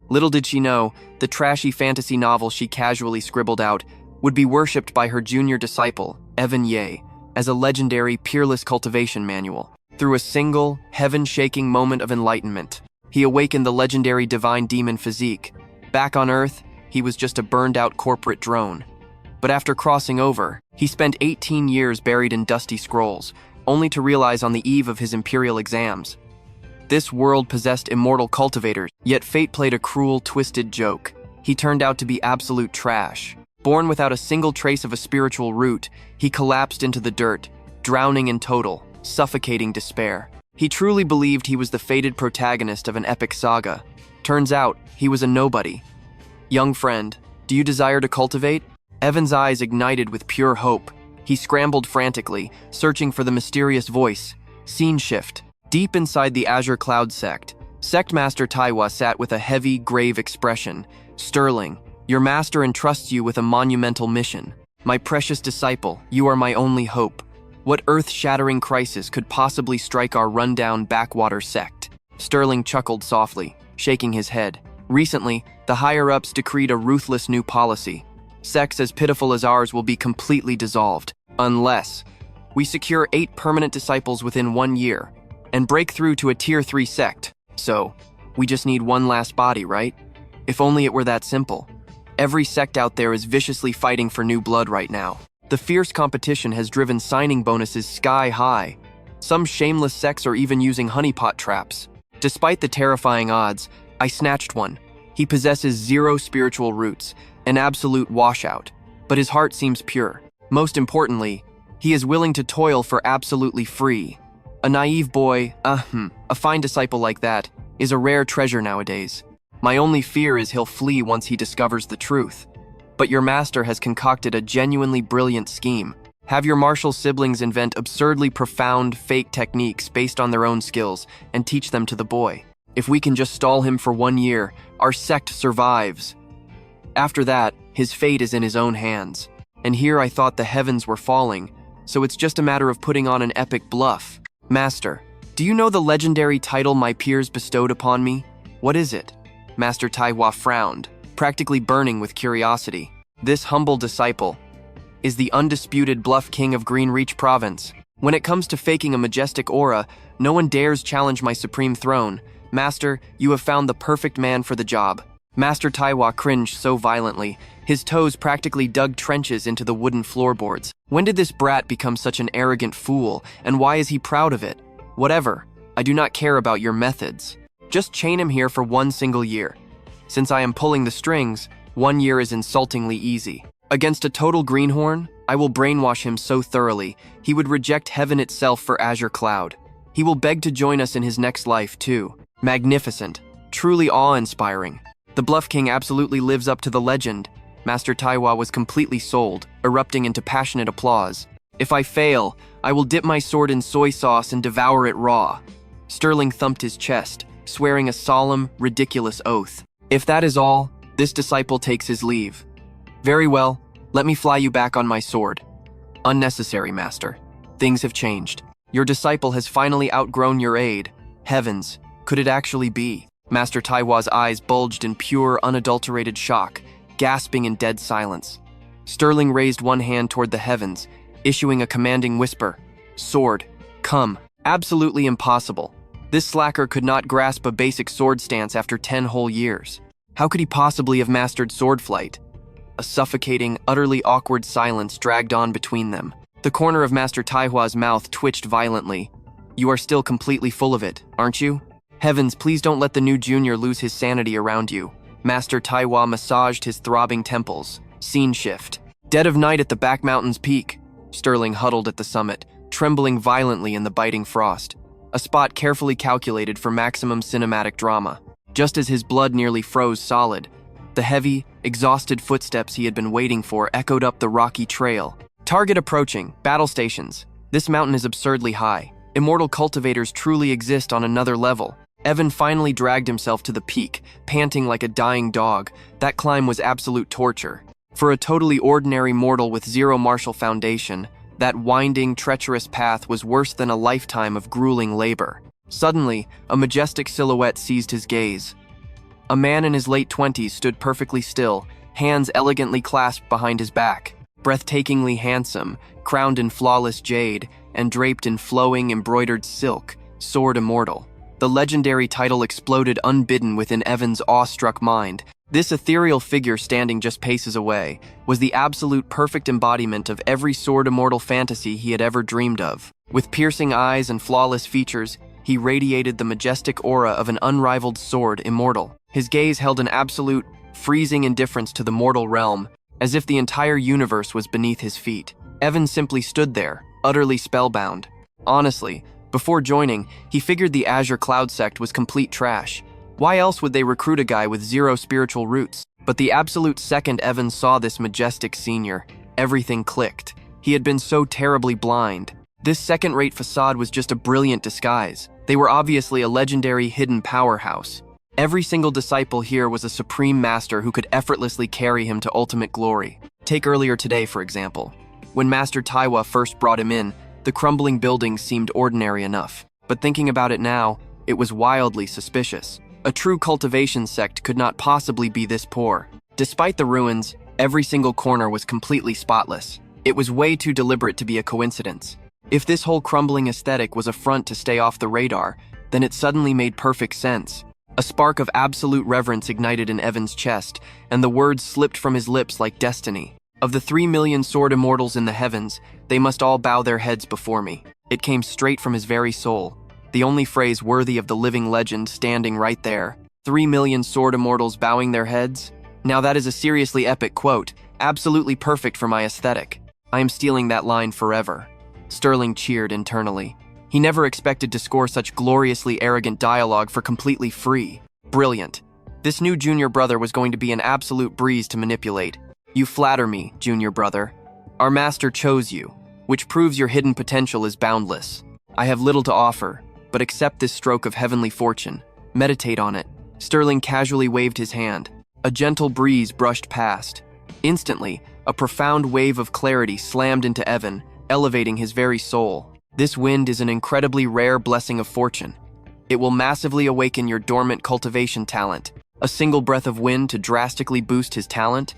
Little did she know, the trashy fantasy novel she casually scribbled out would be worshipped by her junior disciple, Evan Ye, as a legendary, peerless cultivation manual. Through a single, heaven-shaking moment of enlightenment, he awakened the legendary divine demon physique. Back on Earth, he was just a burned-out corporate drone. But after crossing over, he spent 18 years buried in dusty scrolls, only to realize on the eve of his imperial exams. This world possessed immortal cultivators, yet fate played a cruel, twisted joke. He turned out to be absolute trash. Born without a single trace of a spiritual root, he collapsed into the dirt, drowning in total, suffocating despair. He truly believed he was the fated protagonist of an epic saga. Turns out, he was a nobody. Young friend, do you desire to cultivate? Evan's eyes ignited with pure hope. He scrambled frantically, searching for the mysterious voice. Scene shift. Deep inside the Azure Cloud sect, Sect Master Taiwa sat with a heavy, grave expression. Sterling, your master entrusts you with a monumental mission. My precious disciple, you are my only hope. What earth-shattering crisis could possibly strike our rundown backwater sect? Sterling chuckled softly, shaking his head. Recently, the higher-ups decreed a ruthless new policy. Sects as pitiful as ours will be completely dissolved, unless we secure 8 permanent disciples within 1 year and break through to a Tier 3 sect. So, we just need one last body, right? If only it were that simple. Every sect out there is viciously fighting for new blood right now. The fierce competition has driven signing bonuses sky high. Some shameless sects are even using honeypot traps. Despite the terrifying odds, I snatched one. He possesses 0 spiritual roots, an absolute washout, but his heart seems pure. Most importantly, he is willing to toil for absolutely free. A naive boy, a fine disciple like that, is a rare treasure nowadays. My only fear is he'll flee once he discovers the truth. But your master has concocted a genuinely brilliant scheme. Have your martial siblings invent absurdly profound, fake techniques based on their own skills and teach them to the boy. If we can just stall him for 1 year, our sect survives. After that, his fate is in his own hands. And here I thought the heavens were falling, so it's just a matter of putting on an epic bluff. Master, do you know the legendary title my peers bestowed upon me? What is it? Master Taiwa frowned, practically burning with curiosity. This humble disciple is the undisputed bluff king of Greenreach Province. When it comes to faking a majestic aura, no one dares challenge my supreme throne. Master, you have found the perfect man for the job. Master Taiwa cringed so violently, his toes practically dug trenches into the wooden floorboards. When did this brat become such an arrogant fool, and why is he proud of it? Whatever, I do not care about your methods. Just chain him here for 1 single year. Since I am pulling the strings, 1 year is insultingly easy. Against a total greenhorn, I will brainwash him so thoroughly, he would reject heaven itself for Azure Cloud. He will beg to join us in his next life, too. Magnificent, truly awe-inspiring. The Bluff King absolutely lives up to the legend. Master Taiwa was completely sold, erupting into passionate applause. If I fail, I will dip my sword in soy sauce and devour it raw. Sterling thumped his chest, swearing a solemn, ridiculous oath. If that is all, this disciple takes his leave. Very well, let me fly you back on my sword. Unnecessary, Master. Things have changed. Your disciple has finally outgrown your aid. Heavens, could it actually be? Master Taiwa's eyes bulged in pure, unadulterated shock, gasping in dead silence. Sterling raised one hand toward the heavens, issuing a commanding whisper. Sword, come. Absolutely impossible. This slacker could not grasp a basic sword stance after 10 whole years. How could he possibly have mastered sword flight? A suffocating, utterly awkward silence dragged on between them. The corner of Master Taiwa's mouth twitched violently. You are still completely full of it, aren't you? Heavens, please don't let the new junior lose his sanity around you. Master Taiwa massaged his throbbing temples. Scene shift. Dead of night at the Back Mountains peak. Sterling huddled at the summit, trembling violently in the biting frost. A spot carefully calculated for maximum cinematic drama. Just as his blood nearly froze solid, the heavy, exhausted footsteps he had been waiting for echoed up the rocky trail. Target approaching. Battle stations. This mountain is absurdly high. Immortal cultivators truly exist on another level. Evan finally dragged himself to the peak, panting like a dying dog. That climb was absolute torture. For a totally ordinary mortal with 0 martial foundation, that winding, treacherous path was worse than a lifetime of grueling labor. Suddenly, a majestic silhouette seized his gaze. A man in his late 20s stood perfectly still, hands elegantly clasped behind his back. Breathtakingly handsome, crowned in flawless jade, and draped in flowing, embroidered silk, sword immortal. The legendary title exploded unbidden within Evan's awestruck mind. This ethereal figure standing just paces away was the absolute perfect embodiment of every sword immortal fantasy he had ever dreamed of. With piercing eyes and flawless features, he radiated the majestic aura of an unrivaled sword immortal. His gaze held an absolute, freezing indifference to the mortal realm, as if the entire universe was beneath his feet. Evan simply stood there, utterly spellbound. Honestly, before joining, he figured the Azure Cloud sect was complete trash. Why else would they recruit a guy with zero spiritual roots? But the absolute second Evan saw this majestic senior, everything clicked. He had been so terribly blind. This second-rate facade was just a brilliant disguise. They were obviously a legendary hidden powerhouse. Every single disciple here was a supreme master who could effortlessly carry him to ultimate glory. Take earlier today, for example. When Master Taiwa first brought him in, the crumbling buildings seemed ordinary enough. But thinking about it now, it was wildly suspicious. A true cultivation sect could not possibly be this poor. Despite the ruins, every single corner was completely spotless. It was way too deliberate to be a coincidence. If this whole crumbling aesthetic was a front to stay off the radar, then it suddenly made perfect sense. A spark of absolute reverence ignited in Evan's chest, and the words slipped from his lips like destiny. Of the 3 million sword immortals in the heavens, they must all bow their heads before me. It came straight from his very soul, the only phrase worthy of the living legend standing right there. 3 million sword immortals bowing their heads? Now that is a seriously epic quote, absolutely perfect for my aesthetic. I am stealing that line forever. Sterling cheered internally. He never expected to score such gloriously arrogant dialogue for completely free. Brilliant. This new junior brother was going to be an absolute breeze to manipulate. You flatter me, junior brother. Our master chose you, which proves your hidden potential is boundless. I have little to offer, but accept this stroke of heavenly fortune. Meditate on it. Sterling casually waved his hand. A gentle breeze brushed past. Instantly, a profound wave of clarity slammed into Evan, elevating his very soul. This wind is an incredibly rare blessing of fortune. It will massively awaken your dormant cultivation talent. A single breath of wind to drastically boost his talent?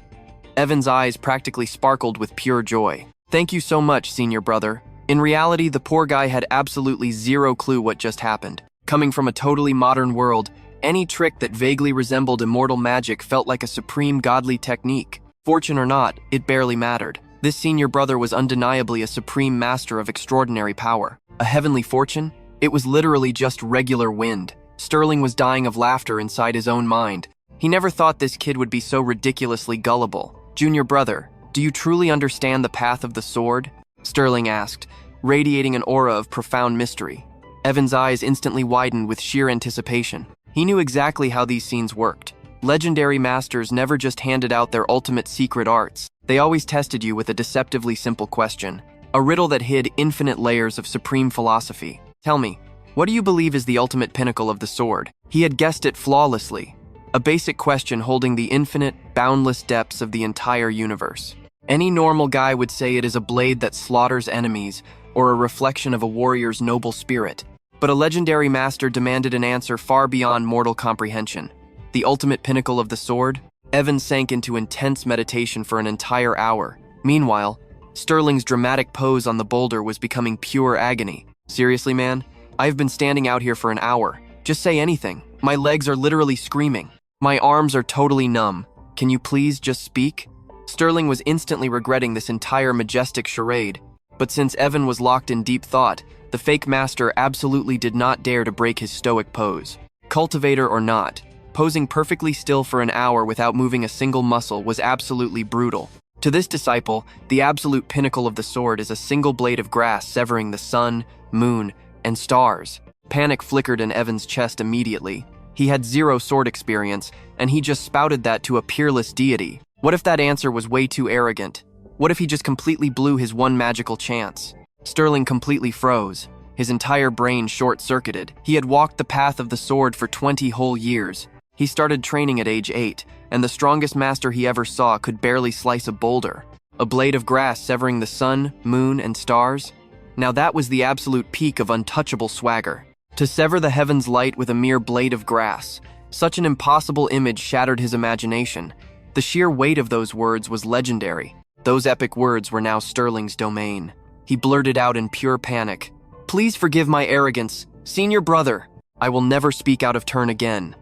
Evan's eyes practically sparkled with pure joy. Thank you so much, senior brother. In reality, the poor guy had absolutely zero clue what just happened. Coming from a totally modern world, any trick that vaguely resembled immortal magic felt like a supreme godly technique. Fortune or not, it barely mattered. This senior brother was undeniably a supreme master of extraordinary power. A heavenly fortune? It was literally just regular wind. Sterling was dying of laughter inside his own mind. He never thought this kid would be so ridiculously gullible. Junior brother, do you truly understand the path of the sword? Sterling asked, radiating an aura of profound mystery. Evan's eyes instantly widened with sheer anticipation. He knew exactly how these scenes worked. Legendary masters never just handed out their ultimate secret arts. They always tested you with a deceptively simple question, a riddle that hid infinite layers of supreme philosophy. Tell me, what do you believe is the ultimate pinnacle of the sword? He had guessed it flawlessly. A basic question holding the infinite, boundless depths of the entire universe. Any normal guy would say it is a blade that slaughters enemies, or a reflection of a warrior's noble spirit. But a legendary master demanded an answer far beyond mortal comprehension. The ultimate pinnacle of the sword? Evan sank into intense meditation for an entire hour. Meanwhile, Sterling's dramatic pose on the boulder was becoming pure agony. Seriously, man? I've been standing out here for an hour. Just say anything. My legs are literally screaming. My arms are totally numb. Can you please just speak? Sterling was instantly regretting this entire majestic charade. But since Evan was locked in deep thought, the fake master absolutely did not dare to break his stoic pose. Cultivator or not, posing perfectly still for an hour without moving a single muscle was absolutely brutal. To this disciple, the absolute pinnacle of the sword is a single blade of grass severing the sun, moon, and stars. Panic flickered in Evan's chest immediately. He had zero sword experience, and he just spouted that to a peerless deity. What if that answer was way too arrogant? What if he just completely blew his one magical chance? Sterling completely froze. His entire brain short-circuited. He had walked the path of the sword for 20 whole years. He started training at age 8, and the strongest master he ever saw could barely slice a boulder. A blade of grass severing the sun, moon, and stars? Now that was the absolute peak of untouchable swagger. To sever the heaven's light with a mere blade of grass. Such an impossible image shattered his imagination. The sheer weight of those words was legendary. Those epic words were now Sterling's domain. He blurted out in pure panic, "Please forgive my arrogance, senior brother. I will never speak out of turn again."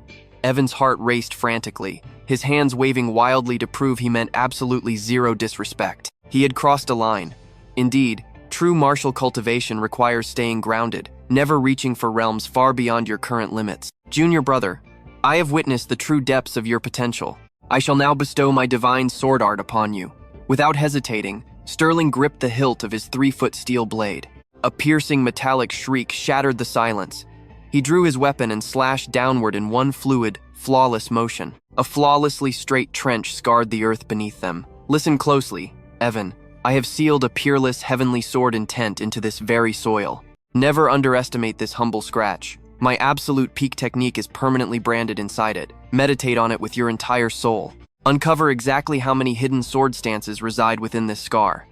Evan's heart raced frantically, his hands waving wildly to prove he meant absolutely zero disrespect. He had crossed a line. Indeed, true martial cultivation requires staying grounded, never reaching for realms far beyond your current limits. "Junior brother, I have witnessed the true depths of your potential. I shall now bestow my divine sword art upon you." Without hesitating, Sterling gripped the hilt of his 3-foot steel blade. A piercing metallic shriek shattered the silence. He drew his weapon and slashed downward in one fluid, flawless motion. A flawlessly straight trench scarred the earth beneath them. "Listen closely, Evan. I have sealed a peerless heavenly sword intent into this very soil. Never underestimate this humble scratch. My absolute peak technique is permanently branded inside it. Meditate on it with your entire soul. Uncover exactly how many hidden sword stances reside within this scar.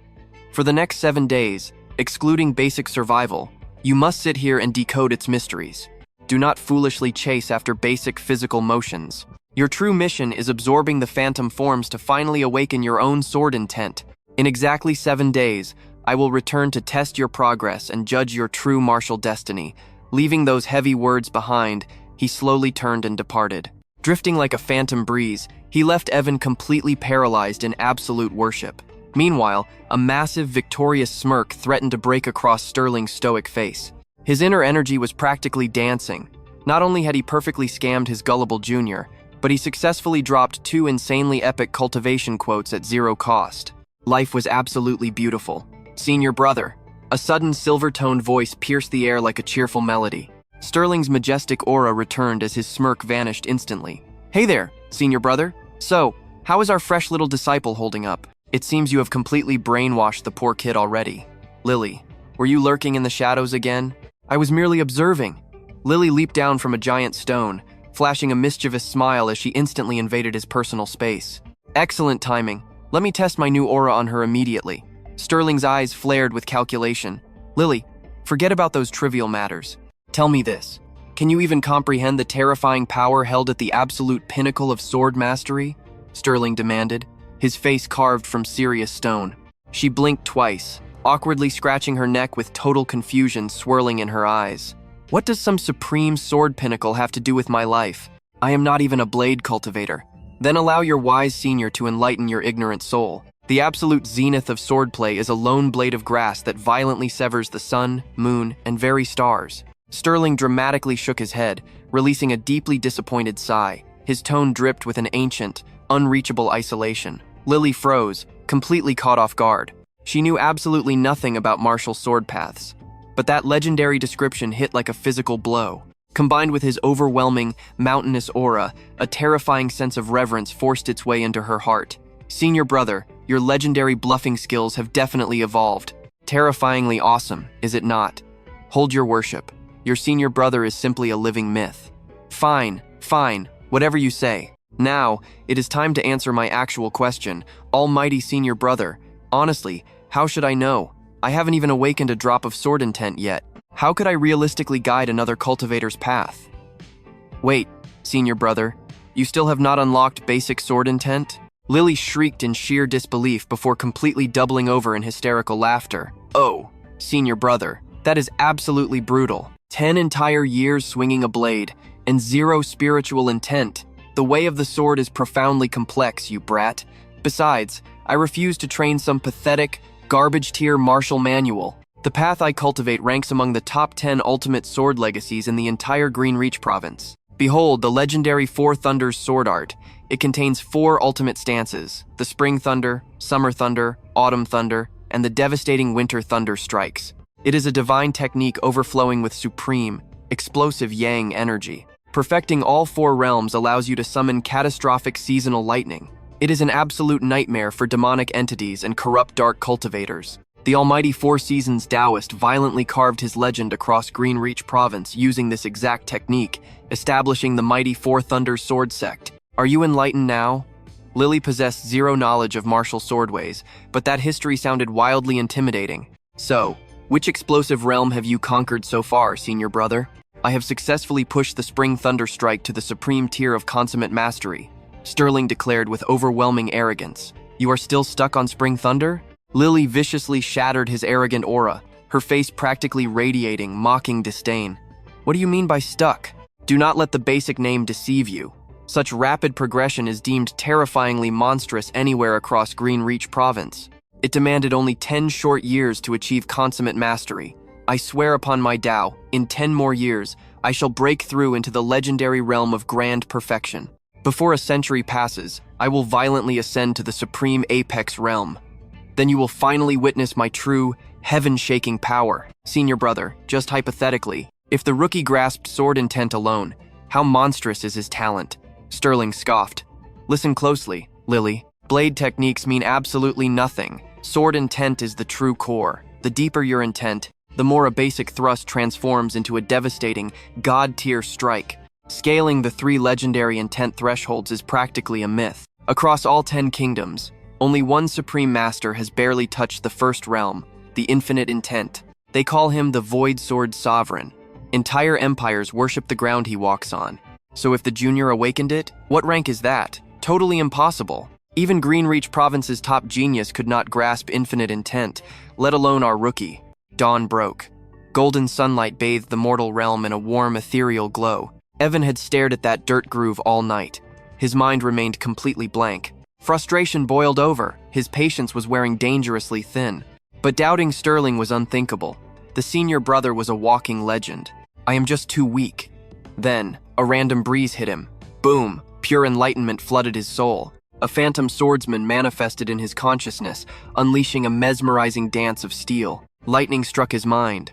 For the next 7 days, excluding basic survival, you must sit here and decode its mysteries. Do not foolishly chase after basic physical motions. Your true mission is absorbing the phantom forms to finally awaken your own sword intent. In exactly 7 days, I will return to test your progress and judge your true martial destiny." Leaving those heavy words behind, he slowly turned and departed. Drifting like a phantom breeze, he left Evan completely paralyzed in absolute worship. Meanwhile, a massive, victorious smirk threatened to break across Sterling's stoic face. His inner energy was practically dancing. Not only had he perfectly scammed his gullible junior, but he successfully dropped 2 insanely epic cultivation quotes at 0 cost. Life was absolutely beautiful. "Senior brother." A sudden silver-toned voice pierced the air like a cheerful melody. Sterling's majestic aura returned as his smirk vanished instantly. "Hey there, senior brother. So, how is our fresh little disciple holding up? It seems you have completely brainwashed the poor kid already." "Lily, were you lurking in the shadows again?" "I was merely observing." Lily leaped down from a giant stone, flashing a mischievous smile as she instantly invaded his personal space. "Excellent timing. Let me test my new aura on her immediately." Sterling's eyes flared with calculation. "Lily, forget about those trivial matters. Tell me this. Can you even comprehend the terrifying power held at the absolute pinnacle of sword mastery?" Sterling demanded, his face carved from serious stone. She blinked twice, awkwardly scratching her neck with total confusion swirling in her eyes. "What does some supreme sword pinnacle have to do with my life? I am not even a blade cultivator." "Then allow your wise senior to enlighten your ignorant soul. The absolute zenith of swordplay is a lone blade of grass that violently severs the sun, moon, and very stars." Sterling dramatically shook his head, releasing a deeply disappointed sigh. His tone dripped with an ancient, unreachable isolation. Lily froze, completely caught off guard. She knew absolutely nothing about martial sword paths. But that legendary description hit like a physical blow. Combined with his overwhelming, mountainous aura, a terrifying sense of reverence forced its way into her heart. "Senior brother, your legendary bluffing skills have definitely evolved. Terrifyingly awesome, is it not? Hold your worship. Your senior brother is simply a living myth." Fine, whatever you say. Now, it is time to answer my actual question. Almighty senior brother, honestly, how should I know? I haven't even awakened a drop of sword intent yet. How could I realistically guide another cultivator's path?" "Wait, senior brother, you still have not unlocked basic sword intent?" Lily shrieked in sheer disbelief before completely doubling over in hysterical laughter. "Oh, senior brother, that is absolutely brutal. 10 entire years swinging a blade, and 0 spiritual intent. The way of the sword is profoundly complex, you brat. Besides, I refuse to train some pathetic, garbage-tier martial manual. The path I cultivate ranks among the top 10 ultimate sword legacies in the entire Greenreach province. Behold the legendary 4 Thunders sword art. It contains 4 ultimate stances: the Spring Thunder, Summer Thunder, Autumn Thunder, and the devastating Winter Thunder strikes. It is a divine technique overflowing with supreme, explosive yang energy. Perfecting all 4 realms allows you to summon catastrophic seasonal lightning. It is an absolute nightmare for demonic entities and corrupt dark cultivators. The almighty 4 Seasons Taoist violently carved his legend across Greenreach province using this exact technique, establishing the mighty 4 Thunders sword sect. Are you enlightened now? Lily possessed 0 knowledge of martial swordways, but that history sounded wildly intimidating. So, which explosive realm have you conquered so far, senior brother? I have successfully pushed the Spring Thunder Strike to the supreme tier of consummate mastery, Sterling declared with overwhelming arrogance. You are still stuck on Spring Thunder? Lily viciously shattered his arrogant aura, her face practically radiating mocking disdain. What do you mean by stuck? Do not let the basic name deceive you. Such rapid progression is deemed terrifyingly monstrous anywhere across Greenreach Province. It demanded only 10 short years to achieve consummate mastery. I swear upon my Tao, in 10 more years, I shall break through into the legendary realm of grand perfection. Before a century passes, I will violently ascend to the supreme apex realm. Then you will finally witness my true, heaven-shaking power. Senior brother, just hypothetically, if the rookie grasped sword intent alone, how monstrous is his talent? Sterling scoffed. Listen closely, Lily. Blade techniques mean absolutely nothing. Sword intent is the true core. The deeper your intent, the more a basic thrust transforms into a devastating, god-tier strike. Scaling the 3 legendary intent thresholds is practically a myth. Across all 10 kingdoms, only one supreme master has barely touched the first realm, the infinite intent. They call him the Void Sword Sovereign. Entire empires worship the ground he walks on. So if the junior awakened it, what rank is that? Totally impossible. Even Greenreach Province's top genius could not grasp infinite intent, let alone our rookie. Dawn broke. Golden sunlight bathed the mortal realm in a warm, ethereal glow. Evan had stared at that dirt groove all night. His mind remained completely blank. Frustration boiled over. His patience was wearing dangerously thin. But doubting Sterling was unthinkable. The senior brother was a walking legend. I am just too weak. Then, a random breeze hit him. Boom! Pure enlightenment flooded his soul. A phantom swordsman manifested in his consciousness, unleashing a mesmerizing dance of steel. Lightning struck his mind.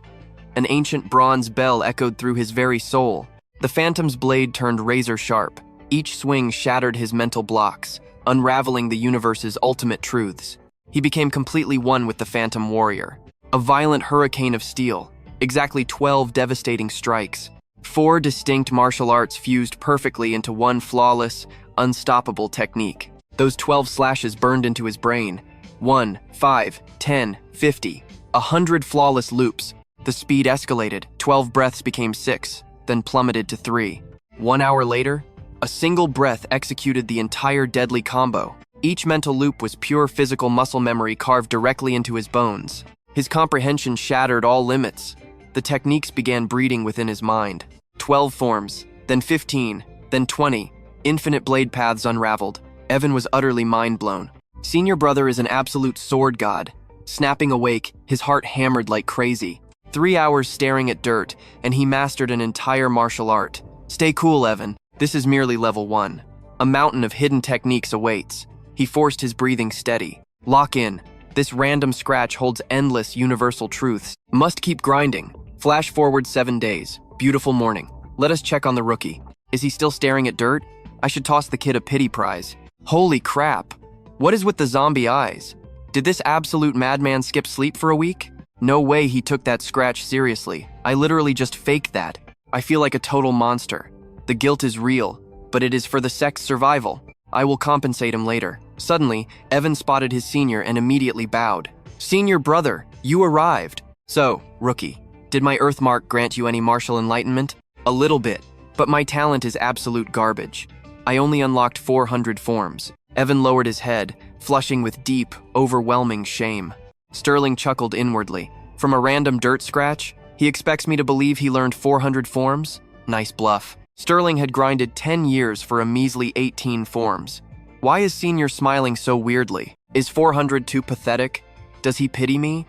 An ancient bronze bell echoed through his very soul. The phantom's blade turned razor sharp. Each swing shattered his mental blocks, unraveling the universe's ultimate truths. He became completely one with the phantom warrior. A violent hurricane of steel. Exactly 12 devastating strikes. 4 distinct martial arts fused perfectly into one flawless, unstoppable technique. Those 12 slashes burned into his brain. 1, 5, 10, 50. 100 flawless loops. The speed escalated. 12 breaths became 6, then plummeted to 3. 1 hour later, a single breath executed the entire deadly combo. Each mental loop was pure physical muscle memory carved directly into his bones. His comprehension shattered all limits. The techniques began breeding within his mind. 12 forms, then 15, then 20. Infinite blade paths unraveled. Evan was utterly mind-blown. Senior brother is an absolute sword god. Snapping awake, his heart hammered like crazy. 3 hours staring at dirt, and he mastered an entire martial art. Stay cool, Evan. This is merely level 1. A mountain of hidden techniques awaits. He forced his breathing steady. Lock in. This random scratch holds endless universal truths. Must keep grinding. Flash forward 7 days. Beautiful morning. Let us check on the rookie. Is he still staring at dirt? I should toss the kid a pity prize. Holy crap. What is with the zombie eyes? Did this absolute madman skip sleep for a week? No way he took that scratch seriously. I literally just faked that. I feel like a total monster. The guilt is real, but it is for the sect's survival. I will compensate him later. Suddenly, Evan spotted his senior and immediately bowed. Senior brother, you arrived. So, rookie, did my Earthmark grant you any martial enlightenment? A little bit, but my talent is absolute garbage. I only unlocked 400 forms. Evan lowered his head, flushing with deep, overwhelming shame. Sterling chuckled inwardly. From a random dirt scratch? He expects me to believe he learned 400 forms? Nice bluff. Sterling had grinded 10 years for a measly 18 forms. Why is Senior smiling so weirdly? Is 400 too pathetic? Does he pity me?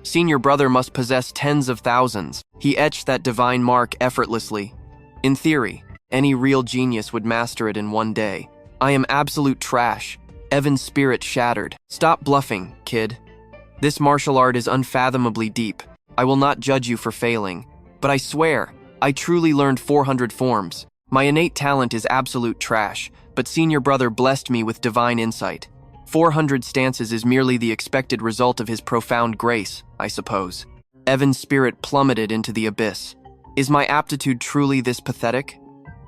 Senior brother must possess tens of thousands. He etched that divine mark effortlessly. In theory, any real genius would master it in one day. I am absolute trash. Evan's spirit shattered. Stop bluffing, kid. This martial art is unfathomably deep. I will not judge you for failing. But I swear, I truly learned 400 forms. My innate talent is absolute trash, but senior brother blessed me with divine insight. 400 stances is merely the expected result of his profound grace, I suppose. Evan's spirit plummeted into the abyss. Is my aptitude truly this pathetic?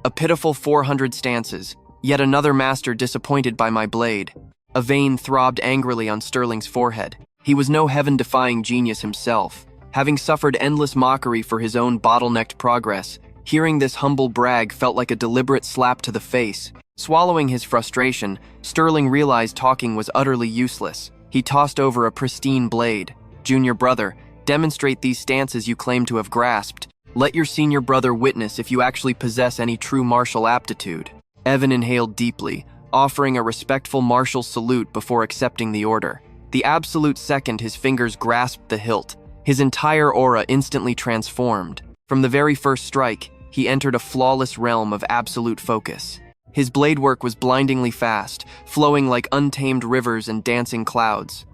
A pitiful 400 stances, yet another master disappointed by my blade. A vein throbbed angrily on Sterling's forehead. He was no heaven-defying genius himself. Having suffered endless mockery for his own bottlenecked progress, Hearing this humble brag felt like a deliberate slap to the face. Swallowing his frustration, Sterling realized talking was utterly useless. He tossed over a pristine blade. "Junior brother, demonstrate these stances you claim to have grasped. Let your senior brother witness if you actually possess any true martial aptitude." Evan inhaled deeply, offering a respectful martial salute before accepting the order. The absolute second his fingers grasped the hilt, his entire aura instantly transformed. From the very first strike, he entered a flawless realm of absolute focus. His blade work was blindingly fast, flowing like untamed rivers and dancing clouds.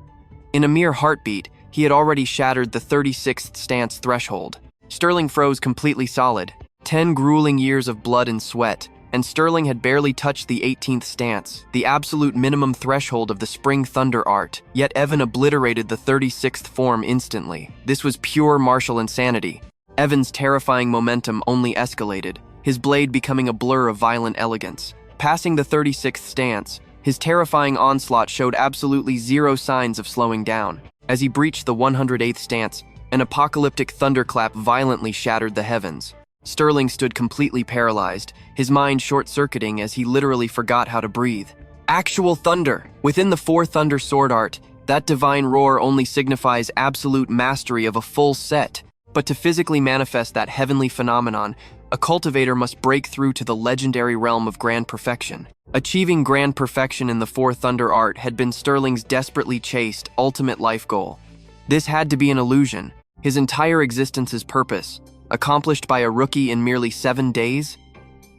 In a mere heartbeat, he had already shattered the 36th stance threshold. Sterling froze completely solid. 10 grueling years of blood and sweat, and Sterling had barely touched the 18th stance, the absolute minimum threshold of the Spring Thunder art, yet Evan obliterated the 36th form instantly. This was pure martial insanity. Evan's terrifying momentum only escalated, his blade becoming a blur of violent elegance. Passing the 36th stance, his terrifying onslaught showed absolutely zero signs of slowing down. As he breached the 108th stance, an apocalyptic thunderclap violently shattered the heavens. Sterling stood completely paralyzed, his mind short-circuiting as he literally forgot how to breathe. Actual thunder! Within the Four Thunder sword art, that divine roar only signifies absolute mastery of a full set. But to physically manifest that heavenly phenomenon, a cultivator must break through to the legendary realm of grand perfection. Achieving grand perfection in the Four Thunder art had been Sterling's desperately chased, ultimate life goal. This had to be an illusion, his entire existence's purpose, accomplished by a rookie in merely 7 days?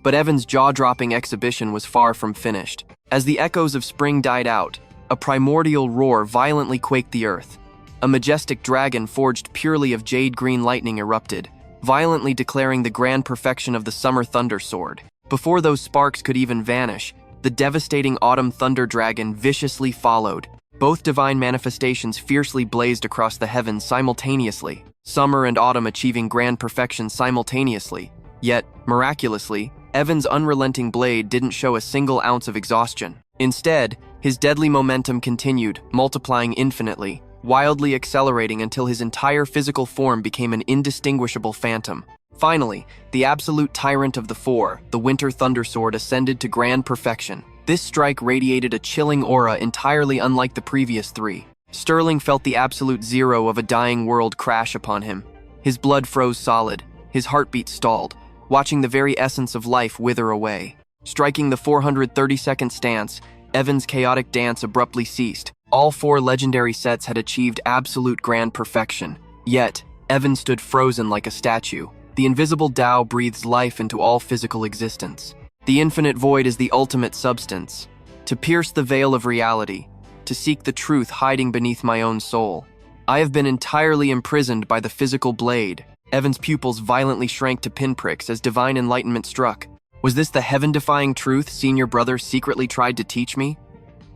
But Evan's jaw-dropping exhibition was far from finished. As the echoes of spring died out, a primordial roar violently quaked the earth. A majestic dragon forged purely of jade-green lightning erupted, violently declaring the grand perfection of the Summer Thunder Sword. Before those sparks could even vanish, the devastating Autumn Thunder Dragon viciously followed. Both divine manifestations fiercely blazed across the heavens simultaneously, summer and autumn achieving grand perfection simultaneously. Yet, miraculously, Evan's unrelenting blade didn't show a single ounce of exhaustion. Instead, his deadly momentum continued, multiplying infinitely, wildly accelerating until his entire physical form became an indistinguishable phantom. Finally, the absolute tyrant of the four, the Winter Thundersword, ascended to grand perfection. This strike radiated a chilling aura entirely unlike the previous three. Sterling felt the absolute zero of a dying world crash upon him. His blood froze solid, his heartbeat stalled, watching the very essence of life wither away. Striking the 432nd stance, Evan's chaotic dance abruptly ceased. All 4 legendary sets had achieved absolute grand perfection. Yet, Evan stood frozen like a statue. The invisible Tao breathes life into all physical existence. The infinite void is the ultimate substance. To pierce the veil of reality, to seek the truth hiding beneath my own soul. I have been entirely imprisoned by the physical blade. Evan's pupils violently shrank to pinpricks as divine enlightenment struck. Was this the heaven-defying truth senior brother secretly tried to teach me?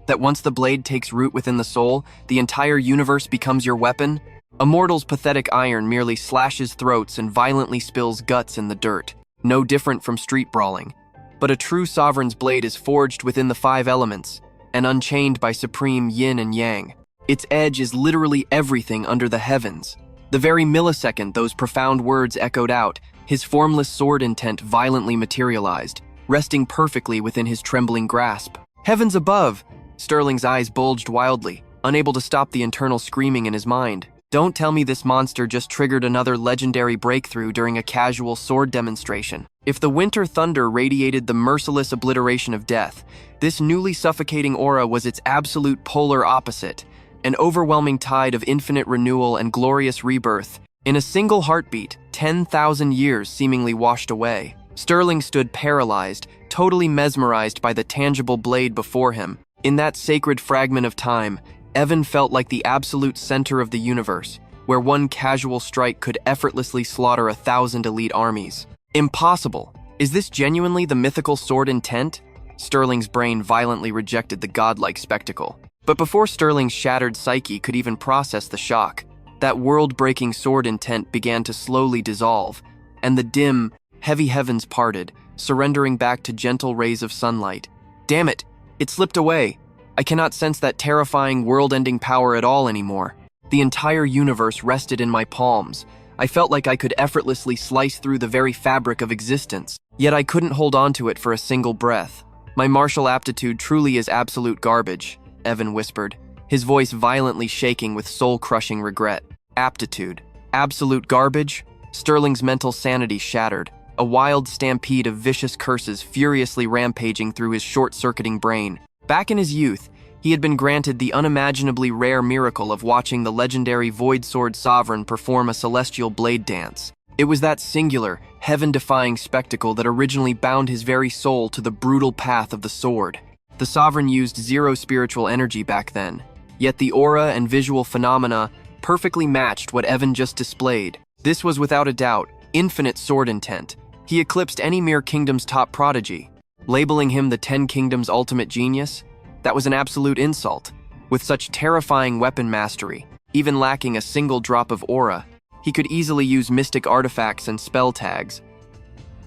That once the blade takes root within the soul, the entire universe becomes your weapon? A mortal's pathetic iron merely slashes throats and violently spills guts in the dirt, no different from street brawling. But a true sovereign's blade is forged within the 5 elements, and unchained by supreme yin and yang. Its edge is literally everything under the heavens. The very millisecond those profound words echoed out, his formless sword intent violently materialized, resting perfectly within his trembling grasp. Heavens above! Sterling's eyes bulged wildly, unable to stop the internal screaming in his mind. Don't tell me this monster just triggered another legendary breakthrough during a casual sword demonstration. If the Winter Thunder radiated the merciless obliteration of death, this newly suffocating aura was its absolute polar opposite, an overwhelming tide of infinite renewal and glorious rebirth. In a single heartbeat, 10,000 years seemingly washed away. Sterling stood paralyzed, totally mesmerized by the tangible blade before him. In that sacred fragment of time, Evan felt like the absolute center of the universe, where one casual strike could effortlessly slaughter 1,000 elite armies. Impossible! Is this genuinely the mythical sword intent? Sterling's brain violently rejected the godlike spectacle. But before Sterling's shattered psyche could even process the shock, that world-breaking sword intent began to slowly dissolve, and the dim, heavy heavens parted, surrendering back to gentle rays of sunlight. Damn it! It slipped away. I cannot sense that terrifying world-ending power at all anymore. The entire universe rested in my palms, I felt like I could effortlessly slice through the very fabric of existence. Yet I couldn't hold on to it for a single breath. My martial aptitude truly is absolute garbage, Evan whispered, his voice violently shaking with soul-crushing regret. Aptitude. Absolute garbage? Sterling's mental sanity shattered, a wild stampede of vicious curses furiously rampaging through his short-circuiting brain. Back in his youth, he had been granted the unimaginably rare miracle of watching the legendary Void Sword Sovereign perform a celestial blade dance. It was that singular, heaven-defying spectacle that originally bound his very soul to the brutal path of the sword. The Sovereign used zero spiritual energy back then, yet the aura and visual phenomena perfectly matched what Evan just displayed. This was without a doubt infinite sword intent. He eclipsed any mere kingdom's top prodigy. Labeling him the 10 Kingdoms' ultimate genius? That was an absolute insult. With such terrifying weapon mastery, even lacking a single drop of aura, he could easily use mystic artifacts and spell tags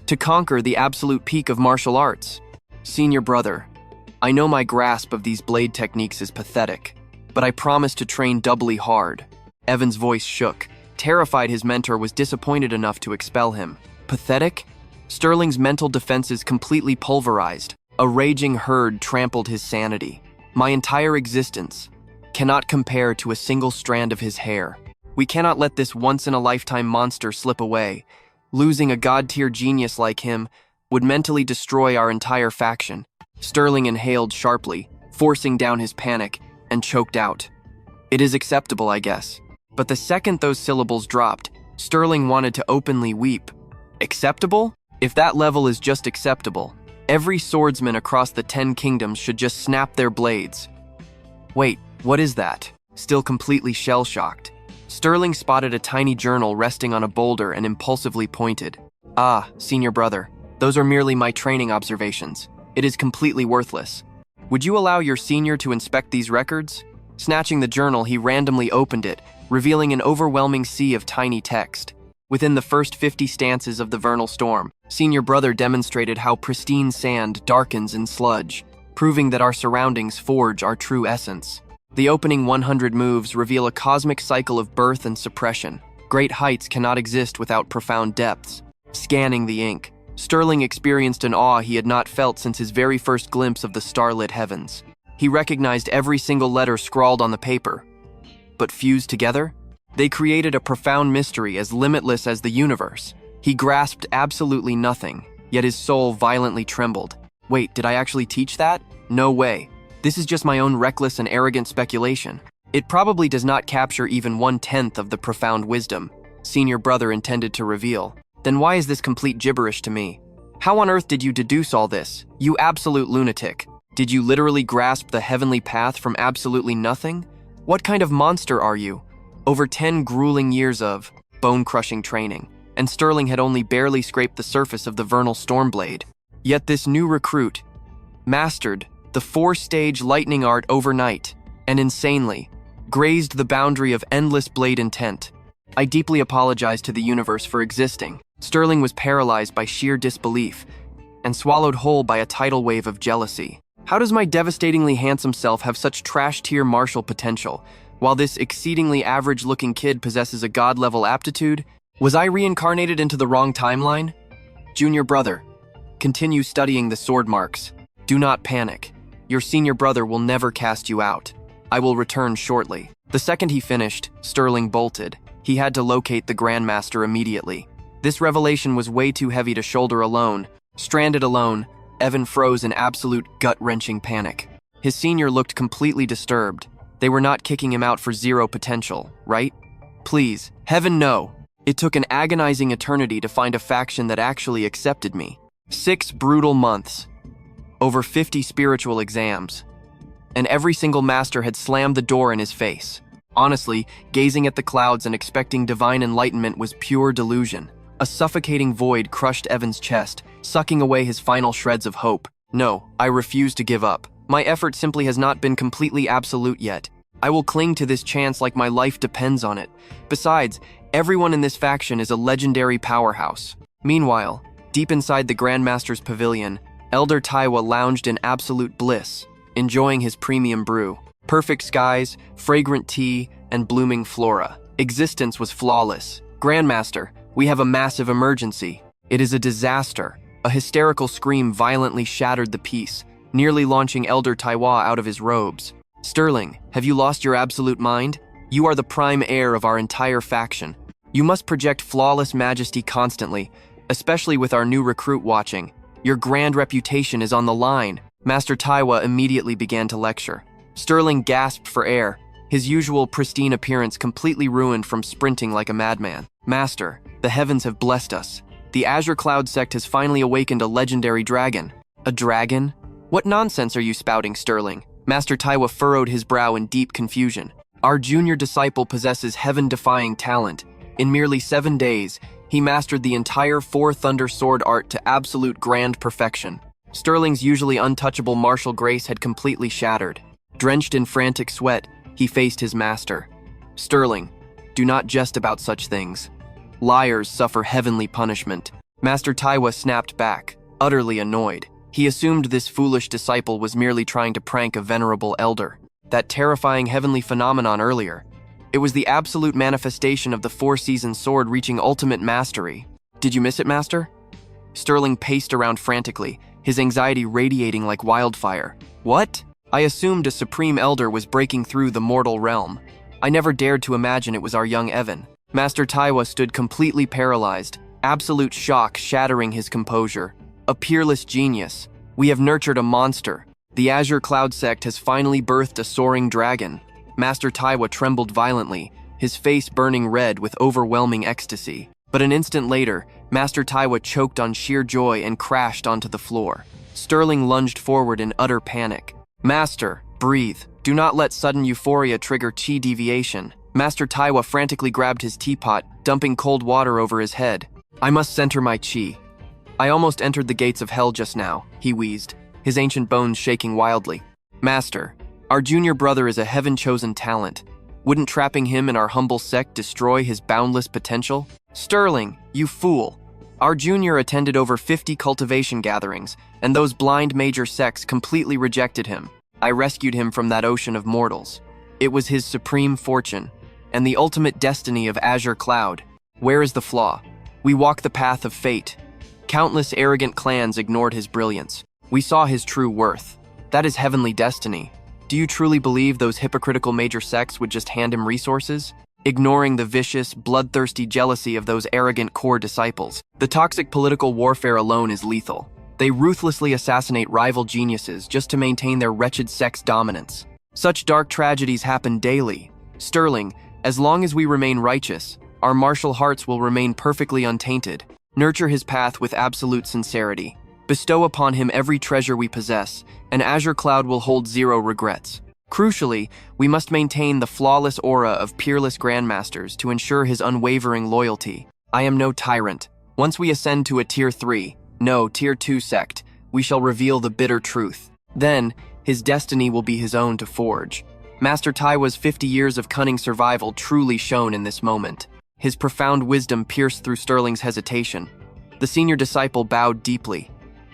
to conquer the absolute peak of martial arts. Senior brother, I know my grasp of these blade techniques is pathetic, but I promise to train doubly hard. Evan's voice shook. Terrified his mentor was disappointed enough to expel him. Pathetic? Sterling's mental defenses completely pulverized. A raging herd trampled his sanity. My entire existence cannot compare to a single strand of his hair. We cannot let this once-in-a-lifetime monster slip away. Losing a god-tier genius like him would mentally destroy our entire faction. Sterling inhaled sharply, forcing down his panic, and choked out. It is acceptable, I guess. But the second those syllables dropped, Sterling wanted to openly weep. Acceptable? If that level is just acceptable, every swordsman across the 10 Kingdoms should just snap their blades. Wait, what is that? Still completely shell-shocked, Sterling spotted a tiny journal resting on a boulder and impulsively pointed. Ah, senior brother, those are merely my training observations. It is completely worthless. Would you allow your senior to inspect these records? Snatching the journal, he randomly opened it, revealing an overwhelming sea of tiny text. Within the first 50 stances of the vernal storm, senior brother demonstrated how pristine sand darkens in sludge, proving that our surroundings forge our true essence. The opening 100 moves reveal a cosmic cycle of birth and suppression. Great heights cannot exist without profound depths. Scanning the ink, Sterling experienced an awe he had not felt since his very first glimpse of the starlit heavens. He recognized every single letter scrawled on the paper. But fused together, they created a profound mystery as limitless as the universe. He grasped absolutely nothing, yet his soul violently trembled. Wait, did I actually teach that? No way. This is just my own reckless and arrogant speculation. It probably does not capture even 1/10 of the profound wisdom senior brother intended to reveal. Then why is this complete gibberish to me? How on earth did you deduce all this, you absolute lunatic? Did you literally grasp the heavenly path from absolutely nothing? What kind of monster are you? Over 10 grueling years of bone-crushing training, and Sterling had only barely scraped the surface of the vernal stormblade. Yet this new recruit mastered the 4-stage lightning art overnight, and insanely grazed the boundary of endless blade intent. I deeply apologize to the universe for existing. Sterling was paralyzed by sheer disbelief and swallowed whole by a tidal wave of jealousy. How does my devastatingly handsome self have such trash-tier martial potential, while this exceedingly average-looking kid possesses a god-level aptitude? Was I reincarnated into the wrong timeline? Junior brother, continue studying the sword marks. Do not panic. Your senior brother will never cast you out. I will return shortly. The second he finished, Sterling bolted. He had to locate the Grandmaster immediately. This revelation was way too heavy to shoulder alone. Stranded alone, Evan froze in absolute gut-wrenching panic. His senior looked completely disturbed. They were not kicking him out for zero potential, right? Please, heaven no. It took an agonizing eternity to find a faction that actually accepted me. 6 brutal months. Over 50 spiritual exams. And every single master had slammed the door in his face. Honestly, gazing at the clouds and expecting divine enlightenment was pure delusion. A suffocating void crushed Evan's chest, sucking away his final shreds of hope. No, I refuse to give up. My effort simply has not been completely absolute yet. I will cling to this chance like my life depends on it. Besides, everyone in this faction is a legendary powerhouse. Meanwhile, deep inside the Grandmaster's pavilion, Elder Taiwa lounged in absolute bliss, enjoying his premium brew. Perfect skies, fragrant tea, and blooming flora. Existence was flawless. Grandmaster, we have a massive emergency. It is a disaster. A hysterical scream violently shattered the peace, nearly launching Elder Taiwa out of his robes. Sterling, have you lost your absolute mind? You are the prime heir of our entire faction. You must project flawless majesty constantly, especially with our new recruit watching. Your grand reputation is on the line. Master Taiwa immediately began to lecture. Sterling gasped for air, his usual pristine appearance completely ruined from sprinting like a madman. Master, the heavens have blessed us. The Azure Cloud sect has finally awakened a legendary dragon. A dragon? What nonsense are you spouting, Sterling? Master Taiwa furrowed his brow in deep confusion. Our junior disciple possesses heaven-defying talent. In merely 7 days, he mastered the entire Four Thunder sword art to absolute grand perfection. Sterling's usually untouchable martial grace had completely shattered. Drenched in frantic sweat, he faced his master. Sterling, do not jest about such things. Liars suffer heavenly punishment. Master Taiwa snapped back, utterly annoyed. He assumed this foolish disciple was merely trying to prank a venerable elder. That terrifying heavenly phenomenon earlier. It was the absolute manifestation of the four-season sword reaching ultimate mastery. Did you miss it, Master? Sterling paced around frantically, his anxiety radiating like wildfire. What? I assumed a supreme elder was breaking through the mortal realm. I never dared to imagine it was our young Evan. Master Taiwa stood completely paralyzed, absolute shock shattering his composure. A peerless genius. We have nurtured a monster. The Azure Cloud sect has finally birthed a soaring dragon. Master Taiwa trembled violently, his face burning red with overwhelming ecstasy. But an instant later, Master Taiwa choked on sheer joy and crashed onto the floor. Sterling lunged forward in utter panic. Master, breathe. Do not let sudden euphoria trigger chi deviation. Master Taiwa frantically grabbed his teapot, dumping cold water over his head. I must center my chi. I almost entered the gates of hell just now, he wheezed, his ancient bones shaking wildly. Master, our junior brother is a heaven-chosen talent. Wouldn't trapping him in our humble sect destroy his boundless potential? Sterling, you fool. Our junior attended over 50 cultivation gatherings, and those blind major sects completely rejected him. I rescued him from that ocean of mortals. It was his supreme fortune, and the ultimate destiny of Azure Cloud. Where is the flaw? We walk the path of fate. Countless arrogant clans ignored his brilliance. We saw his true worth. That is heavenly destiny. Do you truly believe those hypocritical major sects would just hand him resources? Ignoring the vicious, bloodthirsty jealousy of those arrogant core disciples. The toxic political warfare alone is lethal. They ruthlessly assassinate rival geniuses just to maintain their wretched sect's dominance. Such dark tragedies happen daily. Sterling, as long as we remain righteous, our martial hearts will remain perfectly untainted. Nurture his path with absolute sincerity. Bestow upon him every treasure we possess, and Azure Cloud will hold zero regrets. Crucially, we must maintain the flawless aura of peerless grandmasters to ensure his unwavering loyalty. I am no tyrant. Once we ascend to a Tier 3, no, Tier 2 sect, we shall reveal the bitter truth. Then, his destiny will be his own to forge. Master Taiwa's 50 years of cunning survival truly shone in this moment. His profound wisdom pierced through Sterling's hesitation. The senior disciple bowed deeply.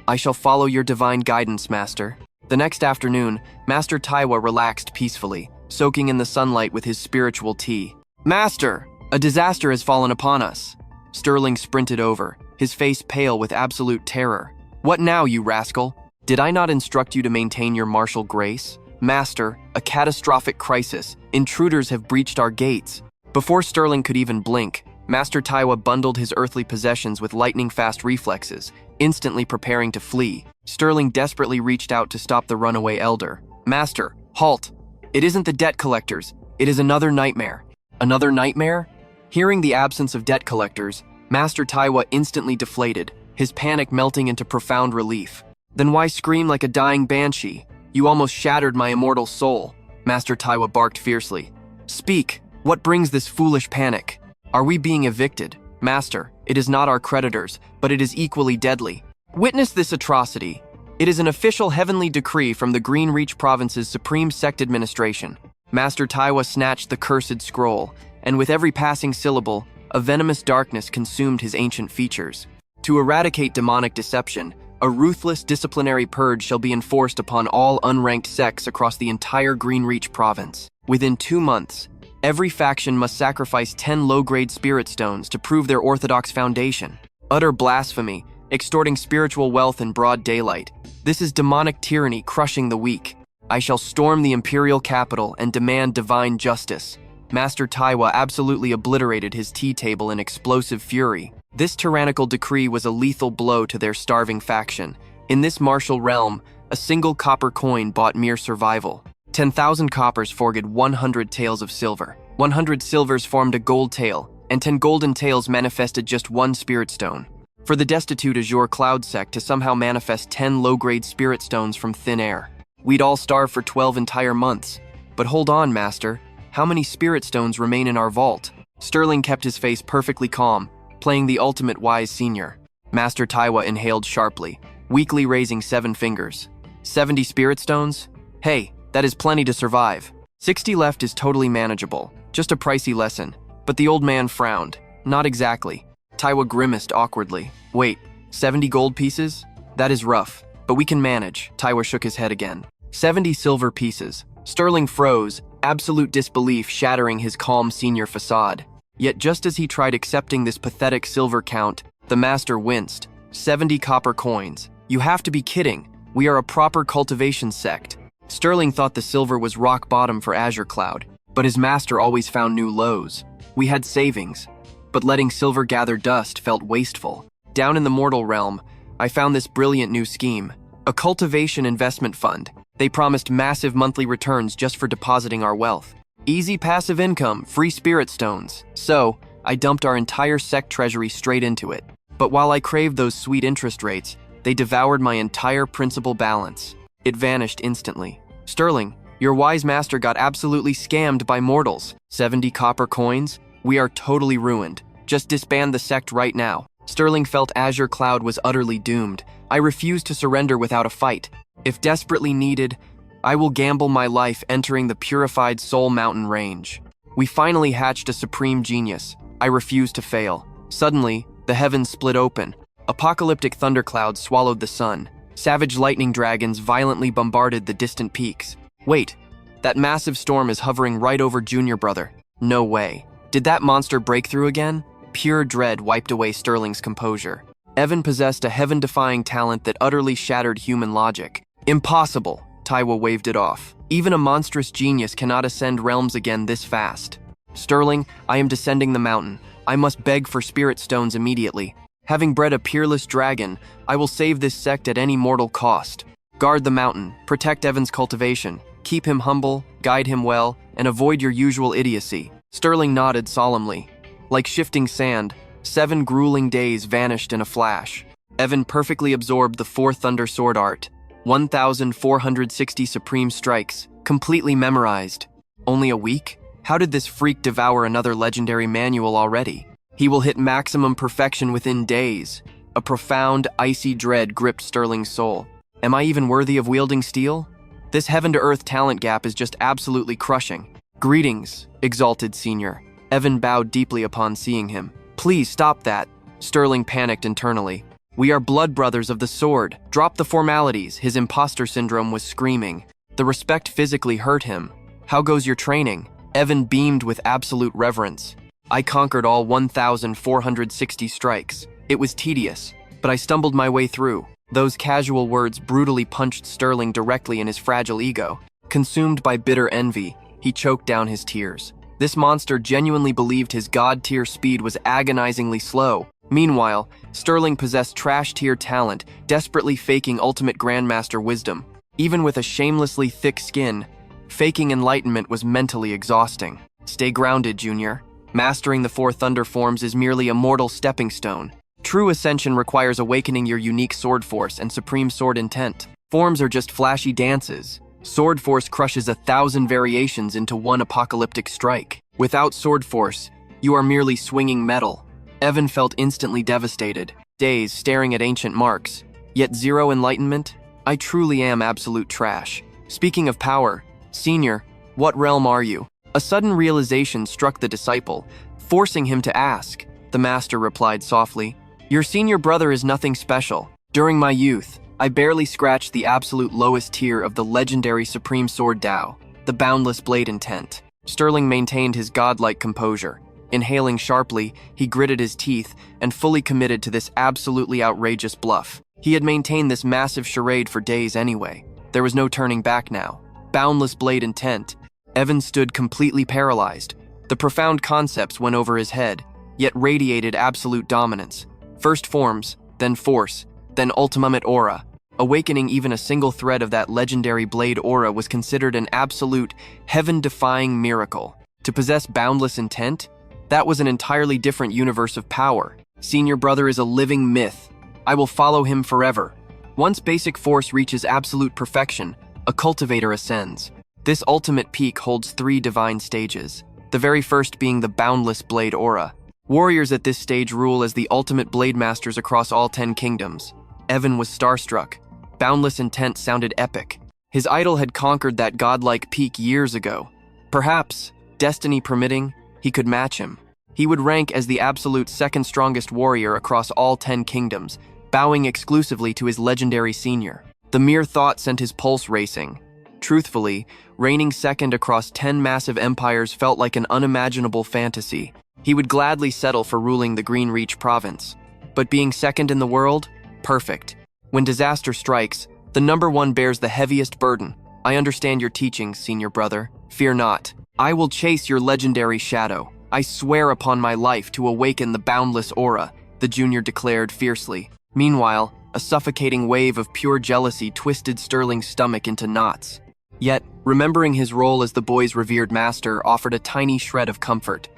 I shall follow your divine guidance, Master. The next afternoon, Master Taiwa relaxed peacefully, soaking in the sunlight with his spiritual tea. Master, a disaster has fallen upon us. Sterling sprinted over, his face pale with absolute terror. What now, you rascal? Did I not instruct you to maintain your martial grace? Master, a catastrophic crisis. Intruders have breached our gates. Before Sterling could even blink, Master Taiwa bundled his earthly possessions with lightning-fast reflexes, instantly preparing to flee. Sterling desperately reached out to stop the runaway elder. Master, halt! It isn't the debt collectors. It is another nightmare. Another nightmare? Hearing the absence of debt collectors, Master Taiwa instantly deflated, his panic melting into profound relief. Then why scream like a dying banshee? You almost shattered my immortal soul. Master Taiwa barked fiercely. Speak! What brings this foolish panic? Are we being evicted? Master, it is not our creditors, but it is equally deadly. Witness this atrocity. It is an official heavenly decree from the Green Reach Province's Supreme Sect Administration. Master Taiwa snatched the cursed scroll, and with every passing syllable, a venomous darkness consumed his ancient features. To eradicate demonic deception, a ruthless disciplinary purge shall be enforced upon all unranked sects across the entire Green Reach Province. Within 2 months, Every faction must sacrifice 10 low-grade spirit stones to prove their orthodox foundation. Utter blasphemy, extorting spiritual wealth in broad daylight. This is demonic tyranny crushing the weak. I shall storm the imperial capital and demand divine justice. Master Taiwa absolutely obliterated his tea table in explosive fury. This tyrannical decree was a lethal blow to their starving faction. In this martial realm, a single copper coin bought mere survival. 10,000 coppers forged 100 taels of silver. 100 silvers formed a gold tael, and 10 golden taels manifested just one spirit stone. For the destitute Azure Cloud sect to somehow manifest 10 low-grade spirit stones from thin air. We'd all starve for 12 entire months. But hold on, Master. How many spirit stones remain in our vault? Sterling kept his face perfectly calm, playing the ultimate wise senior. Master Taiwa inhaled sharply, weakly raising 7 fingers. 70 spirit stones? Hey, that is plenty to survive. 60 left is totally manageable, just a pricey lesson. But the old man frowned. Not exactly. Taiwa grimaced awkwardly. Wait, 70 gold pieces? That is rough, but we can manage. Taiwa shook his head again. 70 silver pieces. Sterling froze, absolute disbelief shattering his calm senior facade. Yet just as he tried accepting this pathetic silver count, the master winced. 70 copper coins. You have to be kidding. We are a proper cultivation sect. Sterling thought the silver was rock bottom for Azure Cloud, but his master always found new lows. We had savings, but letting silver gather dust felt wasteful. Down in the mortal realm, I found this brilliant new scheme. A cultivation investment fund. They promised massive monthly returns just for depositing our wealth. Easy passive income, free spirit stones. So, I dumped our entire sect treasury straight into it. But while I craved those sweet interest rates, they devoured my entire principal balance. It vanished instantly. Sterling, your wise master got absolutely scammed by mortals. 70 copper coins? We are totally ruined. Just disband the sect right now. Sterling felt Azure Cloud was utterly doomed. I refuse to surrender without a fight. If desperately needed, I will gamble my life entering the purified Soul Mountain range. We finally hatched a supreme genius. I refuse to fail. Suddenly, the heavens split open. Apocalyptic thunderclouds swallowed the sun. Savage lightning dragons violently bombarded the distant peaks. Wait, that massive storm is hovering right over Junior Brother. No way. Did that monster break through again? Pure dread wiped away Sterling's composure. Evan possessed a heaven-defying talent that utterly shattered human logic. Impossible, Taiwa waved it off. Even a monstrous genius cannot ascend realms again this fast. Sterling, I am descending the mountain. I must beg for spirit stones immediately. Having bred a peerless dragon, I will save this sect at any mortal cost. Guard the mountain, protect Evan's cultivation, keep him humble, guide him well, and avoid your usual idiocy. Sterling nodded solemnly. Like shifting sand, 7 grueling days vanished in a flash. Evan perfectly absorbed the 4 Thunder Sword art. 1,460 supreme strikes, completely memorized. Only a week? How did this freak devour another legendary manual already? He will hit maximum perfection within days. A profound, icy dread gripped Sterling's soul. Am I even worthy of wielding steel? This heaven-to-earth talent gap is just absolutely crushing. Greetings, exalted senior. Evan bowed deeply upon seeing him. Please stop that. Sterling panicked internally. We are blood brothers of the sword. Drop the formalities, his imposter syndrome was screaming. The respect physically hurt him. How goes your training? Evan beamed with absolute reverence. I conquered all 1,460 strikes. It was tedious, but I stumbled my way through. Those casual words brutally punched Sterling directly in his fragile ego. Consumed by bitter envy, he choked down his tears. This monster genuinely believed his god-tier speed was agonizingly slow. Meanwhile, Sterling possessed trash-tier talent, desperately faking ultimate grandmaster wisdom. Even with a shamelessly thick skin, faking enlightenment was mentally exhausting. Stay grounded, Junior. Mastering the 4 thunder forms is merely a mortal stepping stone. True ascension requires awakening your unique sword force and supreme sword intent. Forms are just flashy dances. Sword force crushes 1,000 variations into one apocalyptic strike. Without sword force, you are merely swinging metal. Evan felt instantly devastated, dazed, staring at ancient marks. Yet 0 enlightenment? I truly am absolute trash. Speaking of power, Senior, what realm are you? A sudden realization struck the disciple, forcing him to ask. The master replied softly, Your senior brother is nothing special. During my youth, I barely scratched the absolute lowest tier of the legendary Supreme Sword Tao, the Boundless Blade Intent. Sterling maintained his godlike composure. Inhaling sharply, he gritted his teeth and fully committed to this absolutely outrageous bluff. He had maintained this massive charade for days anyway. There was no turning back now. Boundless blade intent. Evan stood completely paralyzed. The profound concepts went over his head, yet radiated absolute dominance. First forms, then force, then ultimate aura. Awakening even a single thread of that legendary blade aura was considered an absolute, heaven-defying miracle. To possess boundless intent? That was an entirely different universe of power. Senior brother is a living myth. I will follow him forever. Once basic force reaches absolute perfection, a cultivator ascends. This ultimate peak holds 3 divine stages, the very first being the boundless blade aura. Warriors at this stage rule as the ultimate blade masters across all 10 kingdoms. Evan was starstruck. Boundless intent sounded epic. His idol had conquered that godlike peak years ago. Perhaps, destiny permitting, he could match him. He would rank as the absolute second strongest warrior across all 10 kingdoms, bowing exclusively to his legendary senior. The mere thought sent his pulse racing. Truthfully, reigning second across 10 massive empires felt like an unimaginable fantasy. He would gladly settle for ruling the Green Reach province. But being second in the world? Perfect. When disaster strikes, the number one bears the heaviest burden. I understand your teachings, senior brother. Fear not. I will chase your legendary shadow. I swear upon my life to awaken the boundless aura, the junior declared fiercely. Meanwhile, a suffocating wave of pure jealousy twisted Sterling's stomach into knots. Yet, remembering his role as the boy's revered master offered a tiny shred of comfort.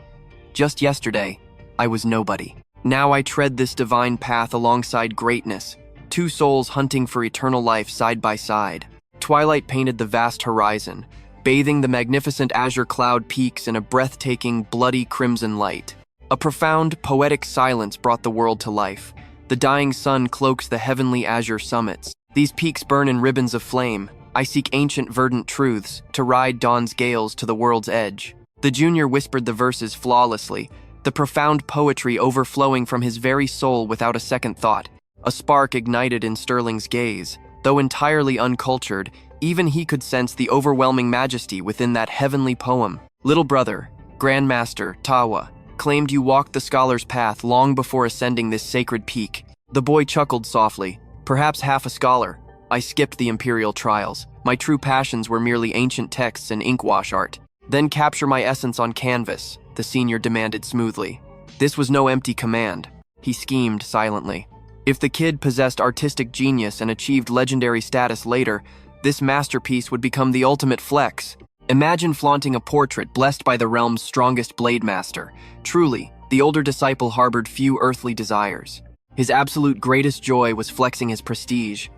Just yesterday, I was nobody. Now I tread this divine path alongside greatness, 2 souls hunting for eternal life side by side. Twilight painted the vast horizon, bathing the magnificent azure cloud peaks in a breathtaking, bloody crimson light. A profound, poetic silence brought the world to life. The dying sun cloaks the heavenly azure summits. These peaks burn in ribbons of flame. I seek ancient verdant truths to ride dawn's gales to the world's edge. The junior whispered the verses flawlessly, the profound poetry overflowing from his very soul without a second thought. A spark ignited in Sterling's gaze. Though entirely uncultured, even he could sense the overwhelming majesty within that heavenly poem. Little brother, Grandmaster Tawa, claimed you walked the scholar's path long before ascending this sacred peak. The boy chuckled softly. Perhaps half a scholar. I skipped the imperial trials. My true passions were merely ancient texts and inkwash art. Then capture my essence on canvas, the senior demanded smoothly. This was no empty command. He schemed silently. If the kid possessed artistic genius and achieved legendary status later, this masterpiece would become the ultimate flex. Imagine flaunting a portrait blessed by the realm's strongest blade master. Truly, the older disciple harbored few earthly desires. His absolute greatest joy was flexing his prestige.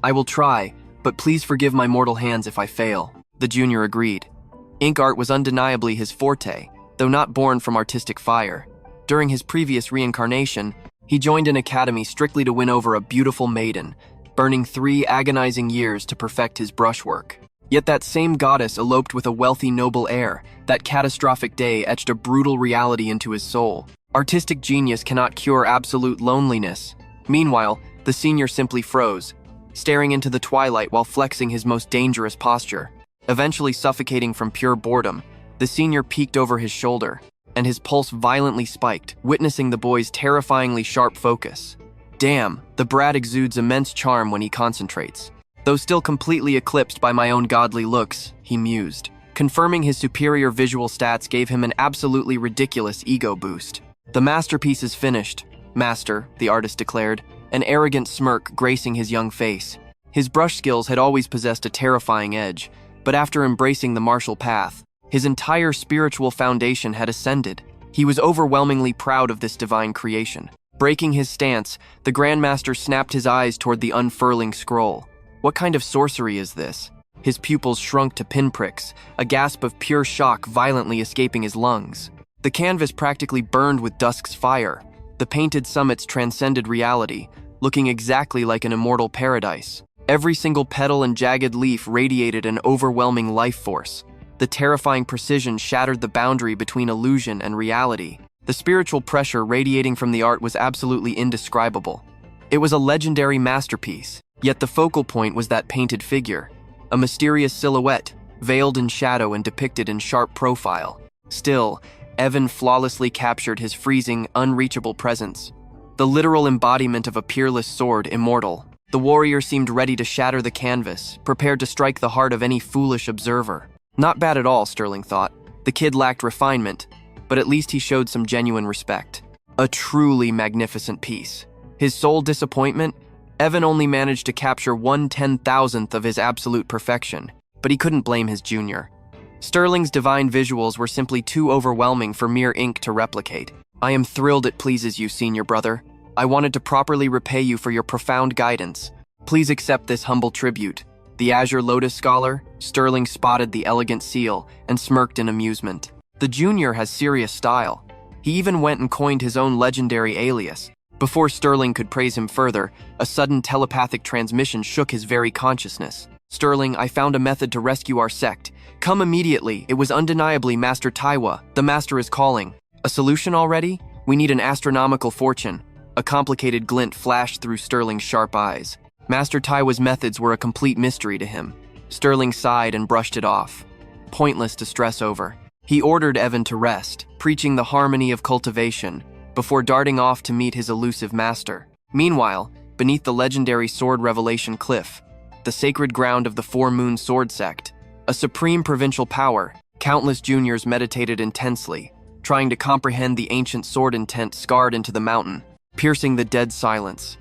I will try, but please forgive my mortal hands if I fail, the junior agreed. Ink art was undeniably his forte, though not born from artistic fire. During his previous reincarnation, he joined an academy strictly to win over a beautiful maiden, burning 3 agonizing years to perfect his brushwork. Yet that same goddess eloped with a wealthy noble heir. That catastrophic day etched a brutal reality into his soul. Artistic genius cannot cure absolute loneliness. Meanwhile, the senior simply froze, staring into the twilight while flexing his most dangerous posture. Eventually suffocating from pure boredom, the senior peeked over his shoulder, and his pulse violently spiked, witnessing the boy's terrifyingly sharp focus. Damn, the brat exudes immense charm when he concentrates. Though still completely eclipsed by my own godly looks, he mused. Confirming his superior visual stats gave him an absolutely ridiculous ego boost. The masterpiece is finished, master, the artist declared, an arrogant smirk gracing his young face. His brush skills had always possessed a terrifying edge, but after embracing the martial path, his entire spiritual foundation had ascended. He was overwhelmingly proud of this divine creation. Breaking his stance, the Grandmaster snapped his eyes toward the unfurling scroll. What kind of sorcery is this? His pupils shrunk to pinpricks, a gasp of pure shock violently escaping his lungs. The canvas practically burned with dusk's fire. The painted summits transcended reality, looking exactly like an immortal paradise. Every single petal and jagged leaf radiated an overwhelming life force. The terrifying precision shattered the boundary between illusion and reality. The spiritual pressure radiating from the art was absolutely indescribable. It was a legendary masterpiece, yet the focal point was that painted figure, a mysterious silhouette, veiled in shadow and depicted in sharp profile. Still, Evan flawlessly captured his freezing, unreachable presence. The literal embodiment of a peerless sword, immortal. The warrior seemed ready to shatter the canvas, prepared to strike the heart of any foolish observer. Not bad at all, Sterling thought. The kid lacked refinement, but at least he showed some genuine respect. A truly magnificent piece. His sole disappointment? Evan only managed to capture 1/10,000th of his absolute perfection, but he couldn't blame his junior. Sterling's divine visuals were simply too overwhelming for mere ink to replicate. I am thrilled it pleases you, senior brother. I wanted to properly repay you for your profound guidance. Please accept this humble tribute. The Azure Lotus Scholar, Sterling spotted the elegant seal and smirked in amusement. The junior has serious style. He even went and coined his own legendary alias. Before Sterling could praise him further, a sudden telepathic transmission shook his very consciousness. Sterling, I found a method to rescue our sect. Come immediately. It was undeniably Master Taiwa. The Master is calling. A solution already? We need an astronomical fortune. A complicated glint flashed through Sterling's sharp eyes. Master Taiwa's methods were a complete mystery to him. Sterling sighed and brushed it off. Pointless to stress over. He ordered Evan to rest, preaching the harmony of cultivation, before darting off to meet his elusive master. Meanwhile, beneath the legendary Sword Revelation Cliff, the sacred ground of the Four Moon Sword Sect, a supreme provincial power, countless juniors meditated intensely, trying to comprehend the ancient sword intent scarred into the mountain, piercing the dead silence.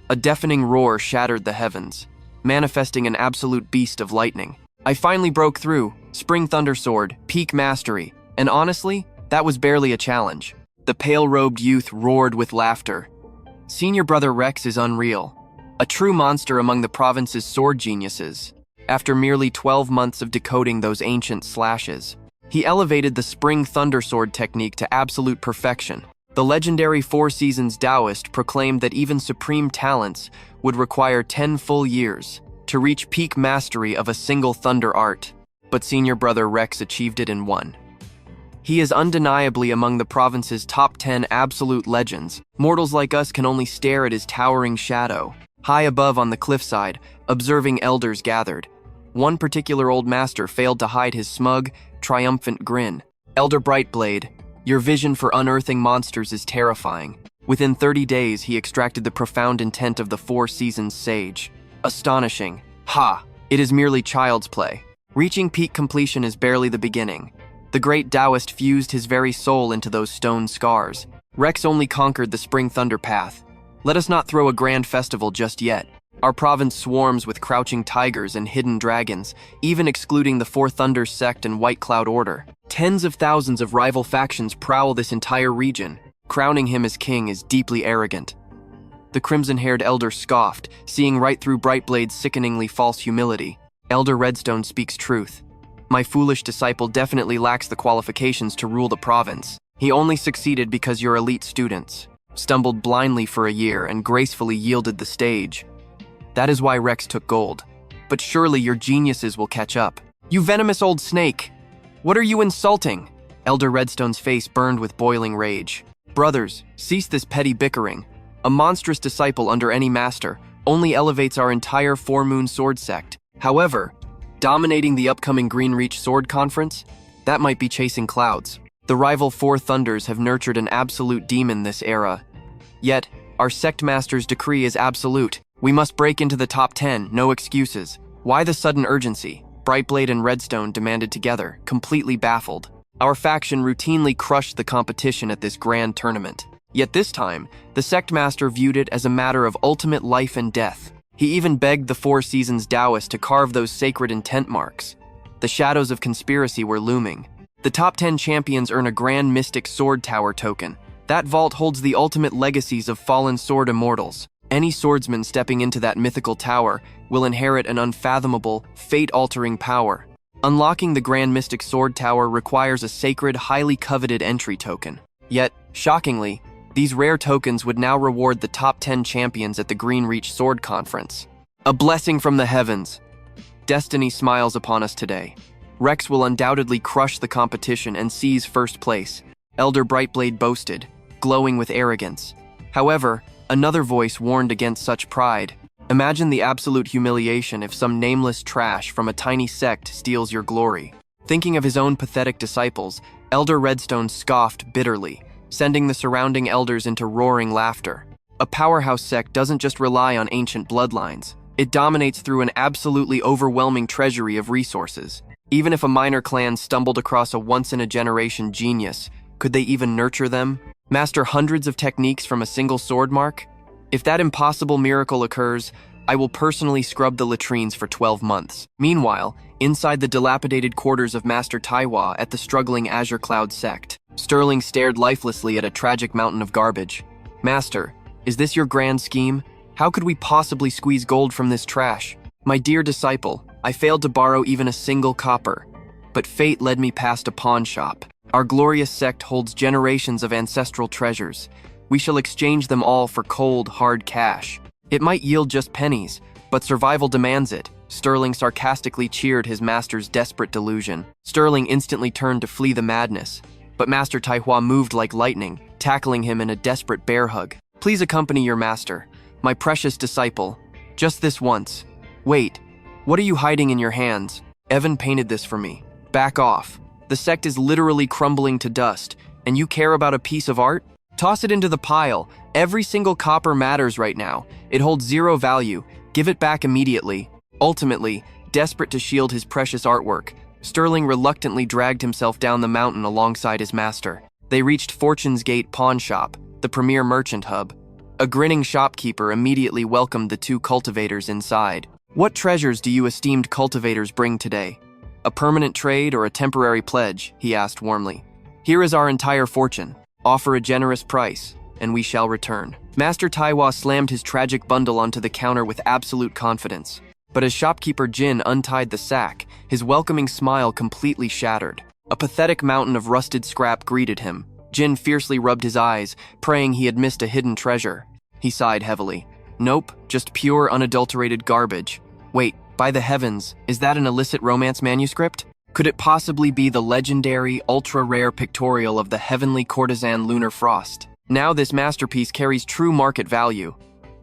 A deafening roar shattered the heavens, manifesting an absolute beast of lightning. I finally broke through, Spring Thunder Sword, peak mastery, and honestly, that was barely a challenge. The pale-robed youth roared with laughter. Senior brother Rex is unreal, a true monster among the province's sword geniuses. After merely 12 months of decoding those ancient slashes, he elevated the Spring Thunder Sword technique to absolute perfection. The legendary Four Seasons Taoist proclaimed that even supreme talents would require 10 full years to reach peak mastery of a single thunder art, but senior brother Rex achieved it in one. He is undeniably among the province's top 10 absolute legends. Mortals like us can only stare at his towering shadow. High above on the cliffside, observing elders gathered. One particular old master failed to hide his smug, triumphant grin. Elder Brightblade, your vision for unearthing monsters is terrifying. Within 30 days, he extracted the profound intent of the Four Seasons Sage. Astonishing. Ha! It is merely child's play. Reaching peak completion is barely the beginning. The great Taoist fused his very soul into those stone scars. Rex only conquered the Spring Thunder Path. Let us not throw a grand festival just yet. Our province swarms with crouching tigers and hidden dragons, even excluding the Four Thunders sect and White Cloud Order. Tens of thousands of rival factions prowl this entire region. Crowning him as king is deeply arrogant. The crimson-haired elder scoffed, seeing right through Brightblade's sickeningly false humility. Elder Redstone speaks truth. My foolish disciple definitely lacks the qualifications to rule the province. He only succeeded because your elite students stumbled blindly for a year and gracefully yielded the stage. That is why Rex took gold. But surely your geniuses will catch up. You venomous old snake! What are you insulting? Elder Redstone's face burned with boiling rage. Brothers, cease this petty bickering. A monstrous disciple under any master only elevates our entire Four Moon Sword sect. However, dominating the upcoming Greenreach Sword Conference? That might be chasing clouds. The rival Four Thunders have nurtured an absolute demon this era. Yet, our sect master's decree is absolute. We must break into the top 10, no excuses. Why the sudden urgency? Brightblade and Redstone demanded together, completely baffled. Our faction routinely crushed the competition at this grand tournament. Yet this time, the sect master viewed it as a matter of ultimate life and death. He even begged the Four Seasons Taoist to carve those sacred intent marks. The shadows of conspiracy were looming. The top 10 champions earn a Grand Mystic Sword Tower token. That vault holds the ultimate legacies of fallen sword immortals. Any swordsman stepping into that mythical tower will inherit an unfathomable, fate-altering power. Unlocking the Grand Mystic Sword Tower requires a sacred, highly coveted entry token. Yet, shockingly, these rare tokens would now reward the top 10 champions at the Greenreach Sword Conference. A blessing from the heavens. Destiny smiles upon us today. Rex will undoubtedly crush the competition and seize first place, Elder Brightblade boasted, glowing with arrogance. However, another voice warned against such pride. Imagine the absolute humiliation if some nameless trash from a tiny sect steals your glory. Thinking of his own pathetic disciples, Elder Redstone scoffed bitterly, sending the surrounding elders into roaring laughter. A powerhouse sect doesn't just rely on ancient bloodlines. It dominates through an absolutely overwhelming treasury of resources. Even if a minor clan stumbled across a once-in-a-generation genius, could they even nurture them? Master hundreds of techniques from a single sword mark? If that impossible miracle occurs, I will personally scrub the latrines for 12 months. Meanwhile, inside the dilapidated quarters of Master Taiwa at the struggling Azure Cloud sect, Sterling stared lifelessly at a tragic mountain of garbage. Master, is this your grand scheme? How could we possibly squeeze gold from this trash? My dear disciple, I failed to borrow even a single copper, but fate led me past a pawn shop. Our glorious sect holds generations of ancestral treasures. We shall exchange them all for cold, hard cash. It might yield just pennies, but survival demands it. Sterling sarcastically cheered his master's desperate delusion. Sterling instantly turned to flee the madness, but Master Taihua moved like lightning, tackling him in a desperate bear hug. Please accompany your master, my precious disciple, just this once. Wait, what are you hiding in your hands? Evan painted this for me. Back off. The sect is literally crumbling to dust, and you care about a piece of art? Toss it into the pile. Every single copper matters right now. It holds zero value. Give it back immediately. Ultimately, desperate to shield his precious artwork, Sterling reluctantly dragged himself down the mountain alongside his master. They reached Fortune's Gate Pawn Shop, the premier merchant hub. A grinning shopkeeper immediately welcomed the two cultivators inside. What treasures do you esteemed cultivators bring today? A permanent trade or a temporary pledge? He asked warmly. Here is our entire fortune. Offer a generous price, and we shall return. Master Taiwa slammed his tragic bundle onto the counter with absolute confidence. But as shopkeeper Jin untied the sack, his welcoming smile completely shattered. A pathetic mountain of rusted scrap greeted him. Jin fiercely rubbed his eyes, praying he had missed a hidden treasure. He sighed heavily. Nope, just pure, unadulterated garbage. Wait, by the heavens, is that an illicit romance manuscript? Could it possibly be the legendary, ultra-rare pictorial of the heavenly courtesan Lunar Frost? Now this masterpiece carries true market value.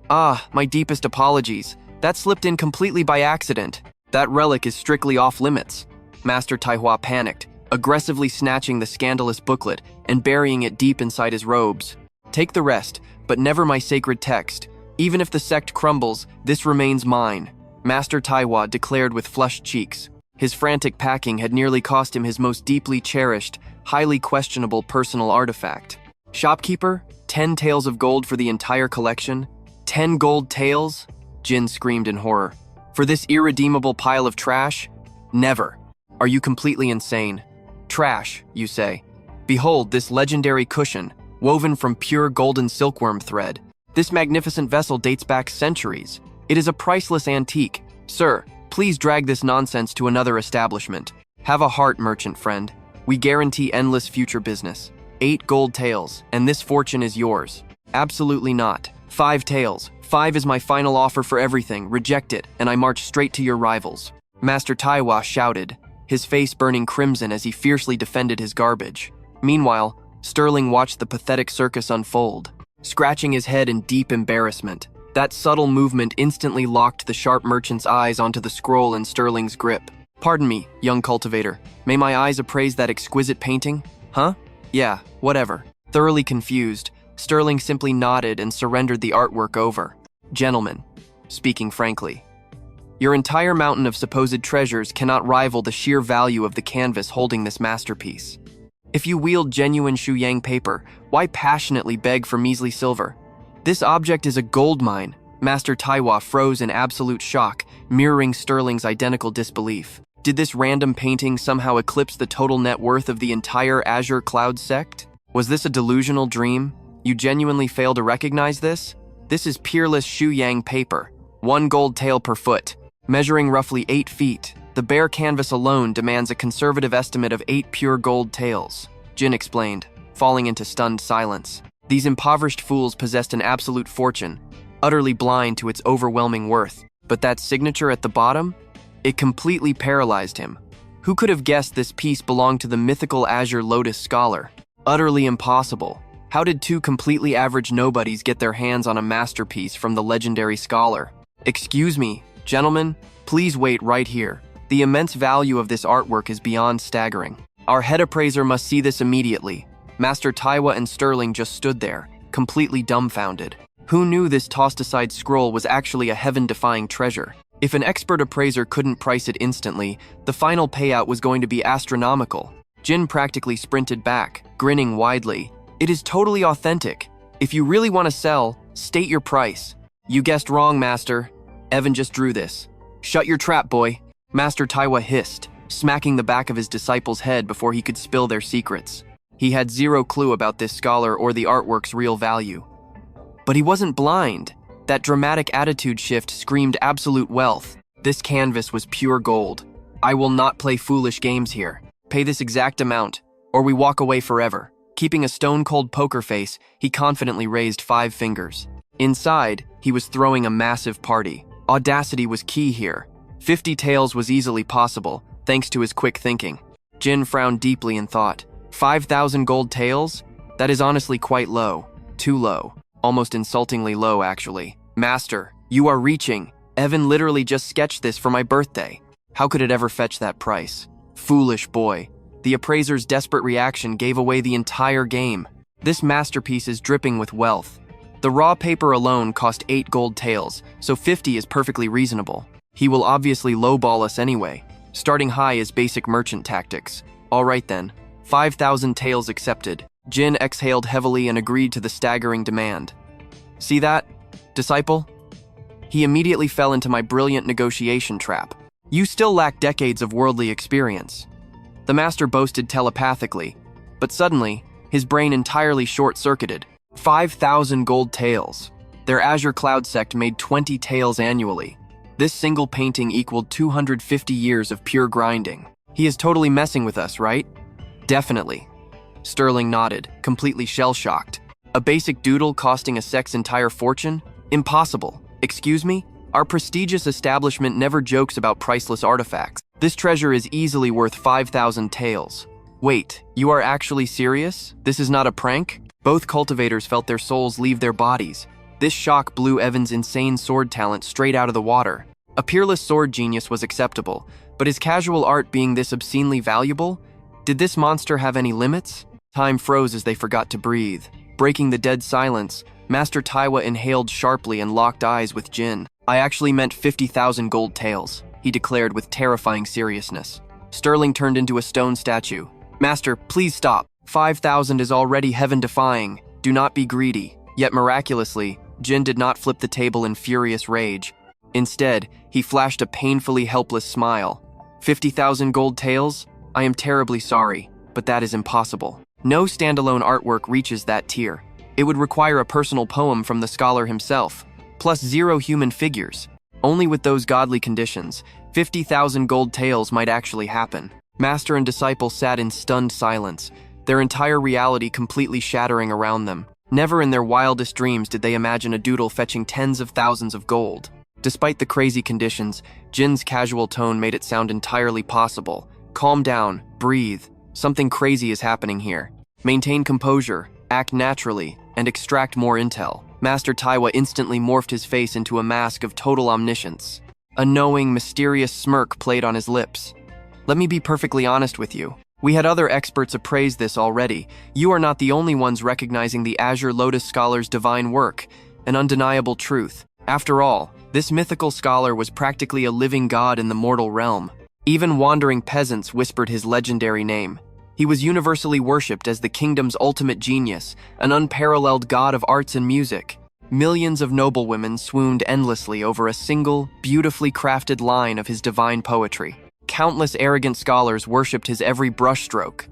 Ah, my deepest apologies. That slipped in completely by accident. That relic is strictly off-limits. Master Taihua panicked, aggressively snatching the scandalous booklet and burying it deep inside his robes. Take the rest, but never my sacred text. Even if the sect crumbles, this remains mine, Master Taiwa declared with flushed cheeks. His frantic packing had nearly cost him his most deeply cherished, highly questionable personal artifact. Shopkeeper, 10 taels of gold for the entire collection? 10 gold taels? Jin screamed in horror. For this irredeemable pile of trash? Never. Are you completely insane? Trash, you say. Behold this legendary cushion, woven from pure golden silkworm thread. This magnificent vessel dates back centuries. It is a priceless antique. Sir, please drag this nonsense to another establishment. Have a heart, merchant friend. We guarantee endless future business. 8 gold taels, and this fortune is yours. Absolutely not. 5 taels. 5 is my final offer for everything. Reject it, and I march straight to your rivals. Master Taiwa shouted, his face burning crimson as he fiercely defended his garbage. Meanwhile, Sterling watched the pathetic circus unfold, scratching his head in deep embarrassment. That subtle movement instantly locked the sharp merchant's eyes onto the scroll in Sterling's grip. Pardon me, young cultivator. May my eyes appraise that exquisite painting? Huh? Yeah, whatever. Thoroughly confused, Sterling simply nodded and surrendered the artwork over. Gentlemen, speaking frankly, your entire mountain of supposed treasures cannot rival the sheer value of the canvas holding this masterpiece. If you wield genuine Shuyang paper, why passionately beg for measly silver? This object is a gold mine. Master Taiwa froze in absolute shock, mirroring Sterling's identical disbelief. Did this random painting somehow eclipse the total net worth of the entire Azure Cloud sect? Was this a delusional dream? You genuinely fail to recognize this? This is peerless Shuyang paper, 1 gold tael per foot, measuring roughly 8 feet. The bare canvas alone demands a conservative estimate of 8 pure gold taels, Jin explained, falling into stunned silence. These impoverished fools possessed an absolute fortune, utterly blind to its overwhelming worth. But that signature at the bottom? It completely paralyzed him. Who could have guessed this piece belonged to the mythical Azure Lotus scholar? Utterly impossible. How did 2 completely average nobodies get their hands on a masterpiece from the legendary scholar? Excuse me, gentlemen, please wait right here. The immense value of this artwork is beyond staggering. Our head appraiser must see this immediately. Master Taiwa and Sterling just stood there, completely dumbfounded. Who knew this tossed-aside scroll was actually a heaven-defying treasure? If an expert appraiser couldn't price it instantly, the final payout was going to be astronomical. Jin practically sprinted back, grinning widely. It is totally authentic. If you really want to sell, state your price. You guessed wrong, Master. Evan just drew this. Shut your trap, boy. Master Taiwa hissed, smacking the back of his disciple's head before he could spill their secrets. He had zero clue about this scholar or the artwork's real value. But he wasn't blind. That dramatic attitude shift screamed absolute wealth. This canvas was pure gold. I will not play foolish games here. Pay this exact amount, or we walk away forever. Keeping a stone-cold poker face, he confidently raised 5 fingers. Inside, he was throwing a massive party. Audacity was key here. 50 taels was easily possible, thanks to his quick thinking. Jin frowned deeply and thought, 5,000 gold taels? That is honestly quite low. Too low. Almost insultingly low, actually. Master, you are reaching. Evan literally just sketched this for my birthday. How could it ever fetch that price? Foolish boy. The appraiser's desperate reaction gave away the entire game. This masterpiece is dripping with wealth. The raw paper alone cost 8 gold taels, so 50 is perfectly reasonable. He will obviously lowball us anyway. Starting high is basic merchant tactics. All right then, 5,000 taels accepted. Jin exhaled heavily and agreed to the staggering demand. See that, disciple? He immediately fell into my brilliant negotiation trap. You still lack decades of worldly experience. The master boasted telepathically, but suddenly, his brain entirely short-circuited. 5,000 gold taels. Their Azure Cloud sect made 20 taels annually. This single painting equaled 250 years of pure grinding. He is totally messing with us, right? Definitely. Sterling nodded, completely shell-shocked. A basic doodle costing a sect's entire fortune? Impossible. Excuse me? Our prestigious establishment never jokes about priceless artifacts. This treasure is easily worth 5,000 taels. Wait, you are actually serious? This is not a prank? Both cultivators felt their souls leave their bodies. This shock blew Evan's insane sword talent straight out of the water. A peerless sword genius was acceptable, but his casual art being this obscenely valuable? Did this monster have any limits? Time froze as they forgot to breathe. Breaking the dead silence, Master Taiwa inhaled sharply and locked eyes with Jin. I actually meant 50,000 gold taels, he declared with terrifying seriousness. Sterling turned into a stone statue. Master, please stop. 5,000 is already heaven-defying. Do not be greedy. Yet miraculously, Jin did not flip the table in furious rage. Instead, he flashed a painfully helpless smile. 50,000 gold taels? I am terribly sorry, but that is impossible. No standalone artwork reaches that tier. It would require a personal poem from the scholar himself, plus 0 human figures. Only with those godly conditions, 50,000 gold taels might actually happen. Master and disciple sat in stunned silence, their entire reality completely shattering around them. Never in their wildest dreams did they imagine a doodle fetching tens of thousands of gold. Despite the crazy conditions, Jin's casual tone made it sound entirely possible. Calm down, breathe. Something crazy is happening here. Maintain composure, act naturally, and extract more intel. Master Taiwa instantly morphed his face into a mask of total omniscience. A knowing, mysterious smirk played on his lips. Let me be perfectly honest with you. We had other experts appraise this already. You are not the only ones recognizing the Azure Lotus Scholar's divine work, an undeniable truth. After all, this mythical scholar was practically a living god in the mortal realm. Even wandering peasants whispered his legendary name. He was universally worshipped as the kingdom's ultimate genius, an unparalleled god of arts and music. Millions of noblewomen swooned endlessly over a single, beautifully crafted line of his divine poetry. Countless arrogant scholars worshipped his every brushstroke.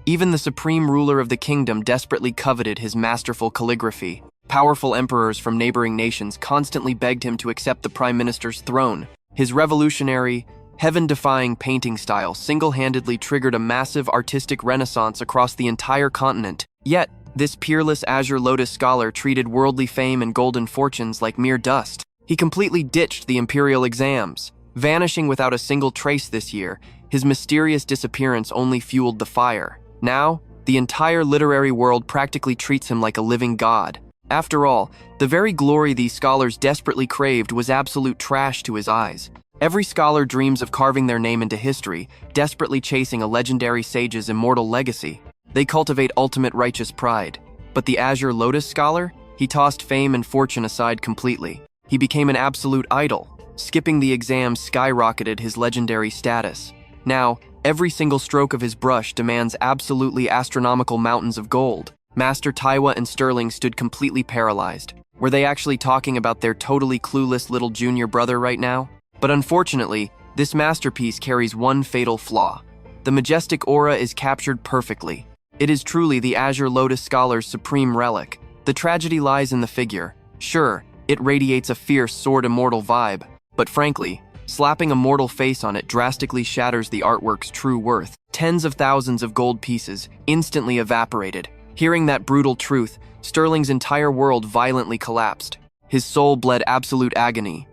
Even the supreme ruler of the kingdom desperately coveted his masterful calligraphy. Powerful emperors from neighboring nations constantly begged him to accept the prime minister's throne. His revolutionary, heaven-defying painting style single-handedly triggered a massive artistic renaissance across the entire continent. Yet, this peerless Azure Lotus scholar treated worldly fame and golden fortunes like mere dust. He completely ditched the imperial exams. Vanishing without a single trace this year, his mysterious disappearance only fueled the fire. Now, the entire literary world practically treats him like a living god. After all, the very glory these scholars desperately craved was absolute trash to his eyes. Every scholar dreams of carving their name into history, desperately chasing a legendary sage's immortal legacy. They cultivate ultimate righteous pride. But the Azure Lotus scholar? He tossed fame and fortune aside completely. He became an absolute idol. Skipping the exam skyrocketed his legendary status. Now, every single stroke of his brush demands absolutely astronomical mountains of gold. Master Taiwa and Sterling stood completely paralyzed. Were they actually talking about their totally clueless little junior brother right now? But unfortunately, this masterpiece carries one fatal flaw. The majestic aura is captured perfectly. It is truly the Azure Lotus scholar's supreme relic. The tragedy lies in the figure. Sure, it radiates a fierce, sword immortal vibe, but frankly, slapping a mortal face on it drastically shatters the artwork's true worth. Tens of thousands of gold pieces instantly evaporated. Hearing that brutal truth, Sterling's entire world violently collapsed. His soul bled absolute agony.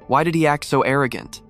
Why did he act so arrogant?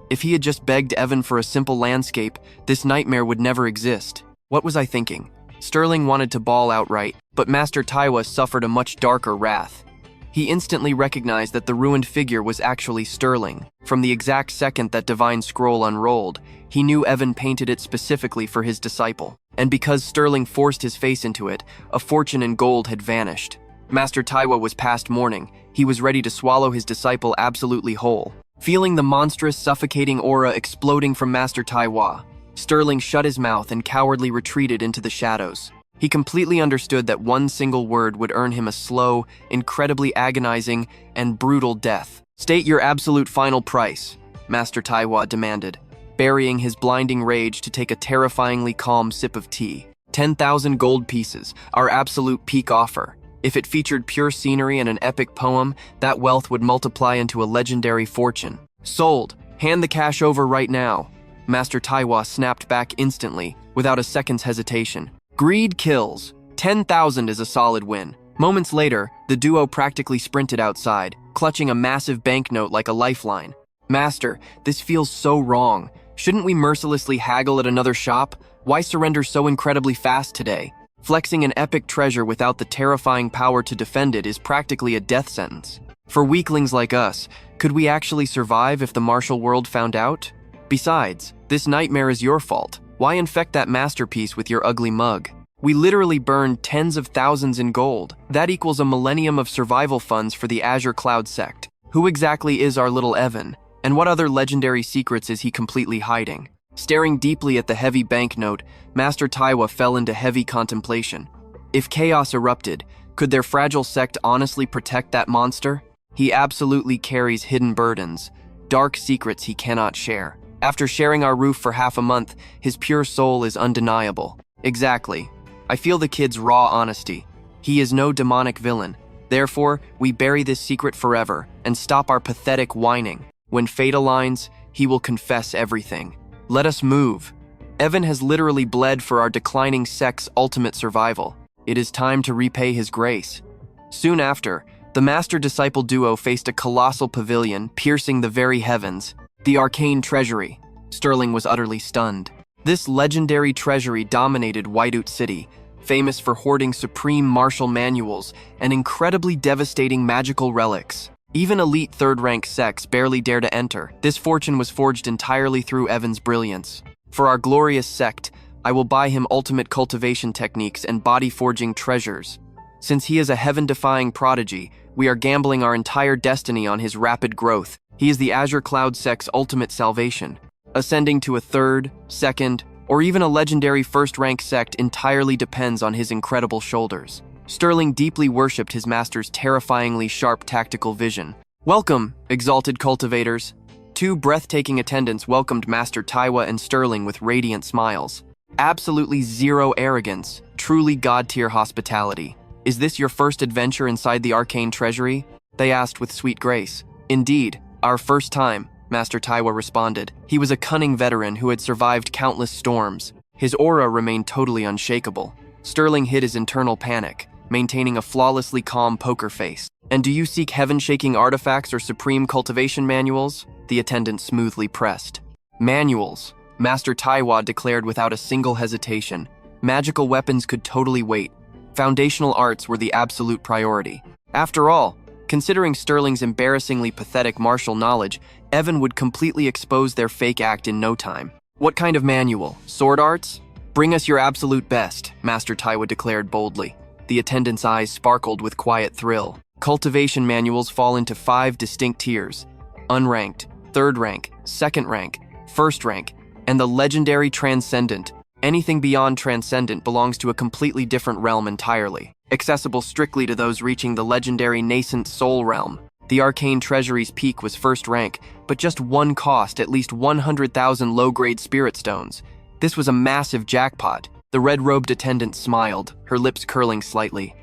If he had just begged Evan for a simple landscape, this nightmare would never exist. What was I thinking? Sterling wanted to bawl outright, but Master Taiwa suffered a much darker wrath. He instantly recognized that the ruined figure was actually Sterling. From the exact second that divine scroll unrolled, he knew Evan painted it specifically for his disciple. And because Sterling forced his face into it, a fortune in gold had vanished. Master Taiwa was past mourning. He was ready to swallow his disciple absolutely whole. Feeling the monstrous, suffocating aura exploding from Master Taiwa, Sterling shut his mouth and cowardly retreated into the shadows. He completely understood that one single word would earn him a slow, incredibly agonizing, and brutal death. "State your absolute final price," Master Taiwa demanded, burying his blinding rage to take a terrifyingly calm sip of tea. 10,000 gold pieces, our absolute peak offer. If it featured pure scenery and an epic poem, that wealth would multiply into a legendary fortune. "Sold. Hand the cash over right now." Master Taiwa snapped back instantly, without a second's hesitation. Greed kills. 10,000 is a solid win. Moments later, the duo practically sprinted outside, clutching a massive banknote like a lifeline. "Master, this feels so wrong. Shouldn't we mercilessly haggle at another shop? Why surrender so incredibly fast today?" Flexing an epic treasure without the terrifying power to defend it is practically a death sentence. For weaklings like us, could we actually survive if the martial world found out? Besides, this nightmare is your fault. Why infect that masterpiece with your ugly mug? We literally burned tens of thousands in gold. That equals a millennium of survival funds for the Azure Cloud sect. Who exactly is our little Evan? And what other legendary secrets is he completely hiding? Staring deeply at the heavy banknote, Master Taiwa fell into heavy contemplation. If chaos erupted, could their fragile sect honestly protect that monster? He absolutely carries hidden burdens, dark secrets he cannot share. After sharing our roof for half a month, his pure soul is undeniable. Exactly. I feel the kid's raw honesty. He is no demonic villain. Therefore, we bury this secret forever and stop our pathetic whining. When fate aligns, he will confess everything. Let us move. Evan has literally bled for our declining sect's ultimate survival. It is time to repay his grace. Soon after, the master-disciple duo faced a colossal pavilion piercing the very heavens. The arcane treasury. Sterling was utterly stunned. This legendary treasury dominated Whiteout City, famous for hoarding supreme martial manuals and incredibly devastating magical relics. Even elite third-rank sects barely dare to enter. This fortune was forged entirely through Evan's brilliance. For our glorious sect, I will buy him ultimate cultivation techniques and body-forging treasures. Since he is a heaven-defying prodigy, we are gambling our entire destiny on his rapid growth. He is the Azure Cloud sect's ultimate salvation. Ascending to a third, second, or even a legendary first-rank sect entirely depends on his incredible shoulders. Sterling deeply worshipped his master's terrifyingly sharp tactical vision. "Welcome, exalted cultivators." Two breathtaking attendants welcomed Master Taiwa and Sterling with radiant smiles. Absolutely zero arrogance, truly god-tier hospitality. "Is this your first adventure inside the arcane treasury?" they asked with sweet grace. "Indeed, our first time," Master Taiwa responded. He was a cunning veteran who had survived countless storms. His aura remained totally unshakable. Sterling hid his internal panic, maintaining a flawlessly calm poker face. "And do you seek heaven-shaking artifacts or supreme cultivation manuals?" the attendant smoothly pressed. "Manuals," Master Taiwa declared without a single hesitation. Magical weapons could totally wait. Foundational arts were the absolute priority. After all, considering Sterling's embarrassingly pathetic martial knowledge, Evan would completely expose their fake act in no time. What kind of manual? Sword arts? Bring us your absolute best, Master Taiwa declared boldly. The attendant's eyes sparkled with quiet thrill. Cultivation manuals fall into 5 distinct tiers: unranked, 3rd rank, 2nd rank, 1st rank, and the legendary Transcendent. Anything beyond Transcendent belongs to a completely different realm entirely, accessible strictly to those reaching the legendary nascent Soul realm. The Arcane Treasury's peak was 1st rank, but just one cost at least 100,000 low-grade spirit stones. This was a massive jackpot. The red-robed attendant smiled, her lips curling slightly.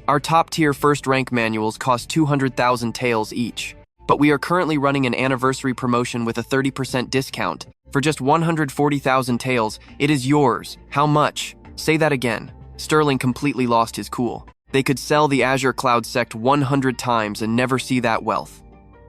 Our top-tier 1st rank manuals cost 200,000 taels each, but we are currently running an anniversary promotion with a 30% discount. For just 140,000 taels, it is yours. How much? Say that again. Sterling completely lost his cool. They could sell the Azure Cloud Sect 100 times and never see that wealth.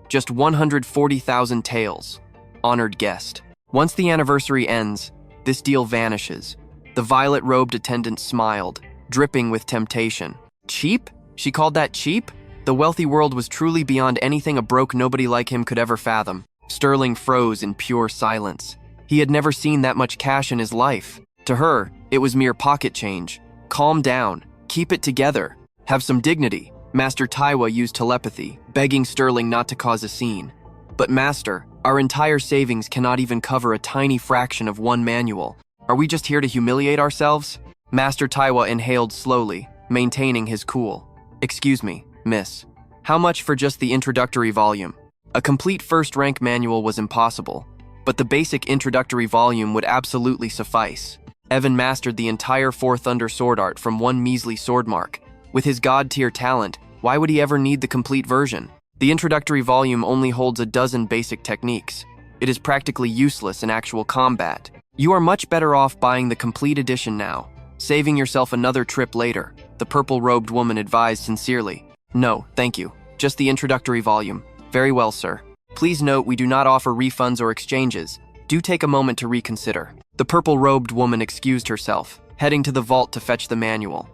Just 140,000 taels. Honored guest. Once the anniversary ends, this deal vanishes. The violet-robed attendant smiled, dripping with temptation. Cheap? She called that cheap? The wealthy world was truly beyond anything a broke nobody like him could ever fathom. Sterling froze in pure silence. He had never seen that much cash in his life. To her, it was mere pocket change. Calm down. Keep it together. Have some dignity. Master Taiwa used telepathy, begging Sterling not to cause a scene. But Master, our entire savings cannot even cover a tiny fraction of one manual. Are we just here to humiliate ourselves? Master Taiwa inhaled slowly, maintaining his cool. Excuse me, miss. How much for just the introductory volume? A complete 1st rank manual was impossible, but the basic introductory volume would absolutely suffice. Evan mastered the entire 4th Thunder sword art from one measly sword mark. With his god-tier talent, why would he ever need the complete version? The introductory volume only holds a dozen basic techniques. It is practically useless in actual combat. You are much better off buying the complete edition now, saving yourself another trip later, the purple-robed woman advised sincerely. No, thank you. Just the introductory volume. Very well, sir. Please note we do not offer refunds or exchanges. Do take a moment to reconsider. The purple-robed woman excused herself, heading to the vault to fetch the manual.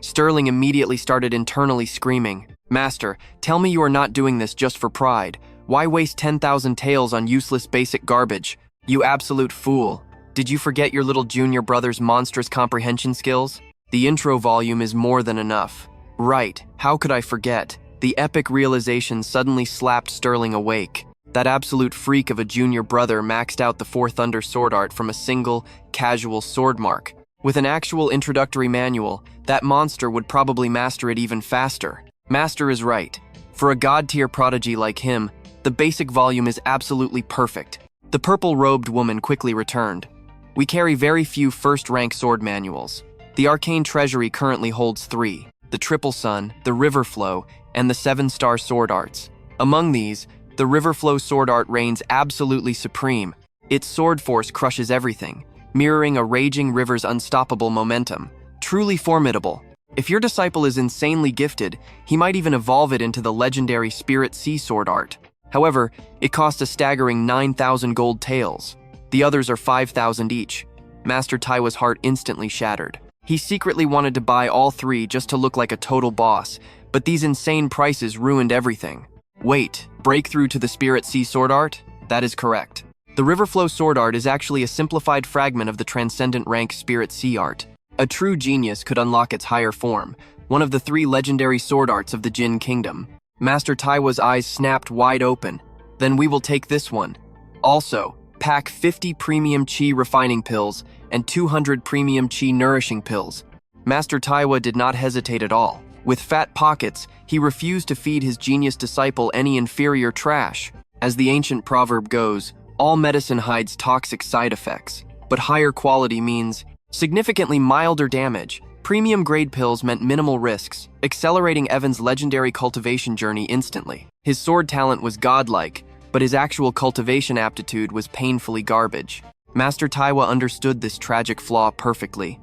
Sterling immediately started internally screaming, Master, tell me you are not doing this just for pride. Why waste 10,000 taels on useless basic garbage? You absolute fool. Did you forget your little junior brother's monstrous comprehension skills? The intro volume is more than enough. Right, how could I forget? The epic realization suddenly slapped Sterling awake. That absolute freak of a junior brother maxed out the 4th Thunder sword art from a single, casual sword mark. With an actual introductory manual, that monster would probably master it even faster. Master is right. For a god-tier prodigy like him, the basic volume is absolutely perfect. The purple-robed woman quickly returned. We carry very few 1st rank sword manuals. The Arcane Treasury currently holds 3, the Triple Sun, the River Flow, and the 7-star sword arts. Among these, the River Flow sword art reigns absolutely supreme. Its sword force crushes everything, mirroring a raging river's unstoppable momentum. Truly formidable. If your disciple is insanely gifted, he might even evolve it into the legendary Spirit Sea sword art. However, it costs a staggering 9,000 gold taels. The others are 5,000 each. Master Taiwa's heart instantly shattered. He secretly wanted to buy all 3 just to look like a total boss, but these insane prices ruined everything. Wait, breakthrough to the Spirit Sea sword art? That is correct. The Riverflow sword art is actually a simplified fragment of the Transcendent rank Spirit Sea art. A true genius could unlock its higher form, one of the 3 legendary sword arts of the Jin Kingdom. Master Taiwa's eyes snapped wide open. Then we will take this one. Also, pack 50 premium chi refining pills and 200 premium chi nourishing pills. Master Taiwa did not hesitate at all. With fat pockets, he refused to feed his genius disciple any inferior trash. As the ancient proverb goes, all medicine hides toxic side effects, but higher quality means significantly milder damage. Premium grade pills meant minimal risks, accelerating Evan's legendary cultivation journey instantly. His sword talent was godlike, but his actual cultivation aptitude was painfully garbage. Master Taiwa understood this tragic flaw perfectly.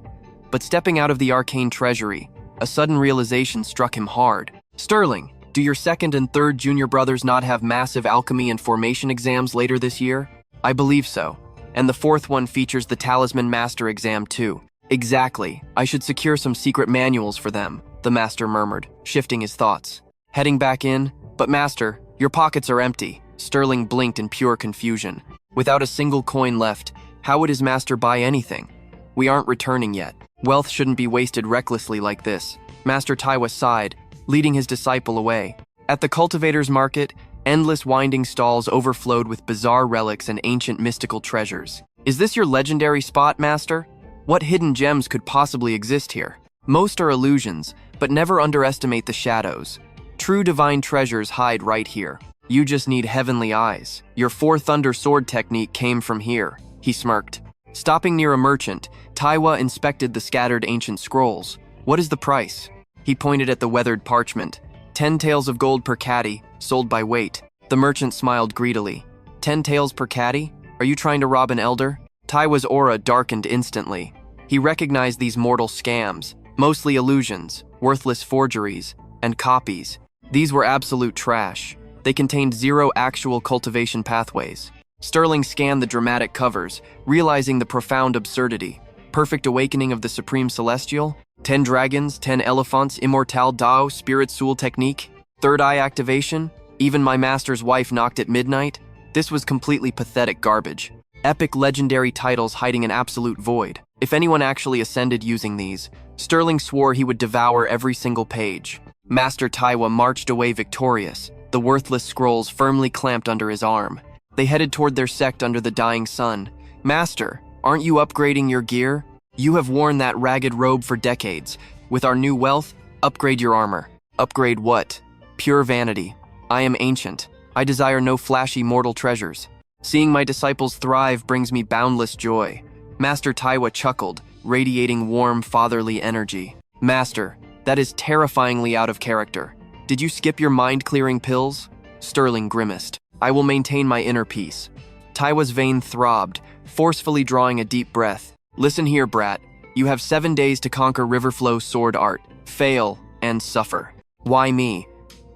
But stepping out of the Arcane Treasury, a sudden realization struck him hard. Sterling, do your 2nd and 3rd junior brothers not have massive alchemy and formation exams later this year? I believe so. And the 4th one features the Talisman Master exam too. Exactly. I should secure some secret manuals for them. the master murmured, shifting his thoughts. Heading back in, but master, your pockets are empty. Sterling blinked in pure confusion. Without a single coin left, how would his master buy anything? We aren't returning yet. Wealth shouldn't be wasted recklessly like this. Master Taiwa sighed, leading his disciple away. At the cultivator's market, endless winding stalls overflowed with bizarre relics and ancient mystical treasures. Is this your legendary spot, master? What hidden gems could possibly exist here? Most are illusions, but never underestimate the shadows. True divine treasures hide right here. You just need heavenly eyes. Your Four Thunder sword technique came from here, he smirked. Stopping near a merchant, Taiwa inspected the scattered ancient scrolls. What is the price? He pointed at the weathered parchment. 10 taels of gold per caddy, sold by weight. The merchant smiled greedily. 10 taels per caddy? Are you trying to rob an elder? Taiwa's aura darkened instantly. He recognized these mortal scams, mostly illusions, worthless forgeries, and copies. These were absolute trash. They contained zero actual cultivation pathways. Sterling scanned the dramatic covers, realizing the profound absurdity. Perfect awakening of the Supreme Celestial? 10 dragons, 10 elephants, immortal Dao, spirit soul technique? Third eye activation? Even my master's wife knocked at midnight? This was completely pathetic garbage. Epic legendary titles hiding an absolute void. If anyone actually ascended using these, Sterling swore he would devour every single page. Master Taiwa marched away victorious, the worthless scrolls firmly clamped under his arm. They headed toward their sect under the dying sun. Master, aren't you upgrading your gear? You have worn that ragged robe for decades. With our new wealth, upgrade your armor. Upgrade what? Pure vanity. I am ancient. I desire no flashy mortal treasures. Seeing my disciples thrive brings me boundless joy. Master Taiwa chuckled, radiating warm fatherly energy. Master, that is terrifyingly out of character. Did you skip your mind-clearing pills? Sterling grimaced. I will maintain my inner peace. Taiwa's vein throbbed, forcefully drawing a deep breath. Listen here, brat. You have 7 days to conquer Riverflow sword art. Fail and suffer. Why me?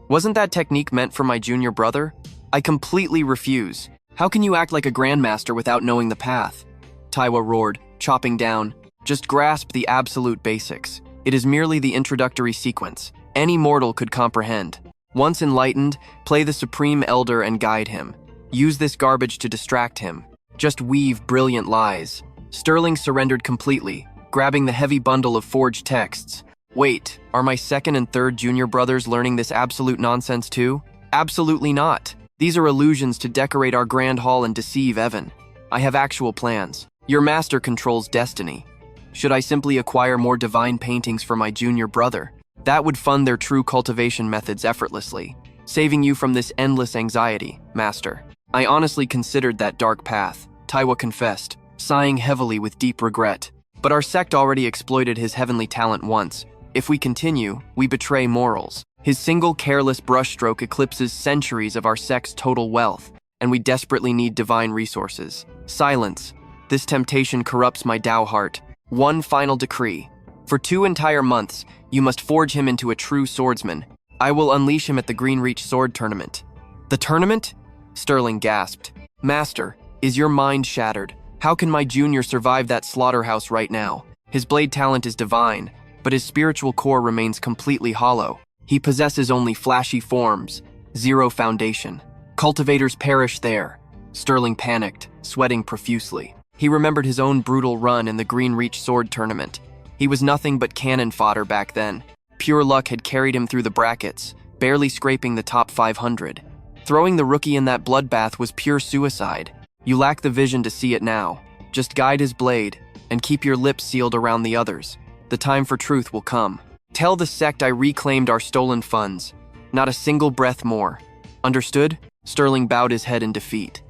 Wasn't that technique meant for my junior brother? I completely refuse. How can you act like a grandmaster without knowing the path? Taiwa roared, chopping down. Just grasp the absolute basics. It is merely the introductory sequence. Any mortal could comprehend. Once enlightened, play the Supreme Elder and guide him. Use this garbage to distract him. Just weave brilliant lies. Sterling surrendered completely, grabbing the heavy bundle of forged texts. Wait, are my second and third junior brothers learning this absolute nonsense too? Absolutely not. These are illusions to decorate our grand hall and deceive Evan. I have actual plans. Your master controls destiny. Should I simply acquire more divine paintings for my junior brother? That would fund their true cultivation methods effortlessly, saving you from this endless anxiety, master. I honestly considered that dark path, Taiwa confessed, sighing heavily with deep regret. But our sect already exploited his heavenly talent once. If we continue, we betray morals. His single careless brushstroke eclipses centuries of our sect's total wealth, and we desperately need divine resources. Silence. This temptation corrupts my Tao heart. One final decree. For 2 entire months, you must forge him into a true swordsman. I will unleash him at the Greenreach Sword Tournament. The tournament? Sterling gasped. Master, is your mind shattered? How can my junior survive that slaughterhouse right now? His blade talent is divine, but his spiritual core remains completely hollow. He possesses only flashy forms, zero foundation. Cultivators perish there. Sterling panicked, sweating profusely. He remembered his own brutal run in the Greenreach Sword Tournament. He was nothing but cannon fodder back then. Pure luck had carried him through the brackets, barely scraping the top 500. Throwing the rookie in that bloodbath was pure suicide. You lack the vision to see it now. Just guide his blade, and keep your lips sealed around the others. The time for truth will come. Tell the sect I reclaimed our stolen funds. Not a single breath more. Understood? Sterling bowed his head in defeat.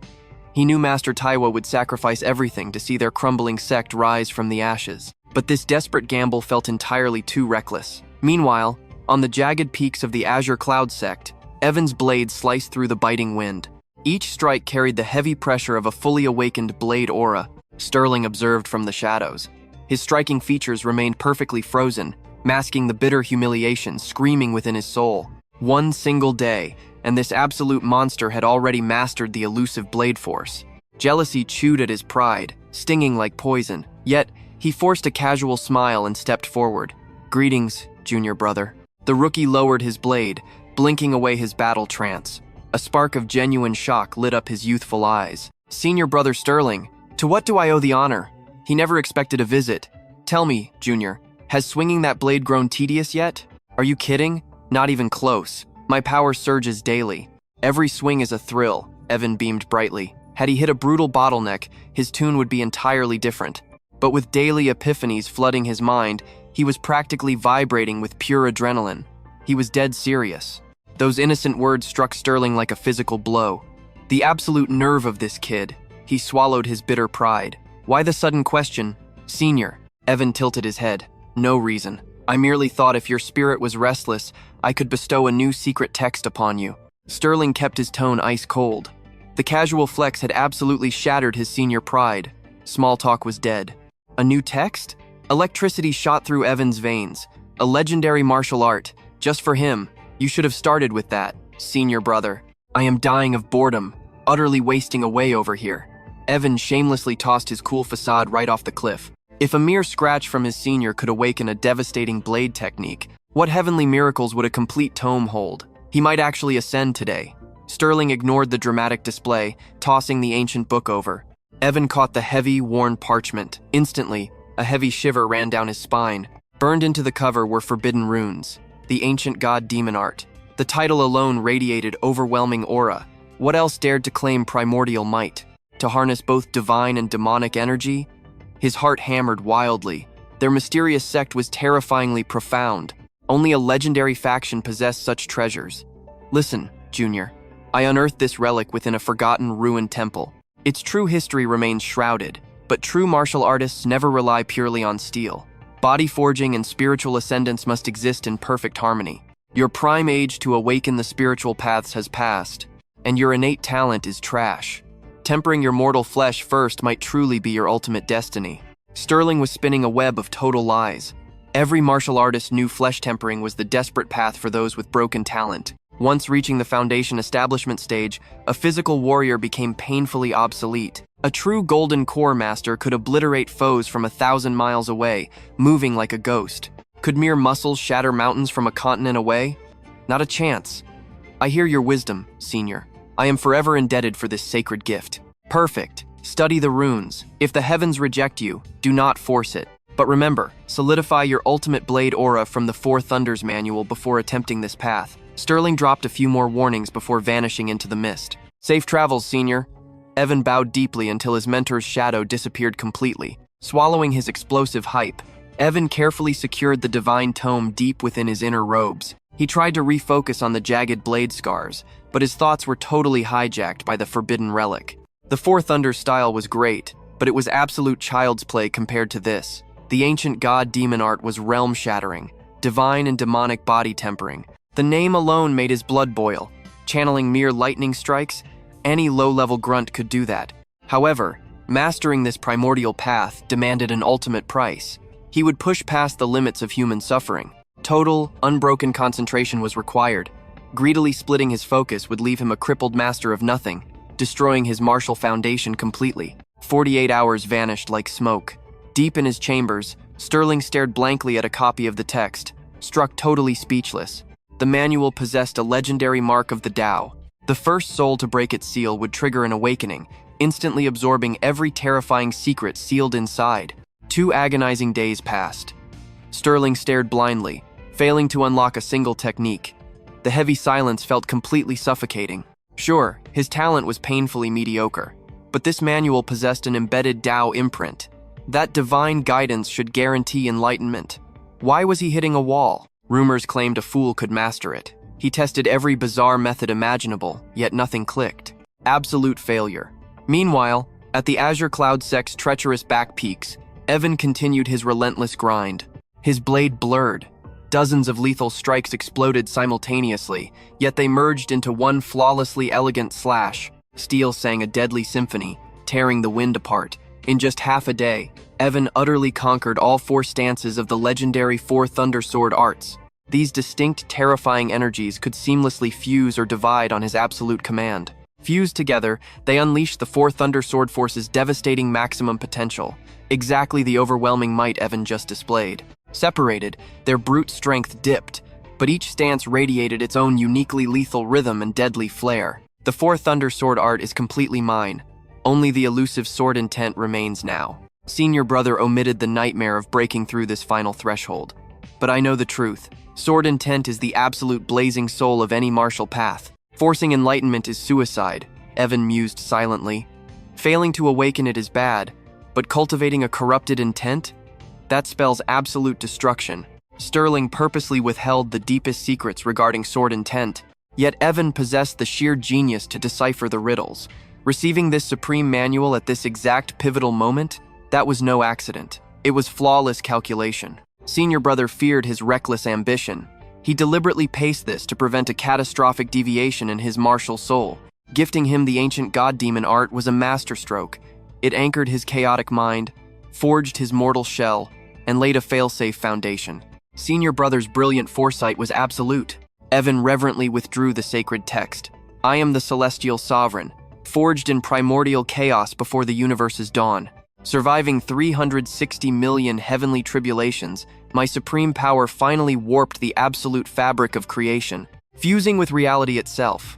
He knew Master Taiwa would sacrifice everything to see their crumbling sect rise from the ashes. But this desperate gamble felt entirely too reckless. Meanwhile, on the jagged peaks of the Azure Cloud sect, Evan's blade sliced through the biting wind. Each strike carried the heavy pressure of a fully awakened blade aura, Sterling observed from the shadows. His striking features remained perfectly frozen, masking the bitter humiliation screaming within his soul. One single day, and this absolute monster had already mastered the elusive blade force. Jealousy chewed at his pride, stinging like poison. Yet, he forced a casual smile and stepped forward. Greetings, junior brother. The rookie lowered his blade, blinking away his battle trance. A spark of genuine shock lit up his youthful eyes. Senior brother Sterling, to what do I owe the honor? He never expected a visit. Tell me, Junior, has swinging that blade grown tedious yet? Are you kidding? Not even close. My power surges daily. Every swing is a thrill, Evan beamed brightly. Had he hit a brutal bottleneck, his tune would be entirely different. But with daily epiphanies flooding his mind, he was practically vibrating with pure adrenaline. He was dead serious. Those innocent words struck Sterling like a physical blow. The absolute nerve of this kid. He swallowed his bitter pride. Why the sudden question? Senior. Evan tilted his head. No reason. I merely thought if your spirit was restless, I could bestow a new secret text upon you. Sterling kept his tone ice cold. The casual flex had absolutely shattered his senior pride. Small talk was dead. A new text? Electricity shot through Evan's veins. A legendary martial art. Just for him. You should have started with that, senior brother. I am dying of boredom, utterly wasting away over here. Evan shamelessly tossed his cool facade right off the cliff. If a mere scratch from his senior could awaken a devastating blade technique, what heavenly miracles would a complete tome hold? He might actually ascend today. Sterling ignored the dramatic display, tossing the ancient book over. Evan caught the heavy, worn parchment. Instantly, a heavy shiver ran down his spine. Burned into the cover were forbidden runes, the ancient god demon art. The title alone radiated overwhelming aura. What else dared to claim primordial might? To harness both divine and demonic energy? His heart hammered wildly. Their mysterious sect was terrifyingly profound. Only a legendary faction possessed such treasures. Listen, Junior. I unearthed this relic within a forgotten ruined temple. Its true history remains shrouded, but true martial artists never rely purely on steel. Body forging and spiritual ascendance must exist in perfect harmony. Your prime age to awaken the spiritual paths has passed, and your innate talent is trash. Tempering your mortal flesh first might truly be your ultimate destiny. Sterling was spinning a web of total lies. Every martial artist knew flesh tempering was the desperate path for those with broken talent. Once reaching the foundation establishment stage, a physical warrior became painfully obsolete. A true golden core master could obliterate foes from 1,000 miles away, moving like a ghost. Could mere muscles shatter mountains from a continent away? Not a chance. I hear your wisdom, Senior. I am forever indebted for this sacred gift. Perfect. Study the runes. If the heavens reject you, do not force it. But remember, solidify your ultimate blade aura from the Four Thunders manual before attempting this path. Sterling dropped a few more warnings before vanishing into the mist. Safe travels, Senior. Evan bowed deeply until his mentor's shadow disappeared completely. Swallowing his explosive hype, Evan carefully secured the divine tome deep within his inner robes. He tried to refocus on the jagged blade scars, but his thoughts were totally hijacked by the forbidden relic. The Four Thunders style was great, but it was absolute child's play compared to this. The ancient god demon art was realm-shattering, divine and demonic body tempering. The name alone made his blood boil. Channeling mere lightning strikes, any low-level grunt could do that. However, mastering this primordial path demanded an ultimate price. He would push past the limits of human suffering. Total, unbroken concentration was required. Greedily splitting his focus would leave him a crippled master of nothing, destroying his martial foundation completely. 48 hours vanished like smoke. Deep in his chambers, Sterling stared blankly at a copy of the text, struck totally speechless. The manual possessed a legendary mark of the Tao. The first soul to break its seal would trigger an awakening, instantly absorbing every terrifying secret sealed inside. 2 agonizing days passed. Sterling stared blindly, failing to unlock a single technique. The heavy silence felt completely suffocating. Sure, his talent was painfully mediocre, but this manual possessed an embedded Tao imprint. That divine guidance should guarantee enlightenment. Why was he hitting a wall? Rumors claimed a fool could master it. He tested every bizarre method imaginable, yet nothing clicked. Absolute failure. Meanwhile, at the Azure Cloud Sect's treacherous back peaks, Evan continued his relentless grind. His blade blurred. Dozens of lethal strikes exploded simultaneously, yet they merged into one flawlessly elegant slash. Steel sang a deadly symphony, tearing the wind apart. In just half a day, Evan utterly conquered all 4 stances of the legendary Four Thunder Sword arts. These distinct, terrifying energies could seamlessly fuse or divide on his absolute command. Fused together, they unleashed the Four Thunder Sword Force's devastating maximum potential, exactly the overwhelming might Evan just displayed. Separated, their brute strength dipped, but each stance radiated its own uniquely lethal rhythm and deadly flair. The 4 Thunder Sword art is completely mine. Only the elusive sword intent remains now. Senior brother omitted the nightmare of breaking through this final threshold. But I know the truth. Sword intent is the absolute blazing soul of any martial path. Forcing enlightenment is suicide, Evan mused silently. Failing to awaken it is bad, but cultivating a corrupted intent? That spells absolute destruction. Sterling purposely withheld the deepest secrets regarding sword intent, yet Evan possessed the sheer genius to decipher the riddles. Receiving this supreme manual at this exact pivotal moment, that was no accident. It was flawless calculation. Senior brother feared his reckless ambition. He deliberately paced this to prevent a catastrophic deviation in his martial soul. Gifting him the ancient god-demon art was a masterstroke. It anchored his chaotic mind, forged his mortal shell, and laid a fail-safe foundation. Senior brother's brilliant foresight was absolute. Evan reverently withdrew the sacred text. I am the celestial sovereign, forged in primordial chaos before the universe's dawn. Surviving 360 million heavenly tribulations, my supreme power finally warped the absolute fabric of creation, fusing with reality itself.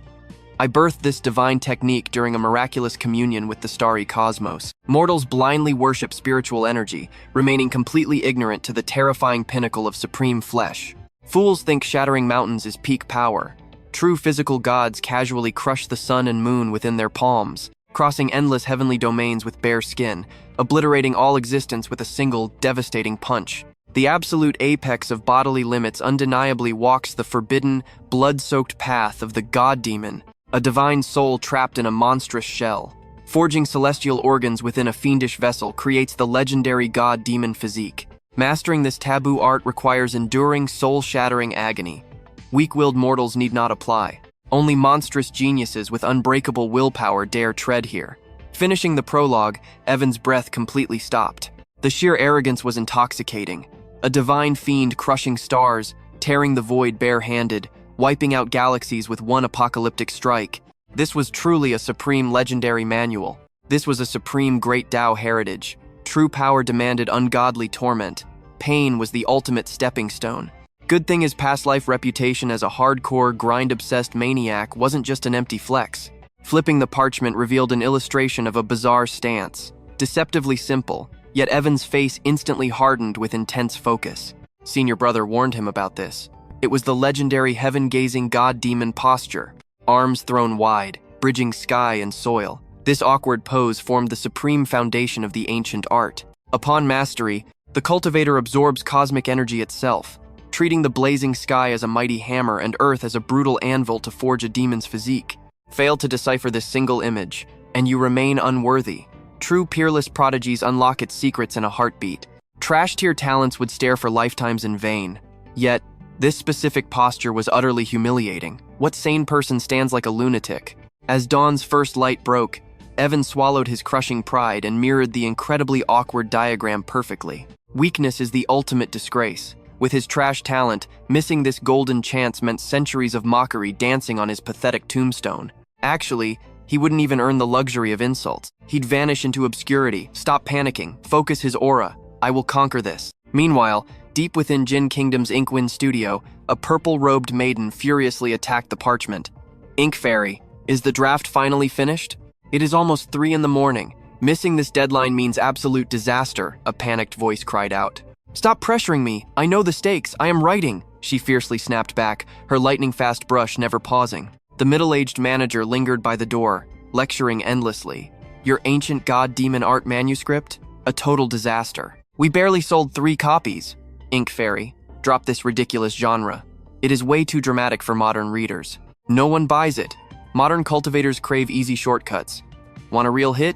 I birthed this divine technique during a miraculous communion with the starry cosmos. Mortals blindly worship spiritual energy, remaining completely ignorant to the terrifying pinnacle of supreme flesh. Fools think shattering mountains is peak power. True physical gods casually crush the sun and moon within their palms, crossing endless heavenly domains with bare skin, obliterating all existence with a single, devastating punch. The absolute apex of bodily limits undeniably walks the forbidden, blood-soaked path of the god-demon, a divine soul trapped in a monstrous shell. Forging celestial organs within a fiendish vessel creates the legendary god-demon physique. Mastering this taboo art requires enduring, soul-shattering agony. Weak-willed mortals need not apply. Only monstrous geniuses with unbreakable willpower dare tread here. Finishing the prologue, Evan's breath completely stopped. The sheer arrogance was intoxicating. A divine fiend crushing stars, tearing the void bare-handed, wiping out galaxies with one apocalyptic strike. This was truly a supreme legendary manual. This was a supreme great Tao heritage. True power demanded ungodly torment. Pain was the ultimate stepping stone. Good thing his past life reputation as a hardcore, grind-obsessed maniac wasn't just an empty flex. Flipping the parchment revealed an illustration of a bizarre stance. Deceptively simple, yet Evan's face instantly hardened with intense focus. Senior brother warned him about this. It was the legendary heaven-gazing god-demon posture. Arms thrown wide, bridging sky and soil. This awkward pose formed the supreme foundation of the ancient art. Upon mastery, the cultivator absorbs cosmic energy itself, treating the blazing sky as a mighty hammer and earth as a brutal anvil to forge a demon's physique. Fail to decipher this single image, and you remain unworthy. True peerless prodigies unlock its secrets in a heartbeat. Trash-tier talents would stare for lifetimes in vain. Yet, this specific posture was utterly humiliating. What sane person stands like a lunatic? As dawn's first light broke, Evan swallowed his crushing pride and mirrored the incredibly awkward diagram perfectly. Weakness is the ultimate disgrace. With his trash talent, missing this golden chance meant centuries of mockery dancing on his pathetic tombstone. Actually, he wouldn't even earn the luxury of insults. He'd vanish into obscurity, stop panicking, focus his aura. I will conquer this. Meanwhile, deep within Jin Kingdom's Inkwind studio, a purple-robed maiden furiously attacked the parchment. Ink Fairy, is the draft finally finished? It is almost 3 a.m. Missing this deadline means absolute disaster, a panicked voice cried out. Stop pressuring me. I know the stakes. I am writing, she fiercely snapped back, her lightning-fast brush never pausing. The middle-aged manager lingered by the door, lecturing endlessly. Your ancient god-demon art manuscript? A total disaster. We barely sold 3 copies. Ink Fairy, drop this ridiculous genre. It is way too dramatic for modern readers. No one buys it. Modern cultivators crave easy shortcuts. Want a real hit?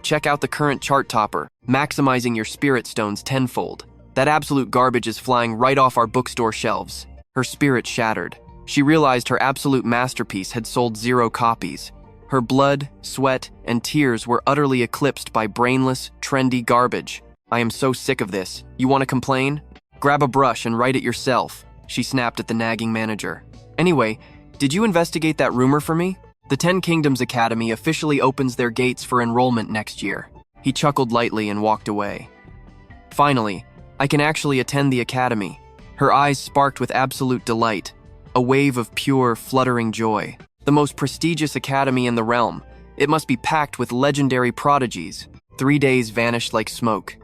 Check out the current chart topper, maximizing your spirit stones tenfold. That absolute garbage is flying right off our bookstore shelves. Her spirit shattered. She realized her absolute masterpiece had sold 0 copies. Her blood, sweat, and tears were utterly eclipsed by brainless, trendy garbage. I am so sick of this. You want to complain? Grab a brush and write it yourself, she snapped at the nagging manager. Anyway, did you investigate that rumor for me? The 10 Kingdoms Academy officially opens their gates for enrollment next year. He chuckled lightly and walked away. Finally, I can actually attend the academy." Her eyes sparked with absolute delight, a wave of pure, fluttering joy. The most prestigious academy in the realm. It must be packed with legendary prodigies. 3 days vanished like smoke.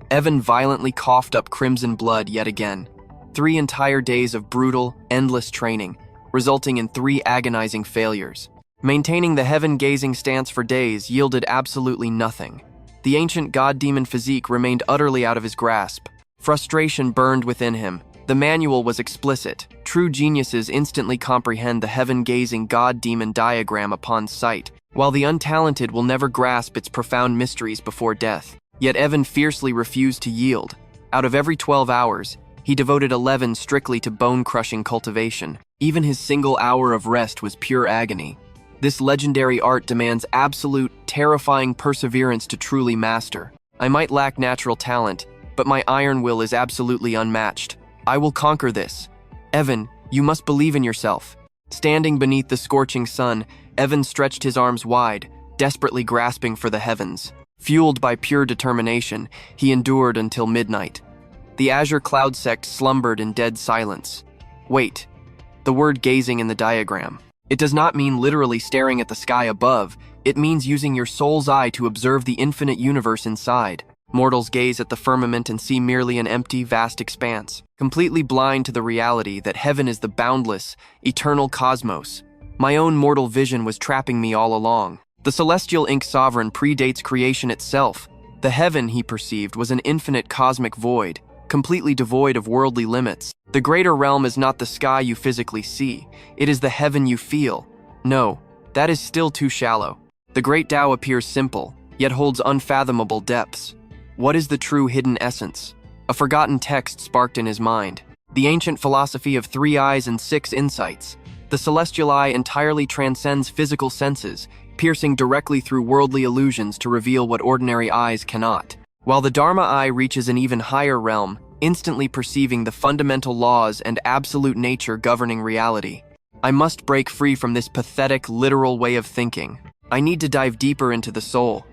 Evan violently coughed up crimson blood yet again. 3 entire days of brutal, endless training, resulting in 3 agonizing failures. Maintaining the heaven-gazing stance for days yielded absolutely nothing. The ancient god-demon physique remained utterly out of his grasp. Frustration burned within him. The manual was explicit. True geniuses instantly comprehend the heaven-gazing god-demon diagram upon sight, while the untalented will never grasp its profound mysteries before death. Yet Evan fiercely refused to yield. Out of every 12 hours, he devoted 11 strictly to bone-crushing cultivation. Even his single hour of rest was pure agony. This legendary art demands absolute, terrifying perseverance to truly master. I might lack natural talent, but my iron will is absolutely unmatched. I will conquer this. Evan, you must believe in yourself. Standing beneath the scorching sun, Evan stretched his arms wide, desperately grasping for the heavens. Fueled by pure determination, he endured until midnight. The azure cloud sect slumbered in dead silence. Wait. The word gazing in the diagram. It does not mean literally staring at the sky above. It means using your soul's eye to observe the infinite universe inside. Mortals gaze at the firmament and see merely an empty, vast expanse, completely blind to the reality that heaven is the boundless, eternal cosmos. My own mortal vision was trapping me all along. The celestial ink sovereign predates creation itself. The heaven, he perceived, was an infinite cosmic void, completely devoid of worldly limits. The greater realm is not the sky you physically see. It is the heaven you feel. No, that is still too shallow. The great Tao appears simple, yet holds unfathomable depths. What is the true hidden essence? A forgotten text sparked in his mind. The ancient philosophy of 3 eyes and 6 insights. The celestial eye entirely transcends physical senses, piercing directly through worldly illusions to reveal what ordinary eyes cannot. While the Dharma eye reaches an even higher realm, instantly perceiving the fundamental laws and absolute nature governing reality. I must break free from this pathetic, literal way of thinking. I need to dive deeper into the soul,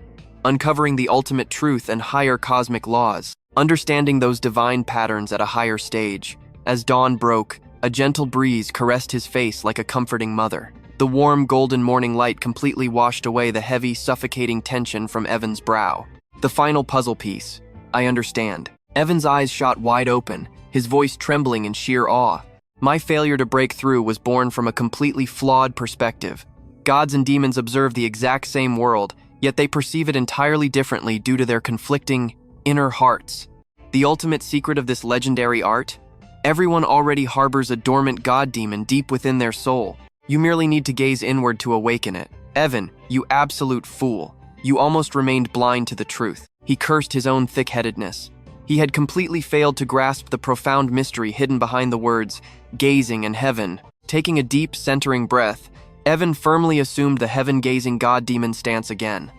uncovering the ultimate truth and higher cosmic laws, understanding those divine patterns at a higher stage. As dawn broke, a gentle breeze caressed his face like a comforting mother. The warm, golden morning light completely washed away the heavy, suffocating tension from Evan's brow. The final puzzle piece. I understand. Evan's eyes shot wide open, his voice trembling in sheer awe. My failure to break through was born from a completely flawed perspective. Gods and demons observe the exact same world, yet they perceive it entirely differently due to their conflicting inner hearts. The ultimate secret of this legendary art? Everyone already harbors a dormant god demon deep within their soul. You merely need to gaze inward to awaken it. Evan, you absolute fool. You almost remained blind to the truth. He cursed his own thick-headedness. He had completely failed to grasp the profound mystery hidden behind the words, gazing and heaven. Taking a deep, centering breath, Evan firmly assumed the heaven-gazing god-demon stance again.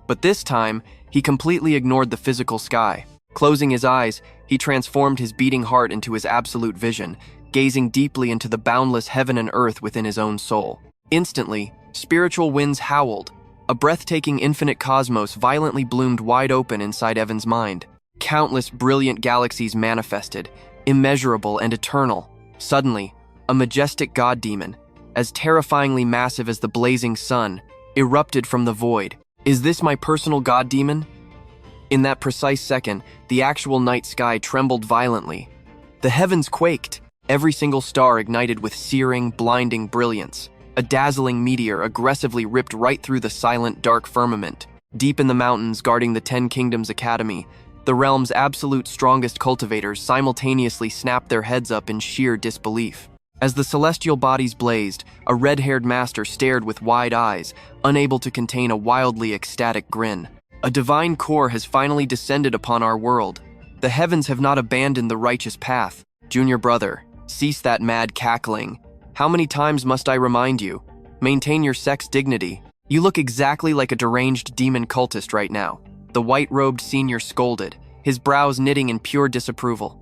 But this time, he completely ignored the physical sky. Closing his eyes, he transformed his beating heart into his absolute vision, gazing deeply into the boundless heaven and earth within his own soul. Instantly, spiritual winds howled. A breathtaking infinite cosmos violently bloomed wide open inside Evan's mind. Countless brilliant galaxies manifested, immeasurable and eternal. Suddenly, a majestic god-demon, as terrifyingly massive as the blazing sun, erupted from the void. Is this my personal god-demon? In that precise second, the actual night sky trembled violently. The heavens quaked, every single star ignited with searing, blinding brilliance. A dazzling meteor aggressively ripped right through the silent, dark firmament. Deep in the mountains guarding the 10 Kingdoms Academy, the realm's absolute strongest cultivators simultaneously snapped their heads up in sheer disbelief. As the celestial bodies blazed, a red-haired master stared with wide eyes, unable to contain a wildly ecstatic grin. A divine core has finally descended upon our world. The heavens have not abandoned the righteous path. Junior brother, cease that mad cackling. How many times must I remind you? Maintain your sex dignity. You look exactly like a deranged demon cultist right now. The white-robed senior scolded, his brows knitting in pure disapproval.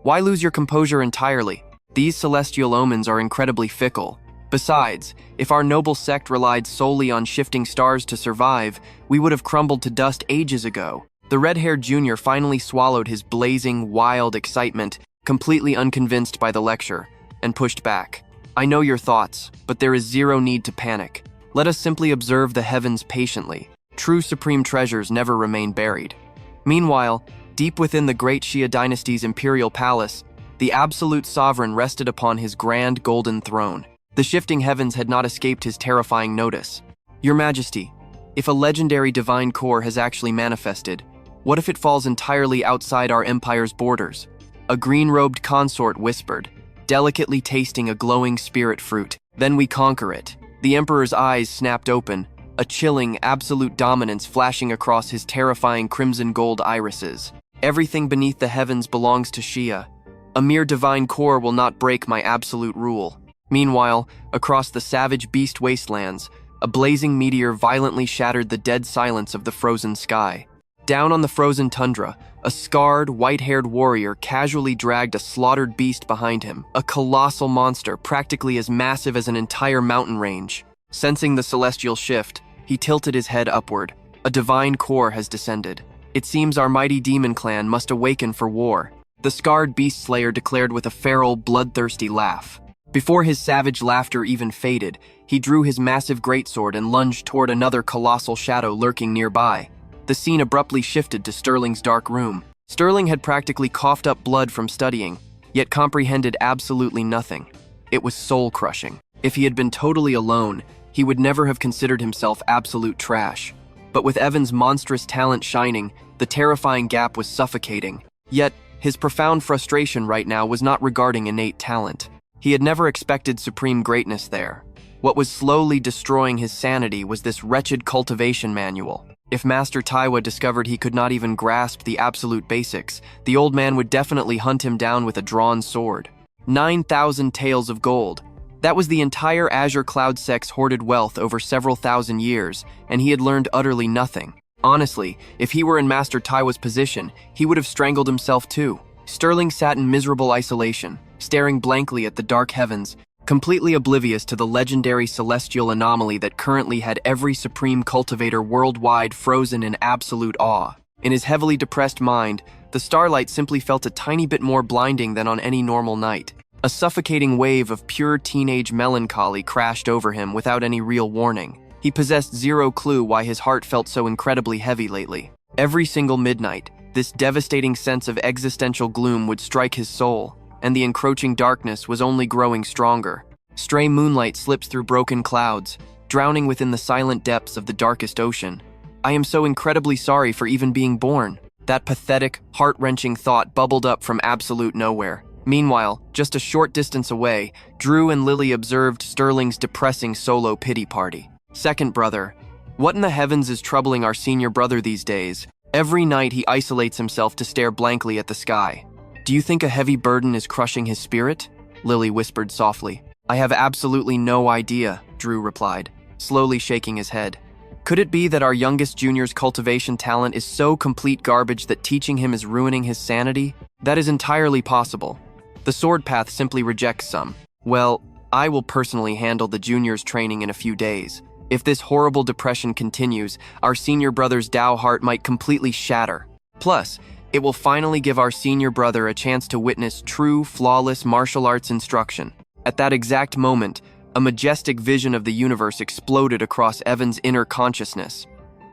Why lose your composure entirely? These celestial omens are incredibly fickle. Besides, if our noble sect relied solely on shifting stars to survive, we would have crumbled to dust ages ago. The red-haired junior finally swallowed his blazing, wild excitement, completely unconvinced by the lecture, and pushed back. I know your thoughts, but there is zero need to panic. Let us simply observe the heavens patiently. True supreme treasures never remain buried. Meanwhile, deep within the great Xia dynasty's imperial palace, the absolute sovereign rested upon his grand golden throne. The shifting heavens had not escaped his terrifying notice. Your Majesty, if a legendary divine core has actually manifested, what if it falls entirely outside our empire's borders? A green-robed consort whispered, delicately tasting a glowing spirit fruit. Then we conquer it. The Emperor's eyes snapped open, a chilling, absolute dominance flashing across his terrifying crimson gold irises. Everything beneath the heavens belongs to Xia. A mere divine core will not break my absolute rule. Meanwhile, across the savage beast wastelands, a blazing meteor violently shattered the dead silence of the frozen sky. Down on the frozen tundra, a scarred, white-haired warrior casually dragged a slaughtered beast behind him, a colossal monster practically as massive as an entire mountain range. Sensing the celestial shift, he tilted his head upward. A divine core has descended. It seems our mighty demon clan must awaken for war. The scarred beast slayer declared with a feral, bloodthirsty laugh. Before his savage laughter even faded, he drew his massive greatsword and lunged toward another colossal shadow lurking nearby. The scene abruptly shifted to Sterling's dark room. Sterling had practically coughed up blood from studying, yet comprehended absolutely nothing. It was soul-crushing. If he had been totally alone, he would never have considered himself absolute trash. But with Evan's monstrous talent shining, the terrifying gap was suffocating. Yet, his profound frustration right now was not regarding innate talent. He had never expected supreme greatness there. What was slowly destroying his sanity was this wretched cultivation manual. If Master Taiwa discovered he could not even grasp the absolute basics, the old man would definitely hunt him down with a drawn sword. 9,000 taels of gold. That was the entire Azure Cloud Sect's hoarded wealth over several thousand years, and he had learned utterly nothing. Honestly, if he were in Master Taiwa's position, he would have strangled himself too. Sterling sat in miserable isolation, staring blankly at the dark heavens, completely oblivious to the legendary celestial anomaly that currently had every supreme cultivator worldwide frozen in absolute awe. In his heavily depressed mind, the starlight simply felt a tiny bit more blinding than on any normal night. A suffocating wave of pure teenage melancholy crashed over him without any real warning. He possessed zero clue why his heart felt so incredibly heavy lately. Every single midnight, this devastating sense of existential gloom would strike his soul, and the encroaching darkness was only growing stronger. Stray moonlight slipped through broken clouds, drowning within the silent depths of the darkest ocean. I am so incredibly sorry for even being born. That pathetic, heart-wrenching thought bubbled up from absolute nowhere. Meanwhile, just a short distance away, Drew and Lily observed Sterling's depressing solo pity party. Second brother, what in the heavens is troubling our senior brother these days? Every night he isolates himself to stare blankly at the sky. Do you think a heavy burden is crushing his spirit? Lily whispered softly. I have absolutely no idea, Drew replied, slowly shaking his head. Could it be that our youngest junior's cultivation talent is so complete garbage that teaching him is ruining his sanity? That is entirely possible. The sword path simply rejects some. Well, I will personally handle the junior's training in a few days. If this horrible depression continues, our senior brother's Tao heart might completely shatter. Plus, it will finally give our senior brother a chance to witness true, flawless martial arts instruction. At that exact moment, a majestic vision of the universe exploded across Evan's inner consciousness.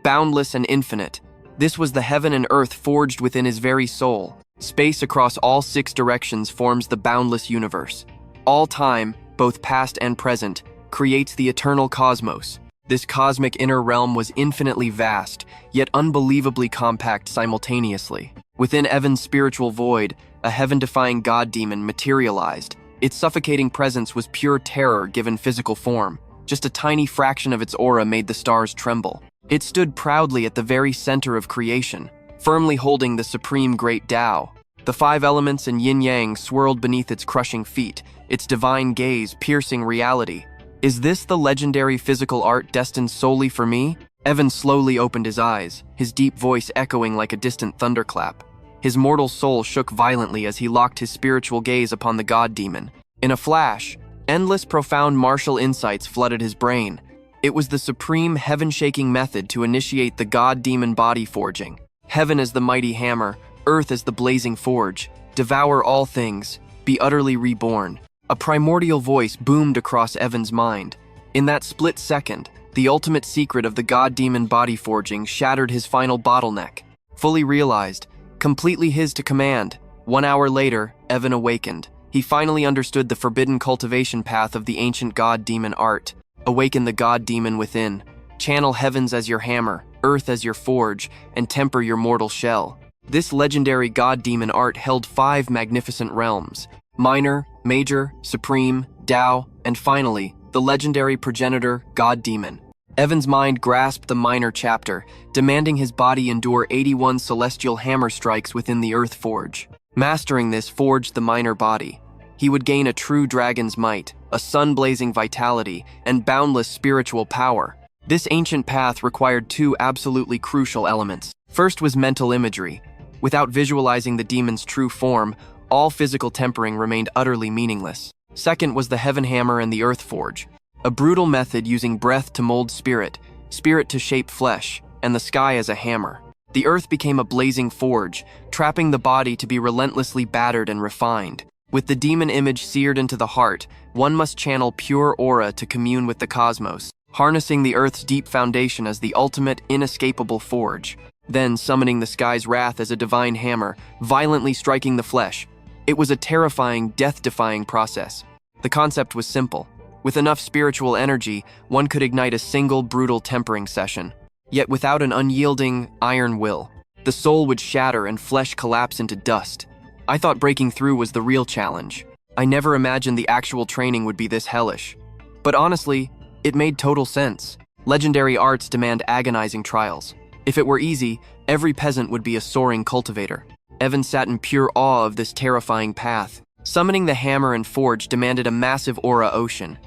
Boundless and infinite, this was the heaven and earth forged within his very soul. Space across all 6 directions forms the boundless universe. All time, both past and present, creates the eternal cosmos. This cosmic inner realm was infinitely vast, yet unbelievably compact simultaneously. Within Evan's spiritual void, a heaven-defying god-demon materialized. Its suffocating presence was pure terror given physical form. Just a tiny fraction of its aura made the stars tremble. It stood proudly at the very center of creation, firmly holding the supreme great Tao. The 5 elements and yin-yang swirled beneath its crushing feet, its divine gaze piercing reality. Is this the legendary physical art destined solely for me? Evan slowly opened his eyes, his deep voice echoing like a distant thunderclap. His mortal soul shook violently as he locked his spiritual gaze upon the god-demon. In a flash, endless profound martial insights flooded his brain. It was the supreme heaven-shaking method to initiate the god-demon body forging. Heaven as the mighty hammer, earth as the blazing forge. Devour all things, be utterly reborn. A primordial voice boomed across Evan's mind. In that split second, the ultimate secret of the god-demon body forging shattered his final bottleneck. Fully realized, completely his to command. 1 hour later, Evan awakened. He finally understood the forbidden cultivation path of the ancient god-demon art. Awaken the god-demon within. Channel heavens as your hammer, earth as your forge, and temper your mortal shell. This legendary god-demon art held 5 magnificent realms: minor, major, supreme, Tao, and finally, the legendary progenitor god-demon. Evan's mind grasped the minor chapter, demanding his body endure 81 celestial hammer strikes within the earth forge. Mastering this forged the minor body. He would gain a true dragon's might, a sun-blazing vitality, and boundless spiritual power. This ancient path required 2 absolutely crucial elements. First was mental imagery. Without visualizing the demon's true form, all physical tempering remained utterly meaningless. Second was the heaven hammer and the earth forge, a brutal method using breath to mold spirit, spirit to shape flesh, and the sky as a hammer. The earth became a blazing forge, trapping the body to be relentlessly battered and refined. With the demon image seared into the heart, one must channel pure aura to commune with the cosmos, harnessing the earth's deep foundation as the ultimate, inescapable forge. Then summoning the sky's wrath as a divine hammer, violently striking the flesh. It was a terrifying, death-defying process. The concept was simple. With enough spiritual energy, one could ignite a single brutal tempering session. Yet without an unyielding, iron will, the soul would shatter and flesh collapse into dust. I thought breaking through was the real challenge. I never imagined the actual training would be this hellish. But honestly, it made total sense. Legendary arts demand agonizing trials. If it were easy, every peasant would be a soaring cultivator. Evan sat in pure awe of this terrifying path. Summoning the hammer and forge demanded a massive aura ocean.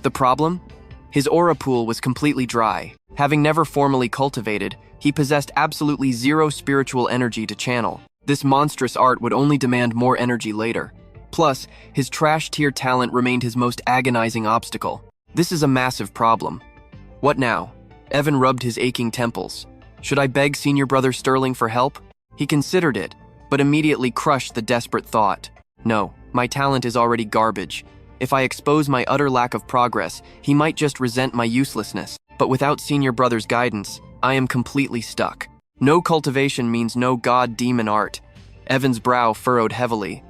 The problem? His aura pool was completely dry. Having never formally cultivated, he possessed absolutely zero spiritual energy to channel. This monstrous art would only demand more energy later. Plus, his trash-tier talent remained his most agonizing obstacle. This is a massive problem. What now? Evan rubbed his aching temples. Should I beg senior brother Sterling for help? He considered it, but immediately crushed the desperate thought. No, my talent is already garbage. If I expose my utter lack of progress, he might just resent my uselessness. But without senior brother's guidance, I am completely stuck. No cultivation means no god-demon art. Evan's brow furrowed heavily.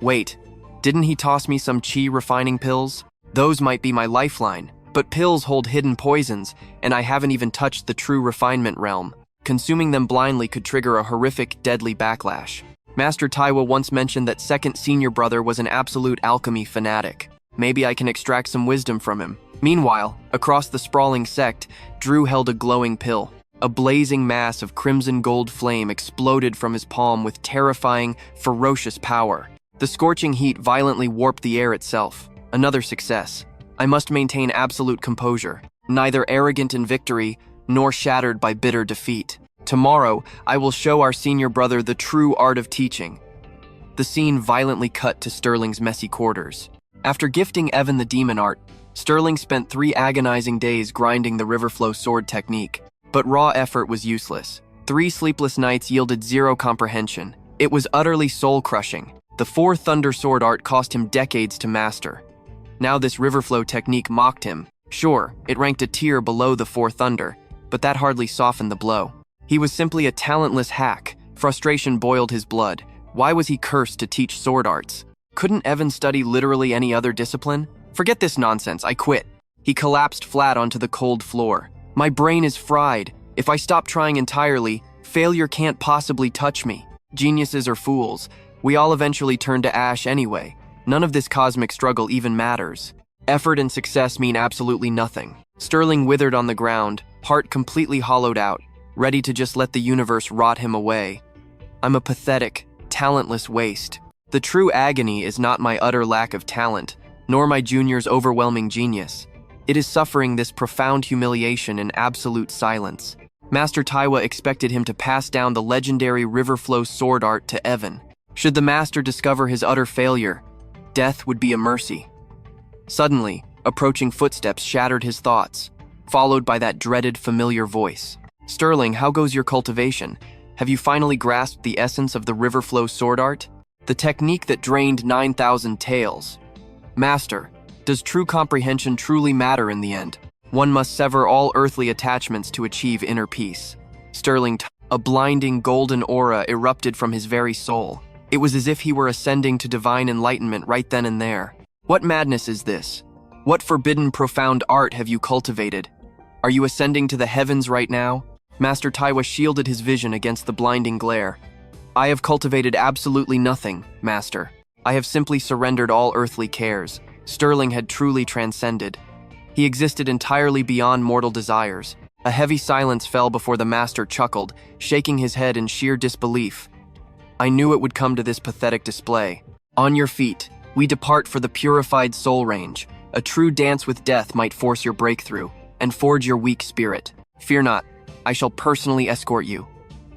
Wait, didn't he toss me some chi refining pills? Those might be my lifeline, but pills hold hidden poisons, and I haven't even touched the true refinement realm. Consuming them blindly could trigger a horrific, deadly backlash. Master Taiwa once mentioned that second senior brother was an absolute alchemy fanatic. Maybe I can extract some wisdom from him. Meanwhile, across the sprawling sect, Drew held a glowing pill. A blazing mass of crimson gold flame exploded from his palm with terrifying, ferocious power. The scorching heat violently warped the air itself. Another success. I must maintain absolute composure, neither arrogant in victory, nor shattered by bitter defeat. Tomorrow, I will show our senior brother the true art of teaching. The scene violently cut to Sterling's messy quarters. After gifting Evan the demon art, Sterling spent 3 agonizing days grinding the Riverflow sword technique. But raw effort was useless. 3 sleepless nights yielded zero comprehension. It was utterly soul-crushing. The 4 Thunder sword art cost him decades to master. Now this Riverflow technique mocked him. Sure, it ranked a tier below the 4 Thunder, but that hardly softened the blow. He was simply a talentless hack. Frustration boiled his blood. Why was he cursed to teach sword arts? Couldn't Evan study literally any other discipline? Forget this nonsense, I quit. He collapsed flat onto the cold floor. My brain is fried. If I stop trying entirely, failure can't possibly touch me. Geniuses are fools. We all eventually turn to ash anyway. None of this cosmic struggle even matters. Effort and success mean absolutely nothing. Sterling withered on the ground, heart completely hollowed out, ready to just let the universe rot him away. I'm a pathetic, talentless waste. The true agony is not my utter lack of talent, nor my junior's overwhelming genius. It is suffering this profound humiliation in absolute silence. Master Taiwa expected him to pass down the legendary Riverflow sword art to Evan. Should the master discover his utter failure, death would be a mercy. Suddenly, approaching footsteps shattered his thoughts, followed by that dreaded familiar voice. Sterling, how goes your cultivation? Have you finally grasped the essence of the river flow sword art? The technique that drained 9,000 tails. Master, does true comprehension truly matter in the end? One must sever all earthly attachments to achieve inner peace. A blinding golden aura erupted from his very soul. It was as if he were ascending to divine enlightenment right then and there. What madness is this? What forbidden profound art have you cultivated? Are you ascending to the heavens right now? Master Taiwa shielded his vision against the blinding glare. I have cultivated absolutely nothing, Master. I have simply surrendered all earthly cares. Sterling had truly transcended. He existed entirely beyond mortal desires. A heavy silence fell before the Master chuckled, shaking his head in sheer disbelief. I knew it would come to this pathetic display. On your feet, we depart for the purified soul range. A true dance with death might force your breakthrough and forge your weak spirit. Fear not, I shall personally escort you.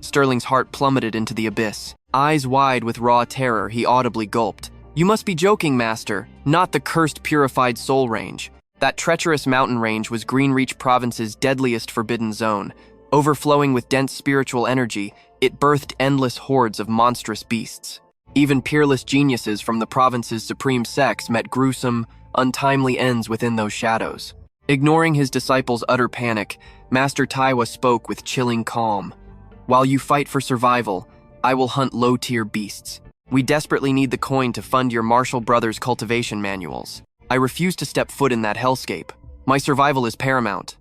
Sterling's heart plummeted into the abyss. Eyes wide with raw terror, he audibly gulped. You must be joking, Master. Not the cursed purified soul range. That treacherous mountain range was Greenreach Province's deadliest forbidden zone. Overflowing with dense spiritual energy, it birthed endless hordes of monstrous beasts. Even peerless geniuses from the province's supreme sects met gruesome, untimely ends within those shadows. Ignoring his disciples' utter panic, Master Taiwa spoke with chilling calm. While you fight for survival, I will hunt low-tier beasts. We desperately need the coin to fund your Marshall Brothers cultivation manuals. I refuse to step foot in that hellscape. My survival is paramount.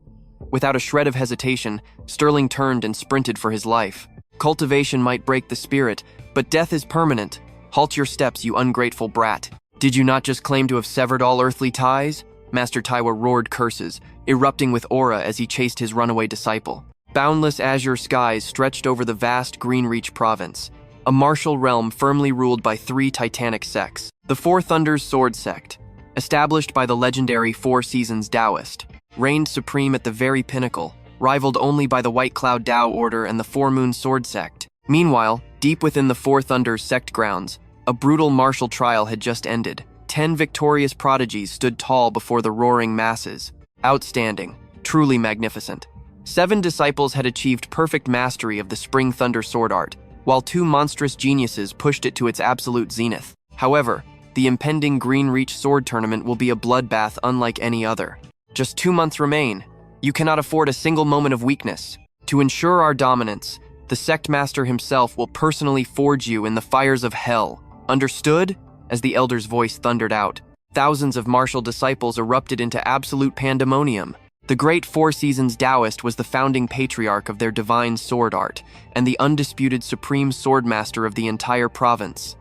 Without a shred of hesitation, Sterling turned and sprinted for his life. Cultivation might break the spirit, but death is permanent. Halt your steps, you ungrateful brat. Did you not just claim to have severed all earthly ties? Master Taiwa roared curses, erupting with aura as he chased his runaway disciple. Boundless azure skies stretched over the vast Greenreach province, a martial realm firmly ruled by three titanic sects. The Four Thunders Sword Sect, established by the legendary Four Seasons Taoist, reigned supreme at the very pinnacle, rivaled only by the White Cloud Tao Order and the Four Moon Sword Sect. Meanwhile, deep within the Four Thunders sect grounds, a brutal martial trial had just ended. 10 victorious prodigies stood tall before the roaring masses. Outstanding, truly magnificent. 7 disciples had achieved perfect mastery of the Spring Thunder sword art, while 2 monstrous geniuses pushed it to its absolute zenith. However, the impending Greenreach Sword Tournament will be a bloodbath unlike any other. Just 2 months remain. You cannot afford a single moment of weakness. To ensure our dominance, the sect master himself will personally forge you in the fires of hell. Understood? As the elder's voice thundered out, thousands of martial disciples erupted into absolute pandemonium. The great Four Seasons Taoist was the founding patriarch of their divine sword art and the undisputed supreme swordmaster of the entire province.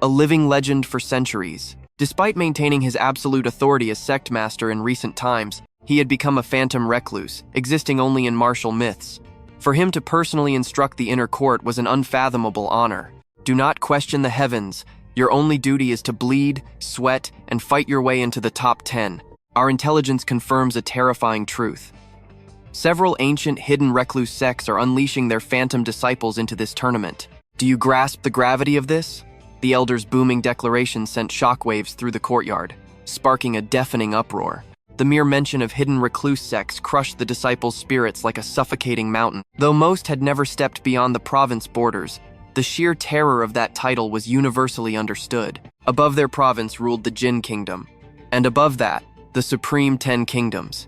A living legend for centuries. Despite maintaining his absolute authority as sect master in recent times, he had become a phantom recluse, existing only in martial myths. For him to personally instruct the inner court was an unfathomable honor. Do not question the heavens. Your only duty is to bleed, sweat, and fight your way into the top 10. Our intelligence confirms a terrifying truth. Several ancient hidden recluse sects are unleashing their phantom disciples into this tournament. Do you grasp the gravity of this? The elder's booming declaration sent shockwaves through the courtyard, sparking a deafening uproar. The mere mention of hidden recluse sects crushed the disciples' spirits like a suffocating mountain. Though most had never stepped beyond the province borders, the sheer terror of that title was universally understood. Above their province ruled the Jin Kingdom, and above that, the Supreme 10 Kingdoms.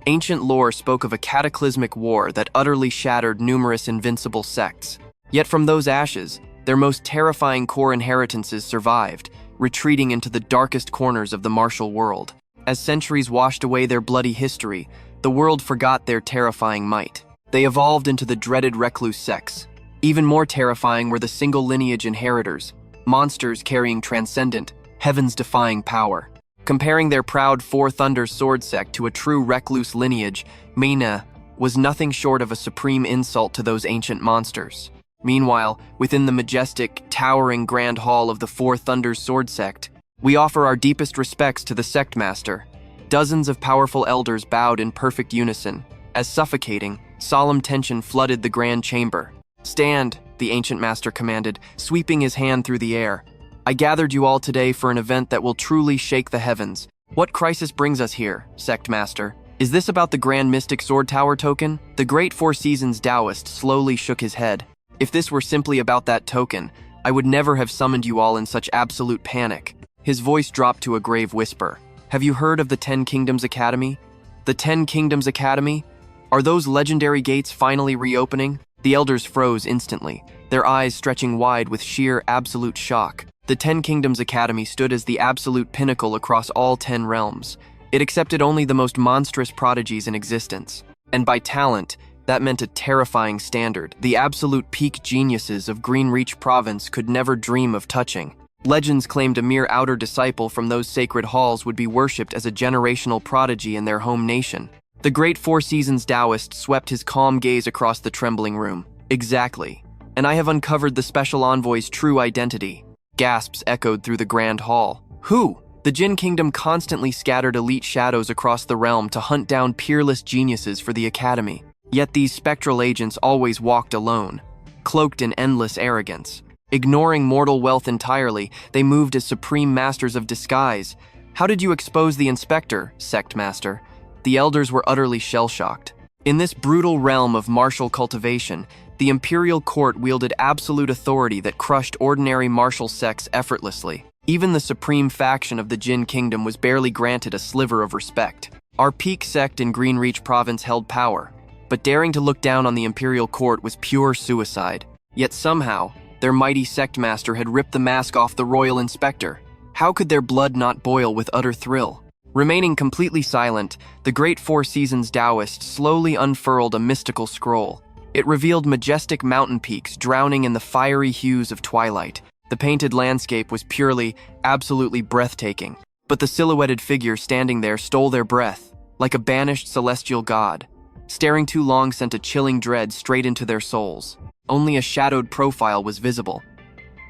Ancient lore spoke of a cataclysmic war that utterly shattered numerous invincible sects. Yet from those ashes, their most terrifying core inheritances survived, retreating into the darkest corners of the martial world. As centuries washed away their bloody history, the world forgot their terrifying might. They evolved into the dreaded recluse sects. Even more terrifying were the single lineage inheritors, monsters carrying transcendent, heavens-defying power. Comparing their proud Four Thunders sword sect to a true recluse lineage, Mina was nothing short of a supreme insult to those ancient monsters. Meanwhile, within the majestic, towering grand hall of the Four Thunders sword sect, we offer our deepest respects to the sect master. Dozens of powerful elders bowed in perfect unison, as suffocating, solemn tension flooded the grand chamber. Stand, the ancient master commanded, sweeping his hand through the air. I gathered you all today for an event that will truly shake the heavens. What crisis brings us here, sect master? Is this about the Grand Mystic Sword Tower token? The great Four Seasons Taoist slowly shook his head. If this were simply about that token, I would never have summoned you all in such absolute panic. His voice dropped to a grave whisper. Have you heard of the 10 Kingdoms Academy? The 10 Kingdoms Academy? Are those legendary gates finally reopening? The elders froze instantly, their eyes stretching wide with sheer absolute shock. The 10 Kingdoms Academy stood as the absolute pinnacle across all 10 realms. It accepted only the most monstrous prodigies in existence. And by talent, that meant a terrifying standard the absolute peak geniuses of Greenreach Province could never dream of touching. Legends claimed a mere outer disciple from those sacred halls would be worshipped as a generational prodigy in their home nation. The great Four Seasons Taoist swept his calm gaze across the trembling room. Exactly. And I have uncovered the special envoy's true identity. Gasps echoed through the grand hall. Who? The Jin Kingdom constantly scattered elite shadows across the realm to hunt down peerless geniuses for the academy. Yet these spectral agents always walked alone, cloaked in endless arrogance. Ignoring mortal wealth entirely, they moved as supreme masters of disguise. How did you expose the inspector, sect master? The elders were utterly shell-shocked. In this brutal realm of martial cultivation, the imperial court wielded absolute authority that crushed ordinary martial sects effortlessly. Even the supreme faction of the Jin Kingdom was barely granted a sliver of respect. Our peak sect in Greenreach Province held power, but daring to look down on the imperial court was pure suicide. Yet somehow, their mighty sect master had ripped the mask off the royal inspector. How could their blood not boil with utter thrill? Remaining completely silent, the great Four Seasons Taoist slowly unfurled a mystical scroll. It revealed majestic mountain peaks drowning in the fiery hues of twilight. The painted landscape was purely, absolutely breathtaking. But the silhouetted figure standing there stole their breath, like a banished celestial god. Staring too long sent a chilling dread straight into their souls. Only a shadowed profile was visible.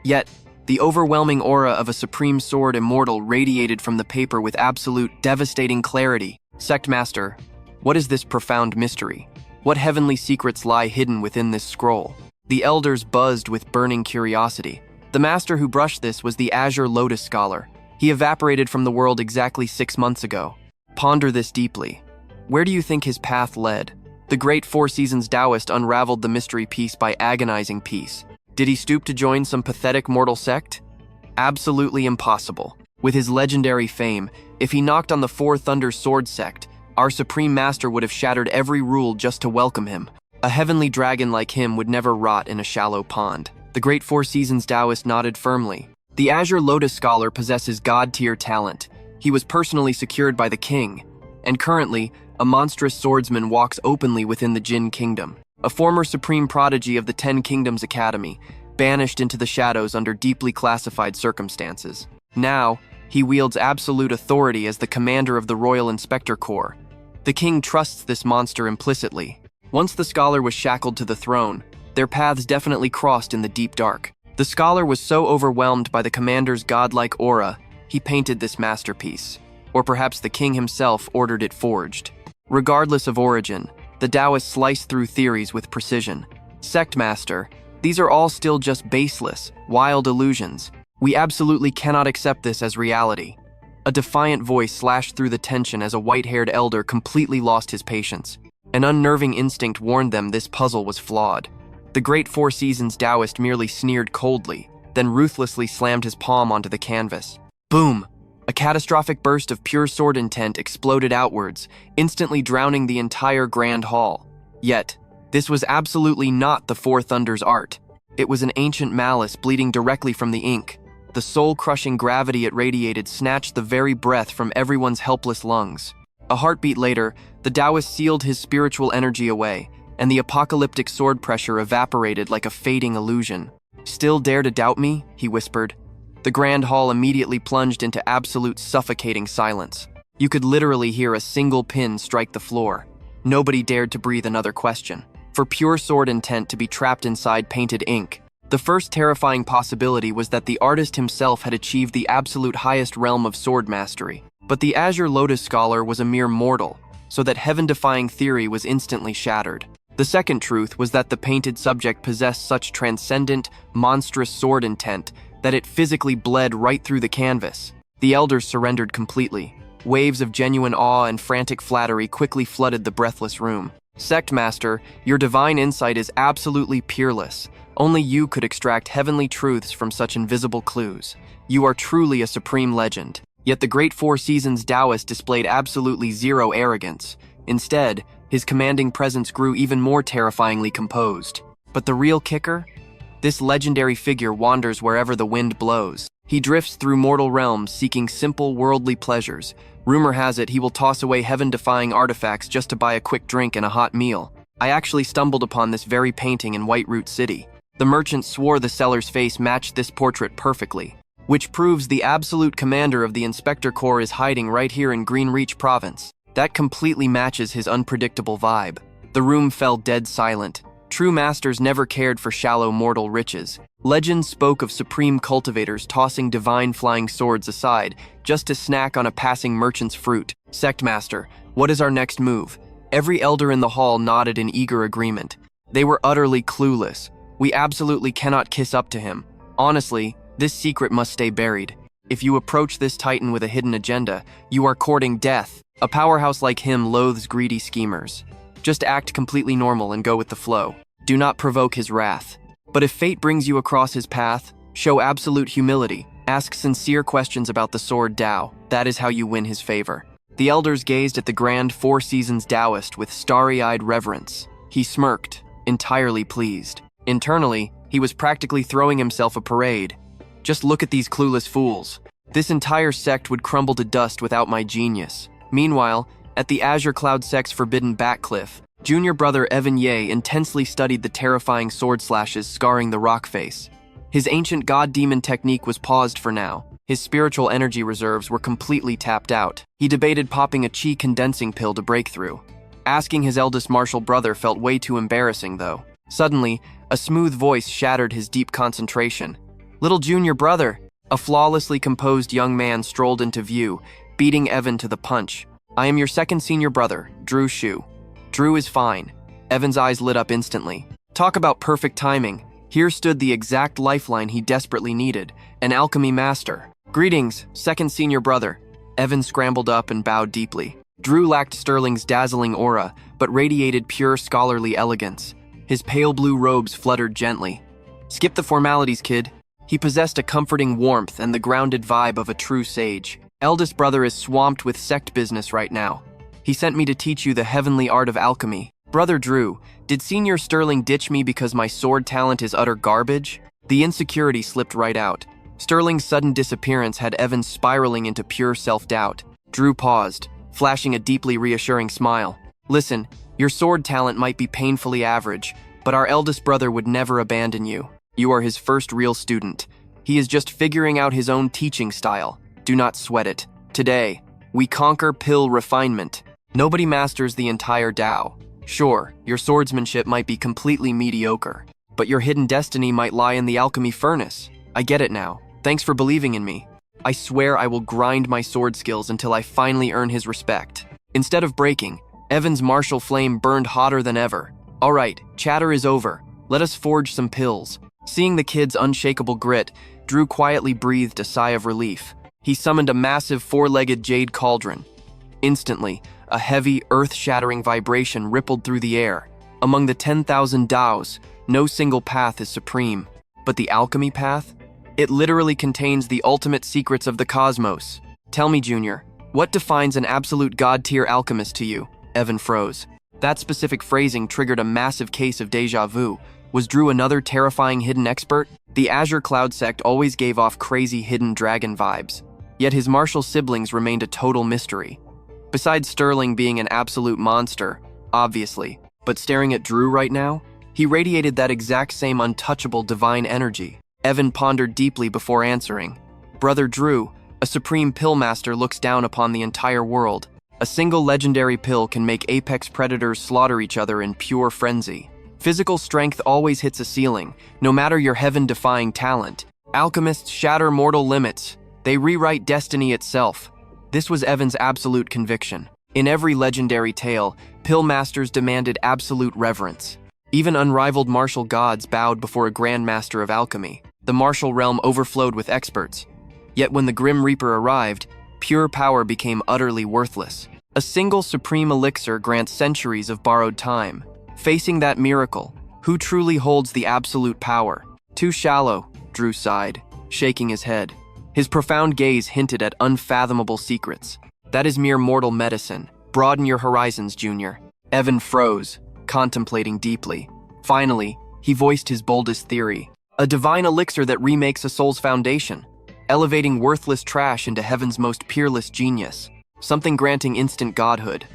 Yet, the overwhelming aura of a supreme sword immortal radiated from the paper with absolute, devastating clarity. Sect Master, what is this profound mystery? What heavenly secrets lie hidden within this scroll? The elders buzzed with burning curiosity. The master who brushed this was the Azure Lotus Scholar. He evaporated from the world exactly 6 months ago. Ponder this deeply. Where do you think his path led? The great Four Seasons Taoist unraveled the mystery piece by agonizing piece. Did he stoop to join some pathetic mortal sect? Absolutely impossible. With his legendary fame, if he knocked on the Four Thunder Sword sect, our supreme master would have shattered every rule just to welcome him. A heavenly dragon like him would never rot in a shallow pond. The great Four Seasons Taoist nodded firmly. The Azure Lotus Scholar possesses god-tier talent. He was personally secured by the king, and currently, a monstrous swordsman walks openly within the Jin Kingdom. A former supreme prodigy of the 10 Kingdoms Academy, banished into the shadows under deeply classified circumstances. Now, he wields absolute authority as the commander of the Royal Inspector Corps. The king trusts this monster implicitly. Once the scholar was shackled to the throne, their paths definitely crossed in the deep dark. The scholar was so overwhelmed by the commander's godlike aura, he painted this masterpiece. Or perhaps the king himself ordered it forged. Regardless of origin, the Taoists sliced through theories with precision. Sect Master, these are all still just baseless, wild illusions. We absolutely cannot accept this as reality. A defiant voice slashed through the tension as a white-haired elder completely lost his patience. An unnerving instinct warned them this puzzle was flawed. The great Four Seasons Taoist merely sneered coldly, then ruthlessly slammed his palm onto the canvas. Boom! A catastrophic burst of pure sword intent exploded outwards, instantly drowning the entire grand hall. Yet, this was absolutely not the Four Thunders art. It was an ancient malice bleeding directly from the ink. The soul-crushing gravity it radiated snatched the very breath from everyone's helpless lungs. A heartbeat later, the Taoist sealed his spiritual energy away, and the apocalyptic sword pressure evaporated like a fading illusion. "Still dare to doubt me?" he whispered. The grand hall immediately plunged into absolute suffocating silence. You could literally hear a single pin strike the floor. Nobody dared to breathe another question. For pure sword intent to be trapped inside painted ink, the first terrifying possibility was that the artist himself had achieved the absolute highest realm of sword mastery. But the Azure Lotus Scholar was a mere mortal, so that heaven-defying theory was instantly shattered. The second truth was that the painted subject possessed such transcendent, monstrous sword intent that it physically bled right through the canvas. The elders surrendered completely. Waves of genuine awe and frantic flattery quickly flooded the breathless room. "Sect Master, your divine insight is absolutely peerless. Only you could extract heavenly truths from such invisible clues. You are truly a supreme legend. Yet the great Four Seasons Taoist displayed absolutely zero arrogance. Instead, his commanding presence grew even more terrifyingly composed. But the real kicker? This legendary figure wanders wherever the wind blows. He drifts through mortal realms seeking simple worldly pleasures. Rumor has it he will toss away heaven-defying artifacts just to buy a quick drink and a hot meal. I actually stumbled upon this very painting in Whiteroot City. The merchant swore the seller's face matched this portrait perfectly, which proves the absolute commander of the Inspector Corps is hiding right here in Greenreach Province. That completely matches his unpredictable vibe. The room fell dead silent. True masters never cared for shallow mortal riches. Legend spoke of supreme cultivators tossing divine flying swords aside just to snack on a passing merchant's fruit. Sectmaster, what is our next move? Every elder in the hall nodded in eager agreement. They were utterly clueless. We absolutely cannot kiss up to him. Honestly, this secret must stay buried. If you approach this titan with a hidden agenda, you are courting death. A powerhouse like him loathes greedy schemers. Just act completely normal and go with the flow. Do not provoke his wrath. But if fate brings you across his path, show absolute humility. Ask sincere questions about the sword Tao. That is how you win his favor. The elders gazed at the grand Four Seasons Taoist with starry-eyed reverence. He smirked, entirely pleased. Internally, he was practically throwing himself a parade. Just look at these clueless fools. This entire sect would crumble to dust without my genius. Meanwhile, at the Azure Cloud Sect's forbidden Backcliff, junior brother Evan Ye intensely studied the terrifying sword slashes scarring the rock face. His ancient god-demon technique was paused for now. His spiritual energy reserves were completely tapped out. He debated popping a chi condensing pill to break through. Asking his eldest martial brother felt way too embarrassing, though. Suddenly, a smooth voice shattered his deep concentration. "Little junior brother!" A flawlessly composed young man strolled into view, beating Evan to the punch. "I am your second senior brother, Drew Shu." Drew is fine. Evan's eyes lit up instantly. Talk about perfect timing. Here stood the exact lifeline he desperately needed, an alchemy master. "Greetings, second senior brother." Evan scrambled up and bowed deeply. Drew lacked Sterling's dazzling aura, but radiated pure scholarly elegance. His pale blue robes fluttered gently. "Skip the formalities, kid." He possessed a comforting warmth and the grounded vibe of a true sage. "Eldest brother is swamped with sect business right now. He sent me to teach you the heavenly art of alchemy. Brother Drew, did Senior Sterling ditch me because my sword talent is utter garbage?" The insecurity slipped right out. Sterling's sudden disappearance had Evan spiraling into pure self-doubt. Drew paused, flashing a deeply reassuring smile. "Listen, your sword talent might be painfully average, but our eldest brother would never abandon you. You are his first real student. He is just figuring out his own teaching style. Do not sweat it. Today, we conquer pill refinement. Nobody masters the entire Tao. Sure, your swordsmanship might be completely mediocre, but your hidden destiny might lie in the alchemy furnace. I get it now. Thanks for believing in me. I swear I will grind my sword skills until I finally earn his respect." Instead of breaking, Evan's martial flame burned hotter than ever. "All right, chatter is over. Let us forge some pills." Seeing the kid's unshakable grit, Drew quietly breathed a sigh of relief. He summoned a massive four-legged jade cauldron. Instantly, a heavy, earth-shattering vibration rippled through the air. Among the 10,000 Taos, no single path is supreme. But the alchemy path? It literally contains the ultimate secrets of the cosmos. "Tell me, Junior, what defines an absolute god-tier alchemist to you?" Evan froze. That specific phrasing triggered a massive case of déjà vu. Was Drew another terrifying hidden expert? The Azure Cloud Sect always gave off crazy hidden dragon vibes. Yet his martial siblings remained a total mystery. Besides Sterling being an absolute monster, obviously, but staring at Drew right now, he radiated that exact same untouchable divine energy. Evan pondered deeply before answering. "Brother Drew, a supreme pill master looks down upon the entire world. A single legendary pill can make apex predators slaughter each other in pure frenzy. Physical strength always hits a ceiling, no matter your heaven-defying talent. Alchemists shatter mortal limits. They rewrite destiny itself." This was Evan's absolute conviction. In every legendary tale, pill masters demanded absolute reverence. Even unrivaled martial gods bowed before a grand master of alchemy. The martial realm overflowed with experts. Yet when the Grim Reaper arrived, pure power became utterly worthless. A single supreme elixir grants centuries of borrowed time. Facing that miracle, Who truly holds the absolute power? Too shallow, Drew sighed, shaking his head. His profound gaze hinted at unfathomable secrets. That is mere mortal medicine. Broaden your horizons, Junior. Evan froze, contemplating deeply. Finally, he voiced his boldest theory. A divine elixir that remakes a soul's foundation, elevating worthless trash into heaven's most peerless genius. Something granting instant godhood.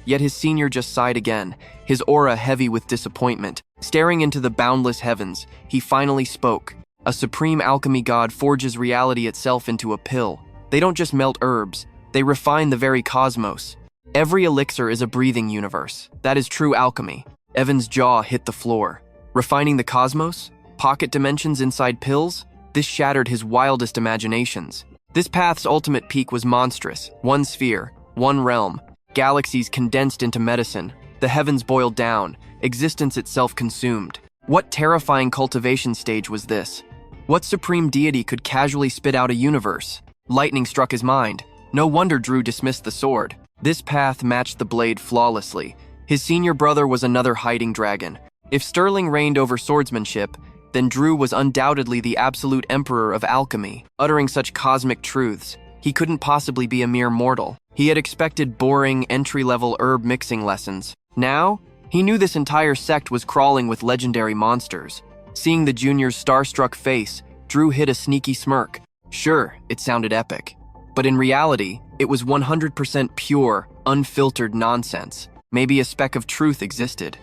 Yet his senior just sighed again, his aura heavy with disappointment. Staring into the boundless heavens, he finally spoke. A supreme alchemy god forges reality itself into a pill. They don't just melt herbs, they refine the very cosmos. Every elixir is a breathing universe. That is true alchemy. Evan's jaw hit the floor. Refining the cosmos? Pocket dimensions inside pills? This shattered his wildest imaginations. This path's ultimate peak was monstrous. One sphere, one realm. Galaxies condensed into medicine. The heavens boiled down. Existence itself consumed. What terrifying cultivation stage was this? What supreme deity could casually spit out a universe? Lightning struck his mind. No wonder Drew dismissed the sword. This path matched the blade flawlessly. His senior brother was another hiding dragon. If Sterling reigned over swordsmanship, then Drew was undoubtedly the absolute emperor of alchemy. Uttering such cosmic truths, he couldn't possibly be a mere mortal. He had expected boring, entry-level herb mixing lessons. Now, he knew this entire sect was crawling with legendary monsters. Seeing the junior's starstruck face, Drew hid a sneaky smirk. Sure, it sounded epic. But in reality, it was 100% pure, unfiltered nonsense. Maybe a speck of truth existed.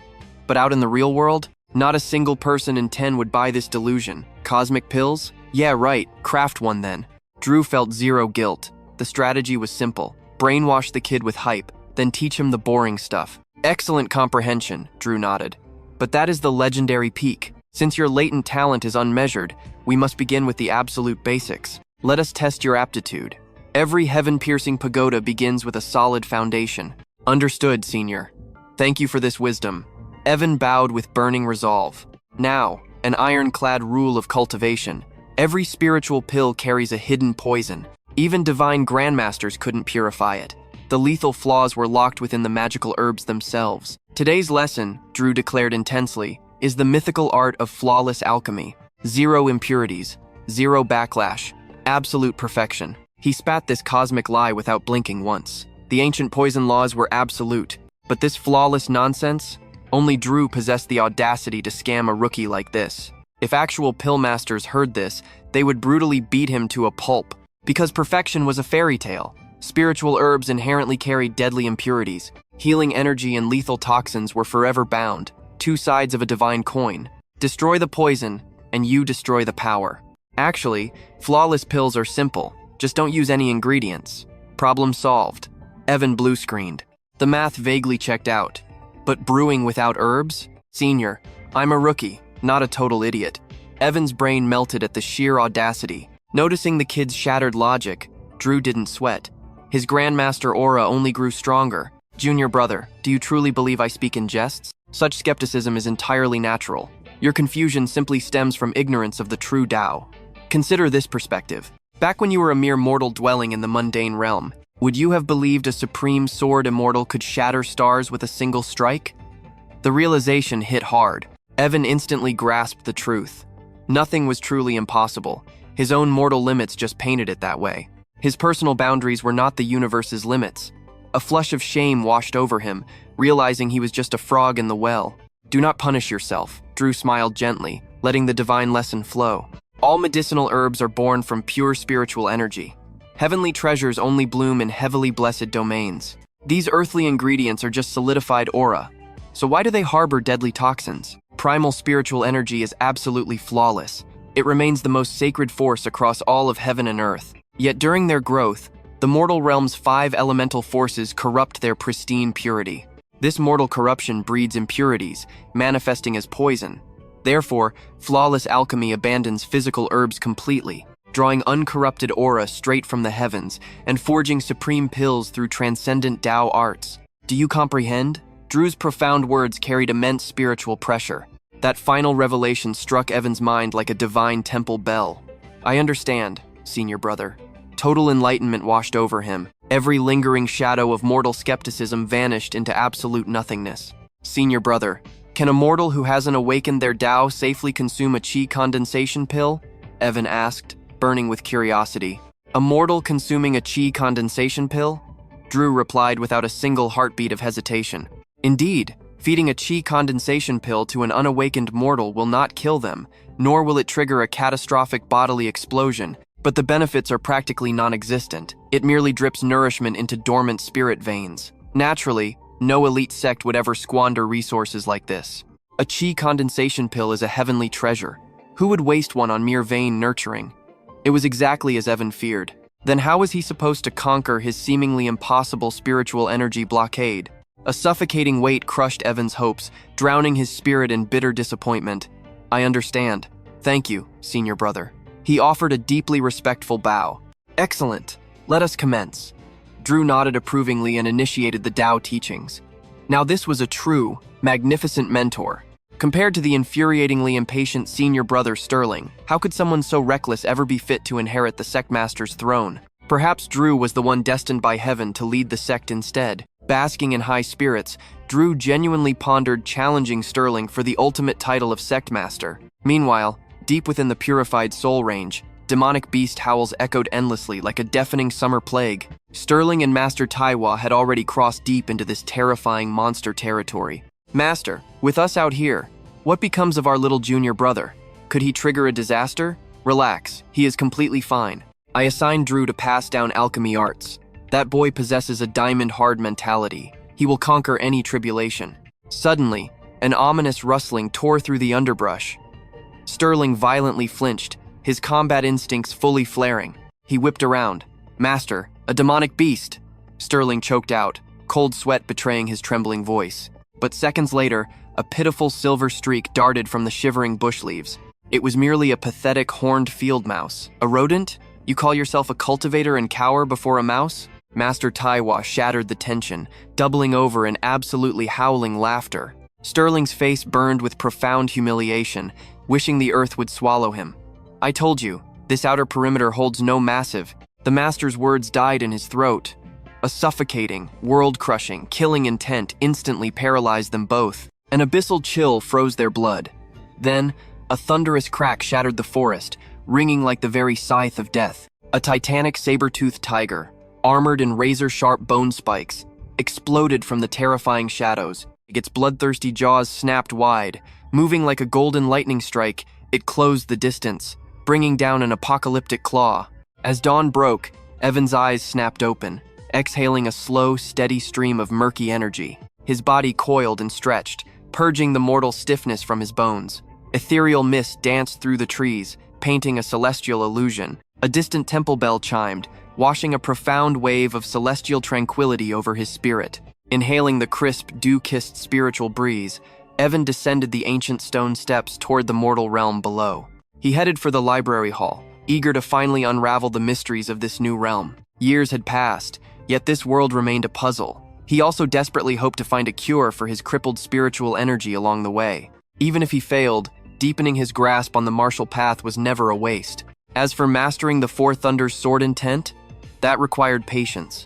But out in the real world, not a single person in 10 would buy this delusion. Cosmic pills? Yeah, right, craft one then. Drew felt zero guilt. The strategy was simple. Brainwash the kid with hype, then teach him the boring stuff. Excellent comprehension, Drew nodded. But that is the legendary peak. Since your latent talent is unmeasured, we must begin with the absolute basics. Let us test your aptitude. Every heaven-piercing pagoda begins with a solid foundation. Understood, Senior. Thank you for this wisdom. Evan bowed with burning resolve. Now, an ironclad rule of cultivation. Every spiritual pill carries a hidden poison. Even divine grandmasters couldn't purify it. The lethal flaws were locked within the magical herbs themselves. Today's lesson, Drew declared intensely, is the mythical art of flawless alchemy. Zero impurities, zero backlash, absolute perfection. He spat this cosmic lie without blinking once. The ancient poison laws were absolute, but this flawless nonsense? Only Drew possessed the audacity to scam a rookie like this. If actual pill masters heard this, they would brutally beat him to a pulp. Because perfection was a fairy tale. Spiritual herbs inherently carried deadly impurities. Healing energy and lethal toxins were forever bound. Two sides of a divine coin. Destroy the poison, and you destroy the power. Actually, flawless pills are simple. Just don't use any ingredients. Problem solved. Evan blue-screened. The math vaguely checked out. But brewing without herbs? Senior, I'm a rookie, not a total idiot. Evan's brain melted at the sheer audacity. Noticing the kid's shattered logic, Drew didn't sweat. His grandmaster aura only grew stronger. Junior brother, do you truly believe I speak in jests? Such skepticism is entirely natural. Your confusion simply stems from ignorance of the true Tao. Consider this perspective. Back when you were a mere mortal dwelling in the mundane realm, would you have believed a supreme sword immortal could shatter stars with a single strike? The realization hit hard. Evan instantly grasped the truth. Nothing was truly impossible. His own mortal limits just painted it that way. His personal boundaries were not the universe's limits. A flush of shame washed over him, realizing he was just a frog in the well. Do not punish yourself, Drew smiled gently, letting the divine lesson flow. All medicinal herbs are born from pure spiritual energy. Heavenly treasures only bloom in heavily blessed domains. These earthly ingredients are just solidified aura. So why do they harbor deadly toxins? Primal spiritual energy is absolutely flawless. It remains the most sacred force across all of heaven and earth. Yet during their growth, the mortal realm's 5 elemental forces corrupt their pristine purity. This mortal corruption breeds impurities, manifesting as poison. Therefore, flawless alchemy abandons physical herbs completely, drawing uncorrupted aura straight from the heavens and forging supreme pills through transcendent Tao arts. Do you comprehend? Drew's profound words carried immense spiritual pressure. That final revelation struck Evan's mind like a divine temple bell. I understand, senior brother. Total enlightenment washed over him. Every lingering shadow of mortal skepticism vanished into absolute nothingness. Senior brother, Can a mortal who hasn't awakened their Tao safely consume a qi condensation pill? Evan asked, burning with curiosity. A mortal consuming a qi condensation pill? Drew replied without a single heartbeat of hesitation. Indeed, feeding a qi condensation pill to an unawakened mortal will not kill them, nor will it trigger a catastrophic bodily explosion, but the benefits are practically non-existent. It merely drips nourishment into dormant spirit veins. Naturally, no elite sect would ever squander resources like this. A qi condensation pill is a heavenly treasure. Who would waste one on mere vain nurturing? It was exactly as Evan feared. Then how was he supposed to conquer his seemingly impossible spiritual energy blockade? A suffocating weight crushed Evan's hopes, drowning his spirit in bitter disappointment. I understand. Thank you, senior brother. He offered a deeply respectful bow. Excellent. Let us commence. Drew nodded approvingly and initiated the Tao teachings. Now this was a true, magnificent mentor. Compared to the infuriatingly impatient senior brother Sterling, how could someone so reckless ever be fit to inherit the sectmaster's throne? Perhaps Drew was the one destined by heaven to lead the sect instead. Basking in high spirits, Drew genuinely pondered challenging Sterling for the ultimate title of sectmaster. Meanwhile, deep within the purified soul range, demonic beast howls echoed endlessly like a deafening summer plague. Sterling and Master Taiwa had already crossed deep into this terrifying monster territory. Master, with us out here, what becomes of our little junior brother? Could he trigger a disaster? Relax, he is completely fine. I assigned Drew to pass down alchemy arts. That boy possesses a diamond-hard mentality. He will conquer any tribulation. Suddenly, an ominous rustling tore through the underbrush. Sterling violently flinched, his combat instincts fully flaring. He whipped around. Master, a demonic beast! Sterling choked out, cold sweat betraying his trembling voice. But seconds later, a pitiful silver streak darted from the shivering bush leaves. It was merely a pathetic horned field mouse. A rodent? You call yourself a cultivator and cower before a mouse? Master Taiwa shattered the tension, doubling over in absolutely howling laughter. Sterling's face burned with profound humiliation, wishing the earth would swallow him. I told you, this outer perimeter holds no massive. The master's words died in his throat. A suffocating, world-crushing, killing intent instantly paralyzed them both. An abyssal chill froze their blood. Then, a thunderous crack shattered the forest, ringing like the very scythe of death. A titanic saber-toothed tiger, armored in razor-sharp bone spikes, exploded from the terrifying shadows. Its bloodthirsty jaws snapped wide. Moving like a golden lightning strike, it closed the distance, bringing down an apocalyptic claw. As dawn broke, Evan's eyes snapped open, exhaling a slow, steady stream of murky energy. His body coiled and stretched, purging the mortal stiffness from his bones. Ethereal mist danced through the trees, painting a celestial illusion. A distant temple bell chimed, washing a profound wave of celestial tranquility over his spirit. Inhaling the crisp, dew-kissed spiritual breeze, Evan descended the ancient stone steps toward the mortal realm below. He headed for the library hall, eager to finally unravel the mysteries of this new realm. Years had passed, yet this world remained a puzzle. He also desperately hoped to find a cure for his crippled spiritual energy along the way. Even if he failed, deepening his grasp on the martial path was never a waste. As for mastering the Four Thunder's sword intent, that required patience.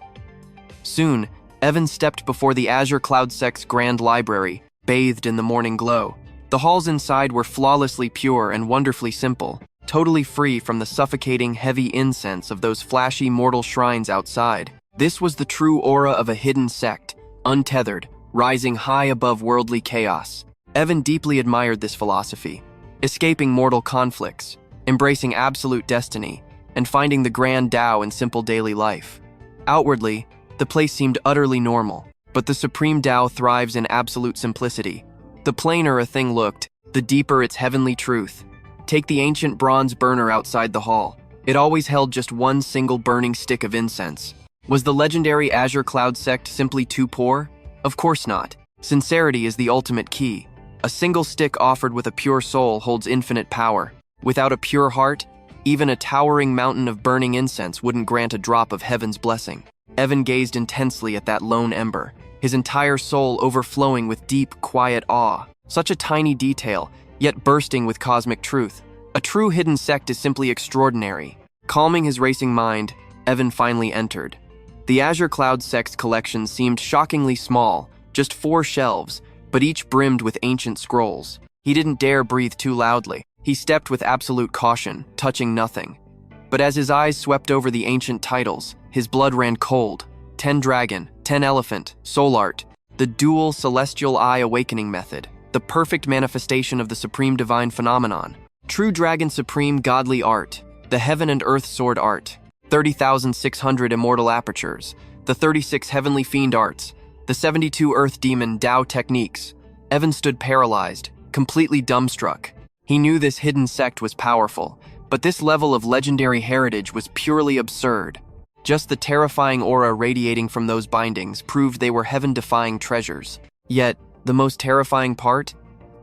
Soon, Evan stepped before the Azure Cloud Sect's grand library, bathed in the morning glow. The halls inside were flawlessly pure and wonderfully simple, totally free from the suffocating, heavy incense of those flashy mortal shrines outside. This was the true aura of a hidden sect, untethered, rising high above worldly chaos. Evan deeply admired this philosophy, escaping mortal conflicts, embracing absolute destiny, and finding the grand Tao in simple daily life. Outwardly, the place seemed utterly normal, but the supreme Tao thrives in absolute simplicity. The plainer a thing looked, the deeper its heavenly truth. Take the ancient bronze burner outside the hall. It always held just one single burning stick of incense. Was the legendary Azure Cloud Sect simply too poor? Of course not. Sincerity is the ultimate key. A single stick offered with a pure soul holds infinite power. Without a pure heart, even a towering mountain of burning incense wouldn't grant a drop of heaven's blessing. Evan gazed intensely at that lone ember, his entire soul overflowing with deep, quiet awe. Such a tiny detail, yet bursting with cosmic truth. A true hidden sect is simply extraordinary. Calming his racing mind, Evan finally entered. The Azure Cloud Sect's collection seemed shockingly small, just 4 shelves, but each brimmed with ancient scrolls. He didn't dare breathe too loudly. He stepped with absolute caution, touching nothing. But as his eyes swept over the ancient titles, his blood ran cold. 10 Dragon, 10 Elephant, Soul Art, the dual celestial eye awakening method, the perfect manifestation of the supreme divine phenomenon. True Dragon Supreme Godly Art, the Heaven and Earth Sword Art, 30,600 Immortal Apertures, the 36 Heavenly Fiend Arts, the 72 Earth Demon Tao Techniques. Evan stood paralyzed, completely dumbstruck. He knew this hidden sect was powerful, but this level of legendary heritage was purely absurd. Just the terrifying aura radiating from those bindings proved they were heaven-defying treasures. Yet, the most terrifying part?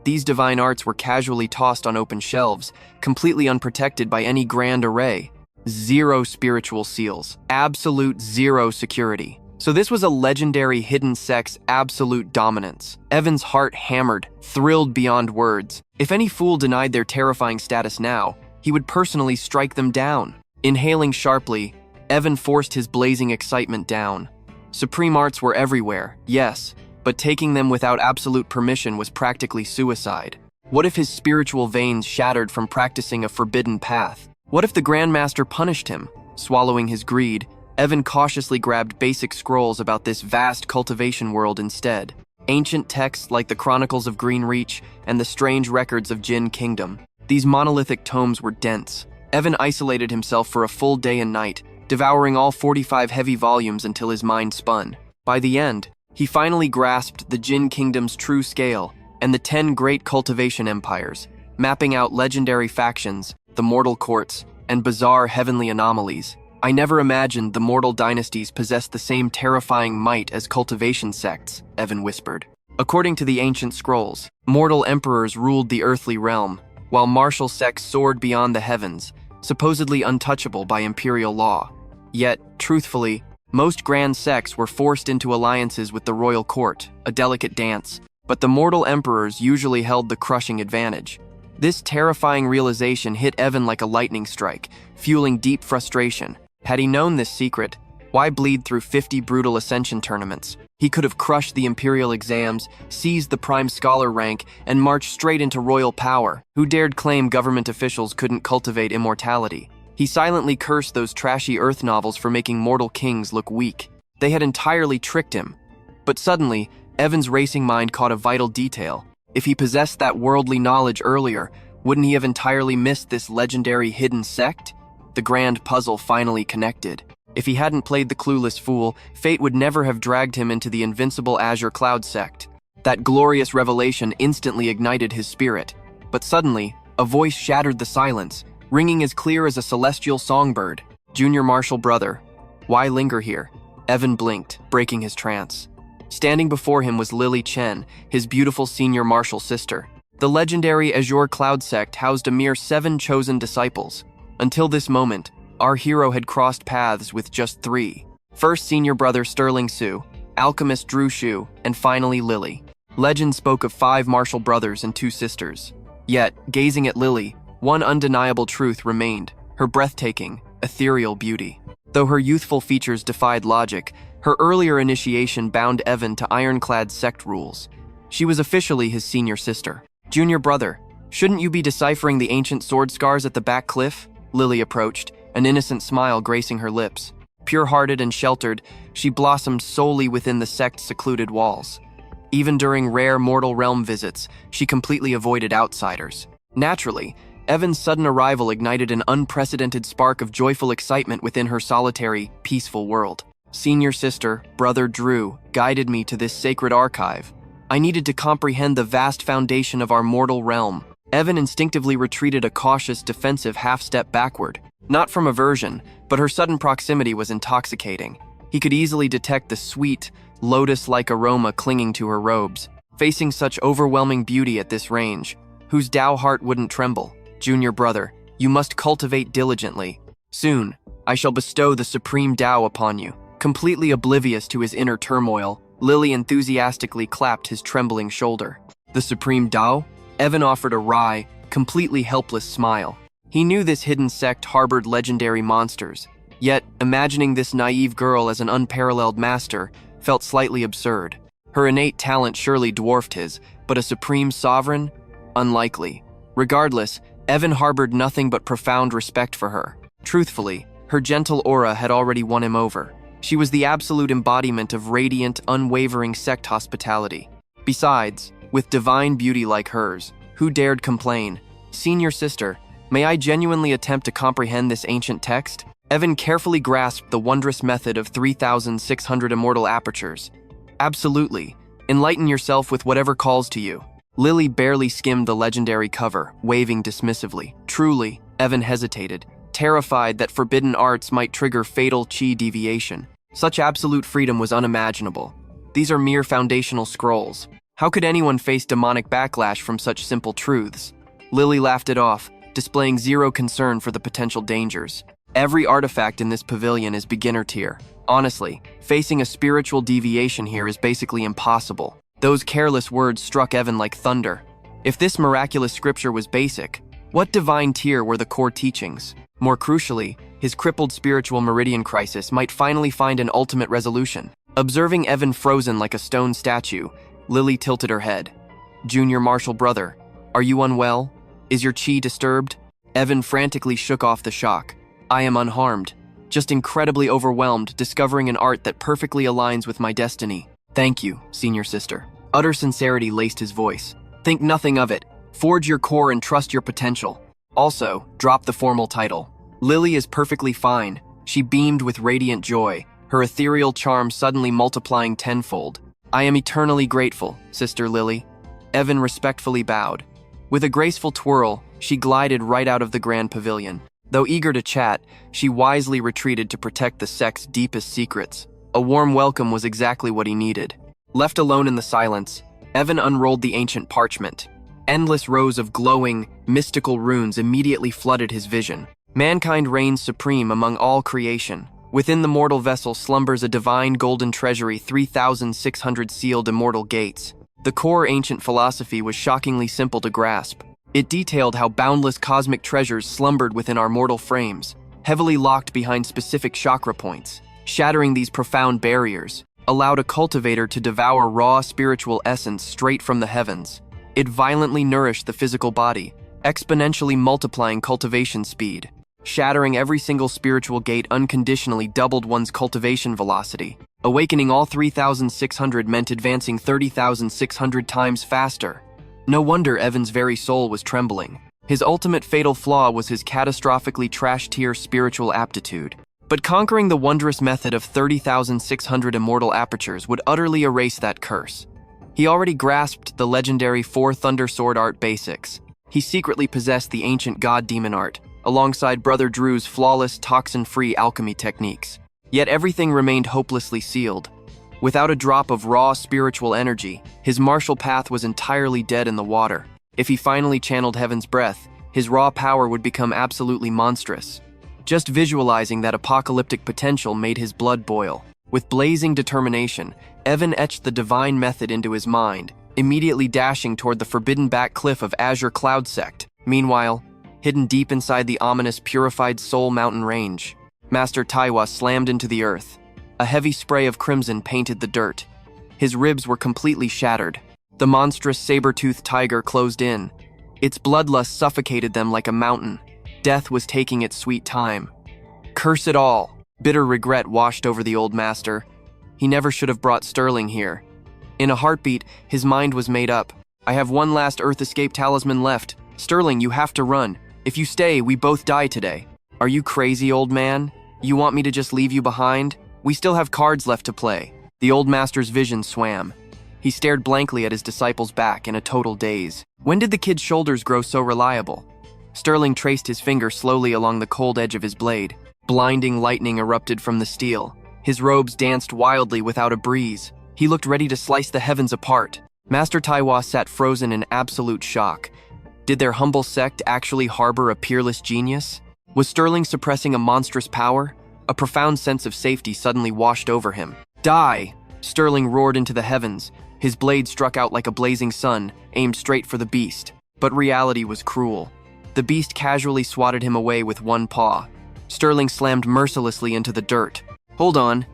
These divine arts were casually tossed on open shelves, completely unprotected by any grand array. Zero spiritual seals, absolute zero security. So this was a legendary hidden sect's absolute dominance. Evan's heart hammered, thrilled beyond words. If any fool denied their terrifying status now, he would personally strike them down. Inhaling sharply, Evan forced his blazing excitement down. Supreme arts were everywhere, yes, but taking them without absolute permission was practically suicide. What if his spiritual veins shattered from practicing a forbidden path? What if the Grandmaster punished him? Swallowing his greed, Evan cautiously grabbed basic scrolls about this vast cultivation world instead. Ancient texts like the Chronicles of Green Reach and the strange records of Jin Kingdom. These monolithic tomes were dense. Evan isolated himself for a full day and night, devouring all 45 heavy volumes until his mind spun. By the end, he finally grasped the Jin Kingdom's true scale and the 10 great cultivation empires, mapping out legendary factions, the mortal courts, and bizarre heavenly anomalies. I never imagined the mortal dynasties possessed the same terrifying might as cultivation sects, Evan whispered. According to the ancient scrolls, mortal emperors ruled the earthly realm, while martial sects soared beyond the heavens, supposedly untouchable by imperial law. Yet, truthfully, most grand sects were forced into alliances with the royal court, a delicate dance, but the mortal emperors usually held the crushing advantage. This terrifying realization hit Evan like a lightning strike, fueling deep frustration. Had he known this secret, why bleed through 50 brutal ascension tournaments? He could have crushed the imperial exams, seized the prime scholar rank, and marched straight into royal power. Who dared claim government officials couldn't cultivate immortality? He silently cursed those trashy Earth novels for making mortal kings look weak. They had entirely tricked him. But suddenly, Evan's racing mind caught a vital detail. If he possessed that worldly knowledge earlier, wouldn't he have entirely missed this legendary hidden sect? The grand puzzle finally connected. If he hadn't played the clueless fool, fate would never have dragged him into the invincible Azure Cloud sect. That glorious revelation instantly ignited his spirit. But suddenly, a voice shattered the silence, ringing as clear as a celestial songbird. Junior Marshal Brother, why linger here? Evan blinked, breaking his trance. Standing before him was Lily Chen, his beautiful senior martial sister. The legendary Azure Cloud sect housed a mere 7 chosen disciples. Until this moment, our hero had crossed paths with just 3. First senior brother Sterling Su, alchemist Drew Shu, and finally Lily. Legend spoke of 5 martial brothers and 2 sisters. Yet, gazing at Lily, one undeniable truth remained: her breathtaking, ethereal beauty. Though her youthful features defied logic, her earlier initiation bound Evan to ironclad sect rules. She was officially his senior sister. Junior brother, shouldn't you be deciphering the ancient sword scars at the back cliff? Lily approached, an innocent smile gracing her lips. Pure-hearted and sheltered, she blossomed solely within the sect's secluded walls. Even during rare mortal realm visits, she completely avoided outsiders. Naturally, Evan's sudden arrival ignited an unprecedented spark of joyful excitement within her solitary, peaceful world. Senior sister, brother Drew, guided me to this sacred archive. I needed to comprehend the vast foundation of our mortal realm. Evan instinctively retreated a cautious, defensive half-step backward. Not from aversion, but her sudden proximity was intoxicating. He could easily detect the sweet, lotus-like aroma clinging to her robes. Facing such overwhelming beauty at this range, whose Tao heart wouldn't tremble? Junior brother, you must cultivate diligently. Soon, I shall bestow the supreme Tao upon you. Completely oblivious to his inner turmoil, Lily enthusiastically clapped his trembling shoulder. The supreme Tao? Evan offered a wry, completely helpless smile. He knew this hidden sect harbored legendary monsters, yet imagining this naive girl as an unparalleled master felt slightly absurd. Her innate talent surely dwarfed his, but a supreme sovereign? Unlikely. Regardless, Evan harbored nothing but profound respect for her. Truthfully, her gentle aura had already won him over. She was the absolute embodiment of radiant, unwavering sect hospitality. Besides, with divine beauty like hers, who dared complain? Senior sister, may I genuinely attempt to comprehend this ancient text? Evan carefully grasped the wondrous method of 3,600 immortal apertures. Absolutely. Enlighten yourself with whatever calls to you. Lily barely skimmed the legendary cover, waving dismissively. Truly, Evan hesitated, terrified that forbidden arts might trigger fatal chi deviation. Such absolute freedom was unimaginable. These are mere foundational scrolls. How could anyone face demonic backlash from such simple truths? Lily laughed it off, displaying zero concern for the potential dangers. Every artifact in this pavilion is beginner tier. Honestly, facing a spiritual deviation here is basically impossible. Those careless words struck Evan like thunder. If this miraculous scripture was basic, what divine tier were the core teachings? More crucially, his crippled spiritual meridian crisis might finally find an ultimate resolution. Observing Evan frozen like a stone statue, Lily tilted her head. Junior Marshall brother, are you unwell? Is your chi disturbed? Evan frantically shook off the shock. I am unharmed, just incredibly overwhelmed discovering an art that perfectly aligns with my destiny. Thank you, senior sister. Utter sincerity laced his voice. Think nothing of it. Forge your core and trust your potential. Also, drop the formal title. Lily is perfectly fine. She beamed with radiant joy, her ethereal charm suddenly multiplying tenfold. I am eternally grateful, Sister Lily. Evan respectfully bowed. With a graceful twirl, she glided right out of the grand pavilion. Though eager to chat, she wisely retreated to protect the sect's deepest secrets. A warm welcome was exactly what he needed. Left alone in the silence, Evan unrolled the ancient parchment. Endless rows of glowing, mystical runes immediately flooded his vision. Mankind reigns supreme among all creation. Within the mortal vessel slumbers a divine golden treasury, 3,600 sealed immortal gates. The core ancient philosophy was shockingly simple to grasp. It detailed how boundless cosmic treasures slumbered within our mortal frames, heavily locked behind specific chakra points. Shattering these profound barriers allowed a cultivator to devour raw spiritual essence straight from the heavens. It violently nourished the physical body, exponentially multiplying cultivation speed. Shattering every single spiritual gate unconditionally doubled one's cultivation velocity. Awakening all 3,600 meant advancing 30,600 times faster. No wonder Evan's very soul was trembling. His ultimate fatal flaw was his catastrophically trash-tier spiritual aptitude. But conquering the wondrous method of 30,600 immortal apertures would utterly erase that curse. He already grasped the legendary 4 Thunder Sword art basics. He secretly possessed the ancient god-demon art, alongside Brother Drew's flawless, toxin-free alchemy techniques. Yet everything remained hopelessly sealed. Without a drop of raw spiritual energy, his martial path was entirely dead in the water. If he finally channeled heaven's breath, his raw power would become absolutely monstrous. Just visualizing that apocalyptic potential made his blood boil. With blazing determination, Evan etched the divine method into his mind, immediately dashing toward the forbidden back cliff of Azure Cloud Sect. Meanwhile, hidden deep inside the ominous Purified Soul mountain range, Master Taiwa slammed into the earth. A heavy spray of crimson painted the dirt. His ribs were completely shattered. The monstrous saber-toothed tiger closed in. Its bloodlust suffocated them like a mountain. Death was taking its sweet time. Curse it all! Bitter regret washed over the old master. He never should have brought Sterling here. In a heartbeat, his mind was made up. I have one last Earth Escape talisman left. Sterling, you have to run. If you stay, we both die today. Are you crazy, old man? You want me to just leave you behind? We still have cards left to play. The old master's vision swam. He stared blankly at his disciple's back in a total daze. When did the kid's shoulders grow so reliable? Sterling traced his finger slowly along the cold edge of his blade. Blinding lightning erupted from the steel. His robes danced wildly without a breeze. He looked ready to slice the heavens apart. Master Taiwa sat frozen in absolute shock. Did their humble sect actually harbor a peerless genius? Was Sterling suppressing a monstrous power? A profound sense of safety suddenly washed over him. Die! Sterling roared into the heavens. His blade struck out like a blazing sun, aimed straight for the beast. But reality was cruel. The beast casually swatted him away with one paw. Sterling slammed mercilessly into the dirt. Hold on.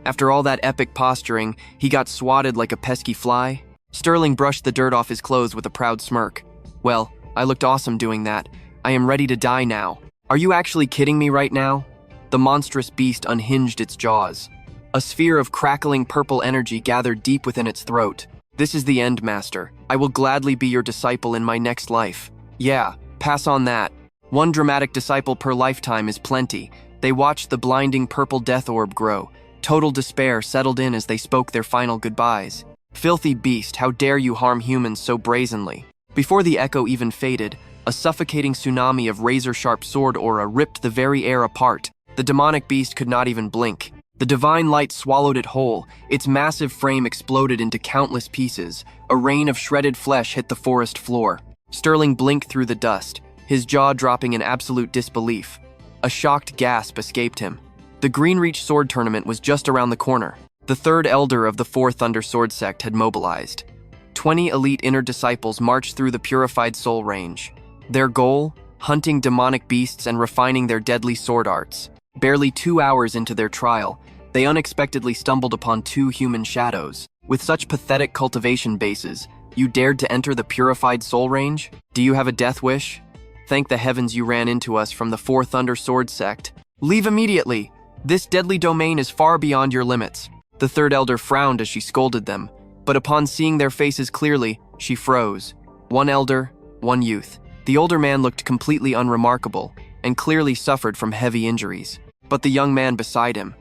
After all that epic posturing, he got swatted like a pesky fly? Sterling brushed the dirt off his clothes with a proud smirk. Well, I looked awesome doing that. I am ready to die now. Are you actually kidding me right now? The monstrous beast unhinged its jaws. A sphere of crackling purple energy gathered deep within its throat. This is the end, Master. I will gladly be your disciple in my next life. Yeah, pass on that. One dramatic disciple per lifetime is plenty. They watched the blinding purple death orb grow. Total despair settled in as they spoke their final goodbyes. Filthy beast, how dare you harm humans so brazenly? Before the echo even faded, a suffocating tsunami of razor-sharp sword aura ripped the very air apart. The demonic beast could not even blink. The divine light swallowed it whole. Its massive frame exploded into countless pieces. A rain of shredded flesh hit the forest floor. Sterling blinked through the dust, his jaw dropping in absolute disbelief. A shocked gasp escaped him. The Greenreach Sword Tournament was just around the corner. The third elder of the Fourth Thunder Sword Sect had mobilized. 20 elite inner disciples marched through the purified soul range. Their goal? Hunting demonic beasts and refining their deadly sword arts. Barely 2 hours into their trial, they unexpectedly stumbled upon 2 human shadows. With such pathetic cultivation bases, you dared to enter the purified soul range? Do you have a death wish? Thank the heavens you ran into us from the Fourth Thunder Sword Sect. Leave immediately! This deadly domain is far beyond your limits. The third elder frowned as she scolded them, but upon seeing their faces clearly, she froze. One elder, one youth. The older man looked completely unremarkable, and clearly suffered from heavy injuries. But the young man beside him,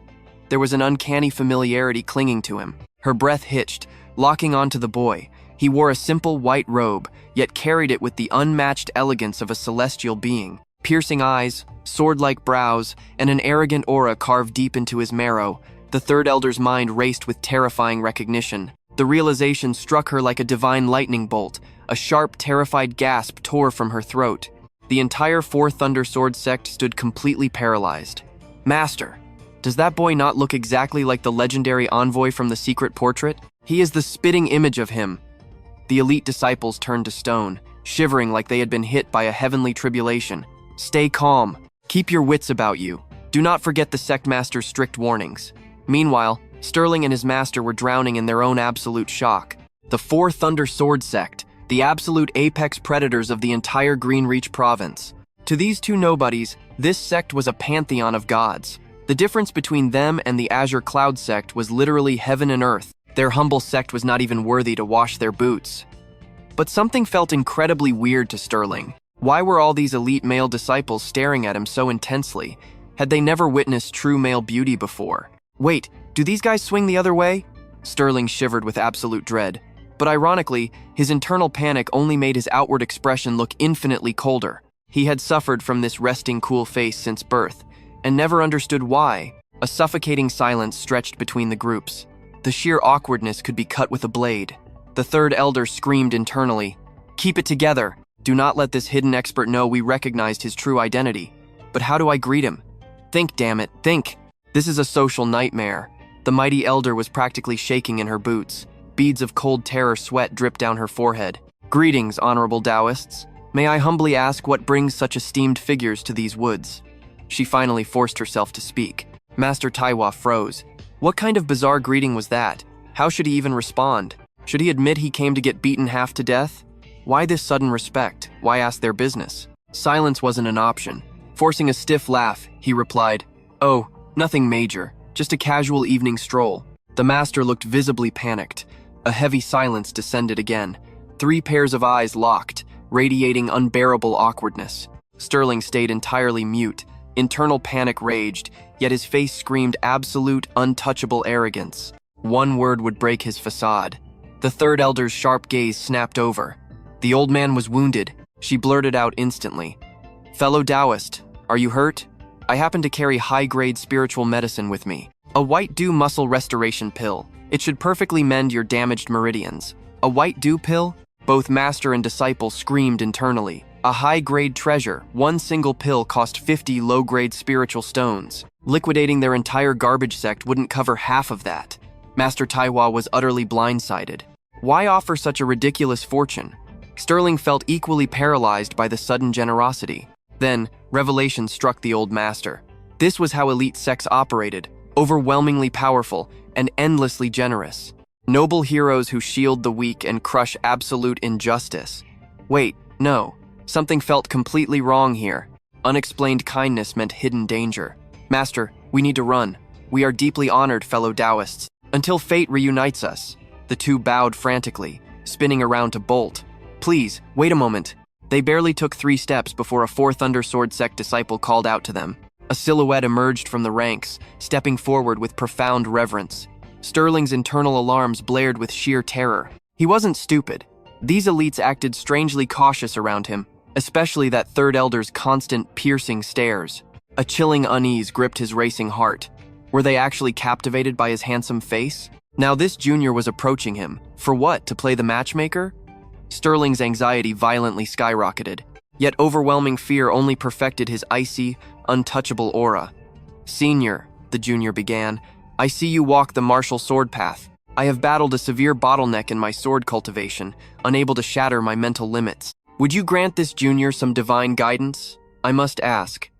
there was an uncanny familiarity clinging to him. Her breath hitched, locking onto the boy. He wore a simple white robe, yet carried it with the unmatched elegance of a celestial being. Piercing eyes, sword-like brows, and an arrogant aura carved deep into his marrow. The third elder's mind raced with terrifying recognition. The realization struck her like a divine lightning bolt. A sharp, terrified gasp tore from her throat. The entire Fourth Thunder Sword Sect stood completely paralyzed. Master, does that boy not look exactly like the legendary envoy from the secret portrait? He is the spitting image of him. The elite disciples turned to stone, shivering like they had been hit by a heavenly tribulation. Stay calm. Keep your wits about you. Do not forget the sect master's strict warnings. Meanwhile, Sterling and his master were drowning in their own absolute shock. The Fourth Thunder Sword Sect, the absolute apex predators of the entire Greenreach province. To these two nobodies, this sect was a pantheon of gods. The difference between them and the Azure Cloud sect was literally heaven and earth. Their humble sect was not even worthy to wash their boots. But something felt incredibly weird to Sterling. Why were all these elite male disciples staring at him so intensely? Had they never witnessed true male beauty before? Wait, do these guys swing the other way? Sterling shivered with absolute dread. But ironically, his internal panic only made his outward expression look infinitely colder. He had suffered from this resting cool face since birth, and never understood why. A suffocating silence stretched between the groups. The sheer awkwardness could be cut with a blade. The third elder screamed internally, "Keep it together! Do not let this hidden expert know we recognized his true identity. But how do I greet him? Think, damn it, think! This is a social nightmare." The mighty elder was practically shaking in her boots. Beads of cold terror sweat dripped down her forehead. "Greetings, honorable Taoists. May I humbly ask what brings such esteemed figures to these woods?" She finally forced herself to speak. Master Taiwa froze. What kind of bizarre greeting was that? How should he even respond? Should he admit he came to get beaten half to death? Why this sudden respect? Why ask their business? Silence wasn't an option. Forcing a stiff laugh, he replied, "Oh, nothing major. Just a casual evening stroll." The master looked visibly panicked. A heavy silence descended again. 3 pairs of eyes locked, radiating unbearable awkwardness. Sterling stayed entirely mute. Internal panic raged, yet his face screamed absolute, untouchable arrogance. One word would break his facade. The third elder's sharp gaze snapped over. The old man was wounded. She blurted out instantly, "Fellow Taoist, are you hurt? I happen to carry high-grade spiritual medicine with me. A white dew muscle restoration pill. It should perfectly mend your damaged meridians." A white dew pill? Both master and disciple screamed internally. A high-grade treasure. One single pill cost 50 low-grade spiritual stones. Liquidating their entire garbage sect wouldn't cover half of that. Master Taiwa was utterly blindsided. Why offer such a ridiculous fortune? Sterling felt equally paralyzed by the sudden generosity. Then, revelation struck the old master. This was how elite sects operated. overwhelmingly powerful, and endlessly generous. Noble heroes who shield the weak and crush absolute injustice. Wait, no. Something felt completely wrong here. Unexplained kindness meant hidden danger. Master, we need to run. We are deeply honored, fellow Taoists. Until fate reunites us. The two bowed frantically, spinning around to bolt. Please, wait a moment. They barely took 3 steps before a fourth Undersword sect disciple called out to them. A silhouette emerged from the ranks, stepping forward with profound reverence. Sterling's internal alarms blared with sheer terror. He wasn't stupid. These elites acted strangely cautious around him, especially that third elder's constant, piercing stares. A chilling unease gripped his racing heart. Were they actually captivated by his handsome face? Now this junior was approaching him. For what, to play the matchmaker? Sterling's anxiety violently skyrocketed, yet overwhelming fear only perfected his icy, untouchable aura. Senior, the junior began, I see you walk the martial sword path. I have battled a severe bottleneck in my sword cultivation, unable to shatter my mental limits. Would you grant this junior some divine guidance? I must ask.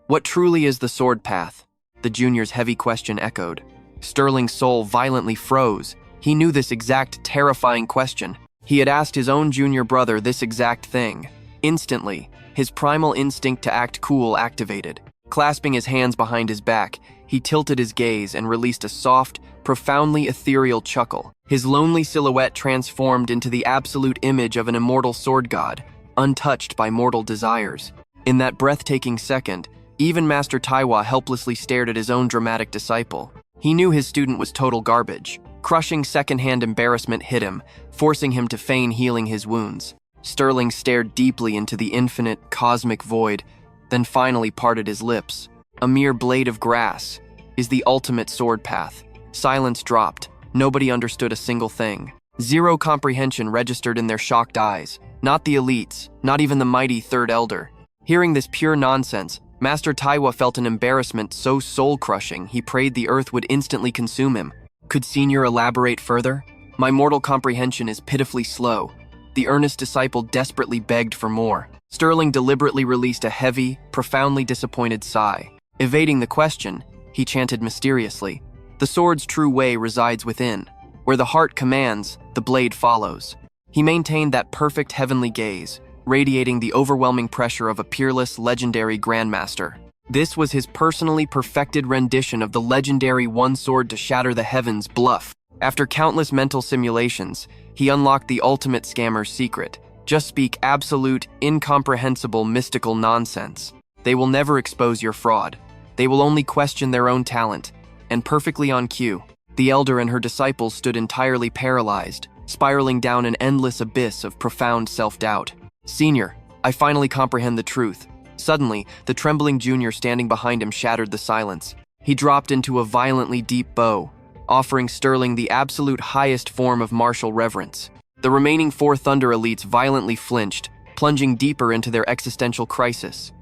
What truly is the sword path? The junior's heavy question echoed. Sterling's soul violently froze. He knew this exact terrifying question. He had asked his own junior brother this exact thing. Instantly, his primal instinct to act cool activated. Clasping his hands behind his back, he tilted his gaze and released a soft, profoundly ethereal chuckle. His lonely silhouette transformed into the absolute image of an immortal sword god, untouched by mortal desires. In that breathtaking second, even Master Taiwa helplessly stared at his own dramatic disciple. He knew his student was total garbage. Crushing secondhand embarrassment hit him, forcing him to feign healing his wounds. Sterling stared deeply into the infinite, cosmic void, then finally parted his lips. A mere blade of grass is the ultimate sword path. Silence dropped. Nobody understood a single thing. Zero comprehension registered in their shocked eyes. Not the elites, not even the mighty third elder. Hearing this pure nonsense, Master Taiwa felt an embarrassment so soul-crushing he prayed the earth would instantly consume him. Could Senior elaborate further? My mortal comprehension is pitifully slow. The earnest disciple desperately begged for more. Sterling deliberately released a heavy, profoundly disappointed sigh. Evading the question, he chanted mysteriously, the sword's true way resides within. Where the heart commands, the blade follows. He maintained that perfect heavenly gaze, radiating the overwhelming pressure of a peerless, legendary grandmaster. This was his personally perfected rendition of the legendary one sword to shatter the heavens bluff. After countless mental simulations, he unlocked the ultimate scammer's secret. Just speak absolute, incomprehensible, mystical nonsense. They will never expose your fraud. They will only question their own talent. And perfectly on cue, the elder and her disciples stood entirely paralyzed, spiraling down an endless abyss of profound self-doubt. Senior, I finally comprehend the truth. Suddenly, the trembling junior standing behind him shattered the silence. He dropped into a violently deep bow, offering Sterling the absolute highest form of martial reverence. The remaining 4 Thunder elites violently flinched, plunging deeper into their existential crisis.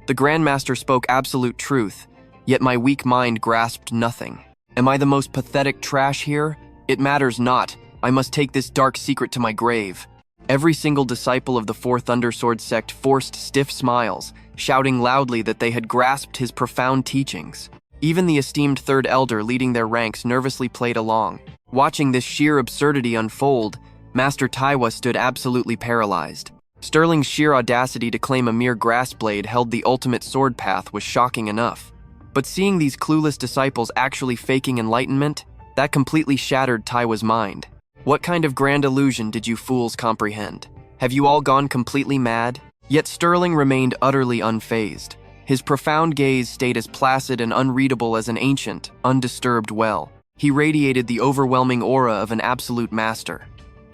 The Grandmaster spoke absolute truth, yet my weak mind grasped nothing. Am I the most pathetic trash here? It matters not. I must take this dark secret to my grave. Every single disciple of the 4th Undersword sect forced stiff smiles, shouting loudly that they had grasped his profound teachings. Even the esteemed third elder leading their ranks nervously played along. Watching this sheer absurdity unfold, Master Taiwa stood absolutely paralyzed. Sterling's sheer audacity to claim a mere grass blade held the ultimate sword path was shocking enough. But seeing these clueless disciples actually faking enlightenment, that completely shattered Taiwa's mind. What kind of grand illusion did you fools comprehend? Have you all gone completely mad? Yet Sterling remained utterly unfazed. His profound gaze stayed as placid and unreadable as an ancient, undisturbed well. He radiated the overwhelming aura of an absolute master.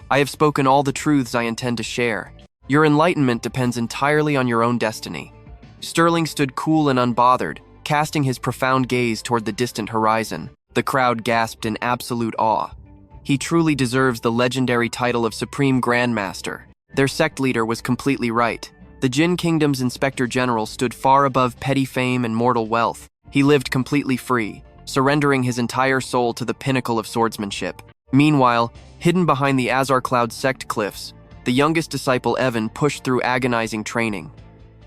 I have spoken all the truths I intend to share. Your enlightenment depends entirely on your own destiny. Sterling stood cool and unbothered, casting his profound gaze toward the distant horizon. The crowd gasped in absolute awe. He truly deserves the legendary title of Supreme Grandmaster. Their sect leader was completely right. The Jin Kingdom's Inspector General stood far above petty fame and mortal wealth. He lived completely free, surrendering his entire soul to the pinnacle of swordsmanship. Meanwhile, hidden behind the Azar Cloud sect cliffs, the youngest disciple Evan pushed through agonizing training.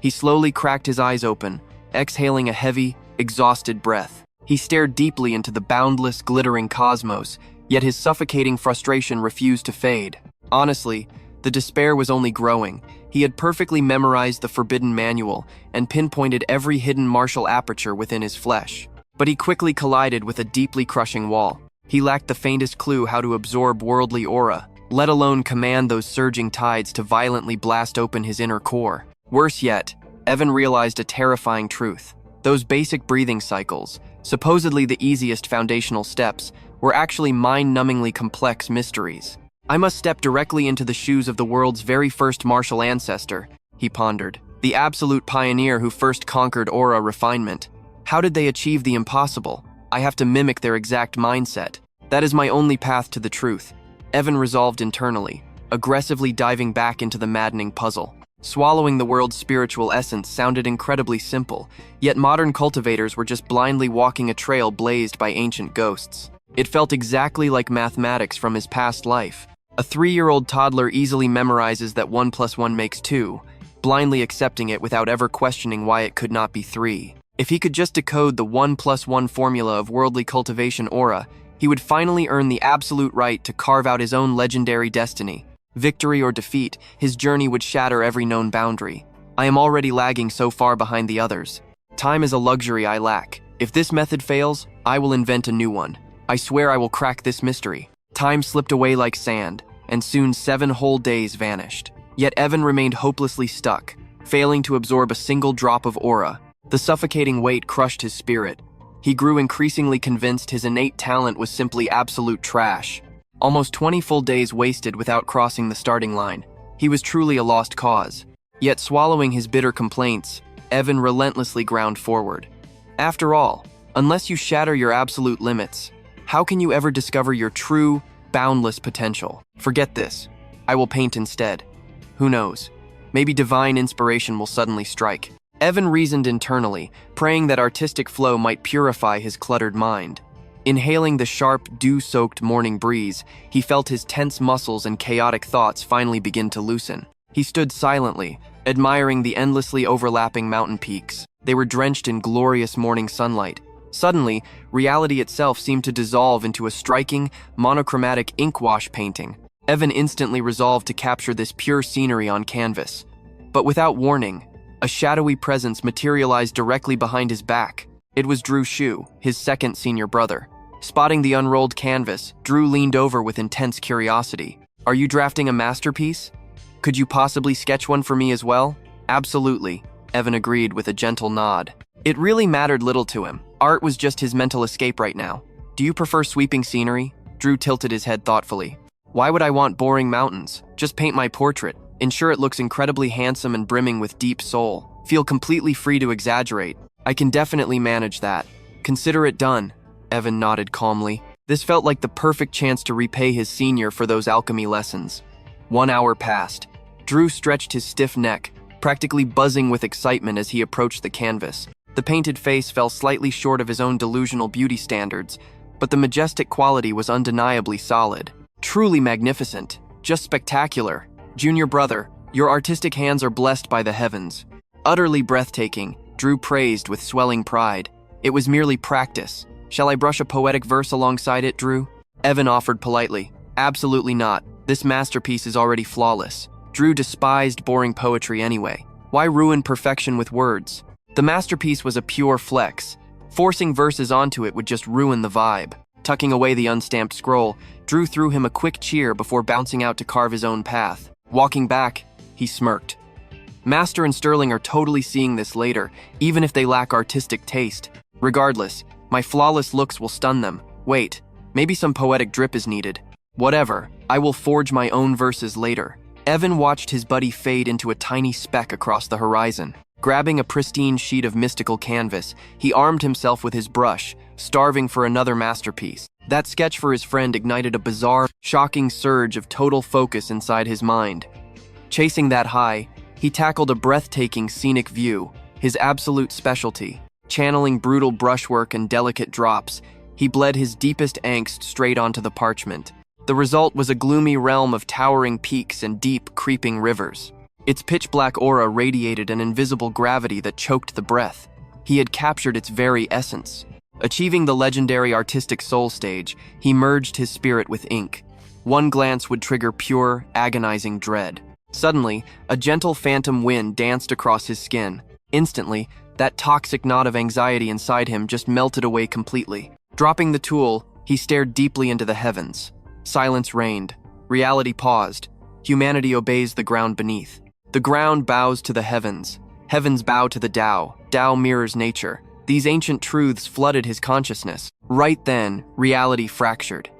He slowly cracked his eyes open, exhaling a heavy, exhausted breath. He stared deeply into the boundless, glittering cosmos, yet his suffocating frustration refused to fade. Honestly, the despair was only growing. He had perfectly memorized the forbidden manual and pinpointed every hidden martial aperture within his flesh. But he quickly collided with a deeply crushing wall. He lacked the faintest clue how to absorb worldly aura, let alone command those surging tides to violently blast open his inner core. Worse yet, Evan realized a terrifying truth. Those basic breathing cycles, supposedly the easiest foundational steps, were actually mind-numbingly complex mysteries. I must step directly into the shoes of the world's very first martial ancestor, he pondered. The absolute pioneer who first conquered aura refinement. How did they achieve the impossible? I have to mimic their exact mindset. That is my only path to the truth. Evan resolved internally, aggressively diving back into the maddening puzzle. Swallowing the world's spiritual essence sounded incredibly simple, yet modern cultivators were just blindly walking a trail blazed by ancient ghosts. It felt exactly like mathematics from his past life. A 3-year-old toddler easily memorizes that 1 + 1 makes 2, blindly accepting it without ever questioning why it could not be 3. If he could just decode the 1 + 1 formula of worldly cultivation aura, he would finally earn the absolute right to carve out his own legendary destiny. Victory or defeat, his journey would shatter every known boundary. I am already lagging so far behind the others. Time is a luxury I lack. If this method fails, I will invent a new one. I swear I will crack this mystery. Time slipped away like sand, and soon 7 whole days vanished. Yet Evan remained hopelessly stuck, failing to absorb a single drop of aura. The suffocating weight crushed his spirit. He grew increasingly convinced his innate talent was simply absolute trash. Almost 20 full days wasted without crossing the starting line. He was truly a lost cause. Yet swallowing his bitter complaints, Evan relentlessly ground forward. After all, unless you shatter your absolute limits, how can you ever discover your true, boundless potential? Forget this. I will paint instead. Who knows? Maybe divine inspiration will suddenly strike. Evan reasoned internally, praying that artistic flow might purify his cluttered mind. Inhaling the sharp, dew-soaked morning breeze, he felt his tense muscles and chaotic thoughts finally begin to loosen. He stood silently, admiring the endlessly overlapping mountain peaks. They were drenched in glorious morning sunlight. Suddenly, reality itself seemed to dissolve into a striking, monochromatic ink-wash painting. Evan instantly resolved to capture this pure scenery on canvas. But without warning, a shadowy presence materialized directly behind his back. It was Drew Shu, his second senior brother. Spotting the unrolled canvas, Drew leaned over with intense curiosity. "Are you drafting a masterpiece? Could you possibly sketch one for me as well?" "Absolutely," Evan agreed with a gentle nod. It really mattered little to him. Art was just his mental escape right now. "Do you prefer sweeping scenery?" Drew tilted his head thoughtfully. "Why would I want boring mountains? Just paint my portrait. Ensure it looks incredibly handsome and brimming with deep soul. Feel completely free to exaggerate. I can definitely manage that." "Consider it done," Evan nodded calmly. This felt like the perfect chance to repay his senior for those alchemy lessons. 1 hour passed. Drew stretched his stiff neck, practically buzzing with excitement as he approached the canvas. The painted face fell slightly short of his own delusional beauty standards, but the majestic quality was undeniably solid. Truly magnificent. Just spectacular. "Junior brother, your artistic hands are blessed by the heavens." Utterly breathtaking, Drew praised with swelling pride. "It was merely practice. Shall I brush a poetic verse alongside it, Drew?" Evan offered politely. "Absolutely not. This masterpiece is already flawless." Drew despised boring poetry anyway. Why ruin perfection with words? The masterpiece was a pure flex. Forcing verses onto it would just ruin the vibe. Tucking away the unstamped scroll, Drew threw him a quick cheer before bouncing out to carve his own path. Walking back, he smirked. Master and Sterling are totally seeing this later, even if they lack artistic taste. Regardless, my flawless looks will stun them. Wait, maybe some poetic drip is needed. Whatever, I will forge my own verses later. Evan watched his buddy fade into a tiny speck across the horizon. Grabbing a pristine sheet of mystical canvas, he armed himself with his brush, starving for another masterpiece. That sketch for his friend ignited a bizarre, shocking surge of total focus inside his mind. Chasing that high, he tackled a breathtaking scenic view, his absolute specialty. Channeling brutal brushwork and delicate drops, he bled his deepest angst straight onto the parchment. The result was a gloomy realm of towering peaks and deep, creeping rivers. Its pitch-black aura radiated an invisible gravity that choked the breath. He had captured its very essence. Achieving the legendary artistic soul stage, he merged his spirit with ink. One glance would trigger pure, agonizing dread. Suddenly, a gentle phantom wind danced across his skin. Instantly, that toxic knot of anxiety inside him just melted away completely. Dropping the tool, he stared deeply into the heavens. Silence reigned. Reality paused. Humanity obeys the ground beneath. The ground bows to the heavens. Heavens bow to the Tao. Tao mirrors nature. These ancient truths flooded his consciousness. Right then, reality fractured.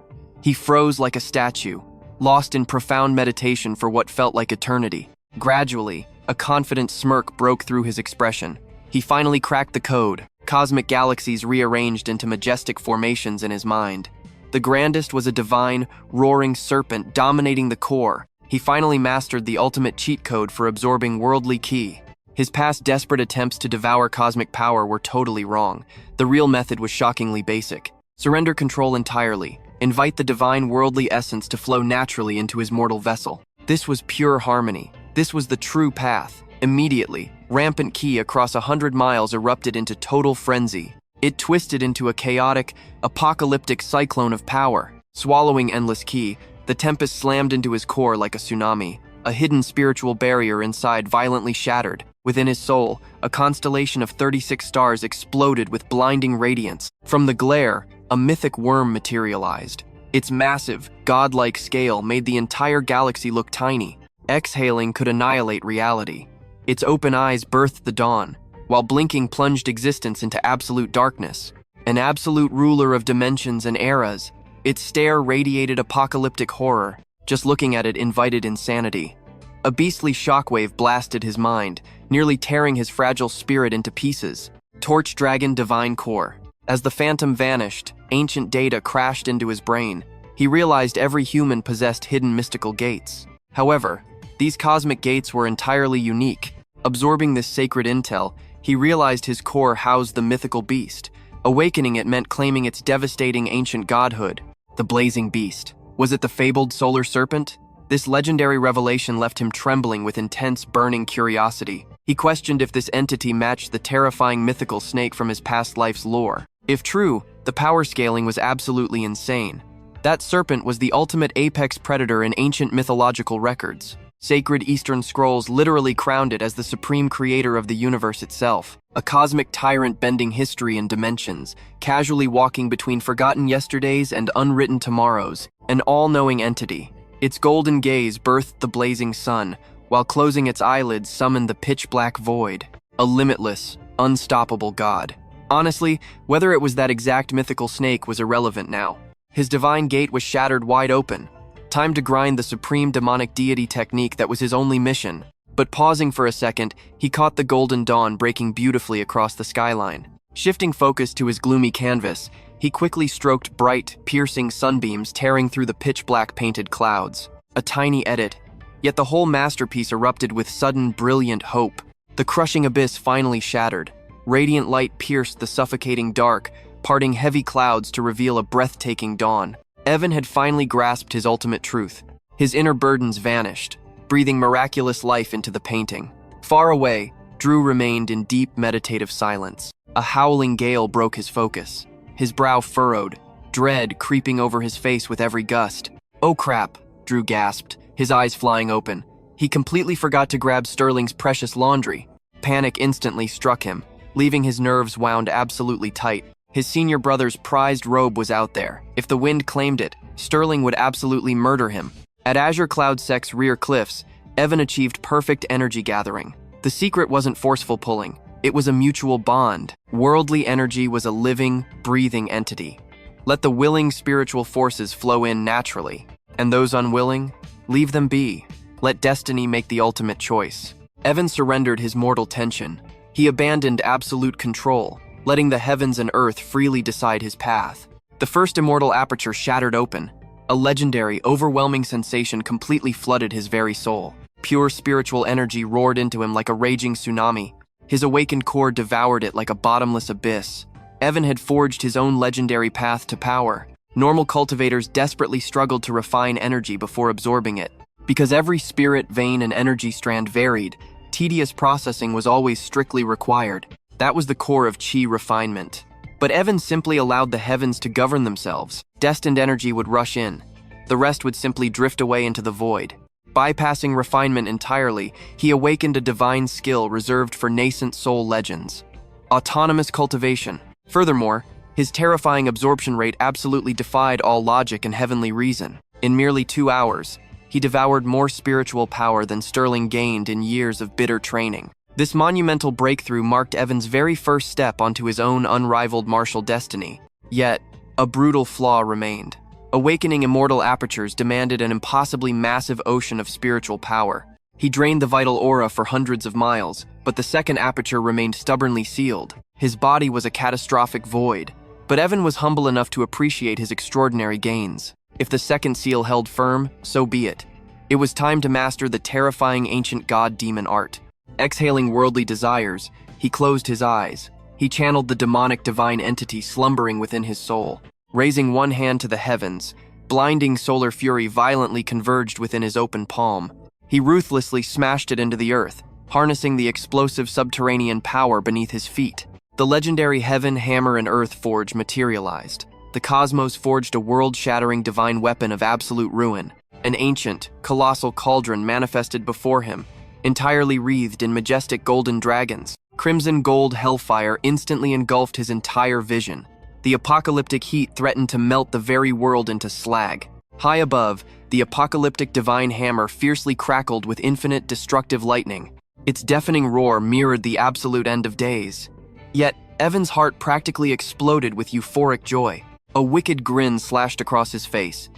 He froze like a statue, lost in profound meditation for what felt like eternity. Gradually, a confident smirk broke through his expression. He finally cracked the code. Cosmic galaxies rearranged into majestic formations in his mind. The grandest was a divine, roaring serpent dominating the core. He finally mastered the ultimate cheat code for absorbing worldly ki. His past desperate attempts to devour cosmic power were totally wrong. The real method was shockingly basic. Surrender control entirely. Invite the divine worldly essence to flow naturally into his mortal vessel. This was pure harmony. This was the true path. Immediately, rampant ki across 100 miles erupted into total frenzy. It twisted into a chaotic, apocalyptic cyclone of power. Swallowing endless ki, the tempest slammed into his core like a tsunami. A hidden spiritual barrier inside violently shattered. Within his soul, a constellation of 36 stars exploded with blinding radiance. From the glare, a mythic worm materialized. Its massive, godlike scale made the entire galaxy look tiny. Exhaling could annihilate reality. Its open eyes birthed the dawn, while blinking plunged existence into absolute darkness. An absolute ruler of dimensions and eras, its stare radiated apocalyptic horror. Just looking at it invited insanity. A beastly shockwave blasted his mind, nearly tearing his fragile spirit into pieces. Torch Dragon Divine Core. As the phantom vanished, ancient data crashed into his brain. He realized every human possessed hidden mystical gates. However, these cosmic gates were entirely unique. Absorbing this sacred intel, he realized his core housed the mythical beast. Awakening it meant claiming its devastating ancient godhood. The blazing beast. Was it the fabled solar serpent? This legendary revelation left him trembling with intense, burning curiosity. He questioned if this entity matched the terrifying mythical snake from his past life's lore. If true, the power scaling was absolutely insane. That serpent was the ultimate apex predator in ancient mythological records. Sacred Eastern scrolls literally crowned it as the supreme creator of the universe itself, a cosmic tyrant bending history and dimensions, casually walking between forgotten yesterdays and unwritten tomorrows, an all-knowing entity. Its golden gaze birthed the blazing sun, while closing its eyelids summoned the pitch-black void, a limitless, unstoppable god. Honestly, whether it was that exact mythical snake was irrelevant now. His divine gate was shattered wide open. Time to grind the supreme demonic deity technique that was his only mission. But pausing for a second, he caught the golden dawn breaking beautifully across the skyline. Shifting focus to his gloomy canvas, he quickly stroked bright, piercing sunbeams tearing through the pitch-black painted clouds. A tiny edit, yet the whole masterpiece erupted with sudden, brilliant hope. The crushing abyss finally shattered. Radiant light pierced the suffocating dark, parting heavy clouds to reveal a breathtaking dawn. Evan had finally grasped his ultimate truth. His inner burdens vanished, breathing miraculous life into the painting. Far away, Drew remained in deep meditative silence. A howling gale broke his focus. His brow furrowed, dread creeping over his face with every gust. "Oh crap," Drew gasped, his eyes flying open. He completely forgot to grab Sterling's precious laundry. Panic instantly struck him, leaving his nerves wound absolutely tight. His senior brother's prized robe was out there. If the wind claimed it, Sterling would absolutely murder him. At Azure Cloud Sec's rear cliffs, Evan achieved perfect energy gathering. The secret wasn't forceful pulling. It was a mutual bond. Worldly energy was a living, breathing entity. Let the willing spiritual forces flow in naturally. And those unwilling, leave them be. Let destiny make the ultimate choice. Evan surrendered his mortal tension. He abandoned absolute control, letting the heavens and earth freely decide his path. The first immortal aperture shattered open. A legendary, overwhelming sensation completely flooded his very soul. Pure spiritual energy roared into him like a raging tsunami. His awakened core devoured it like a bottomless abyss. Evan had forged his own legendary path to power. Normal cultivators desperately struggled to refine energy before absorbing it. Because every spirit, vein, and energy strand varied, tedious processing was always strictly required. That was the core of chi refinement. But Evan simply allowed the heavens to govern themselves. Destined energy would rush in. The rest would simply drift away into the void. Bypassing refinement entirely, he awakened a divine skill reserved for nascent soul legends. Autonomous cultivation. Furthermore, his terrifying absorption rate absolutely defied all logic and heavenly reason. In merely 2 hours, he devoured more spiritual power than Sterling gained in years of bitter training. This monumental breakthrough marked Evan's very first step onto his own unrivaled martial destiny. Yet, a brutal flaw remained. Awakening immortal apertures demanded an impossibly massive ocean of spiritual power. He drained the vital aura for hundreds of miles, but the second aperture remained stubbornly sealed. His body was a catastrophic void, but Evan was humble enough to appreciate his extraordinary gains. If the second seal held firm, so be it. It was time to master the terrifying ancient god-demon art. Exhaling worldly desires, he closed his eyes. He channeled the demonic divine entity slumbering within his soul. Raising one hand to the heavens, blinding solar fury violently converged within his open palm. He ruthlessly smashed it into the earth, harnessing the explosive subterranean power beneath his feet. The legendary Heaven, Hammer, and Earth Forge materialized. The cosmos forged a world-shattering divine weapon of absolute ruin. An ancient, colossal cauldron manifested before him, entirely wreathed in majestic golden dragons. Crimson gold hellfire instantly engulfed his entire vision. The apocalyptic heat threatened to melt the very world into slag. High above, the apocalyptic divine hammer fiercely crackled with infinite destructive lightning. Its deafening roar mirrored the absolute end of days. Yet, Evan's heart practically exploded with euphoric joy. A wicked grin slashed across his face.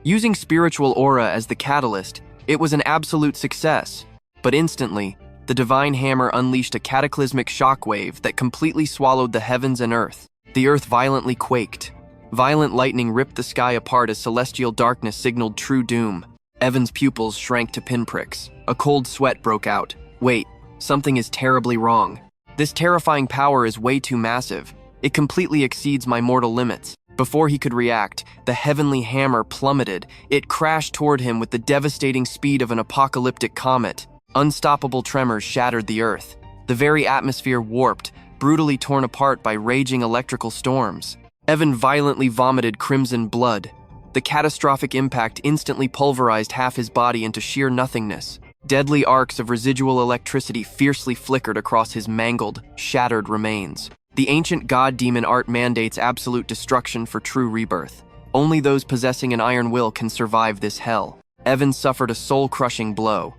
Using spiritual aura as the catalyst, it was an absolute success. But instantly, the divine hammer unleashed a cataclysmic shockwave that completely swallowed the heavens and earth. The earth violently quaked. Violent lightning ripped the sky apart as celestial darkness signaled true doom. Evan's pupils shrank to pinpricks. A cold sweat broke out. Wait, something is terribly wrong. This terrifying power is way too massive. It completely exceeds my mortal limits. Before he could react, the heavenly hammer plummeted. It crashed toward him with the devastating speed of an apocalyptic comet. Unstoppable tremors shattered the earth. The very atmosphere warped, brutally torn apart by raging electrical storms. Evan violently vomited crimson blood. The catastrophic impact instantly pulverized half his body into sheer nothingness. Deadly arcs of residual electricity fiercely flickered across his mangled, shattered remains. The ancient god-demon art mandates absolute destruction for true rebirth. Only those possessing an iron will can survive this hell. Evan suffered a soul-crushing blow.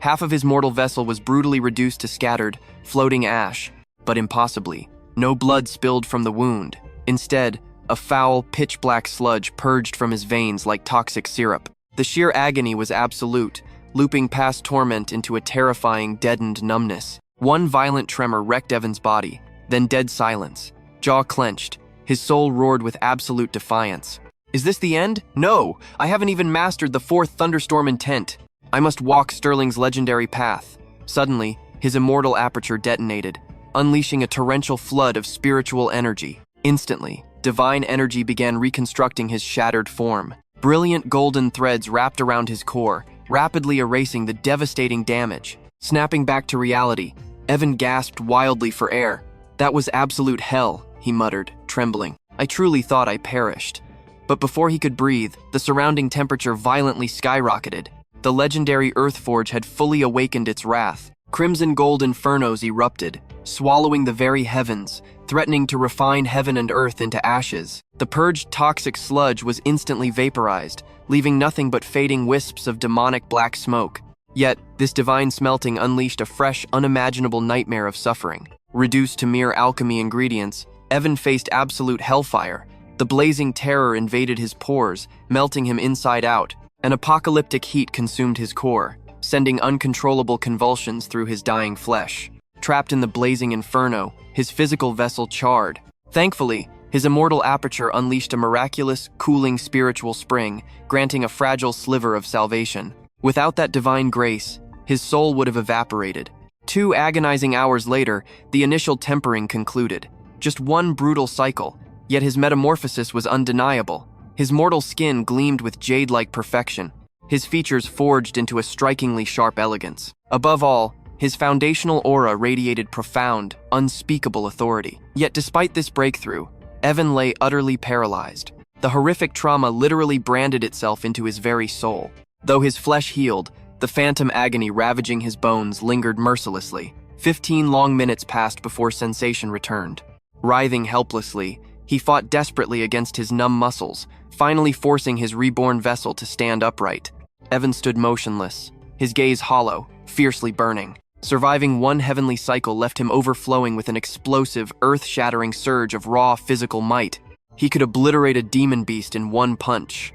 Half of his mortal vessel was brutally reduced to scattered, floating ash. But impossibly, no blood spilled from the wound. Instead, a foul, pitch-black sludge purged from his veins like toxic syrup. The sheer agony was absolute, looping past torment into a terrifying, deadened numbness. One violent tremor wrecked Evan's body, then dead silence. Jaw clenched, his soul roared with absolute defiance. Is this the end? No! I haven't even mastered the fourth thunderstorm intent. I must walk Sterling's legendary path. Suddenly, his immortal aperture detonated, unleashing a torrential flood of spiritual energy. Instantly, divine energy began reconstructing his shattered form. Brilliant golden threads wrapped around his core, rapidly erasing the devastating damage. Snapping back to reality, Evan gasped wildly for air. That was absolute hell, he muttered, trembling. I truly thought I perished. But before he could breathe, the surrounding temperature violently skyrocketed. The legendary Earthforge had fully awakened its wrath. Crimson gold infernos erupted, swallowing the very heavens, threatening to refine heaven and earth into ashes. The purged toxic sludge was instantly vaporized, leaving nothing but fading wisps of demonic black smoke. Yet, this divine smelting unleashed a fresh, unimaginable nightmare of suffering. Reduced to mere alchemy ingredients, Evan faced absolute hellfire. The blazing terror invaded his pores, melting him inside out. An apocalyptic heat consumed his core, sending uncontrollable convulsions through his dying flesh. Trapped in the blazing inferno, his physical vessel charred. Thankfully, his immortal aperture unleashed a miraculous, cooling spiritual spring, granting a fragile sliver of salvation. Without that divine grace, his soul would have evaporated. 2 agonizing hours later, the initial tempering concluded. Just one brutal cycle, yet his metamorphosis was undeniable. His mortal skin gleamed with jade-like perfection, his features forged into a strikingly sharp elegance. Above all, his foundational aura radiated profound, unspeakable authority. Yet despite this breakthrough, Evan lay utterly paralyzed. The horrific trauma literally branded itself into his very soul. Though his flesh healed, the phantom agony ravaging his bones lingered mercilessly. 15 long minutes passed before sensation returned. Writhing helplessly, he fought desperately against his numb muscles, finally forcing his reborn vessel to stand upright. Evan stood motionless, his gaze hollow, fiercely burning. Surviving one heavenly cycle left him overflowing with an explosive, earth-shattering surge of raw physical might. He could obliterate a demon beast in one punch.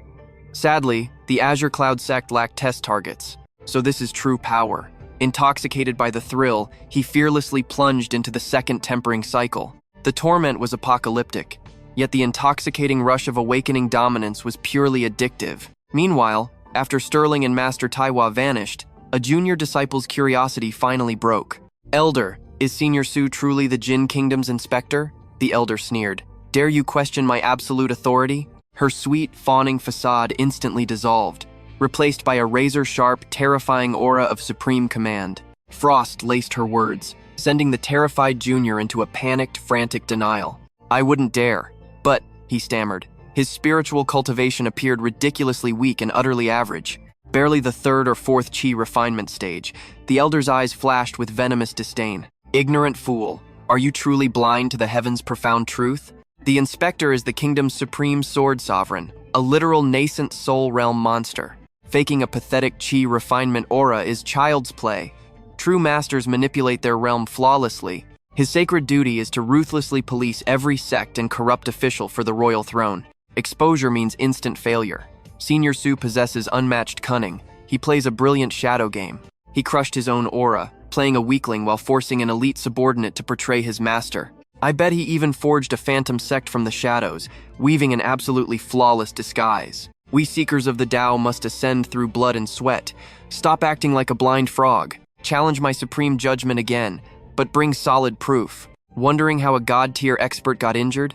Sadly, the Azure Cloud sect lacked test targets, so this is true power. Intoxicated by the thrill, he fearlessly plunged into the second tempering cycle. The torment was apocalyptic, yet the intoxicating rush of awakening dominance was purely addictive. Meanwhile, after Sterling and Master Taiwa vanished, a junior disciple's curiosity finally broke. "Elder, is Senior Su truly the Jin Kingdom's inspector?" The elder sneered. "Dare you question my absolute authority?" Her sweet, fawning facade instantly dissolved, replaced by a razor-sharp, terrifying aura of supreme command. Frost laced her words, sending the terrified junior into a panicked, frantic denial. "I wouldn't dare." "But," he stammered, his spiritual cultivation appeared ridiculously weak and utterly average. Barely the third or fourth chi refinement stage, the elder's eyes flashed with venomous disdain. "Ignorant fool, are you truly blind to the heavens' profound truth? The inspector is the kingdom's supreme sword sovereign, a literal nascent soul realm monster. Faking a pathetic chi refinement aura is child's play. True masters manipulate their realm flawlessly. His sacred duty is to ruthlessly police every sect and corrupt official for the royal throne. Exposure means instant failure. Senior Su possesses unmatched cunning. He plays a brilliant shadow game. He crushed his own aura, playing a weakling while forcing an elite subordinate to portray his master. I bet he even forged a phantom sect from the shadows, weaving an absolutely flawless disguise. We seekers of the Tao must ascend through blood and sweat. Stop acting like a blind frog. Challenge my supreme judgment again, but bring solid proof. Wondering how a god-tier expert got injured?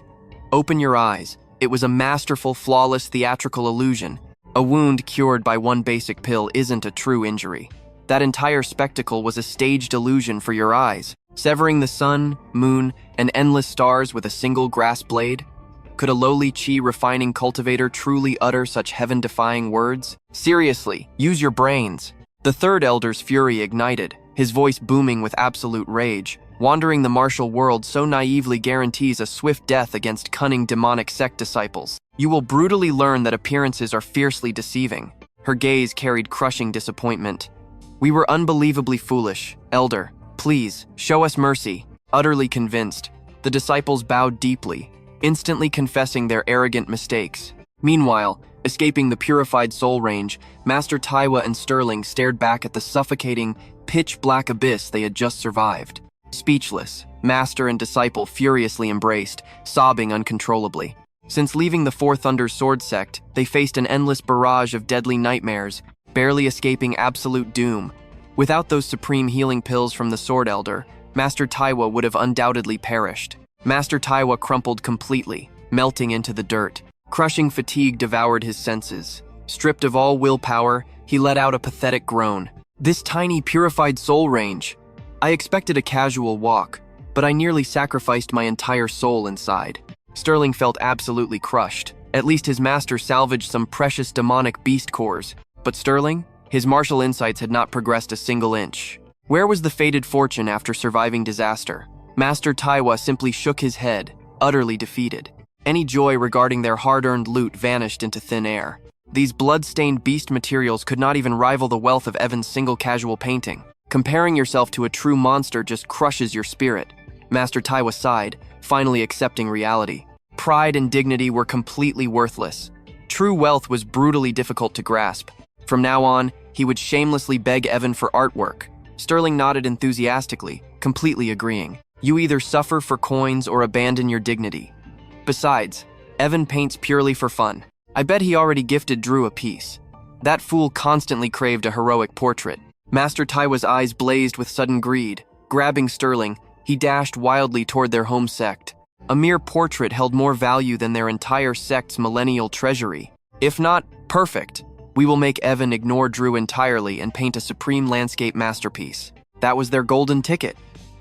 Open your eyes. It was a masterful, flawless theatrical illusion. A wound cured by one basic pill isn't a true injury. That entire spectacle was a staged illusion for your eyes, severing the sun, moon, and endless stars with a single grass blade. Could a lowly chi refining cultivator truly utter such heaven-defying words? Seriously, use your brains. The third elder's fury ignited, his voice booming with absolute rage. Wandering the martial world so naively guarantees a swift death against cunning demonic sect disciples. You will brutally learn that appearances are fiercely deceiving. Her gaze carried crushing disappointment. We were unbelievably foolish. Elder, please, show us mercy. Utterly convinced, the disciples bowed deeply, instantly confessing their arrogant mistakes. Meanwhile, escaping the purified soul range, Master Taiwa and Sterling stared back at the suffocating, pitch-black abyss they had just survived. Speechless, master and disciple furiously embraced, sobbing uncontrollably. Since leaving the Four Thunders Sword Sect, they faced an endless barrage of deadly nightmares, barely escaping absolute doom. Without those supreme healing pills from the Sword Elder, Master Taiwa would have undoubtedly perished. Master Taiwa crumpled completely, melting into the dirt. Crushing fatigue devoured his senses. Stripped of all willpower, he let out a pathetic groan. This tiny purified soul range. I expected a casual walk, but I nearly sacrificed my entire soul inside. Sterling felt absolutely crushed. At least his master salvaged some precious demonic beast cores. But Sterling? His martial insights had not progressed a single inch. Where was the fated fortune after surviving disaster? Master Taiwa simply shook his head, utterly defeated. Any joy regarding their hard-earned loot vanished into thin air. These blood-stained beast materials could not even rival the wealth of Evan's single casual painting. Comparing yourself to a true monster just crushes your spirit. Master Taiwa sighed, finally accepting reality. Pride and dignity were completely worthless. True wealth was brutally difficult to grasp. From now on, he would shamelessly beg Evan for artwork. Sterling nodded enthusiastically, completely agreeing. You either suffer for coins or abandon your dignity. Besides, Evan paints purely for fun. I bet he already gifted Drew a piece. That fool constantly craved a heroic portrait. Master Taiwa's eyes blazed with sudden greed. Grabbing Sterling, he dashed wildly toward their home sect. A mere portrait held more value than their entire sect's millennial treasury. If not perfect, we will make Evan ignore Drew entirely and paint a supreme landscape masterpiece. That was their golden ticket.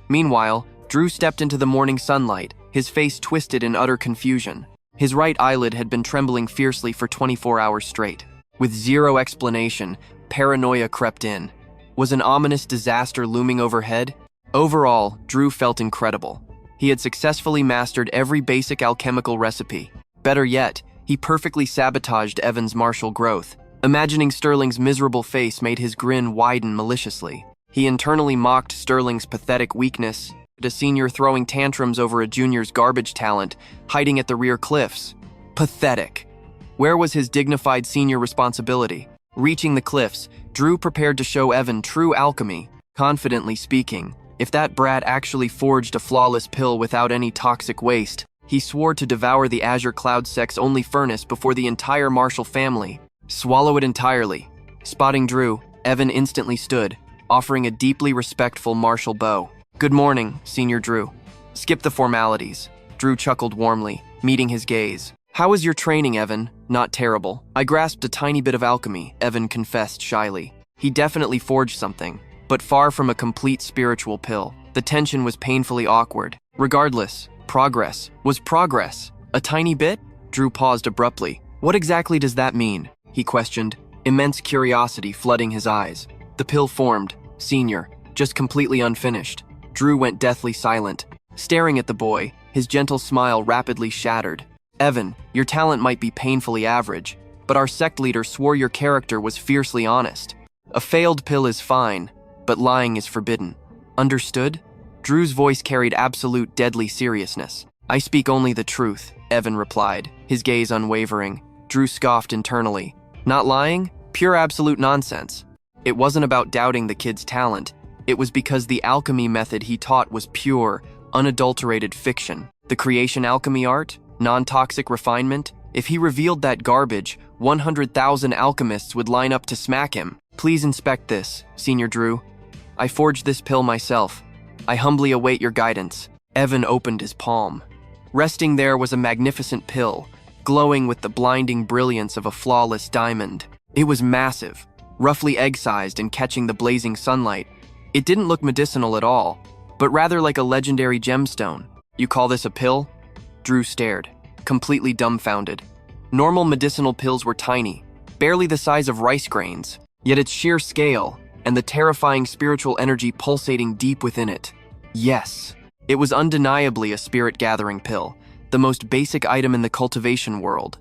Meanwhile, Drew stepped into the morning sunlight, his face twisted in utter confusion. His right eyelid had been trembling fiercely for 24 hours straight. With zero explanation, paranoia crept in. Was an ominous disaster looming overhead? Overall, Drew felt incredible. He had successfully mastered every basic alchemical recipe. Better yet, he perfectly sabotaged Evan's martial growth. Imagining Sterling's miserable face made his grin widen maliciously. He internally mocked Sterling's pathetic weakness, a senior throwing tantrums over a junior's garbage talent, hiding at the rear cliffs. Pathetic. Where was his dignified senior responsibility? Reaching the cliffs, Drew prepared to show Evan true alchemy. Confidently speaking, if that brat actually forged a flawless pill without any toxic waste, he swore to devour the Azure Cloud Sect's only furnace before the entire Marshall family. Swallow it entirely. Spotting Drew, Evan instantly stood, offering a deeply respectful martial bow. Good morning, Senior Drew. Skip the formalities. Drew chuckled warmly, meeting his gaze. How is your training, Evan? Not terrible. I grasped a tiny bit of alchemy, Evan confessed shyly. He definitely forged something, but far from a complete spiritual pill. The tension was painfully awkward. Regardless, progress was progress. A tiny bit? Drew paused abruptly. What exactly does that mean? He questioned, immense curiosity flooding his eyes. The pill formed, Senior, just completely unfinished. Drew went deathly silent. Staring at the boy, his gentle smile rapidly shattered. Evan, your talent might be painfully average, but our sect leader swore your character was fiercely honest. A failed pill is fine, but lying is forbidden. Understood? Drew's voice carried absolute deadly seriousness. I speak only the truth, Evan replied, his gaze unwavering. Drew scoffed internally. Not lying? Pure absolute nonsense. It wasn't about doubting the kid's talent. It was because the alchemy method he taught was pure, unadulterated fiction. The creation alchemy art? Non-toxic refinement? If he revealed that garbage, 100,000 alchemists would line up to smack him. Please inspect this, Senior Drew. I forged this pill myself. I humbly await your guidance. Evan opened his palm. Resting there was a magnificent pill, glowing with the blinding brilliance of a flawless diamond. It was massive, roughly egg-sized and catching the blazing sunlight. It didn't look medicinal at all, but rather like a legendary gemstone. You call this a pill? Drew stared, completely dumbfounded. Normal medicinal pills were tiny, barely the size of rice grains, yet its sheer scale and the terrifying spiritual energy pulsating deep within it. Yes, it was undeniably a spirit-gathering pill, the most basic item in the cultivation world.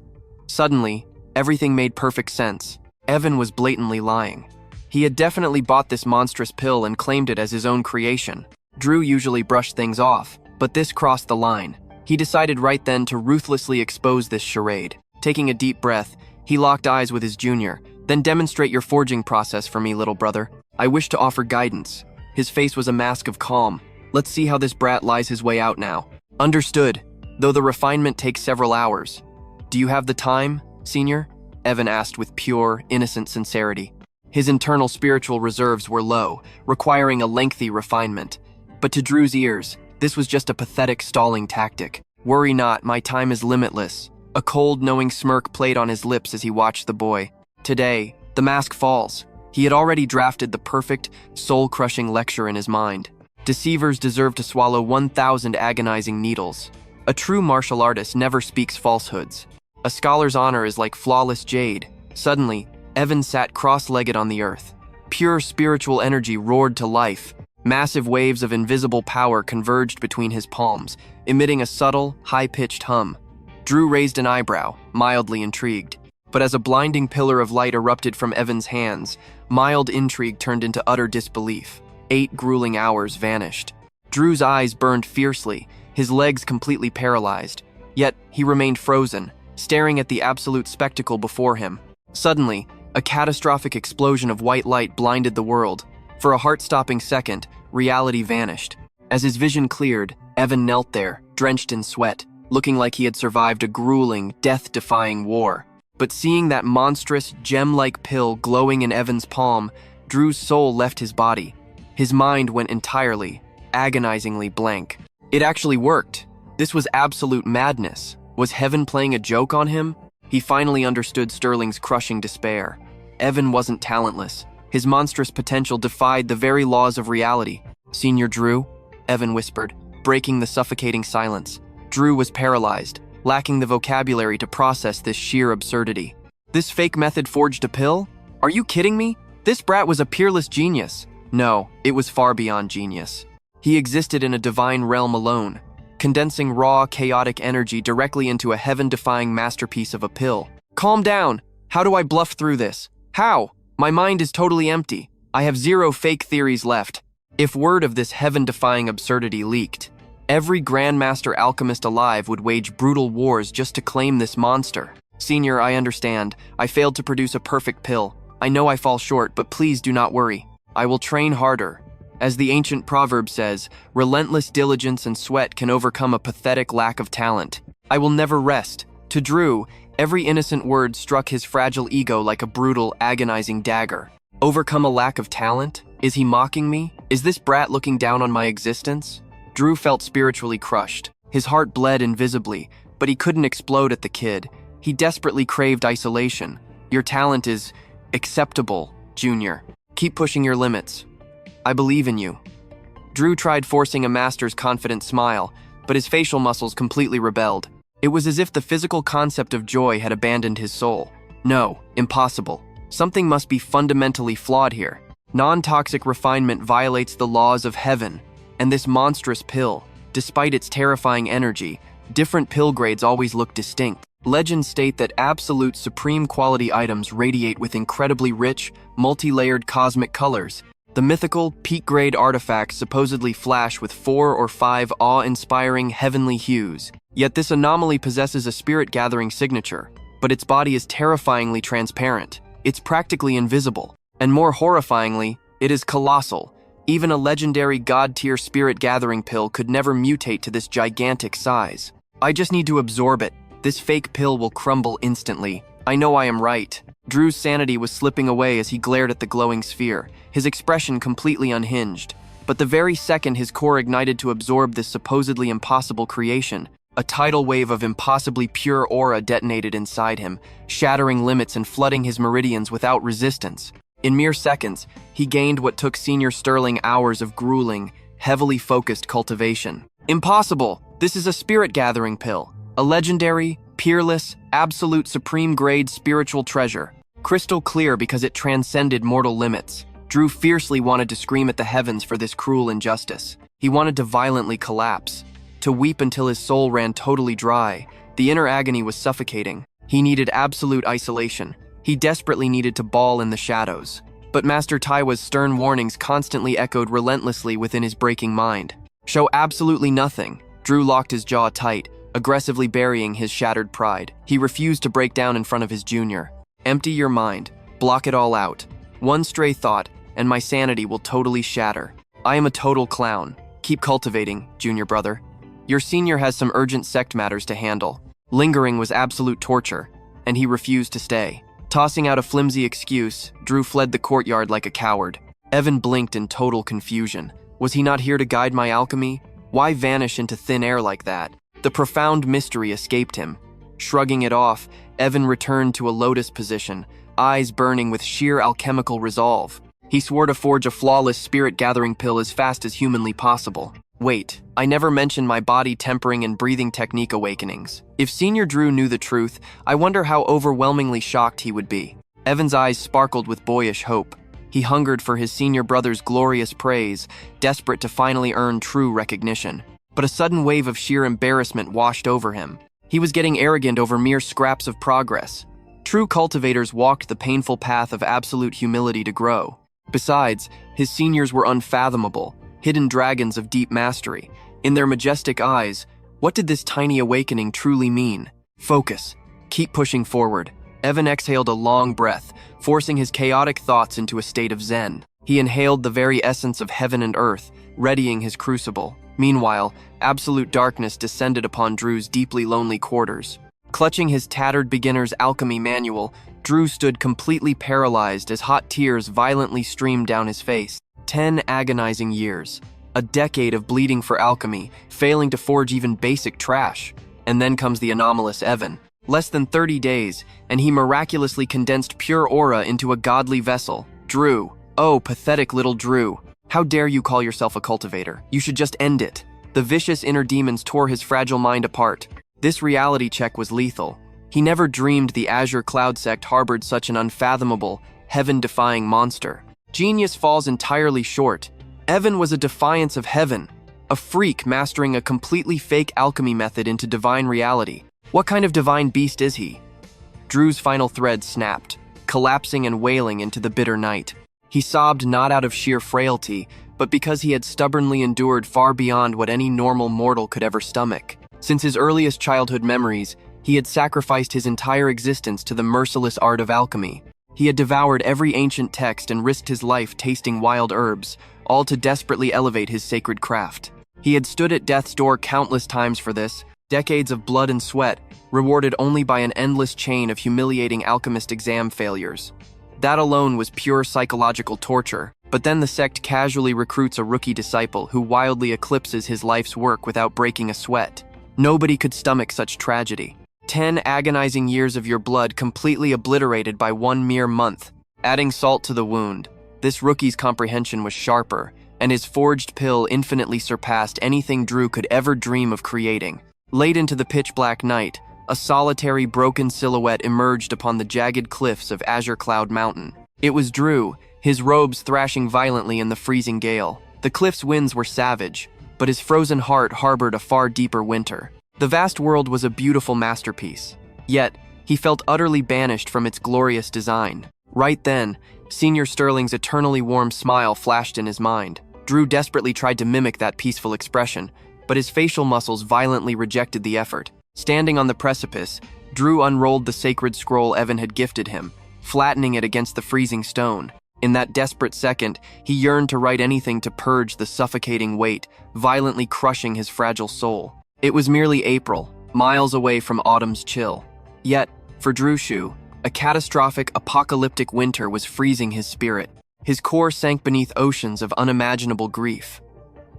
Suddenly, everything made perfect sense. Evan was blatantly lying. He had definitely bought this monstrous pill and claimed it as his own creation. Drew usually brushed things off, but this crossed the line. He decided right then to ruthlessly expose this charade. Taking a deep breath, he locked eyes with his junior. Then demonstrate your forging process for me, little brother. I wish to offer guidance. His face was a mask of calm. Let's see how this brat lies his way out now. Understood, though the refinement takes several hours. Do you have the time, Senior? Evan asked with pure, innocent sincerity. His internal spiritual reserves were low, requiring a lengthy refinement. But to Drew's ears, this was just a pathetic stalling tactic. Worry not, my time is limitless. A cold, knowing smirk played on his lips as he watched the boy. Today, the mask falls. He had already drafted the perfect, soul-crushing lecture in his mind. Deceivers deserve to swallow 1,000 agonizing needles. A true martial artist never speaks falsehoods. A scholar's honor is like flawless jade. Suddenly, Evan sat cross-legged on the earth. Pure spiritual energy roared to life. Massive waves of invisible power converged between his palms, emitting a subtle, high-pitched hum. Drew raised an eyebrow, mildly intrigued. But as a blinding pillar of light erupted from Evan's hands, mild intrigue turned into utter disbelief. 8 grueling hours vanished. Drew's eyes burned fiercely, his legs completely paralyzed. Yet, he remained frozen, staring at the absolute spectacle before him. Suddenly, a catastrophic explosion of white light blinded the world. For a heart-stopping second, reality vanished. As his vision cleared, Evan knelt there, drenched in sweat, looking like he had survived a grueling, death-defying war. But seeing that monstrous, gem-like pill glowing in Evan's palm, Drew's soul left his body. His mind went entirely, agonizingly blank. It actually worked. This was absolute madness. Was heaven playing a joke on him? He finally understood Sterling's crushing despair. Evan wasn't talentless. His monstrous potential defied the very laws of reality. Senior Drew, Evan whispered, breaking the suffocating silence. Drew was paralyzed, lacking the vocabulary to process this sheer absurdity. This fake method forged a pill? Are you kidding me? This brat was a peerless genius. No, it was far beyond genius. He existed in a divine realm alone, condensing raw, chaotic energy directly into a heaven-defying masterpiece of a pill. Calm down. How do I bluff through this? How? My mind is totally empty. I have zero fake theories left. If word of this heaven-defying absurdity leaked, every grandmaster alchemist alive would wage brutal wars just to claim this monster. Senior, I understand. I failed to produce a perfect pill. I know I fall short, but please do not worry. I will train harder. As the ancient proverb says, relentless diligence and sweat can overcome a pathetic lack of talent. I will never rest. To Drew, every innocent word struck his fragile ego like a brutal, agonizing dagger. Overcome a lack of talent? Is he mocking me? Is this brat looking down on my existence? Drew felt spiritually crushed. His heart bled invisibly, but he couldn't explode at the kid. He desperately craved isolation. Your talent is acceptable, Junior. Keep pushing your limits. I believe in you. Drew tried forcing a master's confident smile, but his facial muscles completely rebelled. It was as if the physical concept of joy had abandoned his soul. No, impossible. Something must be fundamentally flawed here. Non-toxic refinement violates the laws of heaven, and this monstrous pill, despite its terrifying energy, different pill grades always look distinct. Legends state that absolute supreme quality items radiate with incredibly rich, multi-layered cosmic colors. The mythical, peak-grade artifacts supposedly flash with 4 or 5 awe-inspiring heavenly hues. Yet this anomaly possesses a spirit-gathering signature, but its body is terrifyingly transparent. It's practically invisible. And more horrifyingly, it is colossal. Even a legendary god-tier spirit-gathering pill could never mutate to this gigantic size. I just need to absorb it. This fake pill will crumble instantly. I know I am right. Drew's sanity was slipping away as he glared at the glowing sphere, his expression completely unhinged. But the very second his core ignited to absorb this supposedly impossible creation, a tidal wave of impossibly pure aura detonated inside him, shattering limits and flooding his meridians without resistance. In mere seconds, he gained what took Senior Sterling hours of grueling, heavily focused cultivation. Impossible! This is a spirit-gathering pill. A legendary, peerless, absolute supreme-grade spiritual treasure. Crystal clear because it transcended mortal limits. Drew fiercely wanted to scream at the heavens for this cruel injustice. He wanted to violently collapse, to weep until his soul ran totally dry. The inner agony was suffocating. He needed absolute isolation. He desperately needed to bawl in the shadows. But Master Taiwa's stern warnings constantly echoed relentlessly within his breaking mind. Show absolutely nothing. Drew locked his jaw tight, aggressively burying his shattered pride. He refused to break down in front of his junior. Empty your mind. Block it all out. One stray thought, and my sanity will totally shatter. I am a total clown. Keep cultivating, junior brother. Your senior has some urgent sect matters to handle. Lingering was absolute torture, and he refused to stay. Tossing out a flimsy excuse, Drew fled the courtyard like a coward. Evan blinked in total confusion. Was he not here to guide my alchemy? Why vanish into thin air like that? The profound mystery escaped him. Shrugging it off, Evan returned to a lotus position, eyes burning with sheer alchemical resolve. He swore to forge a flawless spirit-gathering pill as fast as humanly possible. Wait, I never mentioned my body tempering and breathing technique awakenings. If Senior Drew knew the truth, I wonder how overwhelmingly shocked he would be. Evan's eyes sparkled with boyish hope. He hungered for his senior brother's glorious praise, desperate to finally earn true recognition. But a sudden wave of sheer embarrassment washed over him. He was getting arrogant over mere scraps of progress. True cultivators walked the painful path of absolute humility to grow. Besides, his seniors were unfathomable, hidden dragons of deep mastery. In their majestic eyes, what did this tiny awakening truly mean? Focus. Keep pushing forward. Evan exhaled a long breath, forcing his chaotic thoughts into a state of zen. He inhaled the very essence of heaven and earth, readying his crucible. Meanwhile, absolute darkness descended upon Drew's deeply lonely quarters. Clutching his tattered beginner's alchemy manual, Drew stood completely paralyzed as hot tears violently streamed down his face. 10 agonizing years. A decade of bleeding for alchemy, failing to forge even basic trash. And then comes the anomalous Evan. Less than 30 days, and he miraculously condensed pure aura into a godly vessel. Drew. Oh, pathetic little Drew. How dare you call yourself a cultivator? You should just end it. The The vicious inner demons tore his fragile mind apart. This reality check was lethal. He never dreamed the Azure Cloud sect harbored such an unfathomable, heaven-defying monster. Genius falls entirely short. Evan was a defiance of heaven, a freak mastering a completely fake alchemy method into divine reality. What kind of divine beast is he? Drew's final thread snapped, collapsing and wailing into the bitter night. He sobbed not out of sheer frailty, but because he had stubbornly endured far beyond what any normal mortal could ever stomach. Since his earliest childhood memories, he had sacrificed his entire existence to the merciless art of alchemy. He had devoured every ancient text and risked his life tasting wild herbs, all to desperately elevate his sacred craft. He had stood at death's door countless times for this, decades of blood and sweat, rewarded only by an endless chain of humiliating alchemist exam failures. That alone was pure psychological torture, but then the sect casually recruits a rookie disciple who wildly eclipses his life's work without breaking a sweat. Nobody could stomach such tragedy. 10 agonizing years of your blood completely obliterated by one mere month. Adding salt to the wound, this rookie's comprehension was sharper, and his forged pill infinitely surpassed anything Drew could ever dream of creating. Late into the pitch-black night, a solitary broken silhouette emerged upon the jagged cliffs of Azure Cloud Mountain. It was Drew, his robes thrashing violently in the freezing gale. The cliff's winds were savage, but his frozen heart harbored a far deeper winter. The vast world was a beautiful masterpiece, yet he felt utterly banished from its glorious design. Right then, Senior Sterling's eternally warm smile flashed in his mind. Drew desperately tried to mimic that peaceful expression, but his facial muscles violently rejected the effort. Standing on the precipice, Drew unrolled the sacred scroll Evan had gifted him, flattening it against the freezing stone. In that desperate second, he yearned to write anything to purge the suffocating weight, violently crushing his fragile soul. It was merely April, miles away from autumn's chill. Yet, for Drewshu, a catastrophic, apocalyptic winter was freezing his spirit. His core sank beneath oceans of unimaginable grief.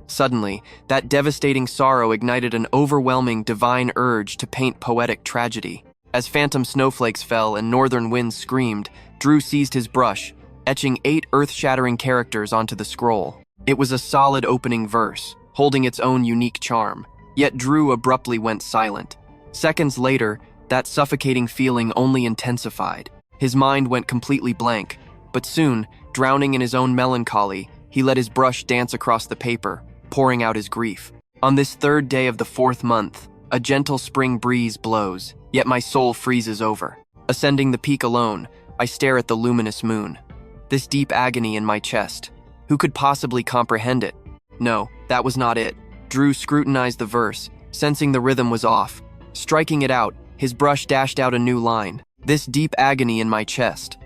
Suddenly, that devastating sorrow ignited an overwhelming divine urge to paint poetic tragedy. As phantom snowflakes fell and northern winds screamed, Drew seized his brush, etching 8 earth-shattering characters onto the scroll. It was a solid opening verse, holding its own unique charm. Yet Drew abruptly went silent. Seconds later, that suffocating feeling only intensified. His mind went completely blank, but soon, drowning in his own melancholy, he let his brush dance across the paper, pouring out his grief. On this 3rd day of the 4th month, a gentle spring breeze blows, yet my soul freezes over. Ascending the peak alone, I stare at the luminous moon. This deep agony in my chest. Who could possibly comprehend it? No, that was not it. Drew scrutinized the verse, sensing the rhythm was off. Striking it out, his brush dashed out a new line. This deep agony in my chest.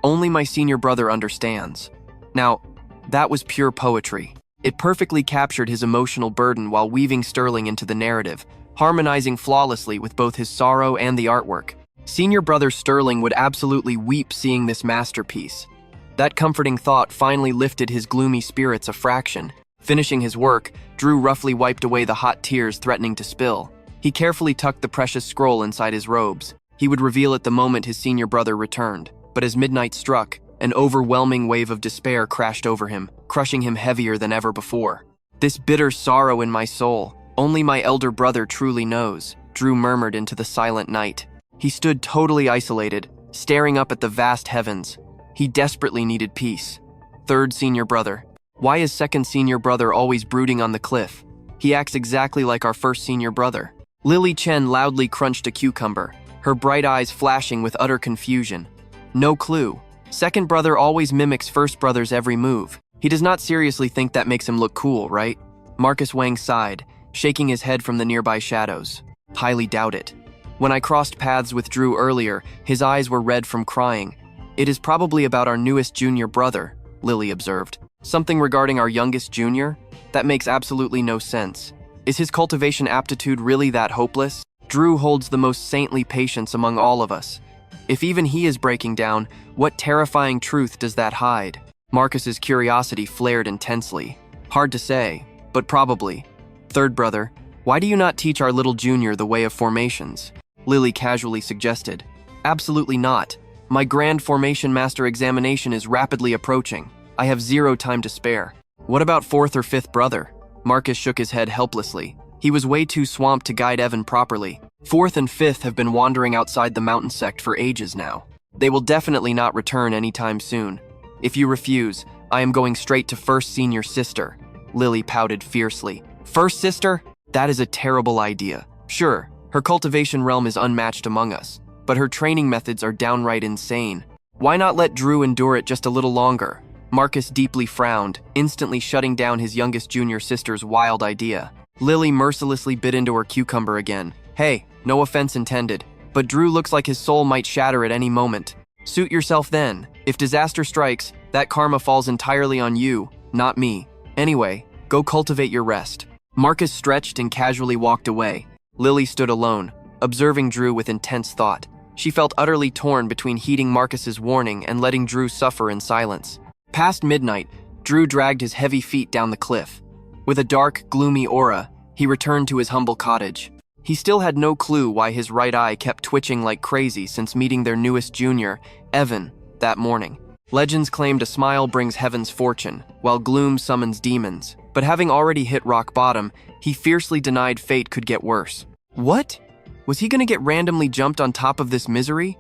Only my senior brother understands. Now, that was pure poetry. It perfectly captured his emotional burden while weaving Sterling into the narrative, harmonizing flawlessly with both his sorrow and the artwork. Senior brother Sterling would absolutely weep seeing this masterpiece. That comforting thought finally lifted his gloomy spirits a fraction. Finishing his work, Drew roughly wiped away the hot tears threatening to spill. He carefully tucked the precious scroll inside his robes. He would reveal it the moment his senior brother returned. But as midnight struck, an overwhelming wave of despair crashed over him, crushing him heavier than ever before. This bitter sorrow in my soul, only my elder brother truly knows, Drew murmured into the silent night. He stood totally isolated, staring up at the vast heavens. He desperately needed peace. 3rd senior brother. Why is 2nd senior brother always brooding on the cliff? He acts exactly like our 1st senior brother. Lily Chen loudly crunched a cucumber, her bright eyes flashing with utter confusion. No clue. 2nd brother always mimics 1st brother's every move. He does not seriously think that makes him look cool, right? Marcus Wang sighed, shaking his head from the nearby shadows. Highly doubt it. When I crossed paths with Drew earlier, his eyes were red from crying. It is probably about our newest junior brother, Lily observed. Something regarding our youngest junior? That makes absolutely no sense. Is his cultivation aptitude really that hopeless? Drew holds the most saintly patience among all of us. If even he is breaking down, what terrifying truth does that hide? Marcus's curiosity flared intensely. Hard to say, but probably. 3rd brother, why do you not teach our little junior the way of formations? Lily casually suggested. Absolutely not. My grand formation master examination is rapidly approaching. I have 0 time to spare. What about 4th or 5th brother? Marcus shook his head helplessly. He was way too swamped to guide Evan properly. Fourth and fifth have been wandering outside the mountain sect for ages now. They will definitely not return anytime soon. If you refuse, I am going straight to first senior sister. Lily pouted fiercely. First sister? That is a terrible idea. Sure, her cultivation realm is unmatched among us, but her training methods are downright insane. Why not let Drew endure it just a little longer? Marcus deeply frowned, instantly shutting down his youngest junior sister's wild idea. Lily mercilessly bit into her cucumber again. Hey, no offense intended, but Drew looks like his soul might shatter at any moment. Suit yourself then. If disaster strikes, that karma falls entirely on you, not me. Anyway, go cultivate your rest. Marcus stretched and casually walked away. Lily stood alone, observing Drew with intense thought. She felt utterly torn between heeding Marcus's warning and letting Drew suffer in silence. Past midnight, Drew dragged his heavy feet down the cliff. With a dark, gloomy aura, he returned to his humble cottage. He still had no clue why his right eye kept twitching like crazy since meeting their newest junior, Evan, that morning. Legends claimed a smile brings heaven's fortune, while gloom summons demons. But having already hit rock bottom, he fiercely denied fate could get worse. What? Was he gonna get randomly jumped on top of this misery?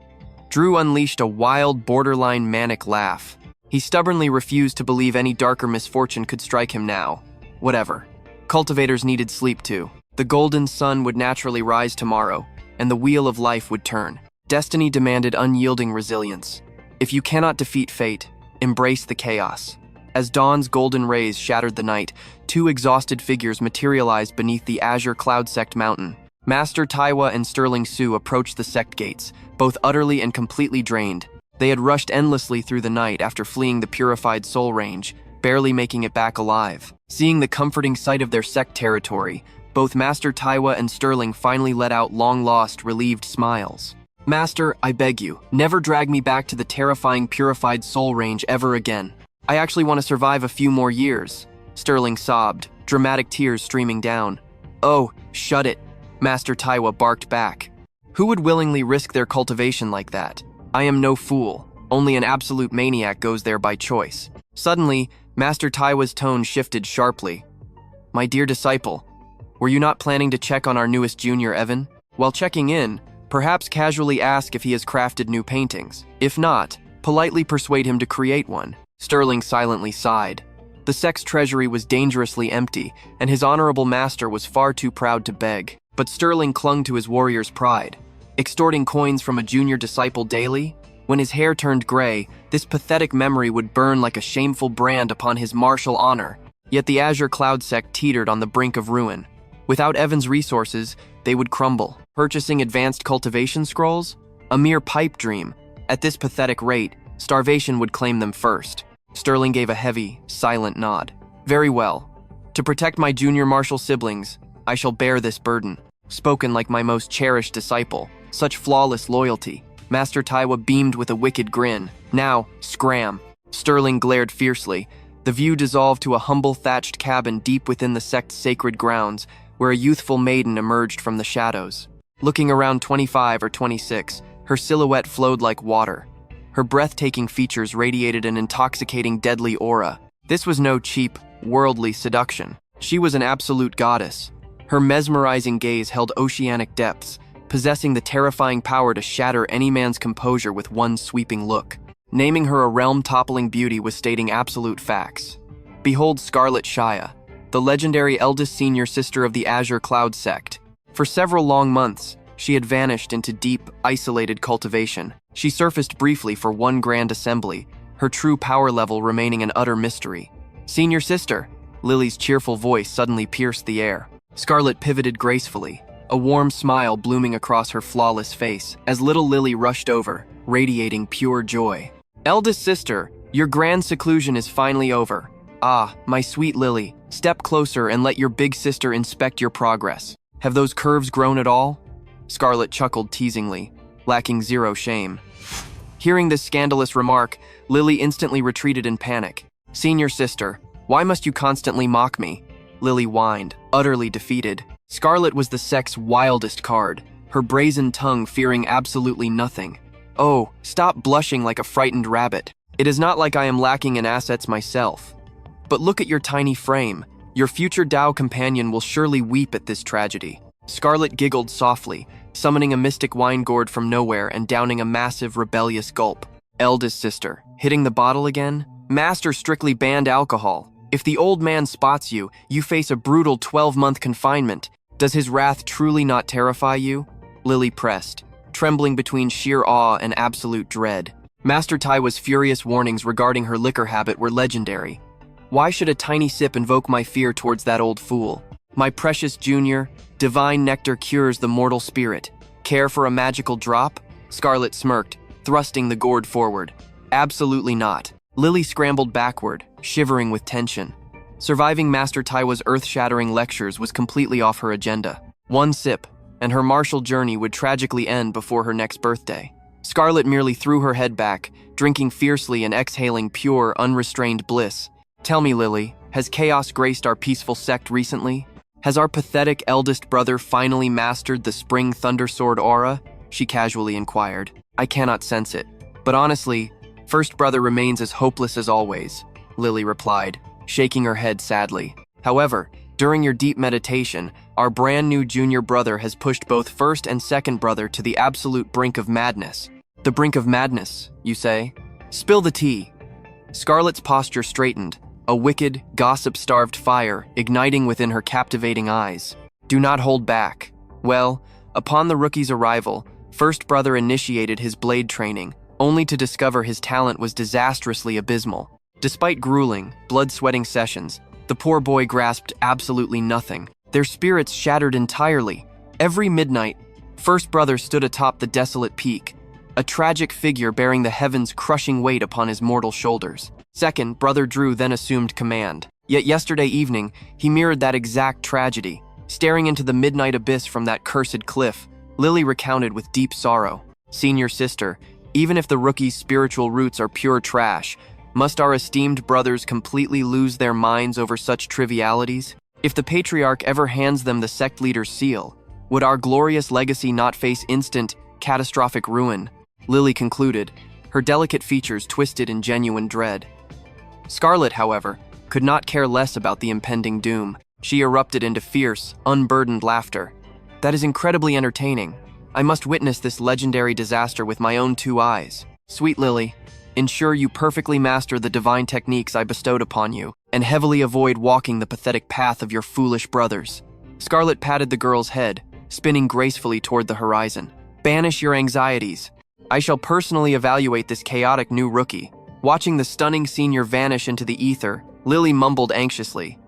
Drew unleashed a wild, borderline manic laugh. He stubbornly refused to believe any darker misfortune could strike him now. Whatever. Cultivators needed sleep too. The golden sun would naturally rise tomorrow, and the wheel of life would turn. Destiny demanded unyielding resilience. If you cannot defeat fate, embrace the chaos. As dawn's golden rays shattered the night, two exhausted figures materialized beneath the azure cloud sect mountain. Master Taiwa and Sterling Sue approached the sect gates, both utterly and completely drained. They had rushed endlessly through the night after fleeing the purified soul range, barely making it back alive. Seeing the comforting sight of their sect territory, both Master Taiwa and Sterling finally let out long-lost, relieved smiles. Master, I beg you, never drag me back to the terrifying purified soul range ever again. I actually want to survive a few more years. Sterling sobbed, dramatic tears streaming down. Oh, shut it, Master Taiwa barked back. Who would willingly risk their cultivation like that? I am no fool. Only an absolute maniac goes there by choice. Suddenly, Master Taiwa's tone shifted sharply. My dear disciple, were you not planning to check on our newest junior, Evan? While checking in, perhaps casually ask if he has crafted new paintings. If not, politely persuade him to create one. Sterling silently sighed. The sect's treasury was dangerously empty, and his honorable master was far too proud to beg. But Sterling clung to his warrior's pride. Extorting coins from a junior disciple daily? When his hair turned gray, this pathetic memory would burn like a shameful brand upon his martial honor. Yet the Azure Cloud sect teetered on the brink of ruin. Without Evan's resources, they would crumble. Purchasing advanced cultivation scrolls? A mere pipe dream. At this pathetic rate, starvation would claim them first. Sterling gave a heavy, silent nod. Very well. To protect my junior martial siblings, I shall bear this burden. Spoken like my most cherished disciple. Such flawless loyalty. Master Taiwa beamed with a wicked grin. Now, scram. Sterling glared fiercely. The view dissolved to a humble thatched cabin deep within the sect's sacred grounds, where a youthful maiden emerged from the shadows. Looking around 25 or 26, her silhouette flowed like water. Her breathtaking features radiated an intoxicating, deadly aura. This was no cheap, worldly seduction. She was an absolute goddess. Her mesmerizing gaze held oceanic depths, possessing the terrifying power to shatter any man's composure with one sweeping look. Naming her a realm-toppling beauty was stating absolute facts. Behold Scarlet Shia, the legendary eldest senior sister of the Azure Cloud sect. For several long months, she had vanished into deep, isolated cultivation. She surfaced briefly for one grand assembly, her true power level remaining an utter mystery. Senior sister, Lily's cheerful voice suddenly pierced the air. Scarlet pivoted gracefully, a warm smile blooming across her flawless face, as little Lily rushed over, radiating pure joy. Eldest sister, your grand seclusion is finally over. Ah, my sweet Lily, step closer and let your big sister inspect your progress. Have those curves grown at all? Scarlet chuckled teasingly, lacking zero shame. Hearing this scandalous remark, Lily instantly retreated in panic. Senior sister, why must you constantly mock me? Lily whined, utterly defeated. Scarlet was the sect's wildest card, her brazen tongue fearing absolutely nothing. Oh, stop blushing like a frightened rabbit. It is not like I am lacking in assets myself. But look at your tiny frame. Your future Tao companion will surely weep at this tragedy. Scarlet giggled softly, summoning a mystic wine gourd from nowhere and downing a massive, rebellious gulp. Eldest sister, hitting the bottle again? Master strictly banned alcohol. If the old man spots you, you face a brutal 12-month confinement. Does his wrath truly not terrify you? Lily pressed, trembling between sheer awe and absolute dread. Master Taiwa's furious warnings regarding her liquor habit were legendary. Why should a tiny sip invoke my fear towards that old fool? My precious junior, divine nectar cures the mortal spirit. Care for a magical drop? Scarlet smirked, thrusting the gourd forward. Absolutely not. Lily scrambled backward, shivering with tension. Surviving Master Taiwa's earth-shattering lectures was completely off her agenda. One sip, and her martial journey would tragically end before her next birthday. Scarlet merely threw her head back, drinking fiercely and exhaling pure, unrestrained bliss. Tell me, Lily, has chaos graced our peaceful sect recently? Has our pathetic eldest brother finally mastered the spring thundersword aura? She casually inquired. I cannot sense it. But honestly, first brother remains as hopeless as always, Lily replied, shaking her head sadly. However, during your deep meditation, our brand new junior brother has pushed both first and second brother to the absolute brink of madness. The brink of madness, you say? Spill the tea. Scarlet's posture straightened, a wicked, gossip-starved fire igniting within her captivating eyes. Do not hold back. Well, upon the rookie's arrival, first brother initiated his blade training, only to discover his talent was disastrously abysmal. Despite grueling, blood-sweating sessions, the poor boy grasped absolutely nothing. Their spirits shattered entirely. Every midnight, first brother stood atop the desolate peak, a tragic figure bearing the heavens' crushing weight upon his mortal shoulders. Second, brother Drew then assumed command. Yet yesterday evening, he mirrored that exact tragedy. Staring into the midnight abyss from that cursed cliff, Lily recounted with deep sorrow. Senior sister, even if the rookie's spiritual roots are pure trash, must our esteemed brothers completely lose their minds over such trivialities? If the patriarch ever hands them the sect leader's seal, would our glorious legacy not face instant, catastrophic ruin? Lily concluded, her delicate features twisted in genuine dread. Scarlet, however, could not care less about the impending doom. She erupted into fierce, unburdened laughter. That is incredibly entertaining. I must witness this legendary disaster with my own two eyes. Sweet Lily, ensure you perfectly master the divine techniques I bestowed upon you, and heavily avoid walking the pathetic path of your foolish brothers. Scarlet patted the girl's head, spinning gracefully toward the horizon. Banish your anxieties. I shall personally evaluate this chaotic new rookie. Watching the stunning senior vanish into the ether, Lily mumbled anxiously.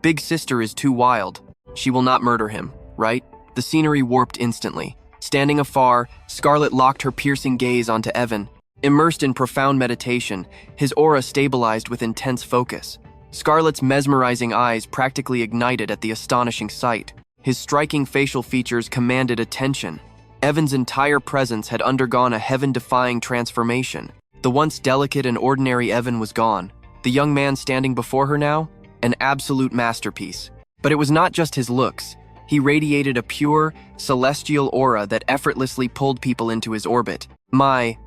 Big sister is too wild. She will not murder him, right? The scenery warped instantly. Standing afar, Scarlet locked her piercing gaze onto Evan. Immersed in profound meditation, his aura stabilized with intense focus. Scarlet's mesmerizing eyes practically ignited at the astonishing sight. His striking facial features commanded attention. Evan's entire presence had undergone a heaven-defying transformation. The once delicate and ordinary Evan was gone. The young man standing before her now? An absolute masterpiece. But it was not just his looks. He radiated a pure, celestial aura that effortlessly pulled people into his orbit. My,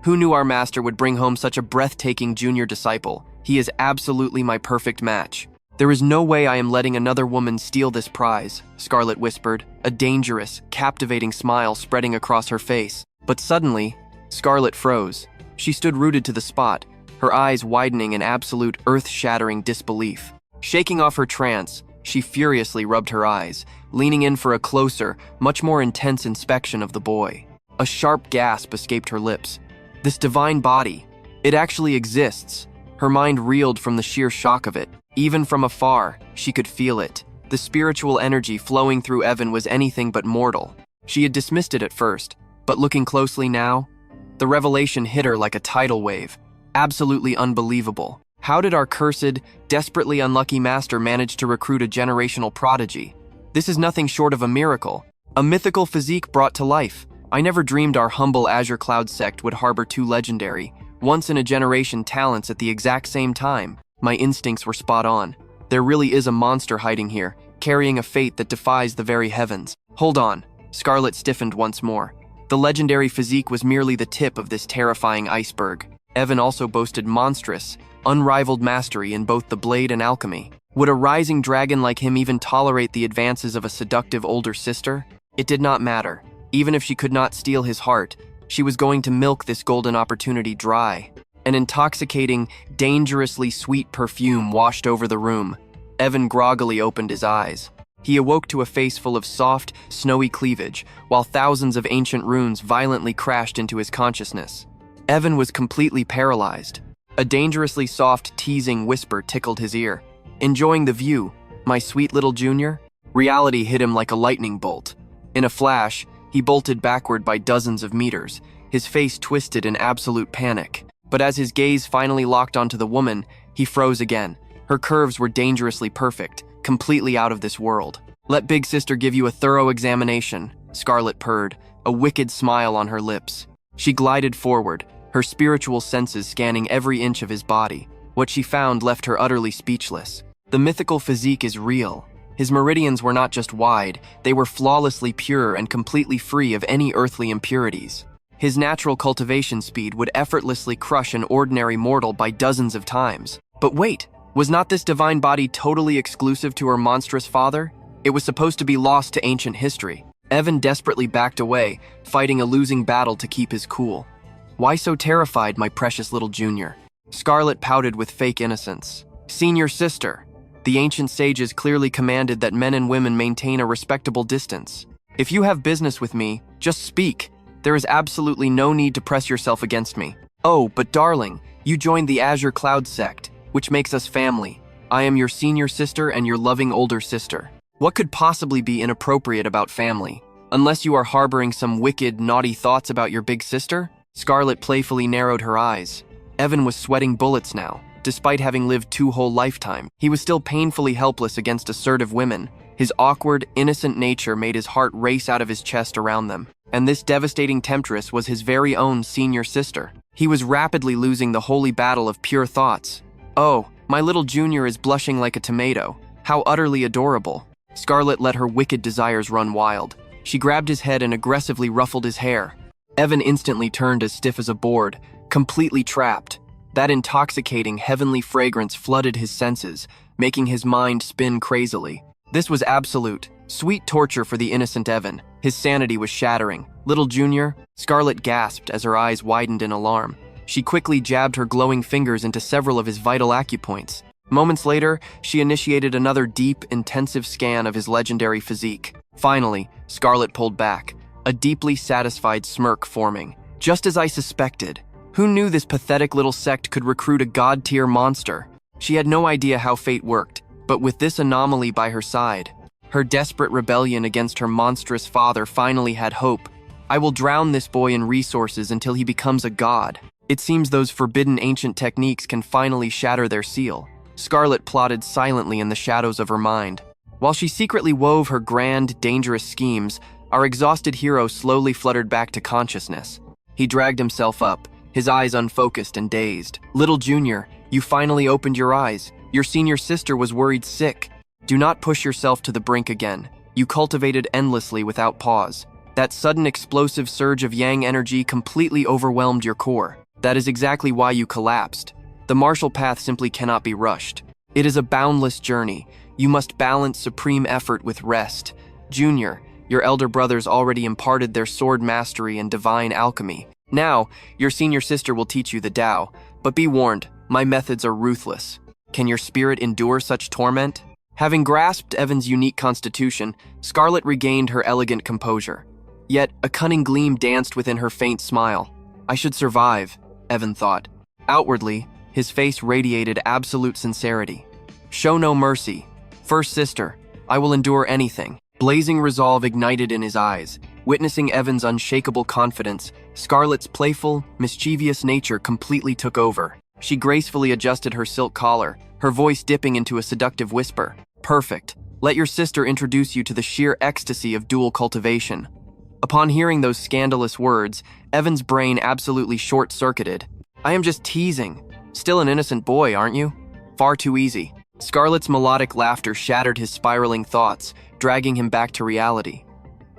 who knew our master would bring home such a breathtaking junior disciple? He is absolutely my perfect match. There is no way I am letting another woman steal this prize, Scarlet whispered, a dangerous, captivating smile spreading across her face. But suddenly, Scarlet froze. She stood rooted to the spot, her eyes widening in absolute earth-shattering disbelief. Shaking off her trance, she furiously rubbed her eyes, leaning in for a closer, much more intense inspection of the boy. A sharp gasp escaped her lips. This divine body, it actually exists. Her mind reeled from the sheer shock of it. Even from afar, she could feel it. The spiritual energy flowing through Evan was anything but mortal. She had dismissed it at first, but looking closely now, the revelation hit her like a tidal wave. Absolutely unbelievable. How did our cursed, desperately unlucky master manage to recruit a generational prodigy? This is nothing short of a miracle. A mythical physique brought to life. I never dreamed our humble Azure Cloud sect would harbor two legendary, once-in-a-generation talents at the exact same time. My instincts were spot on. There really is a monster hiding here, carrying a fate that defies the very heavens. Hold on. Scarlet stiffened once more. The legendary physique was merely the tip of this terrifying iceberg. Evan also boasted monstrous, unrivaled mastery in both the blade and alchemy. Would a rising dragon like him even tolerate the advances of a seductive older sister? It did not matter. Even if she could not steal his heart, she was going to milk this golden opportunity dry. An intoxicating, dangerously sweet perfume washed over the room. Evan groggily opened his eyes. He awoke to a face full of soft, snowy cleavage, while thousands of ancient runes violently crashed into his consciousness. Evan was completely paralyzed. A dangerously soft, teasing whisper tickled his ear. "Enjoying the view, my sweet little junior?" Reality hit him like a lightning bolt. In a flash, he bolted backward by dozens of meters, his face twisted in absolute panic. But as his gaze finally locked onto the woman, he froze again. Her curves were dangerously perfect, completely out of this world. "Let Big Sister give you a thorough examination," Scarlet purred, a wicked smile on her lips. She glided forward, her spiritual senses scanning every inch of his body. What she found left her utterly speechless. The mythical physique is real. His meridians were not just wide, they were flawlessly pure and completely free of any earthly impurities. His natural cultivation speed would effortlessly crush an ordinary mortal by dozens of times. But wait, was not this divine body totally exclusive to her monstrous father? It was supposed to be lost to ancient history. Evan desperately backed away, fighting a losing battle to keep his cool. "Why so terrified, my precious little junior?" Scarlet pouted with fake innocence. "Senior sister, the ancient sages clearly commanded that men and women maintain a respectable distance. If you have business with me, just speak. There is absolutely no need to press yourself against me. Oh, but darling, you joined the Azure Cloud sect, which makes us family. I am your senior sister and your loving older sister. What could possibly be inappropriate about family? Unless you are harboring some wicked, naughty thoughts about your big sister?" Scarlet playfully narrowed her eyes. Evan was sweating bullets now. Despite having lived 2 whole lifetimes, he was still painfully helpless against assertive women. His awkward, innocent nature made his heart race out of his chest around them. And this devastating temptress was his very own senior sister. He was rapidly losing the holy battle of pure thoughts. "Oh, my little junior is blushing like a tomato. How utterly adorable." Scarlet let her wicked desires run wild. She grabbed his head and aggressively ruffled his hair. Evan instantly turned as stiff as a board, completely trapped. That intoxicating, heavenly fragrance flooded his senses, making his mind spin crazily. This was absolute, sweet torture for the innocent Evan. His sanity was shattering. "Little junior?" Scarlet gasped as her eyes widened in alarm. She quickly jabbed her glowing fingers into several of his vital acupoints. Moments later, she initiated another deep, intensive scan of his legendary physique. Finally, Scarlet pulled back, a deeply satisfied smirk forming. "Just as I suspected. Who knew this pathetic little sect could recruit a god-tier monster?" She had no idea how fate worked, but with this anomaly by her side, her desperate rebellion against her monstrous father finally had hope. "I will drown this boy in resources until he becomes a god." It seems those forbidden ancient techniques can finally shatter their seal. Scarlet plotted silently in the shadows of her mind. While she secretly wove her grand, dangerous schemes, our exhausted hero slowly fluttered back to consciousness. He dragged himself up, his eyes unfocused and dazed. "Little junior, you finally opened your eyes. Your senior sister was worried sick. Do not push yourself to the brink again. You cultivated endlessly without pause. That sudden explosive surge of yang energy completely overwhelmed your core. That is exactly why you collapsed. The martial path simply cannot be rushed. It is a boundless journey. You must balance supreme effort with rest. Junior, your elder brothers already imparted their sword mastery and divine alchemy. Now, your senior sister will teach you the Tao. But be warned, my methods are ruthless. Can your spirit endure such torment?" Having grasped Evan's unique constitution, Scarlet regained her elegant composure. Yet, a cunning gleam danced within her faint smile. "I should survive," Evan thought. Outwardly, his face radiated absolute sincerity. "Show no mercy. First sister, I will endure anything." Blazing resolve ignited in his eyes. Witnessing Evan's unshakable confidence, Scarlet's playful, mischievous nature completely took over. She gracefully adjusted her silk collar, her voice dipping into a seductive whisper. "Perfect. Let your sister introduce you to the sheer ecstasy of dual cultivation." Upon hearing those scandalous words, Evan's brain absolutely short-circuited. "I am just teasing. Still an innocent boy, aren't you? Far too easy." Scarlet's melodic laughter shattered his spiraling thoughts, dragging him back to reality.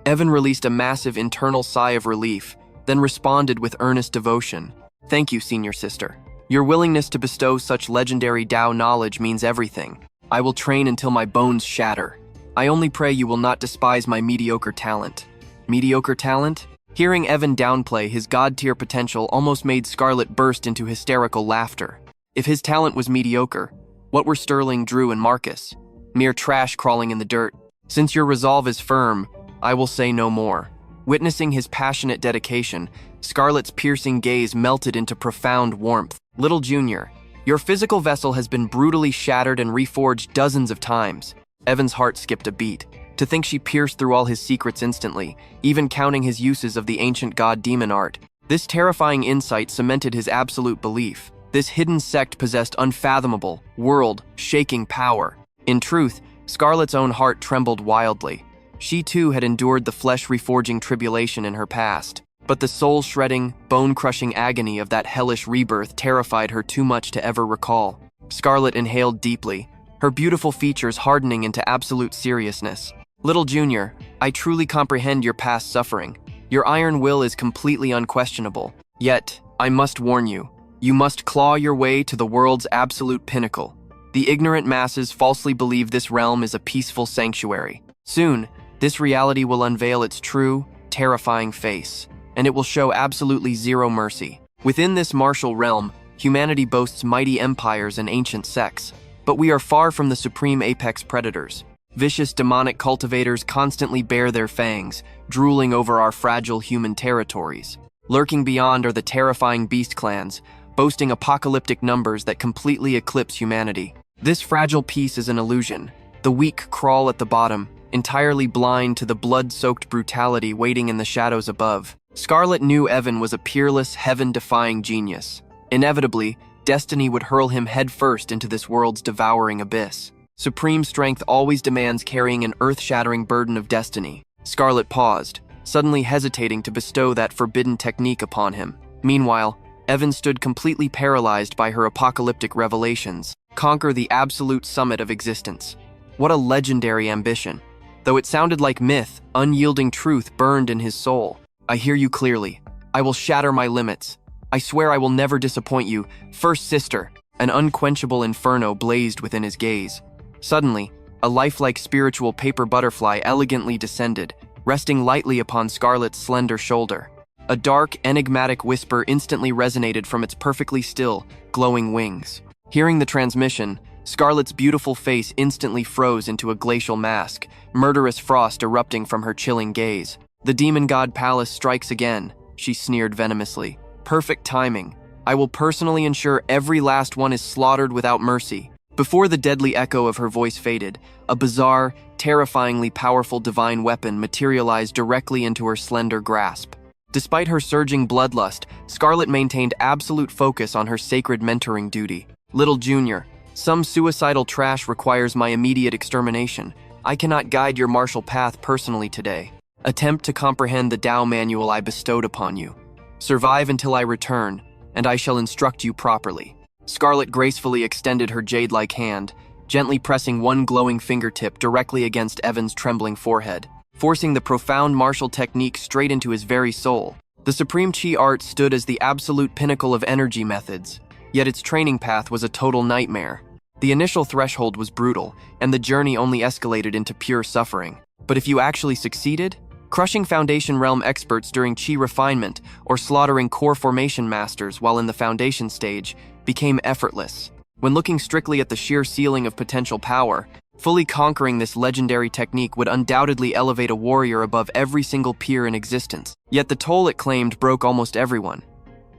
Evan released a massive internal sigh of relief, then responded with earnest devotion. "Thank you, senior sister. Your willingness to bestow such legendary Tao knowledge means everything." I will train until my bones shatter. I only pray you will not despise my mediocre talent. Mediocre talent? Hearing Evan downplay his god-tier potential almost made Scarlett burst into hysterical laughter. If his talent was mediocre, what were Sterling, Drew, and Marcus? Mere trash crawling in the dirt. Since your resolve is firm, I will say no more. Witnessing his passionate dedication, Scarlett's piercing gaze melted into profound warmth. Little Junior, your physical vessel has been brutally shattered and reforged dozens of times. Evan's heart skipped a beat. To think she pierced through all his secrets instantly, even counting his uses of the ancient god-demon art. This terrifying insight cemented his absolute belief. This hidden sect possessed unfathomable, world-shaking power. In truth, Scarlett's own heart trembled wildly. She too had endured the flesh-reforging tribulation in her past. But the soul-shredding, bone-crushing agony of that hellish rebirth terrified her too much to ever recall. Scarlett inhaled deeply, her beautiful features hardening into absolute seriousness. Little Junior, I truly comprehend your past suffering. Your iron will is completely unquestionable. Yet, I must warn you, you must claw your way to the world's absolute pinnacle. The ignorant masses falsely believe this realm is a peaceful sanctuary. Soon, this reality will unveil its true, terrifying face, and it will show absolutely zero mercy. Within this martial realm, humanity boasts mighty empires and ancient sects, but we are far from the supreme apex predators. Vicious demonic cultivators constantly bare their fangs, drooling over our fragile human territories. Lurking beyond are the terrifying beast clans, boasting apocalyptic numbers that completely eclipse humanity. This fragile peace is an illusion. The weak crawl at the bottom, entirely blind to the blood-soaked brutality waiting in the shadows above. Scarlett knew Evan was a peerless, heaven-defying genius. Inevitably, destiny would hurl him headfirst into this world's devouring abyss. Supreme strength always demands carrying an earth-shattering burden of destiny. Scarlett paused, suddenly hesitating to bestow that forbidden technique upon him. Meanwhile, Evan stood completely paralyzed by her apocalyptic revelations. Conquer the absolute summit of existence. What a legendary ambition. Though it sounded like myth, unyielding truth burned in his soul. I hear you clearly. I will shatter my limits. I swear I will never disappoint you. First sister. An unquenchable inferno blazed within his gaze. Suddenly, a lifelike spiritual paper butterfly elegantly descended, resting lightly upon Scarlett's slender shoulder. A dark, enigmatic whisper instantly resonated from its perfectly still, glowing wings. Hearing the transmission, Scarlett's beautiful face instantly froze into a glacial mask, murderous frost erupting from her chilling gaze. The demon god Palace strikes again, she sneered venomously. Perfect timing. I will personally ensure every last one is slaughtered without mercy. Before the deadly echo of her voice faded, a bizarre, terrifyingly powerful divine weapon materialized directly into her slender grasp. Despite her surging bloodlust, Scarlett maintained absolute focus on her sacred mentoring duty. Little Junior, some suicidal trash requires my immediate extermination. I cannot guide your martial path personally today. Attempt to comprehend the Tao manual I bestowed upon you. Survive until I return, and I shall instruct you properly. Scarlett gracefully extended her jade-like hand, gently pressing one glowing fingertip directly against Evan's trembling forehead, forcing the profound martial technique straight into his very soul. The Supreme Chi art stood as the absolute pinnacle of energy methods, yet its training path was a total nightmare. The initial threshold was brutal, and the journey only escalated into pure suffering. But if you actually succeeded, crushing Foundation Realm experts during Chi refinement or slaughtering core formation masters while in the Foundation stage became effortless. When looking strictly at the sheer ceiling of potential power, fully conquering this legendary technique would undoubtedly elevate a warrior above every single peer in existence. Yet the toll it claimed broke almost everyone.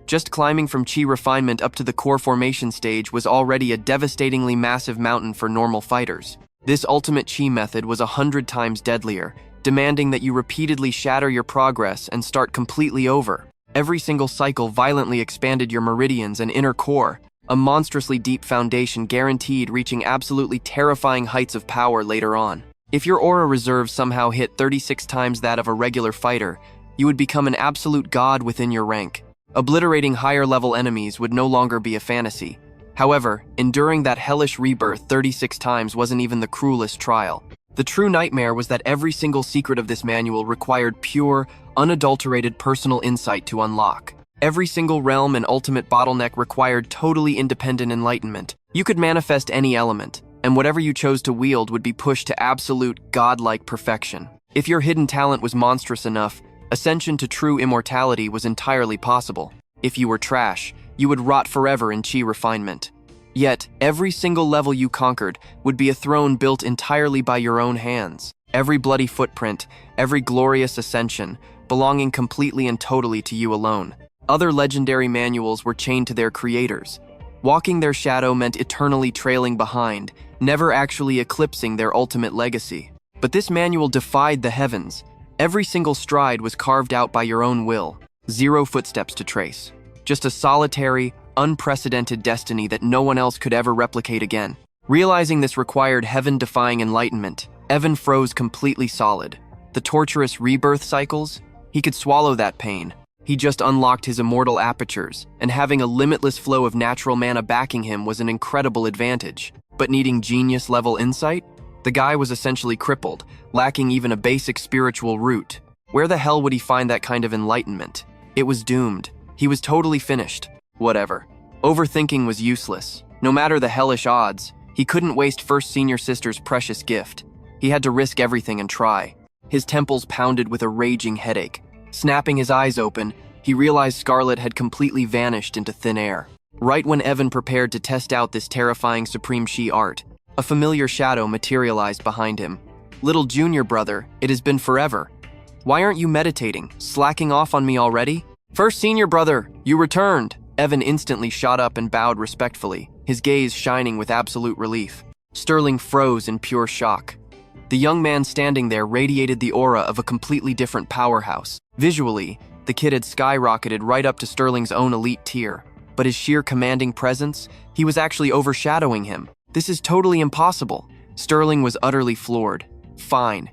Just climbing from Chi refinement up to the core formation stage was already a devastatingly massive mountain for normal fighters. This ultimate Chi method was 100 times deadlier, demanding that you repeatedly shatter your progress and start completely over. Every single cycle violently expanded your meridians and inner core, a monstrously deep foundation guaranteed reaching absolutely terrifying heights of power later on. If your aura reserve somehow hit 36 times that of a regular fighter, you would become an absolute god within your rank. Obliterating higher-level enemies would no longer be a fantasy. However, enduring that hellish rebirth 36 times wasn't even the cruelest trial. The true nightmare was that every single secret of this manual required pure, unadulterated personal insight to unlock. Every single realm and ultimate bottleneck required totally independent enlightenment. You could manifest any element, and whatever you chose to wield would be pushed to absolute godlike perfection. If your hidden talent was monstrous enough, ascension to true immortality was entirely possible. If you were trash, you would rot forever in chi refinement. Yet, every single level you conquered would be a throne built entirely by your own hands. Every bloody footprint, every glorious ascension, belonging completely and totally to you alone. Other legendary manuals were chained to their creators. Walking their shadow meant eternally trailing behind, never actually eclipsing their ultimate legacy. But this manual defied the heavens. Every single stride was carved out by your own will. Zero footsteps to trace. Just a solitary, unprecedented destiny that no one else could ever replicate again. Realizing this required heaven-defying enlightenment, Evan froze completely solid. The torturous rebirth cycles? He could swallow that pain. He just unlocked his immortal apertures, and having a limitless flow of natural mana backing him was an incredible advantage. But needing genius-level insight? The guy was essentially crippled, lacking even a basic spiritual root. Where the hell would he find that kind of enlightenment? It was doomed. He was totally finished. Whatever. Overthinking was useless. No matter the hellish odds, he couldn't waste First Senior Sister's precious gift. He had to risk everything and try. His temples pounded with a raging headache. Snapping his eyes open, he realized Scarlet had completely vanished into thin air. Right when Evan prepared to test out this terrifying Supreme Shi art, a familiar shadow materialized behind him. Little junior brother, it has been forever. Why aren't you meditating? Slacking off on me already? First Senior brother, you returned! Evan instantly shot up and bowed respectfully, his gaze shining with absolute relief. Sterling froze in pure shock. The young man standing there radiated the aura of a completely different powerhouse. Visually, the kid had skyrocketed right up to Sterling's own elite tier. But his sheer commanding presence, he was actually overshadowing him. This is totally impossible. Sterling was utterly floored. Fine.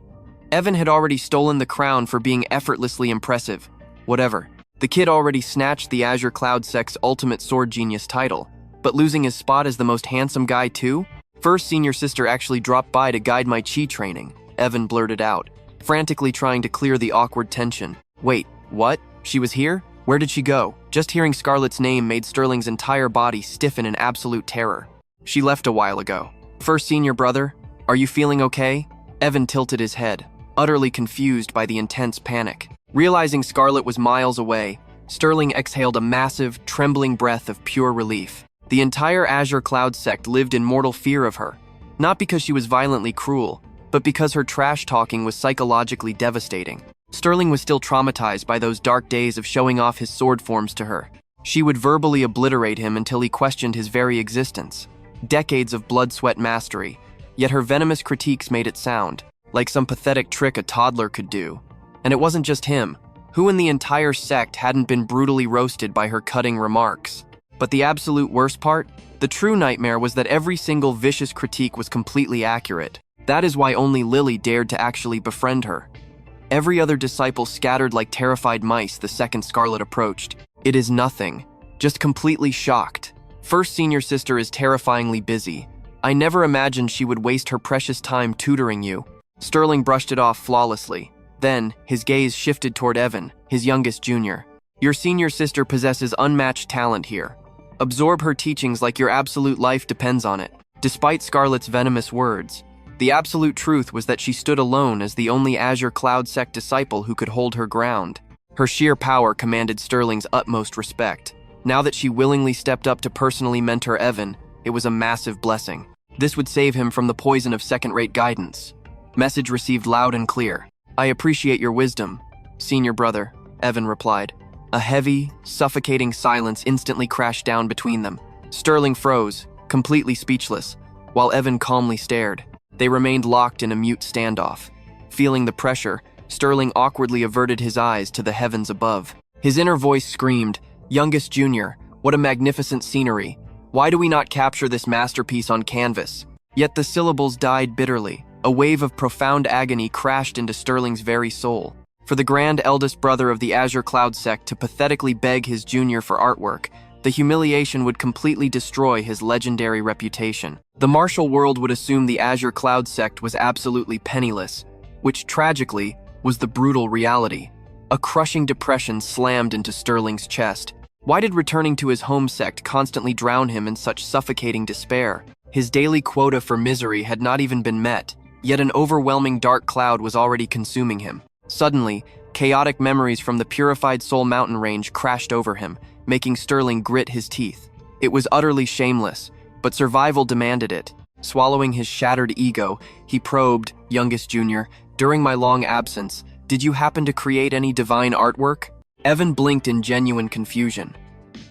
Evan had already stolen the crown for being effortlessly impressive. Whatever. The kid already snatched the Azure Cloud Sect's ultimate sword genius title. But losing his spot as the most handsome guy too? First Senior Sister actually dropped by to guide my chi training, Evan blurted out, frantically trying to clear the awkward tension. Wait, what? She was here? Where did she go? Just hearing Scarlet's name made Sterling's entire body stiffen in absolute terror. She left a while ago. First Senior brother, are you feeling okay? Evan tilted his head, utterly confused by the intense panic. Realizing Scarlet was miles away, Sterling exhaled a massive, trembling breath of pure relief. The entire Azure Cloud sect lived in mortal fear of her, not because she was violently cruel, but because her trash-talking was psychologically devastating. Sterling was still traumatized by those dark days of showing off his sword forms to her. She would verbally obliterate him until he questioned his very existence. Decades of blood-sweat mastery, yet her venomous critiques made it sound like some pathetic trick a toddler could do. And it wasn't just him. Who in the entire sect hadn't been brutally roasted by her cutting remarks? But the absolute worst part? The true nightmare was that every single vicious critique was completely accurate. That is why only Lily dared to actually befriend her. Every other disciple scattered like terrified mice the second Scarlet approached. It is nothing. Just completely shocked. First Senior Sister is terrifyingly busy. I never imagined she would waste her precious time tutoring you. Sterling brushed it off flawlessly. Then, his gaze shifted toward Evan, his youngest junior. Your senior sister possesses unmatched talent here. Absorb her teachings like your absolute life depends on it. Despite Scarlet's venomous words, the absolute truth was that she stood alone as the only Azure Cloud Sect disciple who could hold her ground. Her sheer power commanded Sterling's utmost respect. Now that she willingly stepped up to personally mentor Evan, it was a massive blessing. This would save him from the poison of second-rate guidance. Message received loud and clear. I appreciate your wisdom, senior brother, Evan replied. A heavy, suffocating silence instantly crashed down between them. Sterling froze, completely speechless, while Evan calmly stared. They remained locked in a mute standoff. Feeling the pressure, Sterling awkwardly averted his eyes to the heavens above. His inner voice screamed, Youngest junior, what a magnificent scenery. Why do we not capture this masterpiece on canvas? Yet the syllables died bitterly. A wave of profound agony crashed into Sterling's very soul. For the grand eldest brother of the Azure Cloud Sect to pathetically beg his junior for artwork, the humiliation would completely destroy his legendary reputation. The martial world would assume the Azure Cloud Sect was absolutely penniless, which tragically was the brutal reality. A crushing depression slammed into Sterling's chest. Why did returning to his home sect constantly drown him in such suffocating despair? His daily quota for misery had not even been met, yet an overwhelming dark cloud was already consuming him. Suddenly, chaotic memories from the purified Soul Mountain range crashed over him, making Sterling grit his teeth. It was utterly shameless, but survival demanded it. Swallowing his shattered ego, he probed, "Youngest Junior, during my long absence, did you happen to create any divine artwork?" Evan blinked in genuine confusion.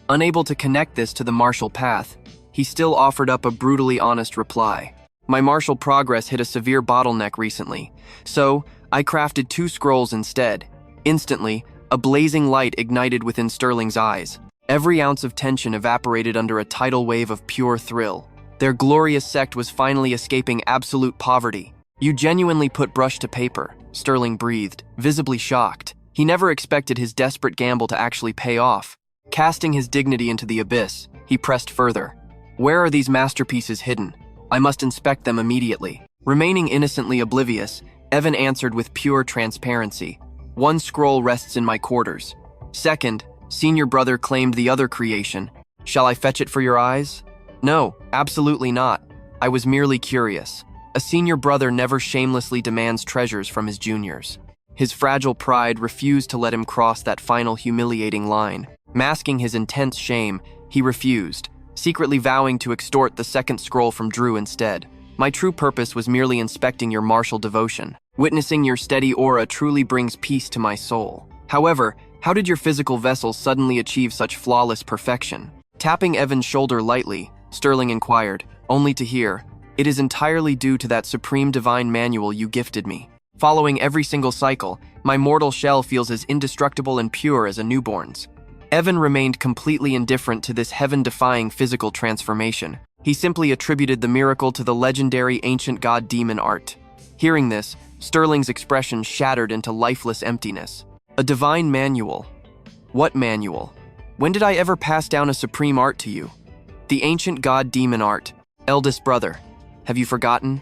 Unable to connect this to the martial path, he still offered up a brutally honest reply. "My martial progress hit a severe bottleneck recently, so I crafted 2 scrolls instead." Instantly, a blazing light ignited within Sterling's eyes. Every ounce of tension evaporated under a tidal wave of pure thrill. Their glorious sect was finally escaping absolute poverty. "You genuinely put brush to paper," Sterling breathed, visibly shocked. He never expected his desperate gamble to actually pay off. Casting his dignity into the abyss, he pressed further. "Where are these masterpieces hidden? I must inspect them immediately." Remaining innocently oblivious, Evan answered with pure transparency. "1 scroll rests in my quarters. Second, senior brother claimed the other creation. Shall I fetch it for your eyes?" "No, absolutely not. I was merely curious." A senior brother never shamelessly demands treasures from his juniors. His fragile pride refused to let him cross that final humiliating line. Masking his intense shame, he refused, secretly vowing to extort the 2nd scroll from Drew instead. "My true purpose was merely inspecting your martial devotion. Witnessing your steady aura truly brings peace to my soul. However, how did your physical vessel suddenly achieve such flawless perfection?" Tapping Evan's shoulder lightly, Sterling inquired, only to hear, "It is entirely due to that supreme divine manual you gifted me. Following every single cycle, my mortal shell feels as indestructible and pure as a newborn's." Evan remained completely indifferent to this heaven-defying physical transformation. He simply attributed the miracle to the legendary ancient god demon art. Hearing this, Sterling's expression shattered into lifeless emptiness. "A divine manual? What manual? When did I ever pass down a supreme art to you?" "The ancient god demon art. Eldest brother. Have you forgotten?"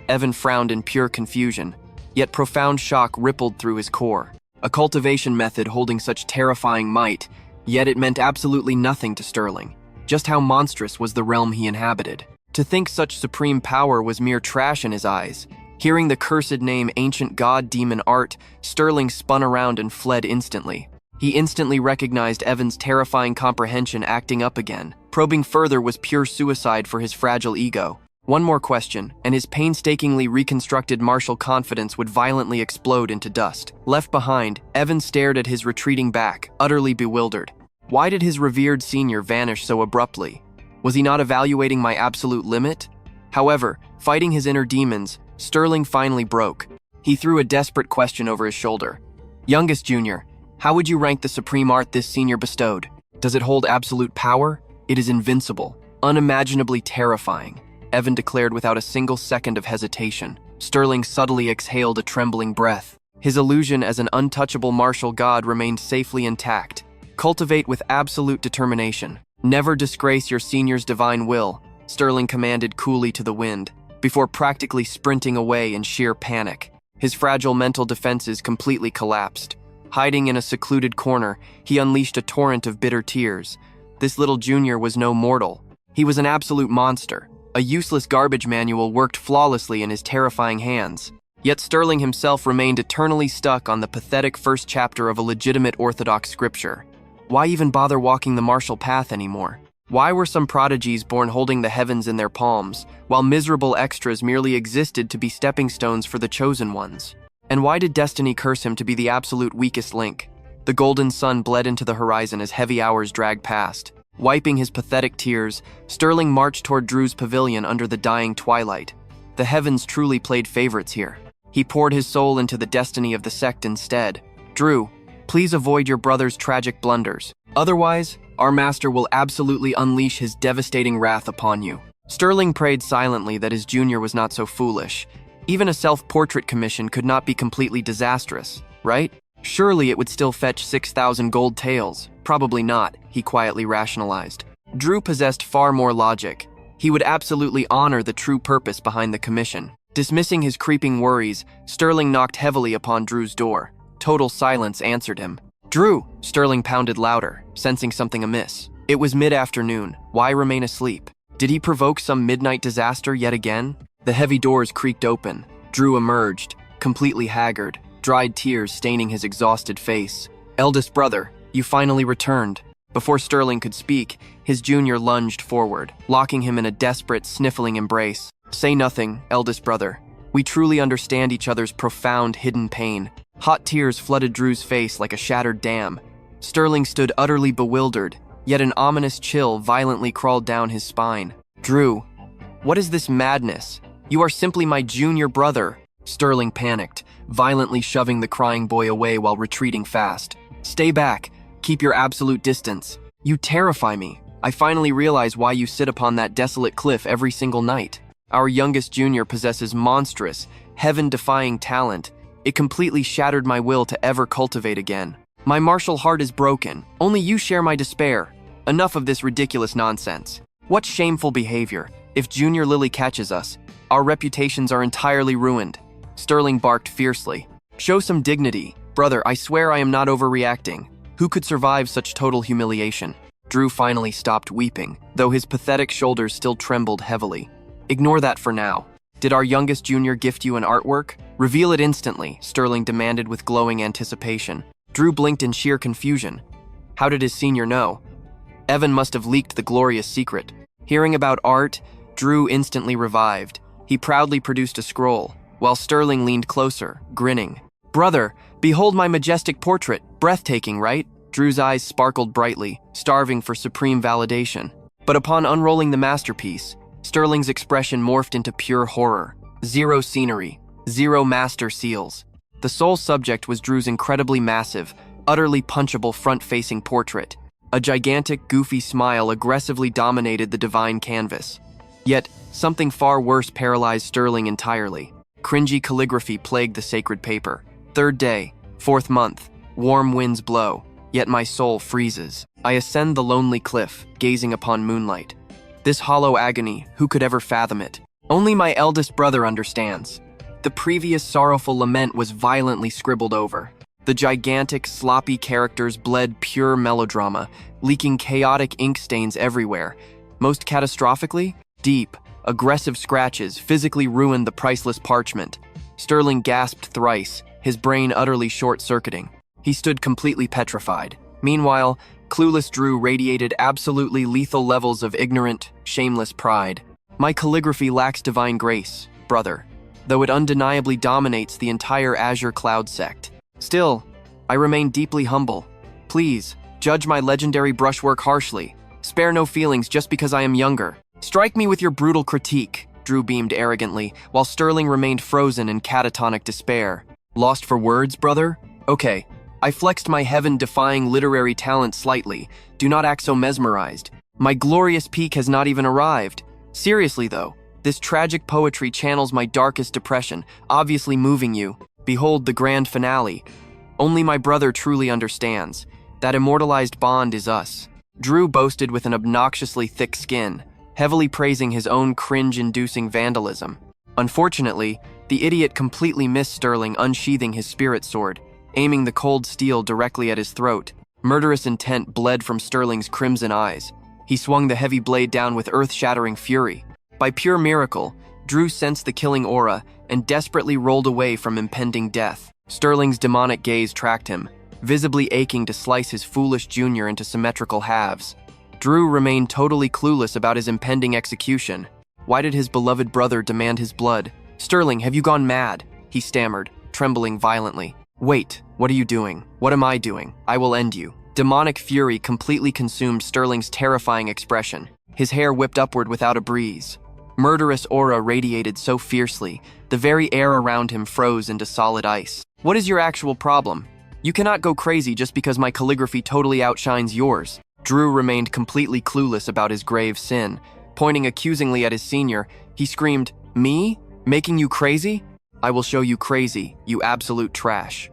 Evan frowned in pure confusion, yet profound shock rippled through his core. A cultivation method holding such terrifying might, yet it meant absolutely nothing to Sterling. Just how monstrous was the realm he inhabited? To think such supreme power was mere trash in his eyes. Hearing the cursed name ancient god demon art, Sterling spun around and fled instantly. He instantly recognized Evan's terrifying comprehension acting up again. Probing further was pure suicide for his fragile ego. One more question, and his painstakingly reconstructed martial confidence would violently explode into dust. Left behind, Evan stared at his retreating back, utterly bewildered. Why did his revered senior vanish so abruptly? Was he not evaluating my absolute limit? However, fighting his inner demons, Sterling finally broke. He threw a desperate question over his shoulder. "Youngest Junior, how would you rank the supreme art this senior bestowed? Does it hold absolute power? It is invincible, unimaginably terrifying," Evan declared without a single second of hesitation. Sterling subtly exhaled a trembling breath. His illusion as an untouchable martial god remained safely intact. "Cultivate with absolute determination. Never disgrace your senior's divine will," Sterling commanded coolly to the wind, before practically sprinting away in sheer panic. His fragile mental defenses completely collapsed. Hiding in a secluded corner, he unleashed a torrent of bitter tears. This little junior was no mortal. He was an absolute monster. A useless garbage manual worked flawlessly in his terrifying hands. Yet Sterling himself remained eternally stuck on the pathetic first chapter of a legitimate orthodox scripture. Why even bother walking the martial path anymore? Why were some prodigies born holding the heavens in their palms, while miserable extras merely existed to be stepping stones for the chosen ones? And why did destiny curse him to be the absolute weakest link? The golden sun bled into the horizon as heavy hours dragged past. Wiping his pathetic tears, Sterling marched toward Drew's pavilion under the dying twilight. The heavens truly played favorites here. He poured his soul into the destiny of the sect instead. "Drew, please avoid your brother's tragic blunders. Otherwise, our master will absolutely unleash his devastating wrath upon you." Sterling prayed silently that his junior was not so foolish. Even a self-portrait commission could not be completely disastrous, right? Surely it would still fetch 6,000 gold taels. Probably not, he quietly rationalized. Drew possessed far more logic. He would absolutely honor the true purpose behind the commission. Dismissing his creeping worries, Sterling knocked heavily upon Drew's door. Total silence answered him. "Drew!" Sterling pounded louder, sensing something amiss. It was mid-afternoon. Why remain asleep? Did he provoke some midnight disaster yet again? The heavy doors creaked open. Drew emerged, completely haggard, dried tears staining his exhausted face. Eldest brother, you finally returned. Before Sterling could speak, his junior lunged forward, locking him in a desperate, sniffling embrace. Say nothing, eldest brother. We truly understand each other's profound, hidden pain. Hot tears flooded Drew's face like a shattered dam. Sterling stood utterly bewildered, yet an ominous chill violently crawled down his spine. Drew, what is this madness? You are simply my junior brother. Sterling panicked, violently shoving the crying boy away while retreating fast. Stay back. Keep your absolute distance. You terrify me. I finally realize why you sit upon that desolate cliff every single night. Our youngest junior possesses monstrous, heaven-defying talent. It completely shattered my will to ever cultivate again. My martial heart is broken. Only you share my despair. Enough of this ridiculous nonsense. What shameful behavior. If Junior Lily catches us, our reputations are entirely ruined. Sterling barked fiercely. Show some dignity. Brother, I swear I am not overreacting. Who could survive such total humiliation? Drew finally stopped weeping, though his pathetic shoulders still trembled heavily. Ignore that for now. Did our youngest junior gift you an artwork? Reveal it instantly, Sterling demanded with glowing anticipation. Drew blinked in sheer confusion. How did his senior know? Evan must have leaked the glorious secret. Hearing about art, Drew instantly revived. He proudly produced a scroll, while Sterling leaned closer, grinning. Brother, behold my majestic portrait. Breathtaking, right? Drew's eyes sparkled brightly, starving for supreme validation. But upon unrolling the masterpiece, Sterling's expression morphed into pure horror. Zero scenery, zero master seals. The sole subject was Drew's incredibly massive, utterly punchable front-facing portrait. A gigantic, goofy smile aggressively dominated the divine canvas. Yet, something far worse paralyzed Sterling entirely. Cringy calligraphy plagued the sacred paper. Third day, fourth month, warm winds blow, yet my soul freezes. I ascend the lonely cliff, gazing upon moonlight. This hollow agony, who could ever fathom it? Only my eldest brother understands. The previous sorrowful lament was violently scribbled over. The gigantic, sloppy characters bled pure melodrama, leaking chaotic ink stains everywhere. Most catastrophically, deep, aggressive scratches physically ruined the priceless parchment. Sterling gasped thrice, his brain utterly short-circuiting. He stood completely petrified. Meanwhile, clueless Drew radiated absolutely lethal levels of ignorant, shameless pride. My calligraphy lacks divine grace, brother, though it undeniably dominates the entire Azure Cloud sect. Still, I remain deeply humble. Please, judge my legendary brushwork harshly. Spare no feelings just because I am younger. Strike me with your brutal critique, Drew beamed arrogantly, while Sterling remained frozen in catatonic despair. Lost for words, brother? Okay, I flexed my heaven-defying literary talent slightly. Do not act so mesmerized. My glorious peak has not even arrived. Seriously, though, this tragic poetry channels my darkest depression, obviously moving you. Behold the grand finale. Only my brother truly understands. That immortalized bond is us. Drew boasted with an obnoxiously thick skin, heavily praising his own cringe-inducing vandalism. Unfortunately, the idiot completely missed Sterling unsheathing his spirit sword, aiming the cold steel directly at his throat. Murderous intent bled from Sterling's crimson eyes. He swung the heavy blade down with earth-shattering fury. By pure miracle, Drew sensed the killing aura and desperately rolled away from impending death. Sterling's demonic gaze tracked him, visibly aching to slice his foolish junior into symmetrical halves. Drew remained totally clueless about his impending execution. Why did his beloved brother demand his blood? Sterling, have you gone mad? He stammered, trembling violently. Wait, what are you doing? What am I doing? I will end you. Demonic fury completely consumed Sterling's terrifying expression. His hair whipped upward without a breeze. Murderous aura radiated so fiercely, the very air around him froze into solid ice. What is your actual problem? You cannot go crazy just because my calligraphy totally outshines yours. Drew remained completely clueless about his grave sin. Pointing accusingly at his senior, he screamed, "Me? Making you crazy? I will show you crazy, you absolute trash."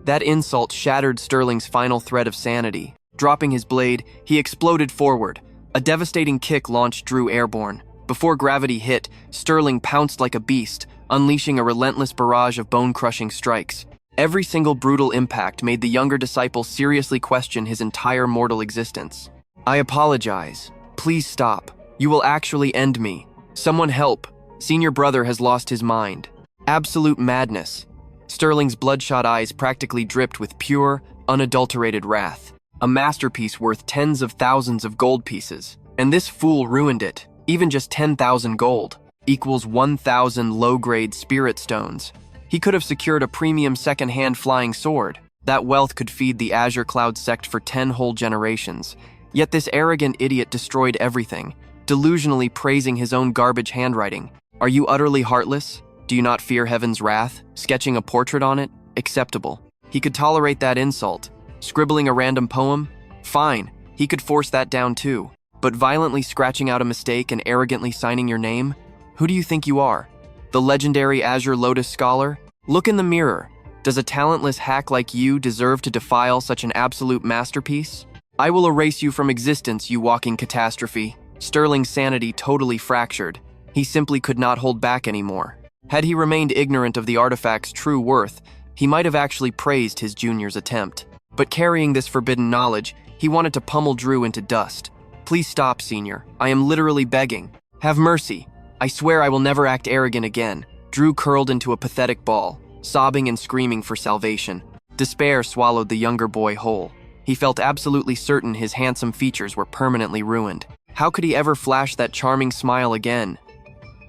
That insult shattered Sterling's final thread of sanity. Dropping his blade, he exploded forward. A devastating kick launched Drew airborne. Before gravity hit, Sterling pounced like a beast, unleashing a relentless barrage of bone-crushing strikes. Every single brutal impact made the younger disciple seriously question his entire mortal existence. I apologize. Please stop. You will actually end me. Someone help. Senior brother has lost his mind. Absolute madness. Sterling's bloodshot eyes practically dripped with pure, unadulterated wrath. A masterpiece worth tens of thousands of gold pieces. And this fool ruined it. Even just 10,000 gold equals 1,000 low-grade spirit stones. He could have secured a premium second-hand flying sword. That wealth could feed the Azure Cloud sect for 10 whole generations. Yet this arrogant idiot destroyed everything, delusionally praising his own garbage handwriting. Are you utterly heartless? Do you not fear heaven's wrath? Sketching a portrait on it? Acceptable. He could tolerate that insult. Scribbling a random poem? Fine, he could force that down too. But violently scratching out a mistake and arrogantly signing your name? Who do you think you are? The legendary Azure Lotus Scholar? Look in the mirror. Does a talentless hack like you deserve to defile such an absolute masterpiece? I will erase you from existence, you walking catastrophe. Sterling's sanity totally fractured. He simply could not hold back anymore. Had he remained ignorant of the artifact's true worth, he might have actually praised his junior's attempt. But carrying this forbidden knowledge, he wanted to pummel Drew into dust. Please stop, Senior. I am literally begging. Have mercy. I swear I will never act arrogant again. Drew curled into a pathetic ball, sobbing and screaming for salvation. Despair swallowed the younger boy whole. He felt absolutely certain his handsome features were permanently ruined. How could he ever flash that charming smile again?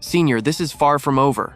Senior, this is far from over.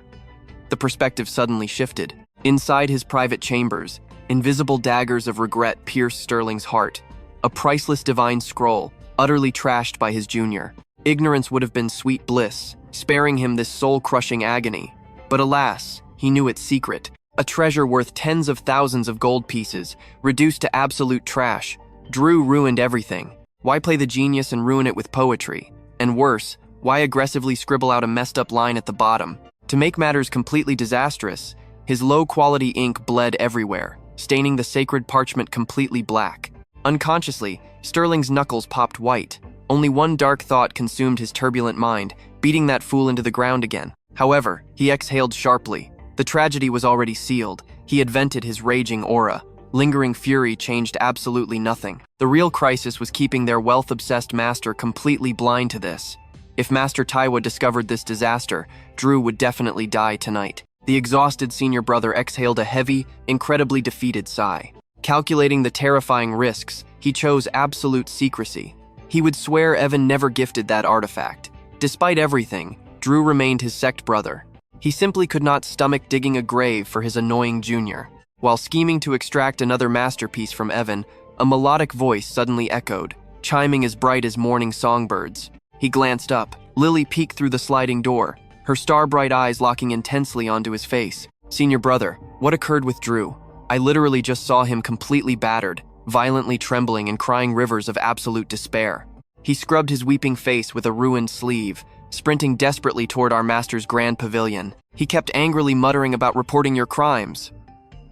The perspective suddenly shifted. Inside his private chambers, invisible daggers of regret pierced Sterling's heart. A priceless divine scroll, utterly trashed by his junior. Ignorance would have been sweet bliss, sparing him this soul-crushing agony. But alas, he knew its secret. A treasure worth tens of thousands of gold pieces, reduced to absolute trash. Drew ruined everything. Why play the genius and ruin it with poetry? And worse, why aggressively scribble out a messed-up line at the bottom? To make matters completely disastrous, his low-quality ink bled everywhere, staining the sacred parchment completely black. Unconsciously, Sterling's knuckles popped white. Only one dark thought consumed his turbulent mind, beating that fool into the ground again. However, he exhaled sharply. The tragedy was already sealed. He had vented his raging aura. Lingering fury changed absolutely nothing. The real crisis was keeping their wealth-obsessed master completely blind to this. If Master Taiwa discovered this disaster, Drew would definitely die tonight. The exhausted senior brother exhaled a heavy, incredibly defeated sigh. Calculating the terrifying risks, he chose absolute secrecy. He would swear Evan never gifted that artifact. Despite everything, Drew remained his sect brother. He simply could not stomach digging a grave for his annoying junior. While scheming to extract another masterpiece from Evan, a melodic voice suddenly echoed, chiming as bright as morning songbirds. He glanced up. Lily peeked through the sliding door, her star-bright eyes locking intensely onto his face. Senior brother, what occurred with Drew? I literally just saw him completely battered, violently trembling and crying rivers of absolute despair. He scrubbed his weeping face with a ruined sleeve, sprinting desperately toward our master's grand pavilion. He kept angrily muttering about reporting your crimes.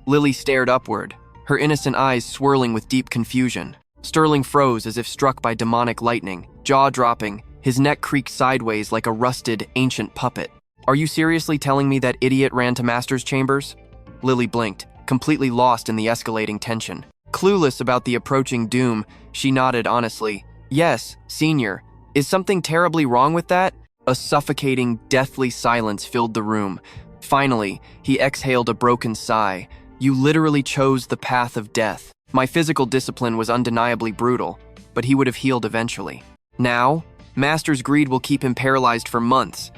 Lily stared upward, her innocent eyes swirling with deep confusion. Sterling froze as if struck by demonic lightning, jaw dropping. His neck creaked sideways like a rusted, ancient puppet. Are you seriously telling me that idiot ran to Master's chambers? Lily blinked, completely lost in the escalating tension. Clueless about the approaching doom, she nodded honestly. Yes, Senior. Is something terribly wrong with that? A suffocating, deathly silence filled the room. Finally, he exhaled a broken sigh. You literally chose the path of death. My physical discipline was undeniably brutal, but he would have healed eventually. Now, Master's greed will keep him paralyzed for months.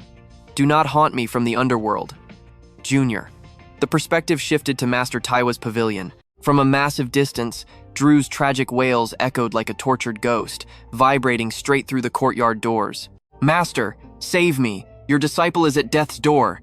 Do not haunt me from the underworld. Junior. The perspective shifted to Master Taiwa's pavilion. From a massive distance, Drew's tragic wails echoed like a tortured ghost, vibrating straight through the courtyard doors. Master, save me. Your disciple is at death's door.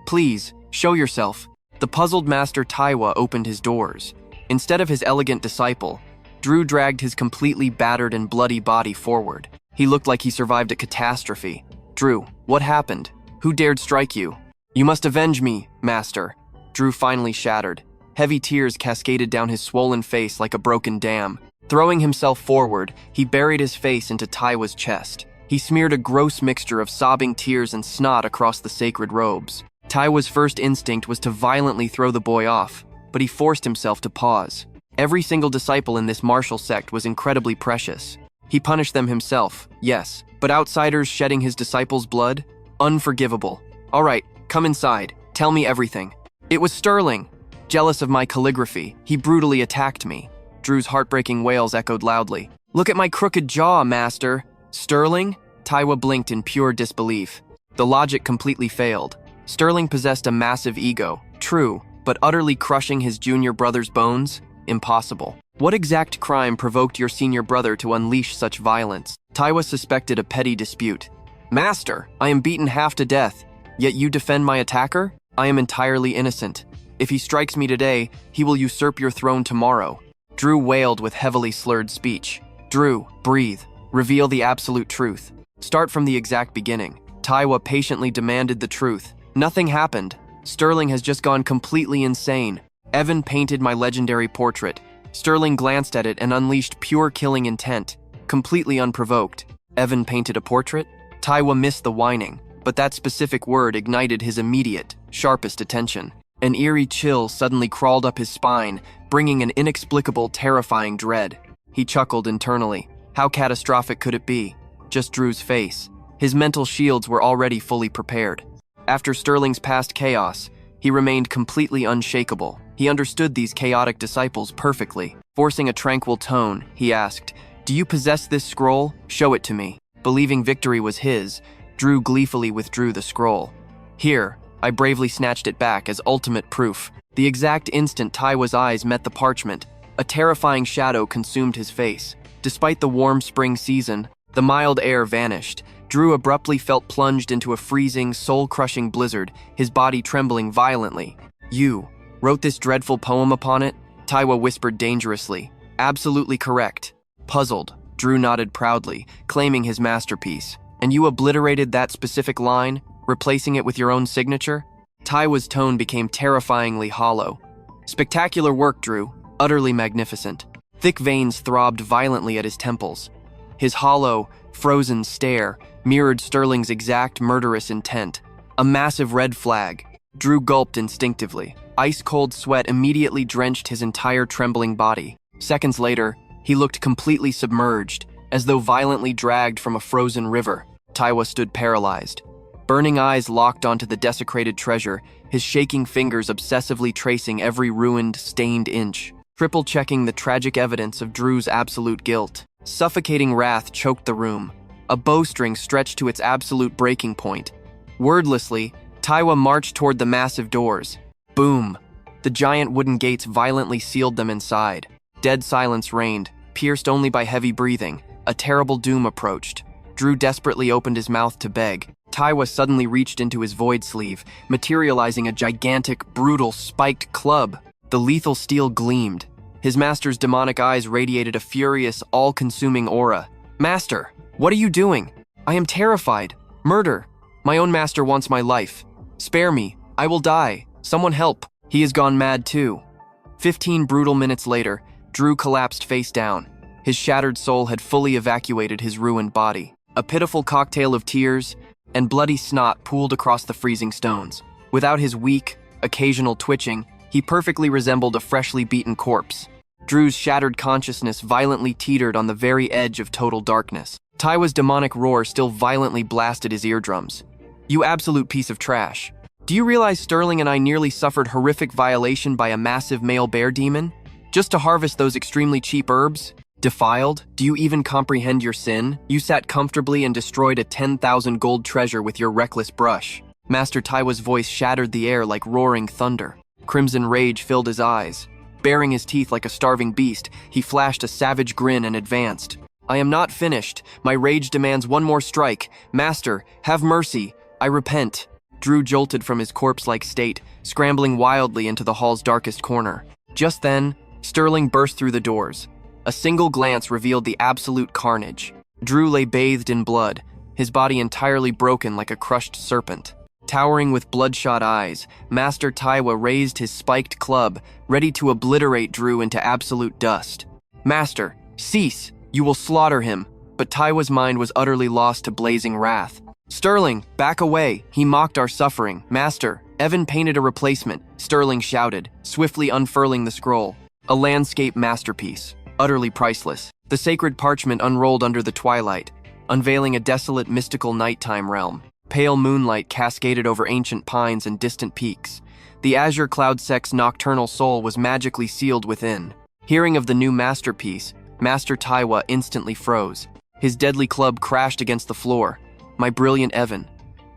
Please, show yourself. The puzzled Master Taiwa opened his doors. Instead of his elegant disciple, Drew dragged his completely battered and bloody body forward. He looked like he survived a catastrophe. Drew, what happened? Who dared strike you? You must avenge me, Master. Drew finally shattered. Heavy tears cascaded down his swollen face like a broken dam. Throwing himself forward, he buried his face into Taiwa's chest. He smeared a gross mixture of sobbing tears and snot across the sacred robes. Taiwa's first instinct was to violently throw the boy off, but he forced himself to pause. Every single disciple in this martial sect was incredibly precious. He punished them himself, yes, but outsiders shedding his disciples' blood? Unforgivable. All right, come inside. Tell me everything. It was Sterling. Jealous of my calligraphy, he brutally attacked me. Drew's heartbreaking wails echoed loudly. Look at my crooked jaw, master. Sterling? Taiwa blinked in pure disbelief. The logic completely failed. Sterling possessed a massive ego, true, but utterly crushing his junior brother's bones? Impossible. What exact crime provoked your senior brother to unleash such violence? Taiwa suspected a petty dispute. Master, I am beaten half to death, yet you defend my attacker? I am entirely innocent. If he strikes me today, he will usurp your throne tomorrow. Drew wailed with heavily slurred speech. Drew, breathe. Reveal the absolute truth. Start from the exact beginning. Taiwa patiently demanded the truth. Nothing happened. Sterling has just gone completely insane. Evan painted my legendary portrait. Sterling glanced at it and unleashed pure killing intent, completely unprovoked. Evan painted a portrait? Taiwa missed the whining, but that specific word ignited his immediate, sharpest attention. An eerie chill suddenly crawled up his spine, bringing an inexplicable, terrifying dread. He chuckled internally. How catastrophic could it be? Just Drew's face. His mental shields were already fully prepared. After Sterling's past chaos, he remained completely unshakable. He understood these chaotic disciples perfectly. Forcing a tranquil tone, he asked, "Do you possess this scroll? Show it to me." Believing victory was his, Drew gleefully withdrew the scroll. Here, I bravely snatched it back as ultimate proof. The exact instant Taiwa's eyes met the parchment, a terrifying shadow consumed his face. Despite the warm spring season, the mild air vanished. Drew abruptly felt plunged into a freezing, soul-crushing blizzard, his body trembling violently. "You wrote this dreadful poem upon it?" Taiwa whispered dangerously. "Absolutely correct." Puzzled, Drew nodded proudly, claiming his masterpiece. "And you obliterated that specific line, replacing it with your own signature?" Taiwa's tone became terrifyingly hollow. "Spectacular work, Drew. Utterly magnificent." Thick veins throbbed violently at his temples. His hollow, frozen stare mirrored Sterling's exact murderous intent. A massive red flag. Drew gulped instinctively. Ice-cold sweat immediately drenched his entire trembling body. Seconds later, he looked completely submerged, as though violently dragged from a frozen river. Taiwa stood paralyzed. Burning eyes locked onto the desecrated treasure, his shaking fingers obsessively tracing every ruined, stained inch, triple-checking the tragic evidence of Drew's absolute guilt. Suffocating wrath choked the room. A bowstring stretched to its absolute breaking point. Wordlessly, Taiwa marched toward the massive doors. Boom! The giant wooden gates violently sealed them inside. Dead silence reigned, pierced only by heavy breathing. A terrible doom approached. Drew desperately opened his mouth to beg. Taiwa suddenly reached into his void sleeve, materializing a gigantic, brutal, spiked club. The lethal steel gleamed. His master's demonic eyes radiated a furious, all-consuming aura. "Master, what are you doing? I am terrified. Murder. My own master wants my life. Spare me. I will die. Someone help." He has gone mad too. 15 brutal minutes later, Drew collapsed face down. His shattered soul had fully evacuated his ruined body. A pitiful cocktail of tears and bloody snot pooled across the freezing stones. Without his weak, occasional twitching, he perfectly resembled a freshly beaten corpse. Drew's shattered consciousness violently teetered on the very edge of total darkness. Taiwa's demonic roar still violently blasted his eardrums. "You absolute piece of trash. Do you realize Sterling and I nearly suffered horrific violation by a massive male bear demon? Just to harvest those extremely cheap herbs? Defiled? Do you even comprehend your sin? You sat comfortably and destroyed a 10,000 gold treasure with your reckless brush." Master Taiwa's voice shattered the air like roaring thunder. Crimson rage filled his eyes. Baring his teeth like a starving beast, he flashed a savage grin and advanced. "I am not finished. My rage demands one more strike. Master, have mercy. I repent." Drew jolted from his corpse-like state, scrambling wildly into the hall's darkest corner. Just then, Sterling burst through the doors. A single glance revealed the absolute carnage. Drew lay bathed in blood, his body entirely broken like a crushed serpent. Towering with bloodshot eyes, Master Taiwa raised his spiked club, ready to obliterate Drew into absolute dust. "Master, cease! You will slaughter him." But Taiwa's mind was utterly lost to blazing wrath. "Sterling, back away! He mocked our suffering. Master, Evan painted a replacement," Sterling shouted, swiftly unfurling the scroll. A landscape masterpiece, utterly priceless. The sacred parchment unrolled under the twilight, unveiling a desolate mystical nighttime realm. Pale moonlight cascaded over ancient pines and distant peaks. The azure cloud sect's nocturnal soul was magically sealed within. Hearing of the new masterpiece, Master Taiwa instantly froze. His deadly club crashed against the floor. My brilliant Evan.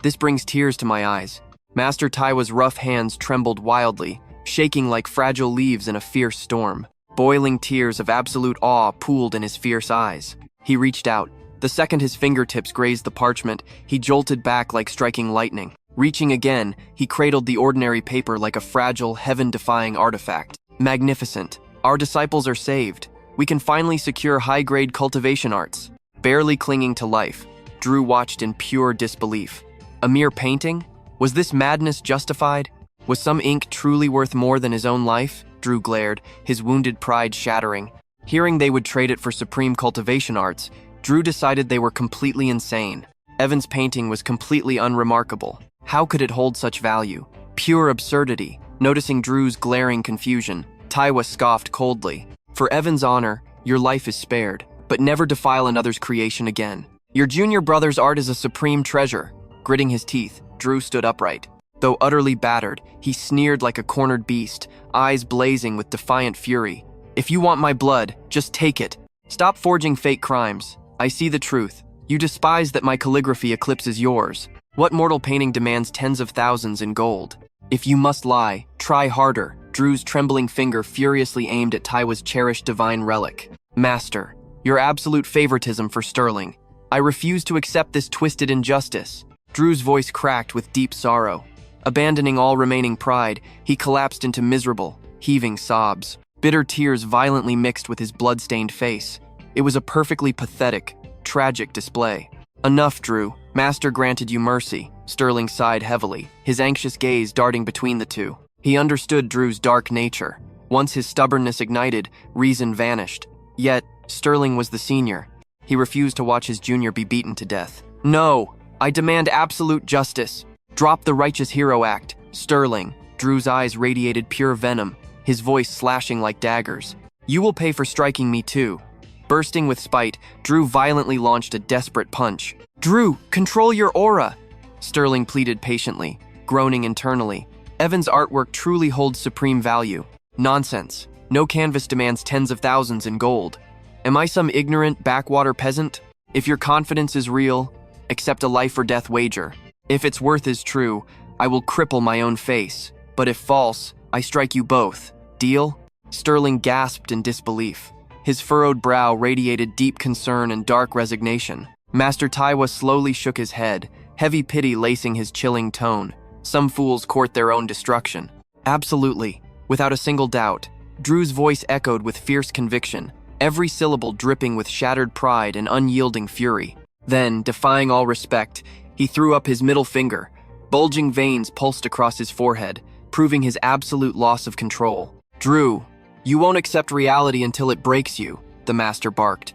This brings tears to my eyes. Master Taiwa's rough hands trembled wildly, shaking like fragile leaves in a fierce storm. Boiling tears of absolute awe pooled in his fierce eyes. He reached out. The second his fingertips grazed the parchment, he jolted back like striking lightning. Reaching again, he cradled the ordinary paper like a fragile, heaven-defying artifact. Magnificent. Our disciples are saved. We can finally secure high-grade cultivation arts. Barely clinging to life, Drew watched in pure disbelief. A mere painting? Was this madness justified? Was some ink truly worth more than his own life? Drew glared, his wounded pride shattering. Hearing they would trade it for supreme cultivation arts, Drew decided they were completely insane. Evan's painting was completely unremarkable. How could it hold such value? Pure absurdity. Noticing Drew's glaring confusion, Taiwa scoffed coldly. For Evan's honor, your life is spared, but never defile another's creation again. Your junior brother's art is a supreme treasure. Gritting his teeth, Drew stood upright. Though utterly battered, he sneered like a cornered beast, eyes blazing with defiant fury. If you want my blood, just take it. Stop forging fake crimes. I see the truth. You despise that my calligraphy eclipses yours. What mortal painting demands tens of thousands in gold? If you must lie, try harder. Drew's trembling finger furiously aimed at Taiwa's cherished divine relic. Master, your absolute favoritism for Sterling. I refuse to accept this twisted injustice. Drew's voice cracked with deep sorrow. Abandoning all remaining pride, he collapsed into miserable, heaving sobs. Bitter tears violently mixed with his blood-stained face. It was a perfectly pathetic, tragic display. Enough, Drew. Master granted you mercy. Sterling sighed heavily, his anxious gaze darting between the two. He understood Drew's dark nature. Once his stubbornness ignited, reason vanished. Yet, Sterling was the senior. He refused to watch his junior be beaten to death. No! I demand absolute justice. Drop the righteous hero act. Sterling. Drew's eyes radiated pure venom, his voice slashing like daggers. You will pay for striking me too. Bursting with spite, Drew violently launched a desperate punch. Drew, control your aura! Sterling pleaded patiently, groaning internally. Evan's artwork truly holds supreme value. Nonsense. No canvas demands tens of thousands in gold. Am I some ignorant backwater peasant? If your confidence is real, accept a life or death wager. If its worth is true, I will cripple my own face. But if false, I strike you both. Deal? Sterling gasped in disbelief. His furrowed brow radiated deep concern and dark resignation. Master Taiwa slowly shook his head, heavy pity lacing his chilling tone. Some fools court their own destruction. Absolutely, without a single doubt. Drew's voice echoed with fierce conviction, every syllable dripping with shattered pride and unyielding fury. Then, defying all respect, he threw up his middle finger. Bulging veins pulsed across his forehead, proving his absolute loss of control. Drew, you won't accept reality until it breaks you, the master barked.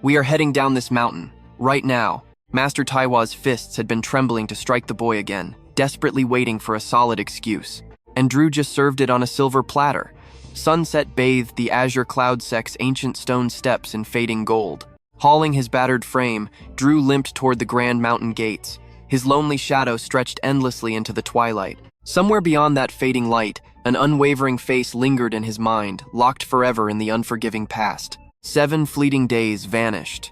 We are heading down this mountain, right now. Master Taiwa's fists had been trembling to strike the boy again, desperately waiting for a solid excuse. And Drew just served it on a silver platter. Sunset bathed the azure cloud sect's ancient stone steps in fading gold. Hauling his battered frame, Drew limped toward the grand mountain gates. His lonely shadow stretched endlessly into the twilight. Somewhere beyond that fading light, an unwavering face lingered in his mind, locked forever in the unforgiving past. 7 fleeting days vanished.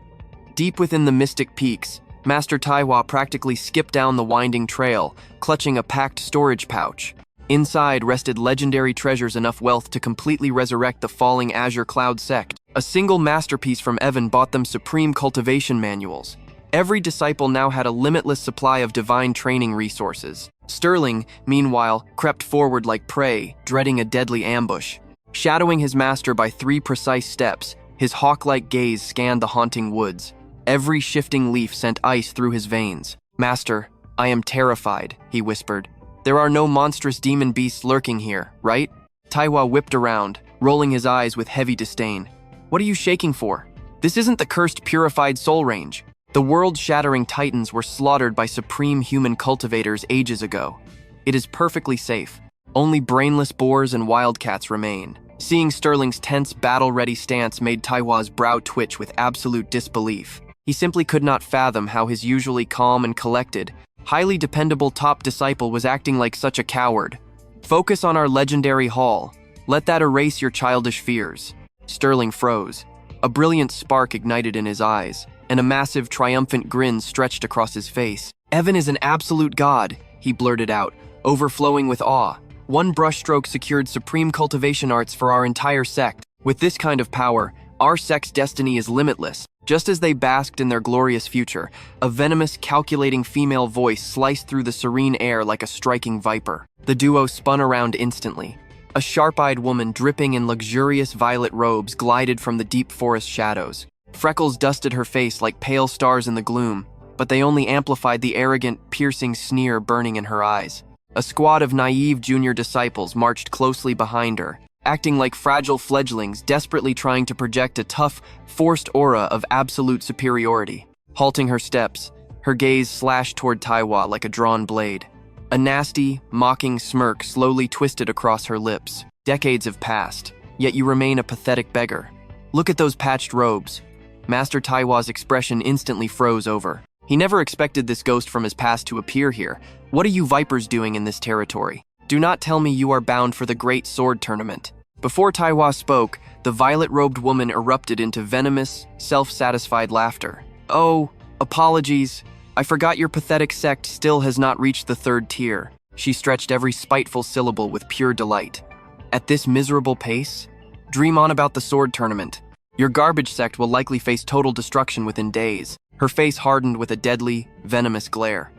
Deep within the mystic peaks, Master Taiwa practically skipped down the winding trail, clutching a packed storage pouch. Inside rested legendary treasures, enough wealth to completely resurrect the falling azure cloud sect. A single masterpiece from Evan bought them supreme cultivation manuals. Every disciple now had a limitless supply of divine training resources. Sterling, meanwhile, crept forward like prey, dreading a deadly ambush. Shadowing his master by 3 precise steps, his hawk-like gaze scanned the haunting woods. Every shifting leaf sent ice through his veins. Master, I am terrified, he whispered. There are no monstrous demon beasts lurking here, right? Taiwa whipped around, rolling his eyes with heavy disdain. What are you shaking for? This isn't the cursed purified soul range. The world-shattering titans were slaughtered by supreme human cultivators ages ago. It is perfectly safe. Only brainless boars and wildcats remain. Seeing Sterling's tense, battle-ready stance made Taiwa's brow twitch with absolute disbelief. He simply could not fathom how his usually calm and collected, highly dependable top disciple was acting like such a coward. Focus on our legendary haul. Let that erase your childish fears. Sterling froze. A brilliant spark ignited in his eyes, and a massive, triumphant grin stretched across his face. Evan is an absolute god, he blurted out, overflowing with awe. One brushstroke secured supreme cultivation arts for our entire sect. With this kind of power, our sect's destiny is limitless. Just as they basked in their glorious future, a venomous, calculating female voice sliced through the serene air like a striking viper. The duo spun around instantly. A sharp-eyed woman dripping in luxurious violet robes glided from the deep forest shadows. Freckles dusted her face like pale stars in the gloom, but they only amplified the arrogant, piercing sneer burning in her eyes. A squad of naive junior disciples marched closely behind her, acting like fragile fledglings desperately trying to project a tough, forced aura of absolute superiority. Halting her steps, her gaze slashed toward Taiwa like a drawn blade. A nasty, mocking smirk slowly twisted across her lips. Decades have passed, yet you remain a pathetic beggar. Look at those patched robes. Master Taiwa's expression instantly froze over. He never expected this ghost from his past to appear here. What are you vipers doing in this territory? Do not tell me you are bound for the great sword tournament. Before Taiwa spoke, the violet-robed woman erupted into venomous, self-satisfied laughter. Oh, apologies. I forgot your pathetic sect still has not reached the 3rd tier. She stretched every spiteful syllable with pure delight. At this miserable pace? Dream on about the sword tournament. Your garbage sect will likely face total destruction within days. Her face hardened with a deadly, venomous glare.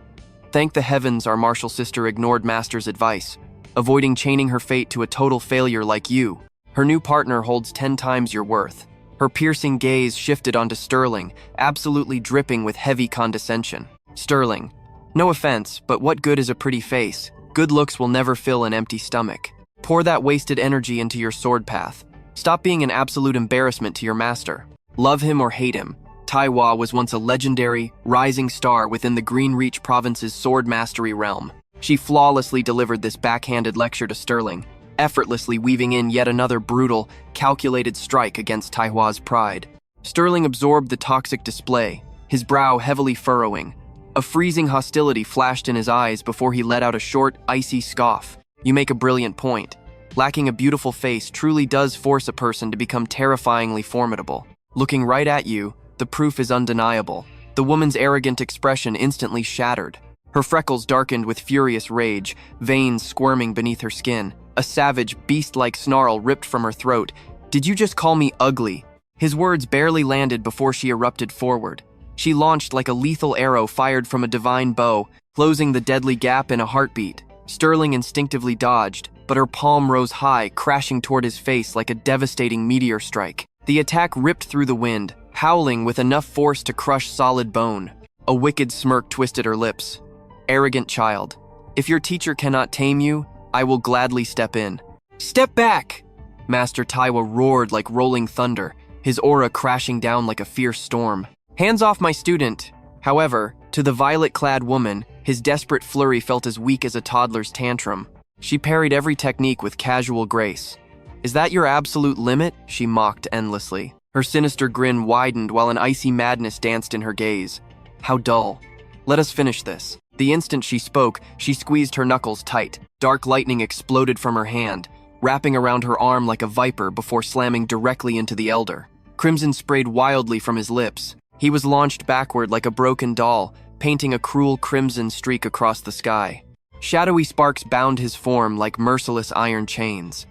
Thank the heavens our martial sister ignored Master's advice, avoiding chaining her fate to a total failure like you. Her new partner holds 10 times your worth. Her piercing gaze shifted onto Sterling, absolutely dripping with heavy condescension. Sterling, no offense, but what good is a pretty face? Good looks will never fill an empty stomach. Pour that wasted energy into your sword path. Stop being an absolute embarrassment to your master. Love him or hate him, Taiwa was once a legendary, rising star within the Greenreach province's sword mastery realm. She flawlessly delivered this backhanded lecture to Sterling, effortlessly weaving in yet another brutal, calculated strike against Taiwa's pride. Sterling absorbed the toxic display, his brow heavily furrowing. A freezing hostility flashed in his eyes before he let out a short, icy scoff. You make a brilliant point. Lacking a beautiful face truly does force a person to become terrifyingly formidable. Looking right at you, the proof is undeniable. The woman's arrogant expression instantly shattered. Her freckles darkened with furious rage, veins squirming beneath her skin. A savage, beast-like snarl ripped from her throat. Did you just call me ugly? His words barely landed before she erupted forward. She launched like a lethal arrow fired from a divine bow, closing the deadly gap in a heartbeat. Sterling instinctively dodged, but her palm rose high, crashing toward his face like a devastating meteor strike. The attack ripped through the wind, howling with enough force to crush solid bone. A wicked smirk twisted her lips. Arrogant child, if your teacher cannot tame you, I will gladly step in. Step back! Master Taiwa roared like rolling thunder, his aura crashing down like a fierce storm. Hands off my student! However, to the violet-clad woman, his desperate flurry felt as weak as a toddler's tantrum. She parried every technique with casual grace. Is that your absolute limit? She mocked endlessly. Her sinister grin widened while an icy madness danced in her gaze. How dull. Let us finish this. The instant she spoke, she squeezed her knuckles tight. Dark lightning exploded from her hand, wrapping around her arm like a viper before slamming directly into the elder. Crimson sprayed wildly from his lips. He was launched backward like a broken doll, painting a cruel crimson streak across the sky. Shadowy sparks bound his form like merciless iron chains.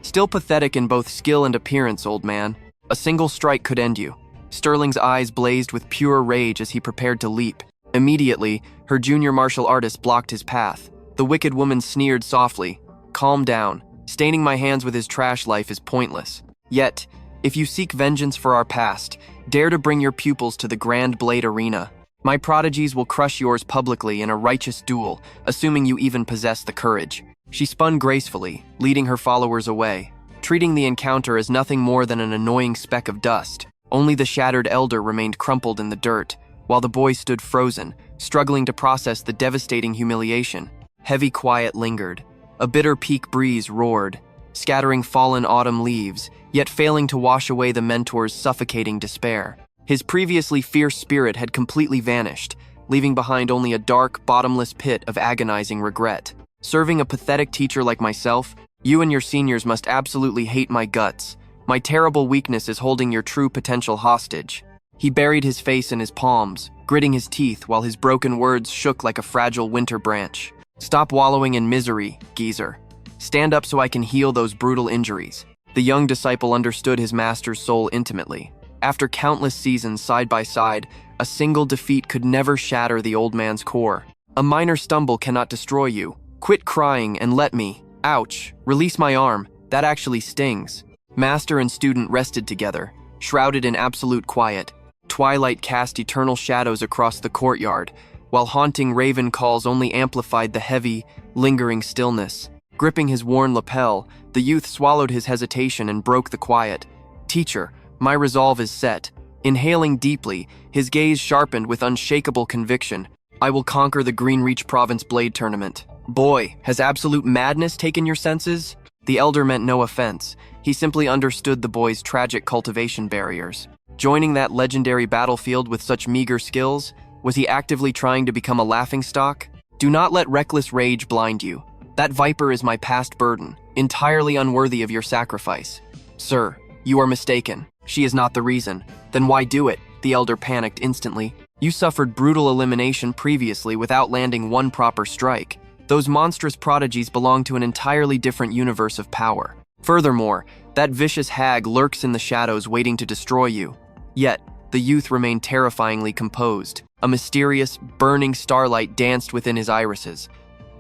Still pathetic in both skill and appearance, old man. A single strike could end you. Sterling's eyes blazed with pure rage as he prepared to leap. Immediately, her junior martial artist blocked his path. The wicked woman sneered softly. Calm down. Staining my hands with his trash life is pointless. Yet, if you seek vengeance for our past, dare to bring your pupils to the Grand Blade Arena. My prodigies will crush yours publicly in a righteous duel, assuming you even possess the courage. She spun gracefully, leading her followers away, treating the encounter as nothing more than an annoying speck of dust. Only the shattered elder remained crumpled in the dirt, while the boy stood frozen, struggling to process the devastating humiliation. Heavy quiet lingered. A bitter peak breeze roared, scattering fallen autumn leaves, yet failing to wash away the mentor's suffocating despair. His previously fierce spirit had completely vanished, leaving behind only a dark, bottomless pit of agonizing regret. Serving a pathetic teacher like myself, you and your seniors must absolutely hate my guts. My terrible weakness is holding your true potential hostage. He buried his face in his palms, gritting his teeth while his broken words shook like a fragile winter branch. Stop wallowing in misery, geezer. Stand up so I can heal those brutal injuries. The young disciple understood his master's soul intimately. After countless seasons side by side, a single defeat could never shatter the old man's core. A minor stumble cannot destroy you. Quit crying and let me. Ouch. Release my arm. That actually stings. Master and student rested together, shrouded in absolute quiet. Twilight cast eternal shadows across the courtyard, while haunting raven calls only amplified the heavy, lingering stillness. Gripping his worn lapel, the youth swallowed his hesitation and broke the quiet. Teacher, my resolve is set. Inhaling deeply, his gaze sharpened with unshakable conviction. I will conquer the Greenreach Province Blade Tournament. Boy, has absolute madness taken your senses? The elder meant no offense. He simply understood the boy's tragic cultivation barriers. Joining that legendary battlefield with such meager skills, was he actively trying to become a laughingstock? Do not let reckless rage blind you. That viper is my past burden, entirely unworthy of your sacrifice. Sir, you are mistaken. She is not the reason. Then why do it? The elder panicked instantly. You suffered brutal elimination previously without landing one proper strike. Those monstrous prodigies belong to an entirely different universe of power. Furthermore, that vicious hag lurks in the shadows waiting to destroy you. Yet, the youth remained terrifyingly composed. A mysterious, burning starlight danced within his irises.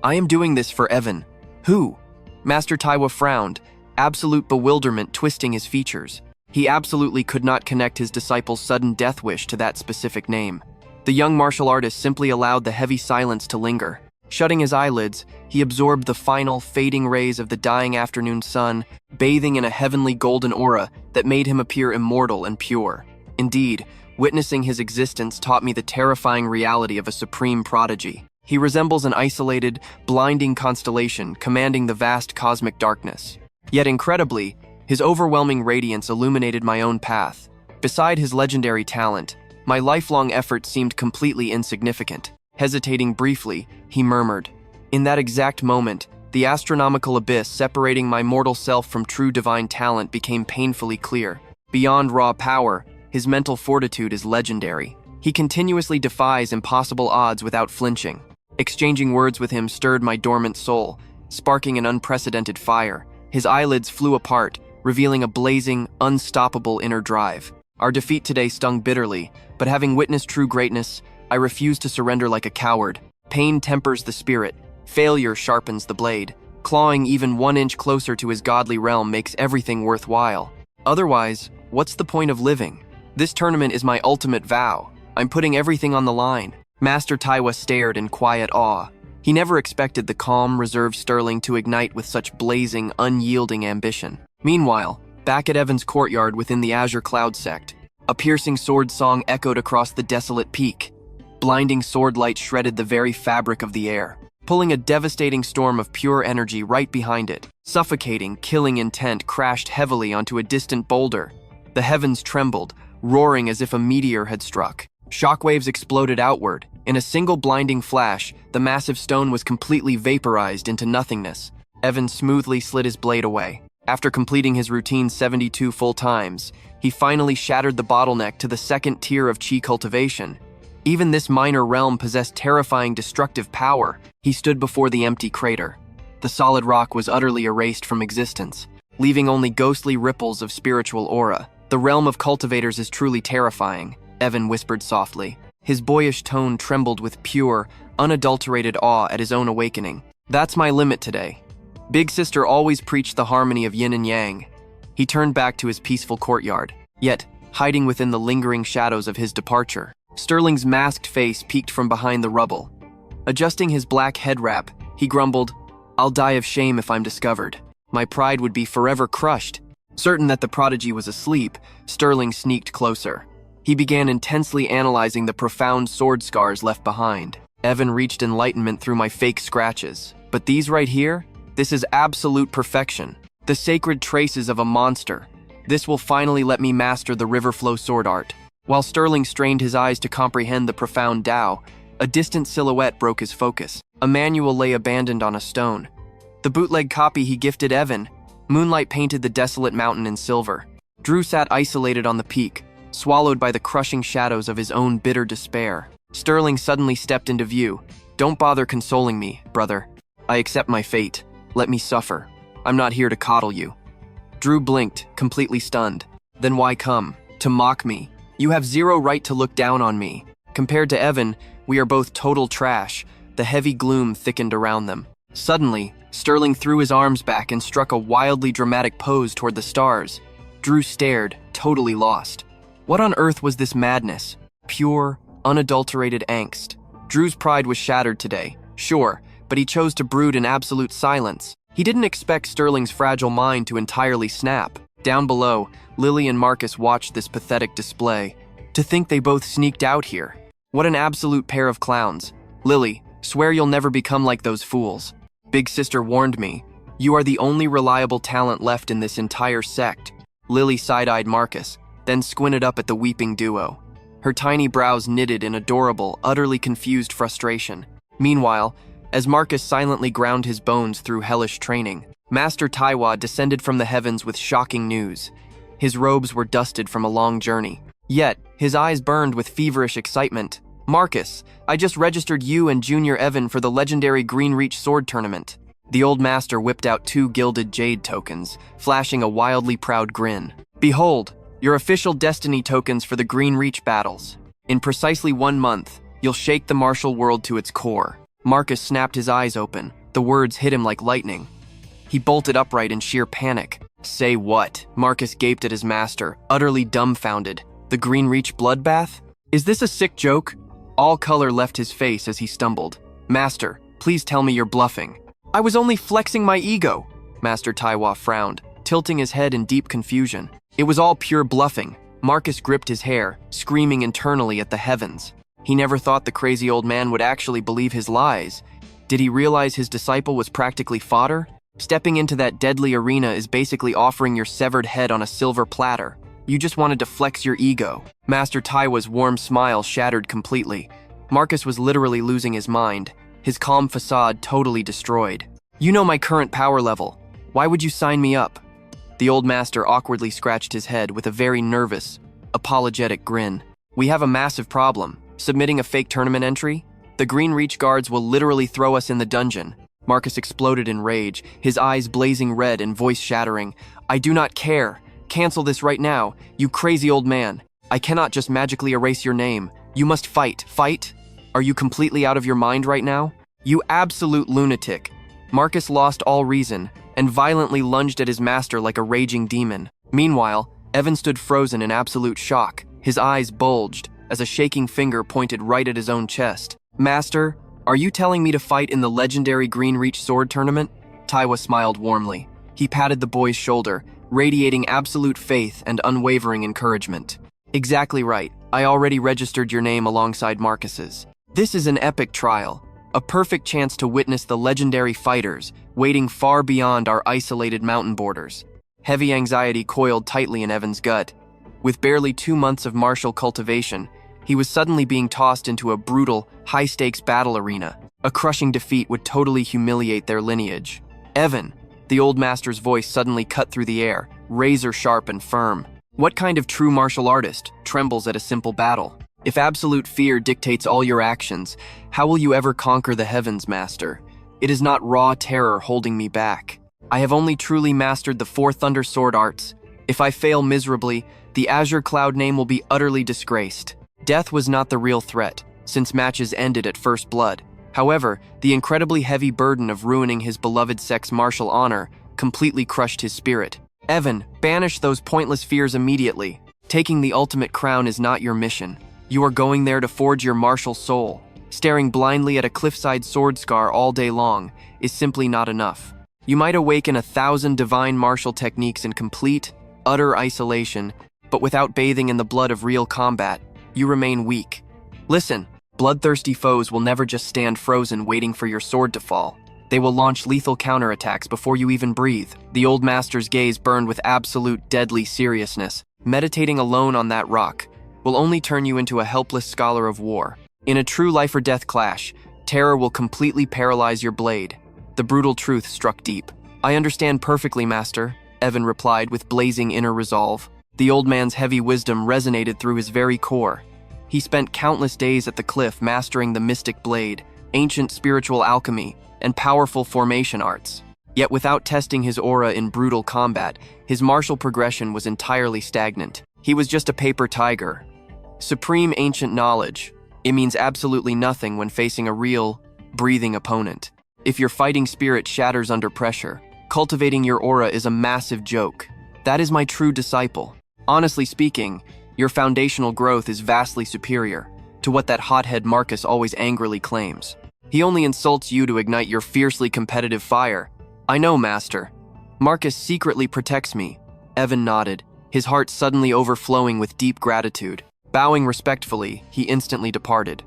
I am doing this for Evan. Who? Master Taiwa frowned, absolute bewilderment twisting his features. He absolutely could not connect his disciple's sudden death wish to that specific name. The young martial artist simply allowed the heavy silence to linger. Shutting his eyelids, he absorbed the final, fading rays of the dying afternoon sun, bathing in a heavenly golden aura that made him appear immortal and pure. Indeed, witnessing his existence taught me the terrifying reality of a supreme prodigy. He resembles an isolated, blinding constellation commanding the vast cosmic darkness. Yet incredibly, his overwhelming radiance illuminated my own path. Beside his legendary talent, my lifelong effort seemed completely insignificant. Hesitating briefly, he murmured. In that exact moment, the astronomical abyss separating my mortal self from true divine talent became painfully clear. Beyond raw power, his mental fortitude is legendary. He continuously defies impossible odds without flinching. Exchanging words with him stirred my dormant soul, sparking an unprecedented fire. His eyelids flew apart, revealing a blazing, unstoppable inner drive. Our defeat today stung bitterly, but having witnessed true greatness, I refuse to surrender like a coward. Pain tempers the spirit. Failure sharpens the blade. Clawing even 1 inch closer to his godly realm makes everything worthwhile. Otherwise, what's the point of living? This tournament is my ultimate vow. I'm putting everything on the line. Master Taiwa stared in quiet awe. He never expected the calm, reserved Sterling to ignite with such blazing, unyielding ambition. Meanwhile, back at Evan's courtyard within the Azure Cloud sect, a piercing sword song echoed across the desolate peak. Blinding sword light shredded the very fabric of the air, pulling a devastating storm of pure energy right behind it. Suffocating, killing intent crashed heavily onto a distant boulder. The heavens trembled, roaring as if a meteor had struck. Shockwaves exploded outward. In a single blinding flash, the massive stone was completely vaporized into nothingness. Evan smoothly slid his blade away. After completing his routine 72 full times, he finally shattered the bottleneck to the second tier of chi cultivation. Even this minor realm possessed terrifying destructive power. He stood before the empty crater. The solid rock was utterly erased from existence, leaving only ghostly ripples of spiritual aura. The realm of cultivators is truly terrifying, Evan whispered softly. His boyish tone trembled with pure, unadulterated awe at his own awakening. That's my limit today. Big Sister always preached the harmony of yin and yang. He turned back to his peaceful courtyard, yet hiding within the lingering shadows of his departure. Sterling's masked face peeked from behind the rubble. Adjusting his black head wrap, he grumbled, I'll die of shame if I'm discovered. My pride would be forever crushed. Certain that the prodigy was asleep, Sterling sneaked closer. He began intensely analyzing the profound sword scars left behind. Evan reached enlightenment through my fake scratches. But these right here? This is absolute perfection. The sacred traces of a monster. This will finally let me master the river flow sword art. While Sterling strained his eyes to comprehend the profound Tao, a distant silhouette broke his focus. A manual lay abandoned on a stone. The bootleg copy he gifted Evan. Moonlight painted the desolate mountain in silver. Drew sat isolated on the peak, swallowed by the crushing shadows of his own bitter despair. Sterling suddenly stepped into view. Don't bother consoling me, brother. I accept my fate. Let me suffer. I'm not here to coddle you. Drew blinked, completely stunned. Then why come? To mock me? You have zero right to look down on me. Compared to Evan, we are both total trash. The heavy gloom thickened around them. Suddenly, Sterling threw his arms back and struck a wildly dramatic pose toward the stars. Drew stared, totally lost. What on earth was this madness? Pure, unadulterated angst. Drew's pride was shattered today, sure, but he chose to brood in absolute silence. He didn't expect Sterling's fragile mind to entirely snap. Down below, Lily and Marcus watched this pathetic display. To think they both sneaked out here. What an absolute pair of clowns. Lily, swear you'll never become like those fools. Big sister warned me. You are the only reliable talent left in this entire sect. Lily side-eyed Marcus, then squinted up at the weeping duo. Her tiny brows knitted in adorable, utterly confused frustration. Meanwhile, as Marcus silently ground his bones through hellish training, Master Taiwa descended from the heavens with shocking news. His robes were dusted from a long journey. Yet, his eyes burned with feverish excitement. Marcus, I just registered you and Junior Evan for the legendary Green Reach Sword Tournament. The old master whipped out 2 gilded jade tokens, flashing a wildly proud grin. Behold, your official destiny tokens for the Green Reach battles. In precisely 1 month, you'll shake the martial world to its core. Marcus snapped his eyes open. The words hit him like lightning. He bolted upright in sheer panic. Say what? Marcus gaped at his master, utterly dumbfounded. The Green Reach bloodbath? Is this a sick joke? All color left his face as he stumbled. Master, please tell me you're bluffing. I was only flexing my ego. Master Taiwa frowned, tilting his head in deep confusion. It was all pure bluffing. Marcus gripped his hair, screaming internally at the heavens. He never thought the crazy old man would actually believe his lies. Did he realize his disciple was practically fodder? Stepping into that deadly arena is basically offering your severed head on a silver platter. You just wanted to flex your ego. Master Taiwa's warm smile shattered completely. Marcus was literally losing his mind, his calm facade totally destroyed. You know my current power level. Why would you sign me up? The old master awkwardly scratched his head with a very nervous, apologetic grin. We have a massive problem. Submitting a fake tournament entry? The Green Reach guards will literally throw us in the dungeon. Marcus exploded in rage, his eyes blazing red and voice shattering. I do not care. Cancel this right now, you crazy old man. I cannot just magically erase your name. You must fight. Fight? Are you completely out of your mind right now? You absolute lunatic. Marcus lost all reason and violently lunged at his master like a raging demon. Meanwhile, Evan stood frozen in absolute shock. His eyes bulged as a shaking finger pointed right at his own chest. Master, are you telling me to fight in the legendary Green Reach Sword Tournament? Taiwa smiled warmly. He patted the boy's shoulder, radiating absolute faith and unwavering encouragement. Exactly right. I already registered your name alongside Marcus's. This is an epic trial, a perfect chance to witness the legendary fighters waiting far beyond our isolated mountain borders. Heavy anxiety coiled tightly in Evan's gut. With barely 2 months of martial cultivation, he was suddenly being tossed into a brutal, high-stakes battle arena. A crushing defeat would totally humiliate their lineage. Evan, the old master's voice suddenly cut through the air, razor-sharp and firm. What kind of true martial artist trembles at a simple battle? If absolute fear dictates all your actions, how will you ever conquer the heavens, master? It is not raw terror holding me back. I have only truly mastered the 4 Thunder Sword arts. If I fail miserably, the Azure Cloud name will be utterly disgraced. Death was not the real threat, since matches ended at first blood. However, the incredibly heavy burden of ruining his beloved sect's martial honor completely crushed his spirit. Evan, banish those pointless fears immediately. Taking the ultimate crown is not your mission. You are going there to forge your martial soul. Staring blindly at a cliffside sword scar all day long is simply not enough. You might awaken 1,000 divine martial techniques in complete, utter isolation, but without bathing in the blood of real combat, you remain weak. Listen, bloodthirsty foes will never just stand frozen waiting for your sword to fall. They will launch lethal counterattacks before you even breathe. The old master's gaze burned with absolute deadly seriousness. Meditating alone on that rock will only turn you into a helpless scholar of war. In a true life-or-death clash, terror will completely paralyze your blade. The brutal truth struck deep. I understand perfectly, Master, Evan replied with blazing inner resolve. The old man's heavy wisdom resonated through his very core. He spent countless days at the cliff mastering the mystic blade, ancient spiritual alchemy, and powerful formation arts. Yet without testing his aura in brutal combat, his martial progression was entirely stagnant. He was just a paper tiger. Supreme ancient knowledge. It means absolutely nothing when facing a real, breathing opponent. If your fighting spirit shatters under pressure, cultivating your aura is a massive joke. That is my true disciple. Honestly speaking, your foundational growth is vastly superior to what that hothead Marcus always angrily claims. He only insults you to ignite your fiercely competitive fire. I know, Master. Marcus secretly protects me. Evan nodded, his heart suddenly overflowing with deep gratitude. Bowing respectfully, he instantly departed.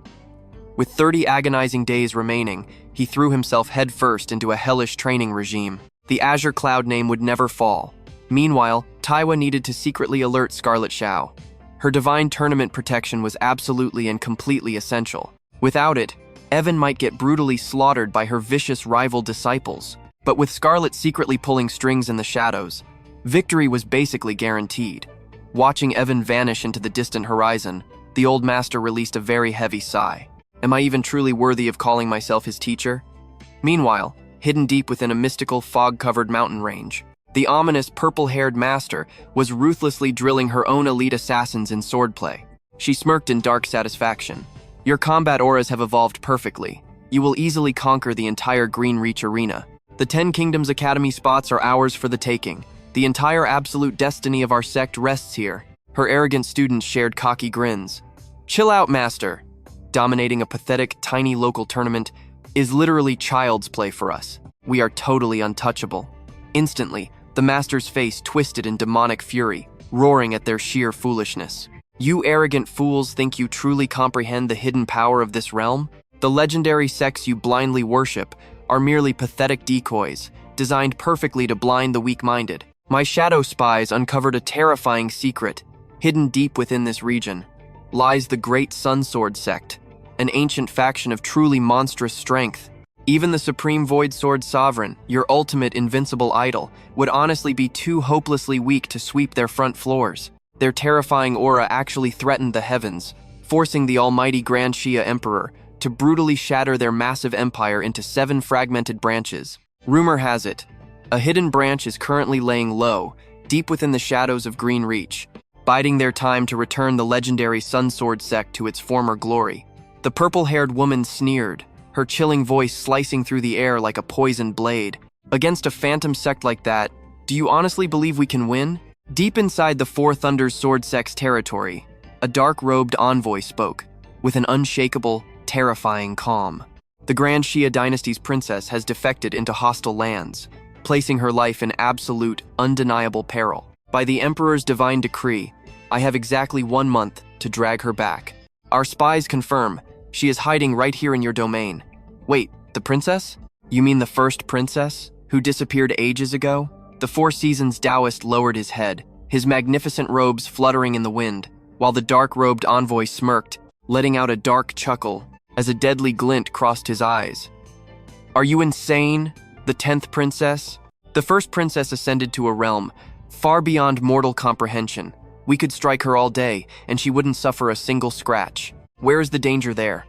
With 30 agonizing days remaining, he threw himself headfirst into a hellish training regime. The Azure Cloud name would never fall. Meanwhile, Taiwa needed to secretly alert Scarlet Xiao. Her divine tournament protection was absolutely and completely essential. Without it, Evan might get brutally slaughtered by her vicious rival disciples. But with Scarlet secretly pulling strings in the shadows, victory was basically guaranteed. Watching Evan vanish into the distant horizon, the old master released a very heavy sigh. Am I even truly worthy of calling myself his teacher? Meanwhile, hidden deep within a mystical, fog-covered mountain range, the ominous purple-haired master was ruthlessly drilling her own elite assassins in swordplay. She smirked in dark satisfaction. Your combat auras have evolved perfectly. You will easily conquer the entire Green Reach arena. The 10 Kingdoms Academy spots are ours for the taking. The entire absolute destiny of our sect rests here. Her arrogant students shared cocky grins. Chill out, Master. Dominating a pathetic, tiny local tournament is literally child's play for us. We are totally untouchable. Instantly, the Master's face twisted in demonic fury, roaring at their sheer foolishness. You arrogant fools think you truly comprehend the hidden power of this realm? The legendary sects you blindly worship are merely pathetic decoys, designed perfectly to blind the weak-minded. My shadow spies uncovered a terrifying secret. Hidden deep within this region lies the Great Sunsword Sect, an ancient faction of truly monstrous strength. Even the Supreme Void Sword Sovereign, your ultimate invincible idol, would honestly be too hopelessly weak to sweep their front floors. Their terrifying aura actually threatened the heavens, forcing the almighty Grand Shia Emperor to brutally shatter their massive empire into 7 fragmented branches. Rumor has it, a hidden branch is currently laying low, deep within the shadows of Green Reach, biding their time to return the legendary Sunsword sect to its former glory. The purple-haired woman sneered, her chilling voice slicing through the air like a poisoned blade. Against a phantom sect like that, do you honestly believe we can win? Deep inside the Four Thunders Sword Sect's territory, a dark-robed envoy spoke, with an unshakable, terrifying calm. The Grand Shia dynasty's princess has defected into hostile lands, placing her life in absolute, undeniable peril. By the Emperor's divine decree, I have exactly 1 month to drag her back. Our spies confirm she is hiding right here in your domain. Wait, the princess? You mean the first princess, who disappeared ages ago? The Four Seasons Taoist lowered his head, his magnificent robes fluttering in the wind, while the dark-robed envoy smirked, letting out a dark chuckle as a deadly glint crossed his eyes. Are you insane? The 10th princess? The first princess ascended to a realm far beyond mortal comprehension. We could strike her all day, and she wouldn't suffer a single scratch. Where is the danger there?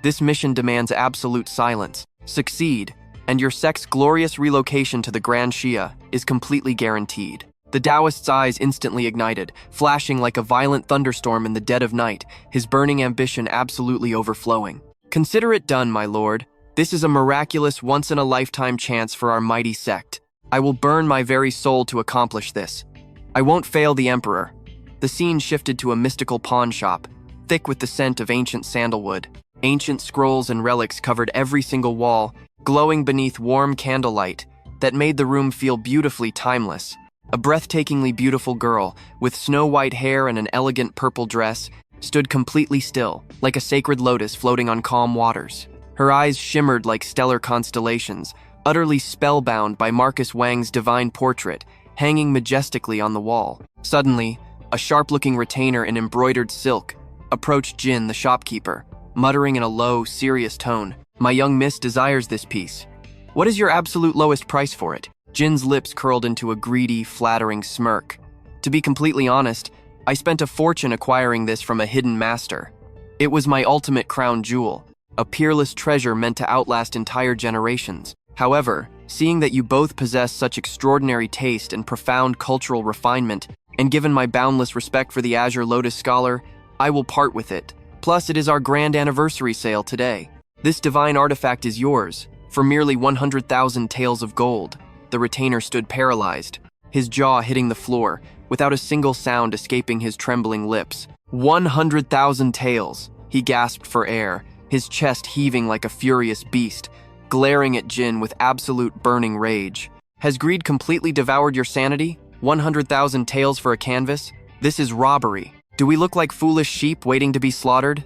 This mission demands absolute silence. Succeed, and your sect's glorious relocation to the Grand Shia is completely guaranteed. The Taoist's eyes instantly ignited, flashing like a violent thunderstorm in the dead of night, his burning ambition absolutely overflowing. Consider it done, my lord. This is a miraculous once-in-a-lifetime chance for our mighty sect. I will burn my very soul to accomplish this. I won't fail the Emperor. The scene shifted to a mystical pawn shop, thick with the scent of ancient sandalwood. Ancient scrolls and relics covered every single wall, glowing beneath warm candlelight that made the room feel beautifully timeless. A breathtakingly beautiful girl, with snow-white hair and an elegant purple dress, stood completely still, like a sacred lotus floating on calm waters. Her eyes shimmered like stellar constellations, utterly spellbound by Marcus Wang's divine portrait hanging majestically on the wall. Suddenly, a sharp-looking retainer in embroidered silk approached Jin, the shopkeeper, muttering in a low, serious tone, "My young miss desires this piece. What is your absolute lowest price for it?" Jin's lips curled into a greedy, flattering smirk. To be completely honest, I spent a fortune acquiring this from a hidden master. It was my ultimate crown jewel, a peerless treasure meant to outlast entire generations. However, seeing that you both possess such extraordinary taste and profound cultural refinement, and given my boundless respect for the Azure Lotus Scholar, I will part with it. Plus, it is our grand anniversary sale today. This divine artifact is yours, for merely 100,000 taels of gold. The retainer stood paralyzed, his jaw hitting the floor, without a single sound escaping his trembling lips. 100,000 taels! He gasped for air, his chest heaving like a furious beast, glaring at Jin with absolute burning rage. Has greed completely devoured your sanity? 100,000 taels for a canvas? This is robbery. Do we look like foolish sheep waiting to be slaughtered?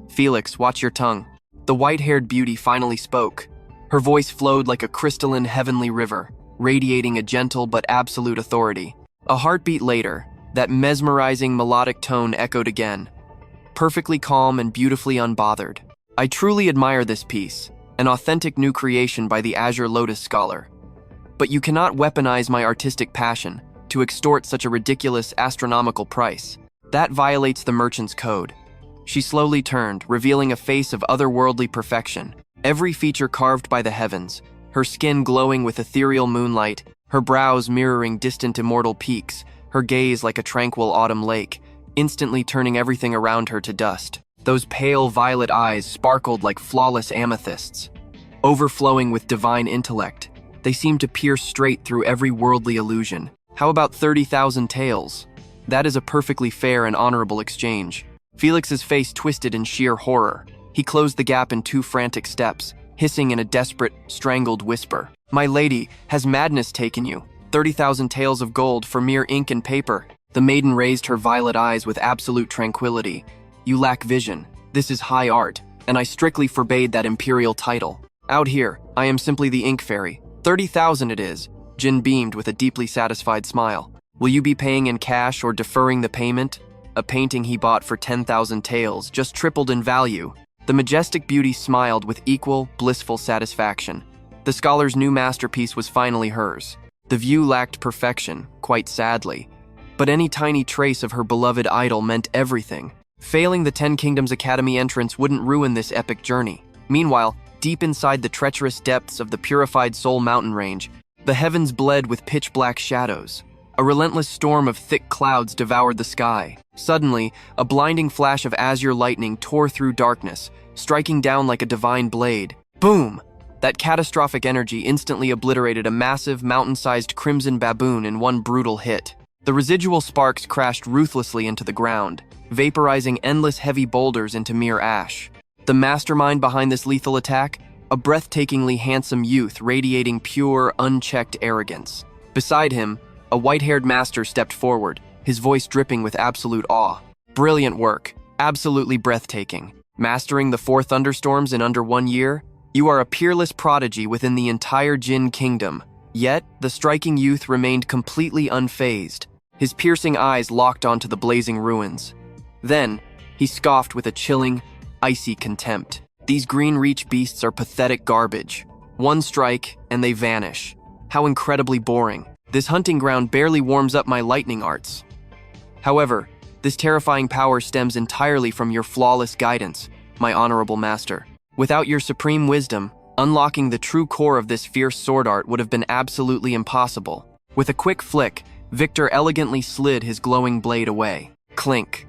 Felix, watch your tongue. The white-haired beauty finally spoke. Her voice flowed like a crystalline heavenly river, radiating a gentle but absolute authority. A heartbeat later, that mesmerizing melodic tone echoed again, perfectly calm and beautifully unbothered. I truly admire this piece, an authentic new creation by the Azure Lotus Scholar. But you cannot weaponize my artistic passion to extort such a ridiculous astronomical price. That violates the merchant's code. She slowly turned, revealing a face of otherworldly perfection, every feature carved by the heavens, her skin glowing with ethereal moonlight, her brows mirroring distant immortal peaks, her gaze like a tranquil autumn lake, instantly turning everything around her to dust. Those pale violet eyes sparkled like flawless amethysts. Overflowing with divine intellect, they seemed to pierce straight through every worldly illusion. How about 30,000 taels? That is a perfectly fair and honorable exchange. Felix's face twisted in sheer horror. He closed the gap in 2 frantic steps, hissing in a desperate, strangled whisper. "My lady, has madness taken you? 30,000 taels of gold for mere ink and paper." The maiden raised her violet eyes with absolute tranquility. "You lack vision. This is high art, and I strictly forbade that imperial title. Out here, I am simply the ink fairy. 30,000 it is." Jin beamed with a deeply satisfied smile. "Will you be paying in cash or deferring the payment?" A painting he bought for 10,000 taels just tripled in value. The majestic beauty smiled with equal, blissful satisfaction. The scholar's new masterpiece was finally hers. The view lacked perfection, quite sadly, but any tiny trace of her beloved idol meant everything. Failing the 10 Kingdoms Academy entrance wouldn't ruin this epic journey. Meanwhile, deep inside the treacherous depths of the purified Soul Mountain range, the heavens bled with pitch-black shadows. A relentless storm of thick clouds devoured the sky. Suddenly, a blinding flash of azure lightning tore through darkness, striking down like a divine blade. Boom! That catastrophic energy instantly obliterated a massive, mountain-sized crimson baboon in one brutal hit. The residual sparks crashed ruthlessly into the ground, vaporizing endless heavy boulders into mere ash. The mastermind behind this lethal attack? A breathtakingly handsome youth radiating pure, unchecked arrogance. Beside him, a white-haired master stepped forward, his voice dripping with absolute awe. "Brilliant work. Absolutely breathtaking. Mastering the 4 thunderstorms in under 1 year? You are a peerless prodigy within the entire Jin Kingdom." Yet, the striking youth remained completely unfazed, his piercing eyes locked onto the blazing ruins. Then, he scoffed with a chilling, icy contempt. "These green reach beasts are pathetic garbage. One strike, and they vanish. How incredibly boring. This hunting ground barely warms up my lightning arts. However, this terrifying power stems entirely from your flawless guidance, my honorable master. Without your supreme wisdom, unlocking the true core of this fierce sword art would have been absolutely impossible." With a quick flick, Victor elegantly slid his glowing blade away. Clink.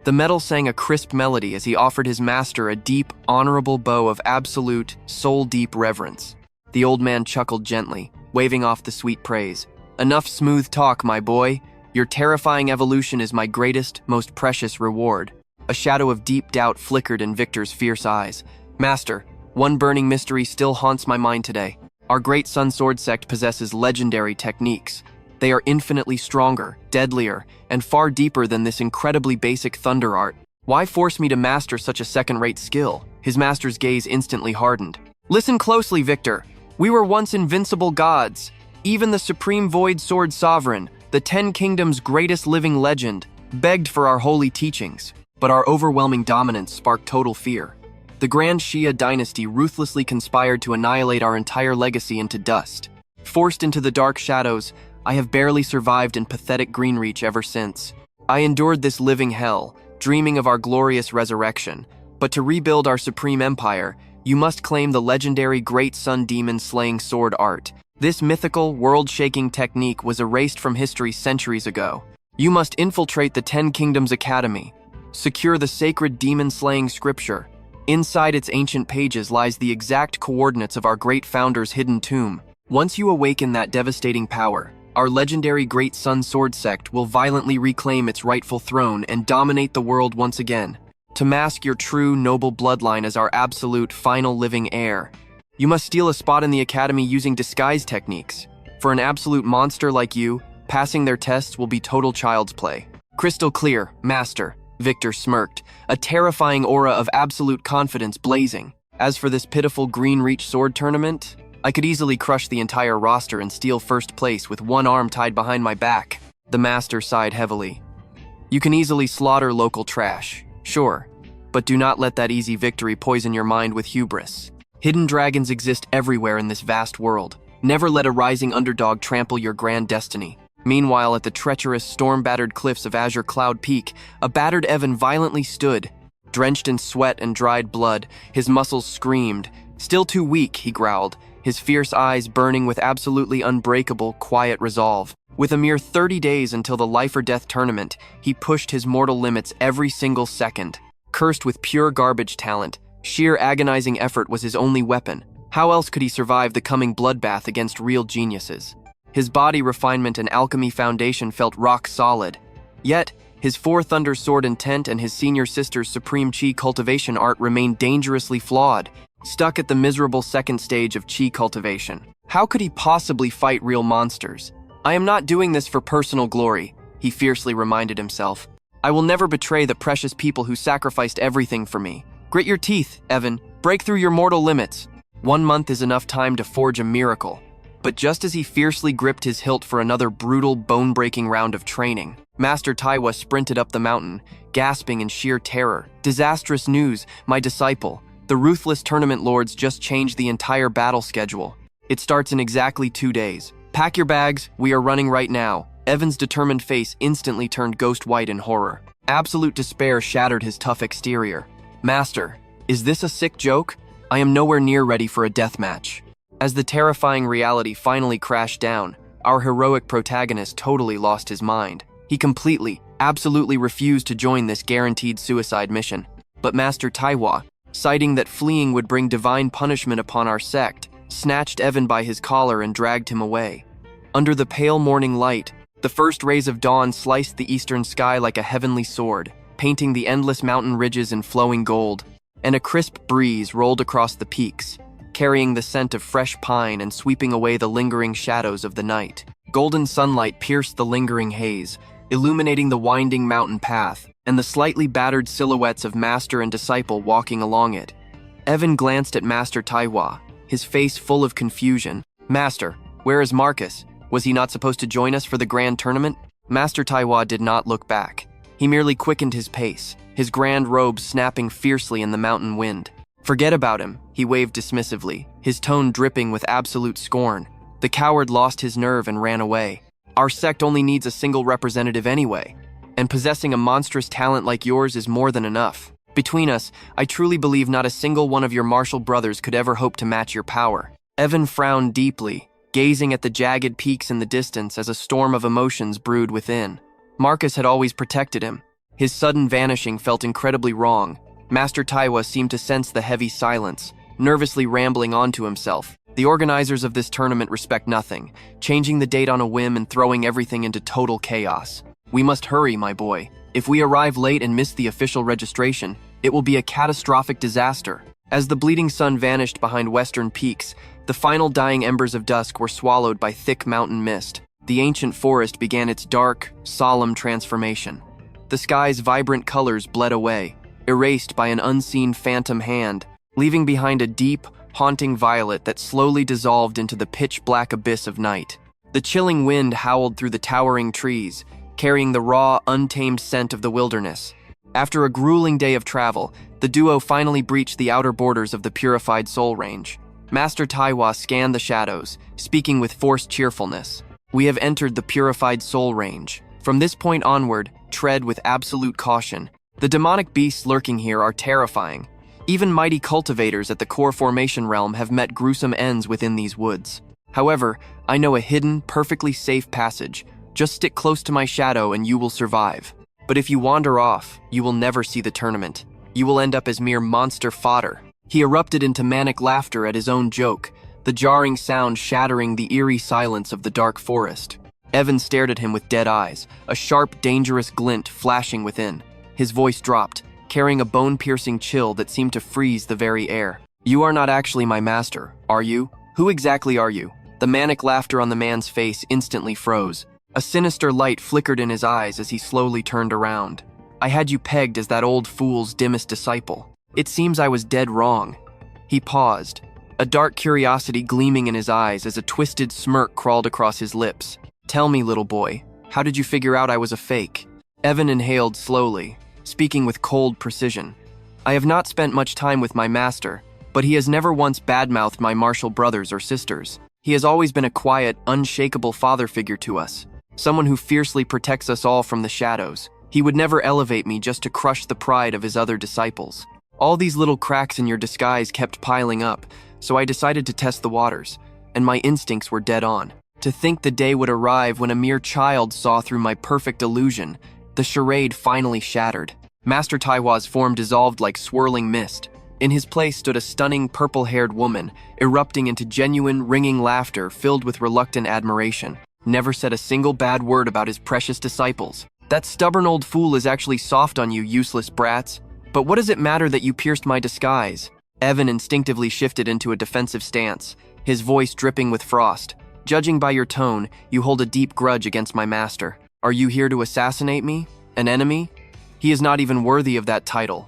The metal sang a crisp melody as he offered his master a deep, honorable bow of absolute, soul-deep reverence. The old man chuckled gently, waving off the sweet praise. "Enough smooth talk, my boy. Your terrifying evolution is my greatest, most precious reward." A shadow of deep doubt flickered in Victor's fierce eyes. "Master, one burning mystery still haunts my mind today. Our great Sun Sword sect possesses legendary techniques. They are infinitely stronger, deadlier, and far deeper than this incredibly basic thunder art. Why force me to master such a second-rate skill?" His master's gaze instantly hardened. "Listen closely, Victor. We were once invincible gods. Even the supreme void sword sovereign, the 10 kingdoms' greatest living legend, begged for our holy teachings. But our overwhelming dominance sparked total fear. The Grand Xia dynasty ruthlessly conspired to annihilate our entire legacy into dust. Forced into the dark shadows, I have barely survived in pathetic Greenreach ever since. I endured this living hell, dreaming of our glorious resurrection. But to rebuild our supreme empire, you must claim the legendary Great Sun Demon slaying sword art. This mythical, world-shaking technique was erased from history centuries ago. You must infiltrate the 10 Kingdoms Academy. Secure the sacred demon-slaying scripture. Inside its ancient pages lies the exact coordinates of our great founder's hidden tomb. Once you awaken that devastating power, our legendary Great Sun Sword sect will violently reclaim its rightful throne and dominate the world once again. To mask your true, noble bloodline as our absolute, final living heir, you must steal a spot in the academy using disguise techniques. For an absolute monster like you, passing their tests will be total child's play. Crystal clear, Master. Victor smirked, a terrifying aura of absolute confidence blazing. As for this pitiful Greenreach sword tournament, I could easily crush the entire roster and steal first place with one arm tied behind my back. The Master sighed heavily. You can easily slaughter local trash, sure, but do not let that easy victory poison your mind with hubris. Hidden dragons exist everywhere in this vast world. Never let a rising underdog trample your grand destiny. Meanwhile, at the treacherous, storm-battered cliffs of Azure Cloud Peak, a battered Evan violently stood. Drenched in sweat and dried blood, his muscles screamed. Still too weak, he growled, his fierce eyes burning with absolutely unbreakable, quiet resolve. With a mere 30 days until the life-or-death tournament, he pushed his mortal limits every single second. Cursed with pure garbage talent, sheer agonizing effort was his only weapon. How else could he survive the coming bloodbath against real geniuses? His body refinement and alchemy foundation felt rock solid. Yet, his Four Thunder Sword intent and his senior sister's supreme chi cultivation art remained dangerously flawed, stuck at the miserable second stage of chi cultivation. How could he possibly fight real monsters? I am not doing this for personal glory, he fiercely reminded himself. I will never betray the precious people who sacrificed everything for me. Grit your teeth, Evan. Break through your mortal limits. 1 month is enough time to forge a miracle. But just as he fiercely gripped his hilt for another brutal, bone-breaking round of training, Master Taiwa sprinted up the mountain, gasping in sheer terror. Disastrous news, my disciple. The ruthless tournament lords just changed the entire battle schedule. It starts in exactly 2 days. Pack your bags, we are running right now. Evan's determined face instantly turned ghost white in horror. Absolute despair shattered his tough exterior. Master, is this a sick joke? I am nowhere near ready for a death match. As the terrifying reality finally crashed down, our heroic protagonist totally lost his mind. He completely, absolutely refused to join this guaranteed suicide mission. But Master Taiwa, citing that fleeing would bring divine punishment upon our sect, snatched Evan by his collar and dragged him away. Under the pale morning light, the first rays of dawn sliced the eastern sky like a heavenly sword, painting the endless mountain ridges in flowing gold, and a crisp breeze rolled across the peaks, carrying the scent of fresh pine and sweeping away the lingering shadows of the night. Golden sunlight pierced the lingering haze, illuminating the winding mountain path and the slightly battered silhouettes of master and disciple walking along it. Evan glanced at Master Taiwa, his face full of confusion. Master, where is Marcus? Was he not supposed to join us for the grand tournament? Master Taiwa did not look back. He merely quickened his pace, his grand robes snapping fiercely in the mountain wind. Forget about him, he waved dismissively, his tone dripping with absolute scorn. The coward lost his nerve and ran away. Our sect only needs a single representative anyway, and possessing a monstrous talent like yours is more than enough. Between us, I truly believe not a single one of your martial brothers could ever hope to match your power. Evan frowned deeply, gazing at the jagged peaks in the distance as a storm of emotions brewed within. Marcus had always protected him. His sudden vanishing felt incredibly wrong. Master Taiwa seemed to sense the heavy silence, nervously rambling on to himself. The organizers of this tournament respect nothing, changing the date on a whim and throwing everything into total chaos. We must hurry, my boy. If we arrive late and miss the official registration, it will be a catastrophic disaster. As the bleeding sun vanished behind western peaks, the final dying embers of dusk were swallowed by thick mountain mist. The ancient forest began its dark, solemn transformation. The sky's vibrant colors bled away, erased by an unseen phantom hand, leaving behind a deep, haunting violet that slowly dissolved into the pitch-black abyss of night. The chilling wind howled through the towering trees, carrying the raw, untamed scent of the wilderness. After a grueling day of travel, the duo finally breached the outer borders of the Purified Soul Range. Master Taiwa scanned the shadows, speaking with forced cheerfulness. "We have entered the Purified Soul Range. From this point onward, tread with absolute caution. The demonic beasts lurking here are terrifying. Even mighty cultivators at the core formation realm have met gruesome ends within these woods. However, I know a hidden, perfectly safe passage. Just stick close to my shadow and you will survive. But if you wander off, you will never see the tournament. You will end up as mere monster fodder." He erupted into manic laughter at his own joke, the jarring sound shattering the eerie silence of the dark forest. Evan stared at him with dead eyes, a sharp, dangerous glint flashing within. His voice dropped, carrying a bone-piercing chill that seemed to freeze the very air. "You are not actually my master, are you? Who exactly are you?" The manic laughter on the man's face instantly froze. A sinister light flickered in his eyes as he slowly turned around. "I had you pegged as that old fool's dimmest disciple. It seems I was dead wrong." He paused, a dark curiosity gleaming in his eyes as a twisted smirk crawled across his lips. "Tell me, little boy, how did you figure out I was a fake?" Evan inhaled slowly, speaking with cold precision. "I have not spent much time with my master, but he has never once badmouthed my martial brothers or sisters. He has always been a quiet, unshakable father figure to us, someone who fiercely protects us all from the shadows. He would never elevate me just to crush the pride of his other disciples. All these little cracks in your disguise kept piling up, so I decided to test the waters, and my instincts were dead on. To think the day would arrive when a mere child saw through my perfect illusion, the charade finally shattered." Master Taiwa's form dissolved like swirling mist. In his place stood a stunning purple-haired woman, erupting into genuine, ringing laughter filled with reluctant admiration. Never said a single bad word about his precious disciples. "That stubborn old fool is actually soft on you, useless brats. But what does it matter that you pierced my disguise?" Evan instinctively shifted into a defensive stance, his voice dripping with frost. "Judging by your tone, you hold a deep grudge against my master. Are you here to assassinate me? An enemy? He is not even worthy of that title."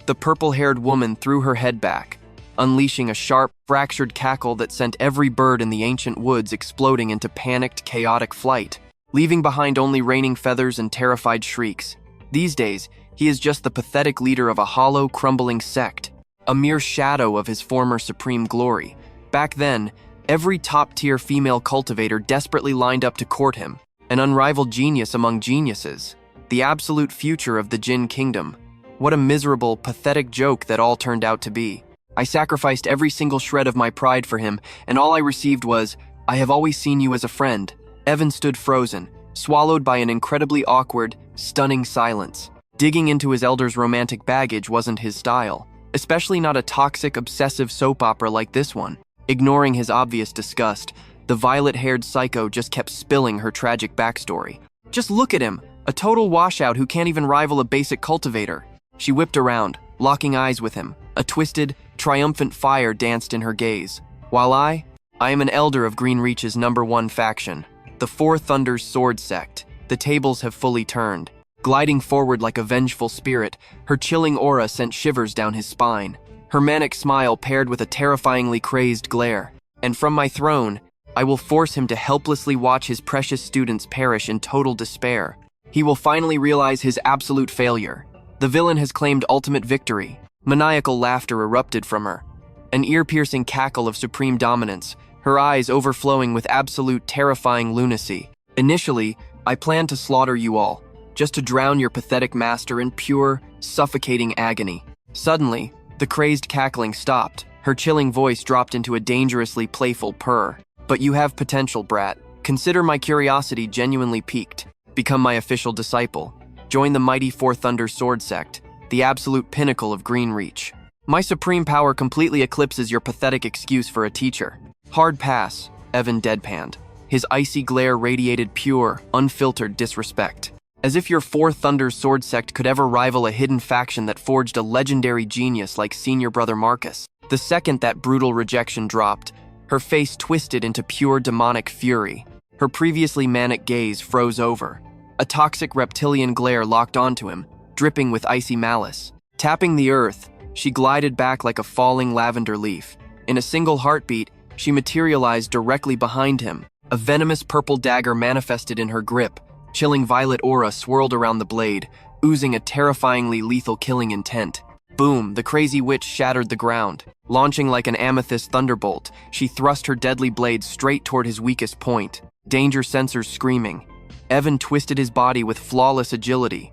The purple-haired woman threw her head back, unleashing a sharp, fractured cackle that sent every bird in the ancient woods exploding into panicked, chaotic flight, leaving behind only raining feathers and terrified shrieks. These days, he is just the pathetic leader of a hollow, crumbling sect, a mere shadow of his former supreme glory. Back then, every top-tier female cultivator desperately lined up to court him, an unrivaled genius among geniuses, the absolute future of the Jin Kingdom. What a miserable, pathetic joke that all turned out to be. I sacrificed every single shred of my pride for him, and all I received was, "I have always seen you as a friend." Evan stood frozen, swallowed by an incredibly awkward, stunning silence. Digging into his elder's romantic baggage wasn't his style, especially not a toxic, obsessive soap opera like this one. Ignoring his obvious disgust, the violet-haired psycho just kept spilling her tragic backstory. "Just look at him, a total washout who can't even rival a basic cultivator." She whipped around, locking eyes with him. A twisted, triumphant fire danced in her gaze. "While I am an elder of Greenreach's #1 faction, the Four Thunders Sword Sect. The tables have fully turned." Gliding forward like a vengeful spirit, her chilling aura sent shivers down his spine. Her manic smile paired with a terrifyingly crazed glare. "And from my throne, I will force him to helplessly watch his precious students perish in total despair. He will finally realize his absolute failure. The villain has claimed ultimate victory." Maniacal laughter erupted from her, an ear-piercing cackle of supreme dominance, her eyes overflowing with absolute terrifying lunacy. "Initially, I planned to slaughter you all, just to drown your pathetic master in pure, suffocating agony." Suddenly, the crazed cackling stopped. Her chilling voice dropped into a dangerously playful purr. "But you have potential, brat. Consider my curiosity genuinely piqued. Become my official disciple. Join the mighty Four Thunder Sword Sect, the absolute pinnacle of Greenreach. My supreme power completely eclipses your pathetic excuse for a teacher." "Hard pass," Evan deadpanned. His icy glare radiated pure, unfiltered disrespect. As if your Four Thunders Sword Sect could ever rival a hidden faction that forged a legendary genius like Senior Brother Marcus. The second that brutal rejection dropped, her face twisted into pure demonic fury. Her previously manic gaze froze over. A toxic reptilian glare locked onto him, dripping with icy malice. Tapping the earth, she glided back like a falling lavender leaf, In a single heartbeat, she materialized directly behind him. A venomous purple dagger manifested in her grip. Chilling violet aura swirled around the blade, oozing a terrifyingly lethal killing intent. Boom, the crazy witch shattered the ground. Launching like an amethyst thunderbolt, she thrust her deadly blade straight toward his weakest point. Danger sensors screaming. Evan twisted his body with flawless agility.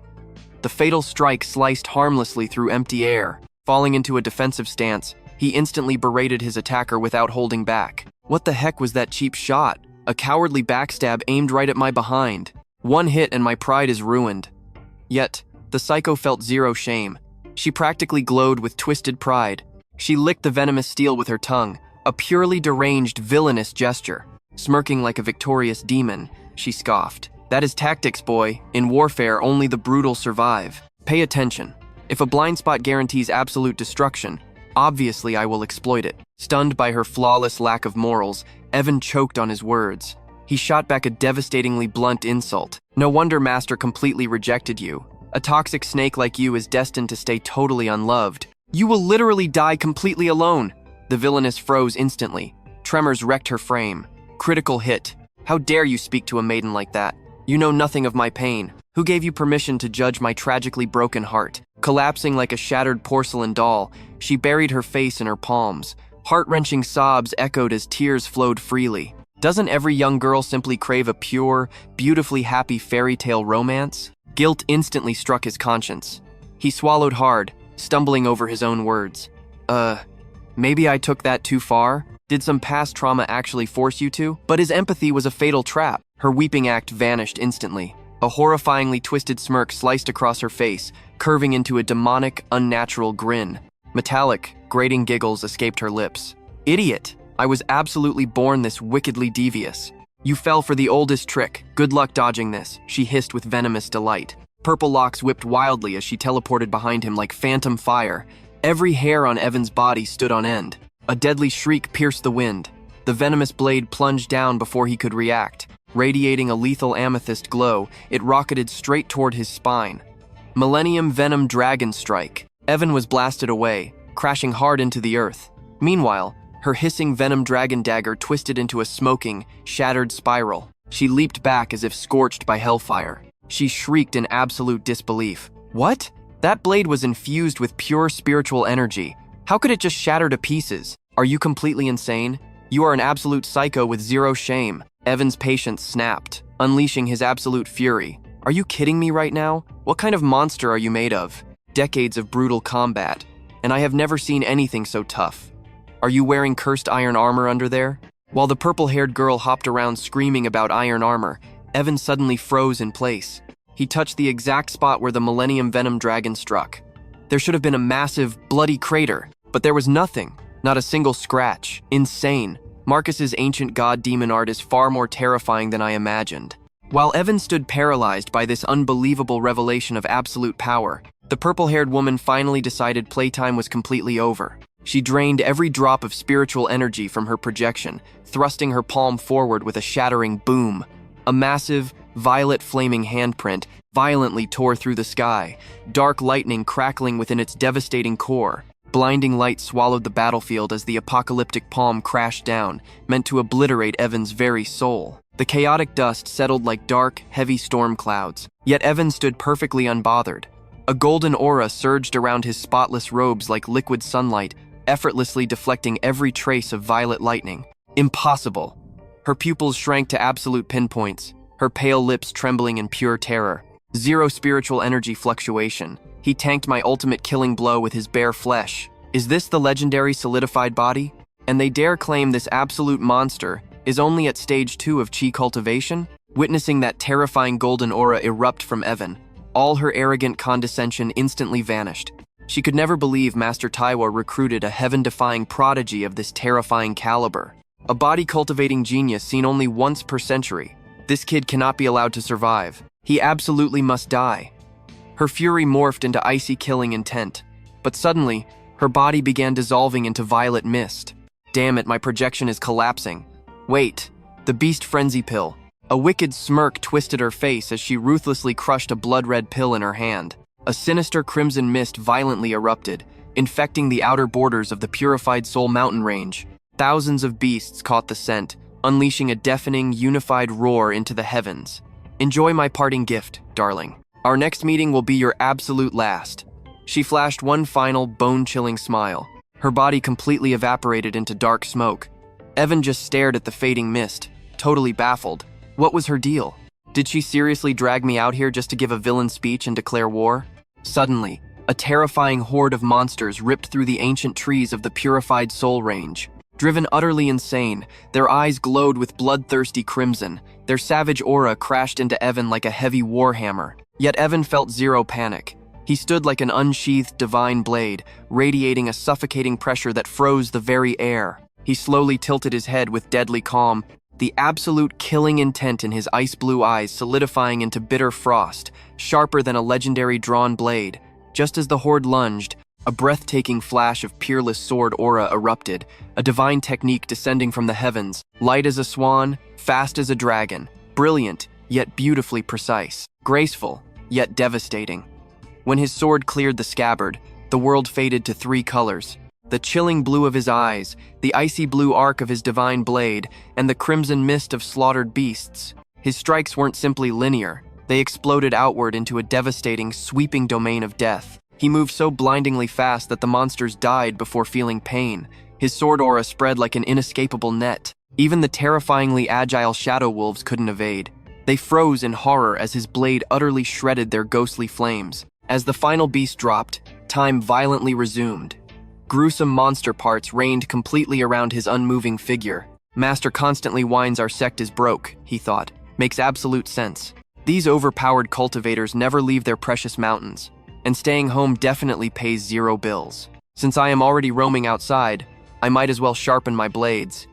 The fatal strike sliced harmlessly through empty air. Falling into a defensive stance, he instantly berated his attacker without holding back. What the heck was that cheap shot? A cowardly backstab aimed right at my behind. One hit and my pride is ruined. Yet, the psycho felt zero shame. She practically glowed with twisted pride. She licked the venomous steel with her tongue, a purely deranged, villainous gesture. Smirking like a victorious demon, she scoffed. That is tactics, boy. In warfare, only the brutal survive. Pay attention. If a blind spot guarantees absolute destruction, obviously I will exploit it. Stunned by her flawless lack of morals, Evan choked on his words. He shot back a devastatingly blunt insult. No wonder Master completely rejected you. A toxic snake like you is destined to stay totally unloved. You will literally die completely alone. The villainess froze instantly. Tremors wrecked her frame. Critical hit. How dare you speak to a maiden like that? You know nothing of my pain. Who gave you permission to judge my tragically broken heart? Collapsing like a shattered porcelain doll, she buried her face in her palms. Heart-wrenching sobs echoed as tears flowed freely. Doesn't every young girl simply crave a pure, beautifully happy fairy tale romance? Guilt instantly struck his conscience. He swallowed hard, stumbling over his own words. Maybe I took that too far? Did some past trauma actually force you to? But his empathy was a fatal trap. Her weeping act vanished instantly. A horrifyingly twisted smirk sliced across her face, curving into a demonic, unnatural grin. Metallic, grating giggles escaped her lips. Idiot! I was absolutely born this wickedly devious. You fell for the oldest trick. Good luck dodging this, she hissed with venomous delight. Purple locks whipped wildly as she teleported behind him like phantom fire. Every hair on Evan's body stood on end. A deadly shriek pierced the wind. The venomous blade plunged down before he could react. Radiating a lethal amethyst glow, it rocketed straight toward his spine. Millennium Venom Dragon Strike. Evan was blasted away, crashing hard into the earth. Meanwhile, her hissing venom dragon dagger twisted into a smoking, shattered spiral. She leaped back as if scorched by hellfire. She shrieked in absolute disbelief. What? That blade was infused with pure spiritual energy. How could it just shatter to pieces? Are you completely insane? You are an absolute psycho with zero shame. Evan's patience snapped, unleashing his absolute fury. Are you kidding me right now? What kind of monster are you made of? Decades of brutal combat, and I have never seen anything so tough. Are you wearing cursed iron armor under there? While the purple-haired girl hopped around screaming about iron armor, Evan suddenly froze in place. He touched the exact spot where the Millennium Venom Dragon struck. There should have been a massive, bloody crater, but there was nothing. Not a single scratch. Insane. Marcus's ancient god-demon art is far more terrifying than I imagined. While Evan stood paralyzed by this unbelievable revelation of absolute power, the purple-haired woman finally decided playtime was completely over. She drained every drop of spiritual energy from her projection, thrusting her palm forward with a shattering boom. A massive, violet flaming handprint violently tore through the sky, dark lightning crackling within its devastating core. Blinding light swallowed the battlefield as the apocalyptic palm crashed down, meant to obliterate Evan's very soul. The chaotic dust settled like dark, heavy storm clouds, yet Evan stood perfectly unbothered. A golden aura surged around his spotless robes like liquid sunlight, effortlessly deflecting every trace of violet lightning. Impossible! Her pupils shrank to absolute pinpoints, her pale lips trembling in pure terror. Zero spiritual energy fluctuation. He tanked my ultimate killing blow with his bare flesh. Is this the legendary solidified body? And they dare claim this absolute monster is only at stage 2 of chi cultivation? Witnessing that terrifying golden aura erupt from Evan, all her arrogant condescension instantly vanished. She could never believe Master Taiwo recruited a heaven-defying prodigy of this terrifying caliber. A body-cultivating genius seen only once per century. This kid cannot be allowed to survive. He absolutely must die. Her fury morphed into icy killing intent. But suddenly, her body began dissolving into violet mist. Damn it, my projection is collapsing. Wait, the beast frenzy pill. A wicked smirk twisted her face as she ruthlessly crushed a blood-red pill in her hand. A sinister crimson mist violently erupted, infecting the outer borders of the Purified Soul mountain range. Thousands of beasts caught the scent, unleashing a deafening, unified roar into the heavens. Enjoy my parting gift, darling. Our next meeting will be your absolute last. She flashed one final, bone-chilling smile. Her body completely evaporated into dark smoke. Evan just stared at the fading mist, totally baffled. What was her deal? Did she seriously drag me out here just to give a villain speech and declare war? Suddenly, a terrifying horde of monsters ripped through the ancient trees of the Purified Soul range. Driven utterly insane, their eyes glowed with bloodthirsty crimson. Their savage aura crashed into Evan like a heavy warhammer. Yet Evan felt zero panic. He stood like an unsheathed divine blade, radiating a suffocating pressure that froze the very air. He slowly tilted his head with deadly calm, the absolute killing intent in his ice-blue eyes solidifying into bitter frost, sharper than a legendary drawn blade. Just as the horde lunged, a breathtaking flash of peerless sword aura erupted, a divine technique descending from the heavens, light as a swan, fast as a dragon, brilliant, yet beautifully precise, graceful, yet devastating. When his sword cleared the scabbard, the world faded to three colors: the chilling blue of his eyes, the icy blue arc of his divine blade, and the crimson mist of slaughtered beasts. His strikes weren't simply linear. They exploded outward into a devastating, sweeping domain of death. He moved so blindingly fast that the monsters died before feeling pain. His sword aura spread like an inescapable net. Even the terrifyingly agile shadow wolves couldn't evade. They froze in horror as his blade utterly shredded their ghostly flames. As the final beast dropped, time violently resumed. Gruesome monster parts rained completely around his unmoving figure. Master constantly whines our sect is broke, he thought. Makes absolute sense. These overpowered cultivators never leave their precious mountains, and staying home definitely pays zero bills. Since I am already roaming outside, I might as well sharpen my blades.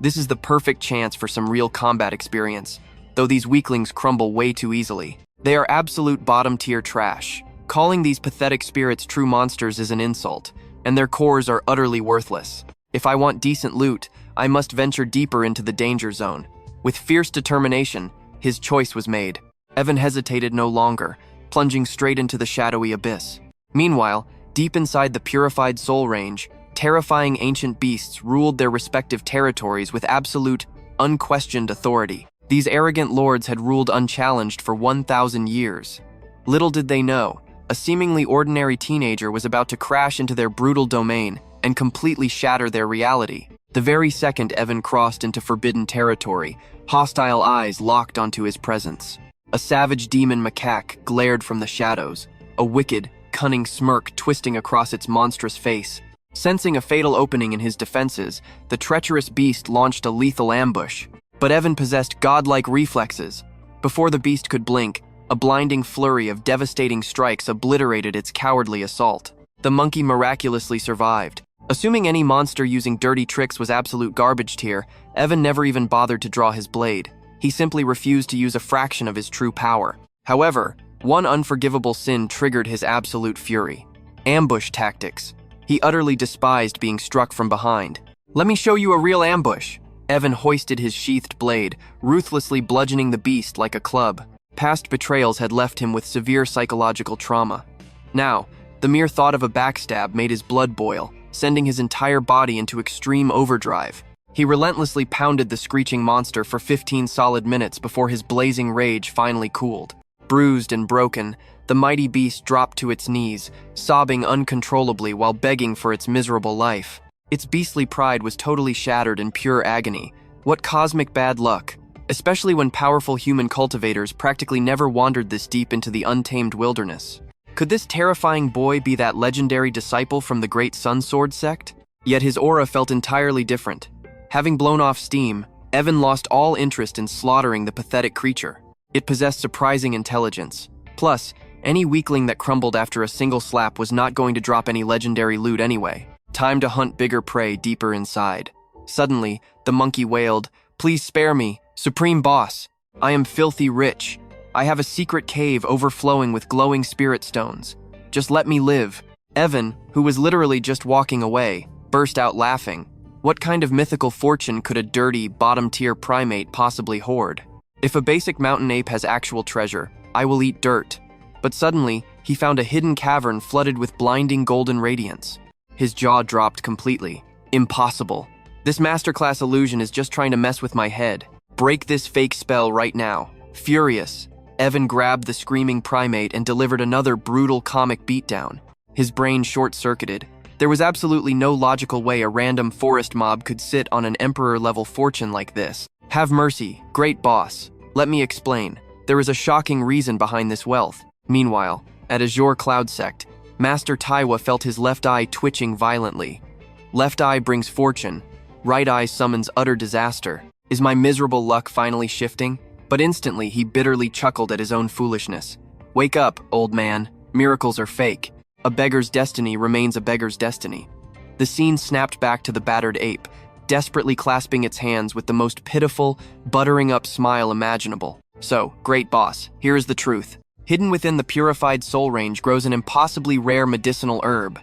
This is the perfect chance for some real combat experience, though these weaklings crumble way too easily. They are absolute bottom-tier trash. Calling these pathetic spirits true monsters is an insult, and their cores are utterly worthless. If I want decent loot, I must venture deeper into the danger zone. With fierce determination, his choice was made. Evan hesitated no longer, plunging straight into the shadowy abyss. Meanwhile, deep inside the Purified Soul range, terrifying ancient beasts ruled their respective territories with absolute, unquestioned authority. These arrogant lords had ruled unchallenged for 1,000 years. Little did they know, a seemingly ordinary teenager was about to crash into their brutal domain and completely shatter their reality. The very second Evan crossed into forbidden territory, hostile eyes locked onto his presence. A savage demon macaque glared from the shadows, a wicked, cunning smirk twisting across its monstrous face. Sensing a fatal opening in his defenses, the treacherous beast launched a lethal ambush. But Evan possessed godlike reflexes. Before the beast could blink, a blinding flurry of devastating strikes obliterated its cowardly assault. The monkey miraculously survived. Assuming any monster using dirty tricks was absolute garbage tier, Evan never even bothered to draw his blade. He simply refused to use a fraction of his true power. However, one unforgivable sin triggered his absolute fury: ambush tactics. He utterly despised being struck from behind. "Let me show you a real ambush." Evan hoisted his sheathed blade, ruthlessly bludgeoning the beast like a club. Past betrayals had left him with severe psychological trauma. Now, the mere thought of a backstab made his blood boil, sending his entire body into extreme overdrive. He relentlessly pounded the screeching monster for 15 solid minutes before his blazing rage finally cooled. Bruised and broken, the mighty beast dropped to its knees, sobbing uncontrollably while begging for its miserable life. Its beastly pride was totally shattered in pure agony. What cosmic bad luck, especially when powerful human cultivators practically never wandered this deep into the untamed wilderness. Could this terrifying boy be that legendary disciple from the Great Sun Sword sect? Yet his aura felt entirely different. Having blown off steam, Evan lost all interest in slaughtering the pathetic creature. It possessed surprising intelligence. Plus, any weakling that crumbled after a single slap was not going to drop any legendary loot anyway. Time to hunt bigger prey deeper inside. Suddenly, the monkey wailed, "Please spare me, Supreme Boss. I am filthy rich. I have a secret cave overflowing with glowing spirit stones. Just let me live." Evan, who was literally just walking away, burst out laughing. What kind of mythical fortune could a dirty, bottom-tier primate possibly hoard? If a basic mountain ape has actual treasure, I will eat dirt. But suddenly, he found a hidden cavern flooded with blinding golden radiance. His jaw dropped completely. Impossible. This masterclass illusion is just trying to mess with my head. Break this fake spell right now. Furious, Evan grabbed the screaming primate and delivered another brutal comic beatdown. His brain short-circuited. There was absolutely no logical way a random forest mob could sit on an emperor-level fortune like this. Have mercy, great boss. Let me explain. There is a shocking reason behind this wealth. Meanwhile, at Azure Cloud Sect, Master Taiwa felt his left eye twitching violently. Left eye brings fortune. Right eye summons utter disaster. Is my miserable luck finally shifting? But instantly, he bitterly chuckled at his own foolishness. Wake up, old man. Miracles are fake. A beggar's destiny remains a beggar's destiny. The scene snapped back to the battered ape, desperately clasping its hands with the most pitiful, buttering-up smile imaginable. So, great boss, here is the truth. Hidden within the purified soul range grows an impossibly rare medicinal herb.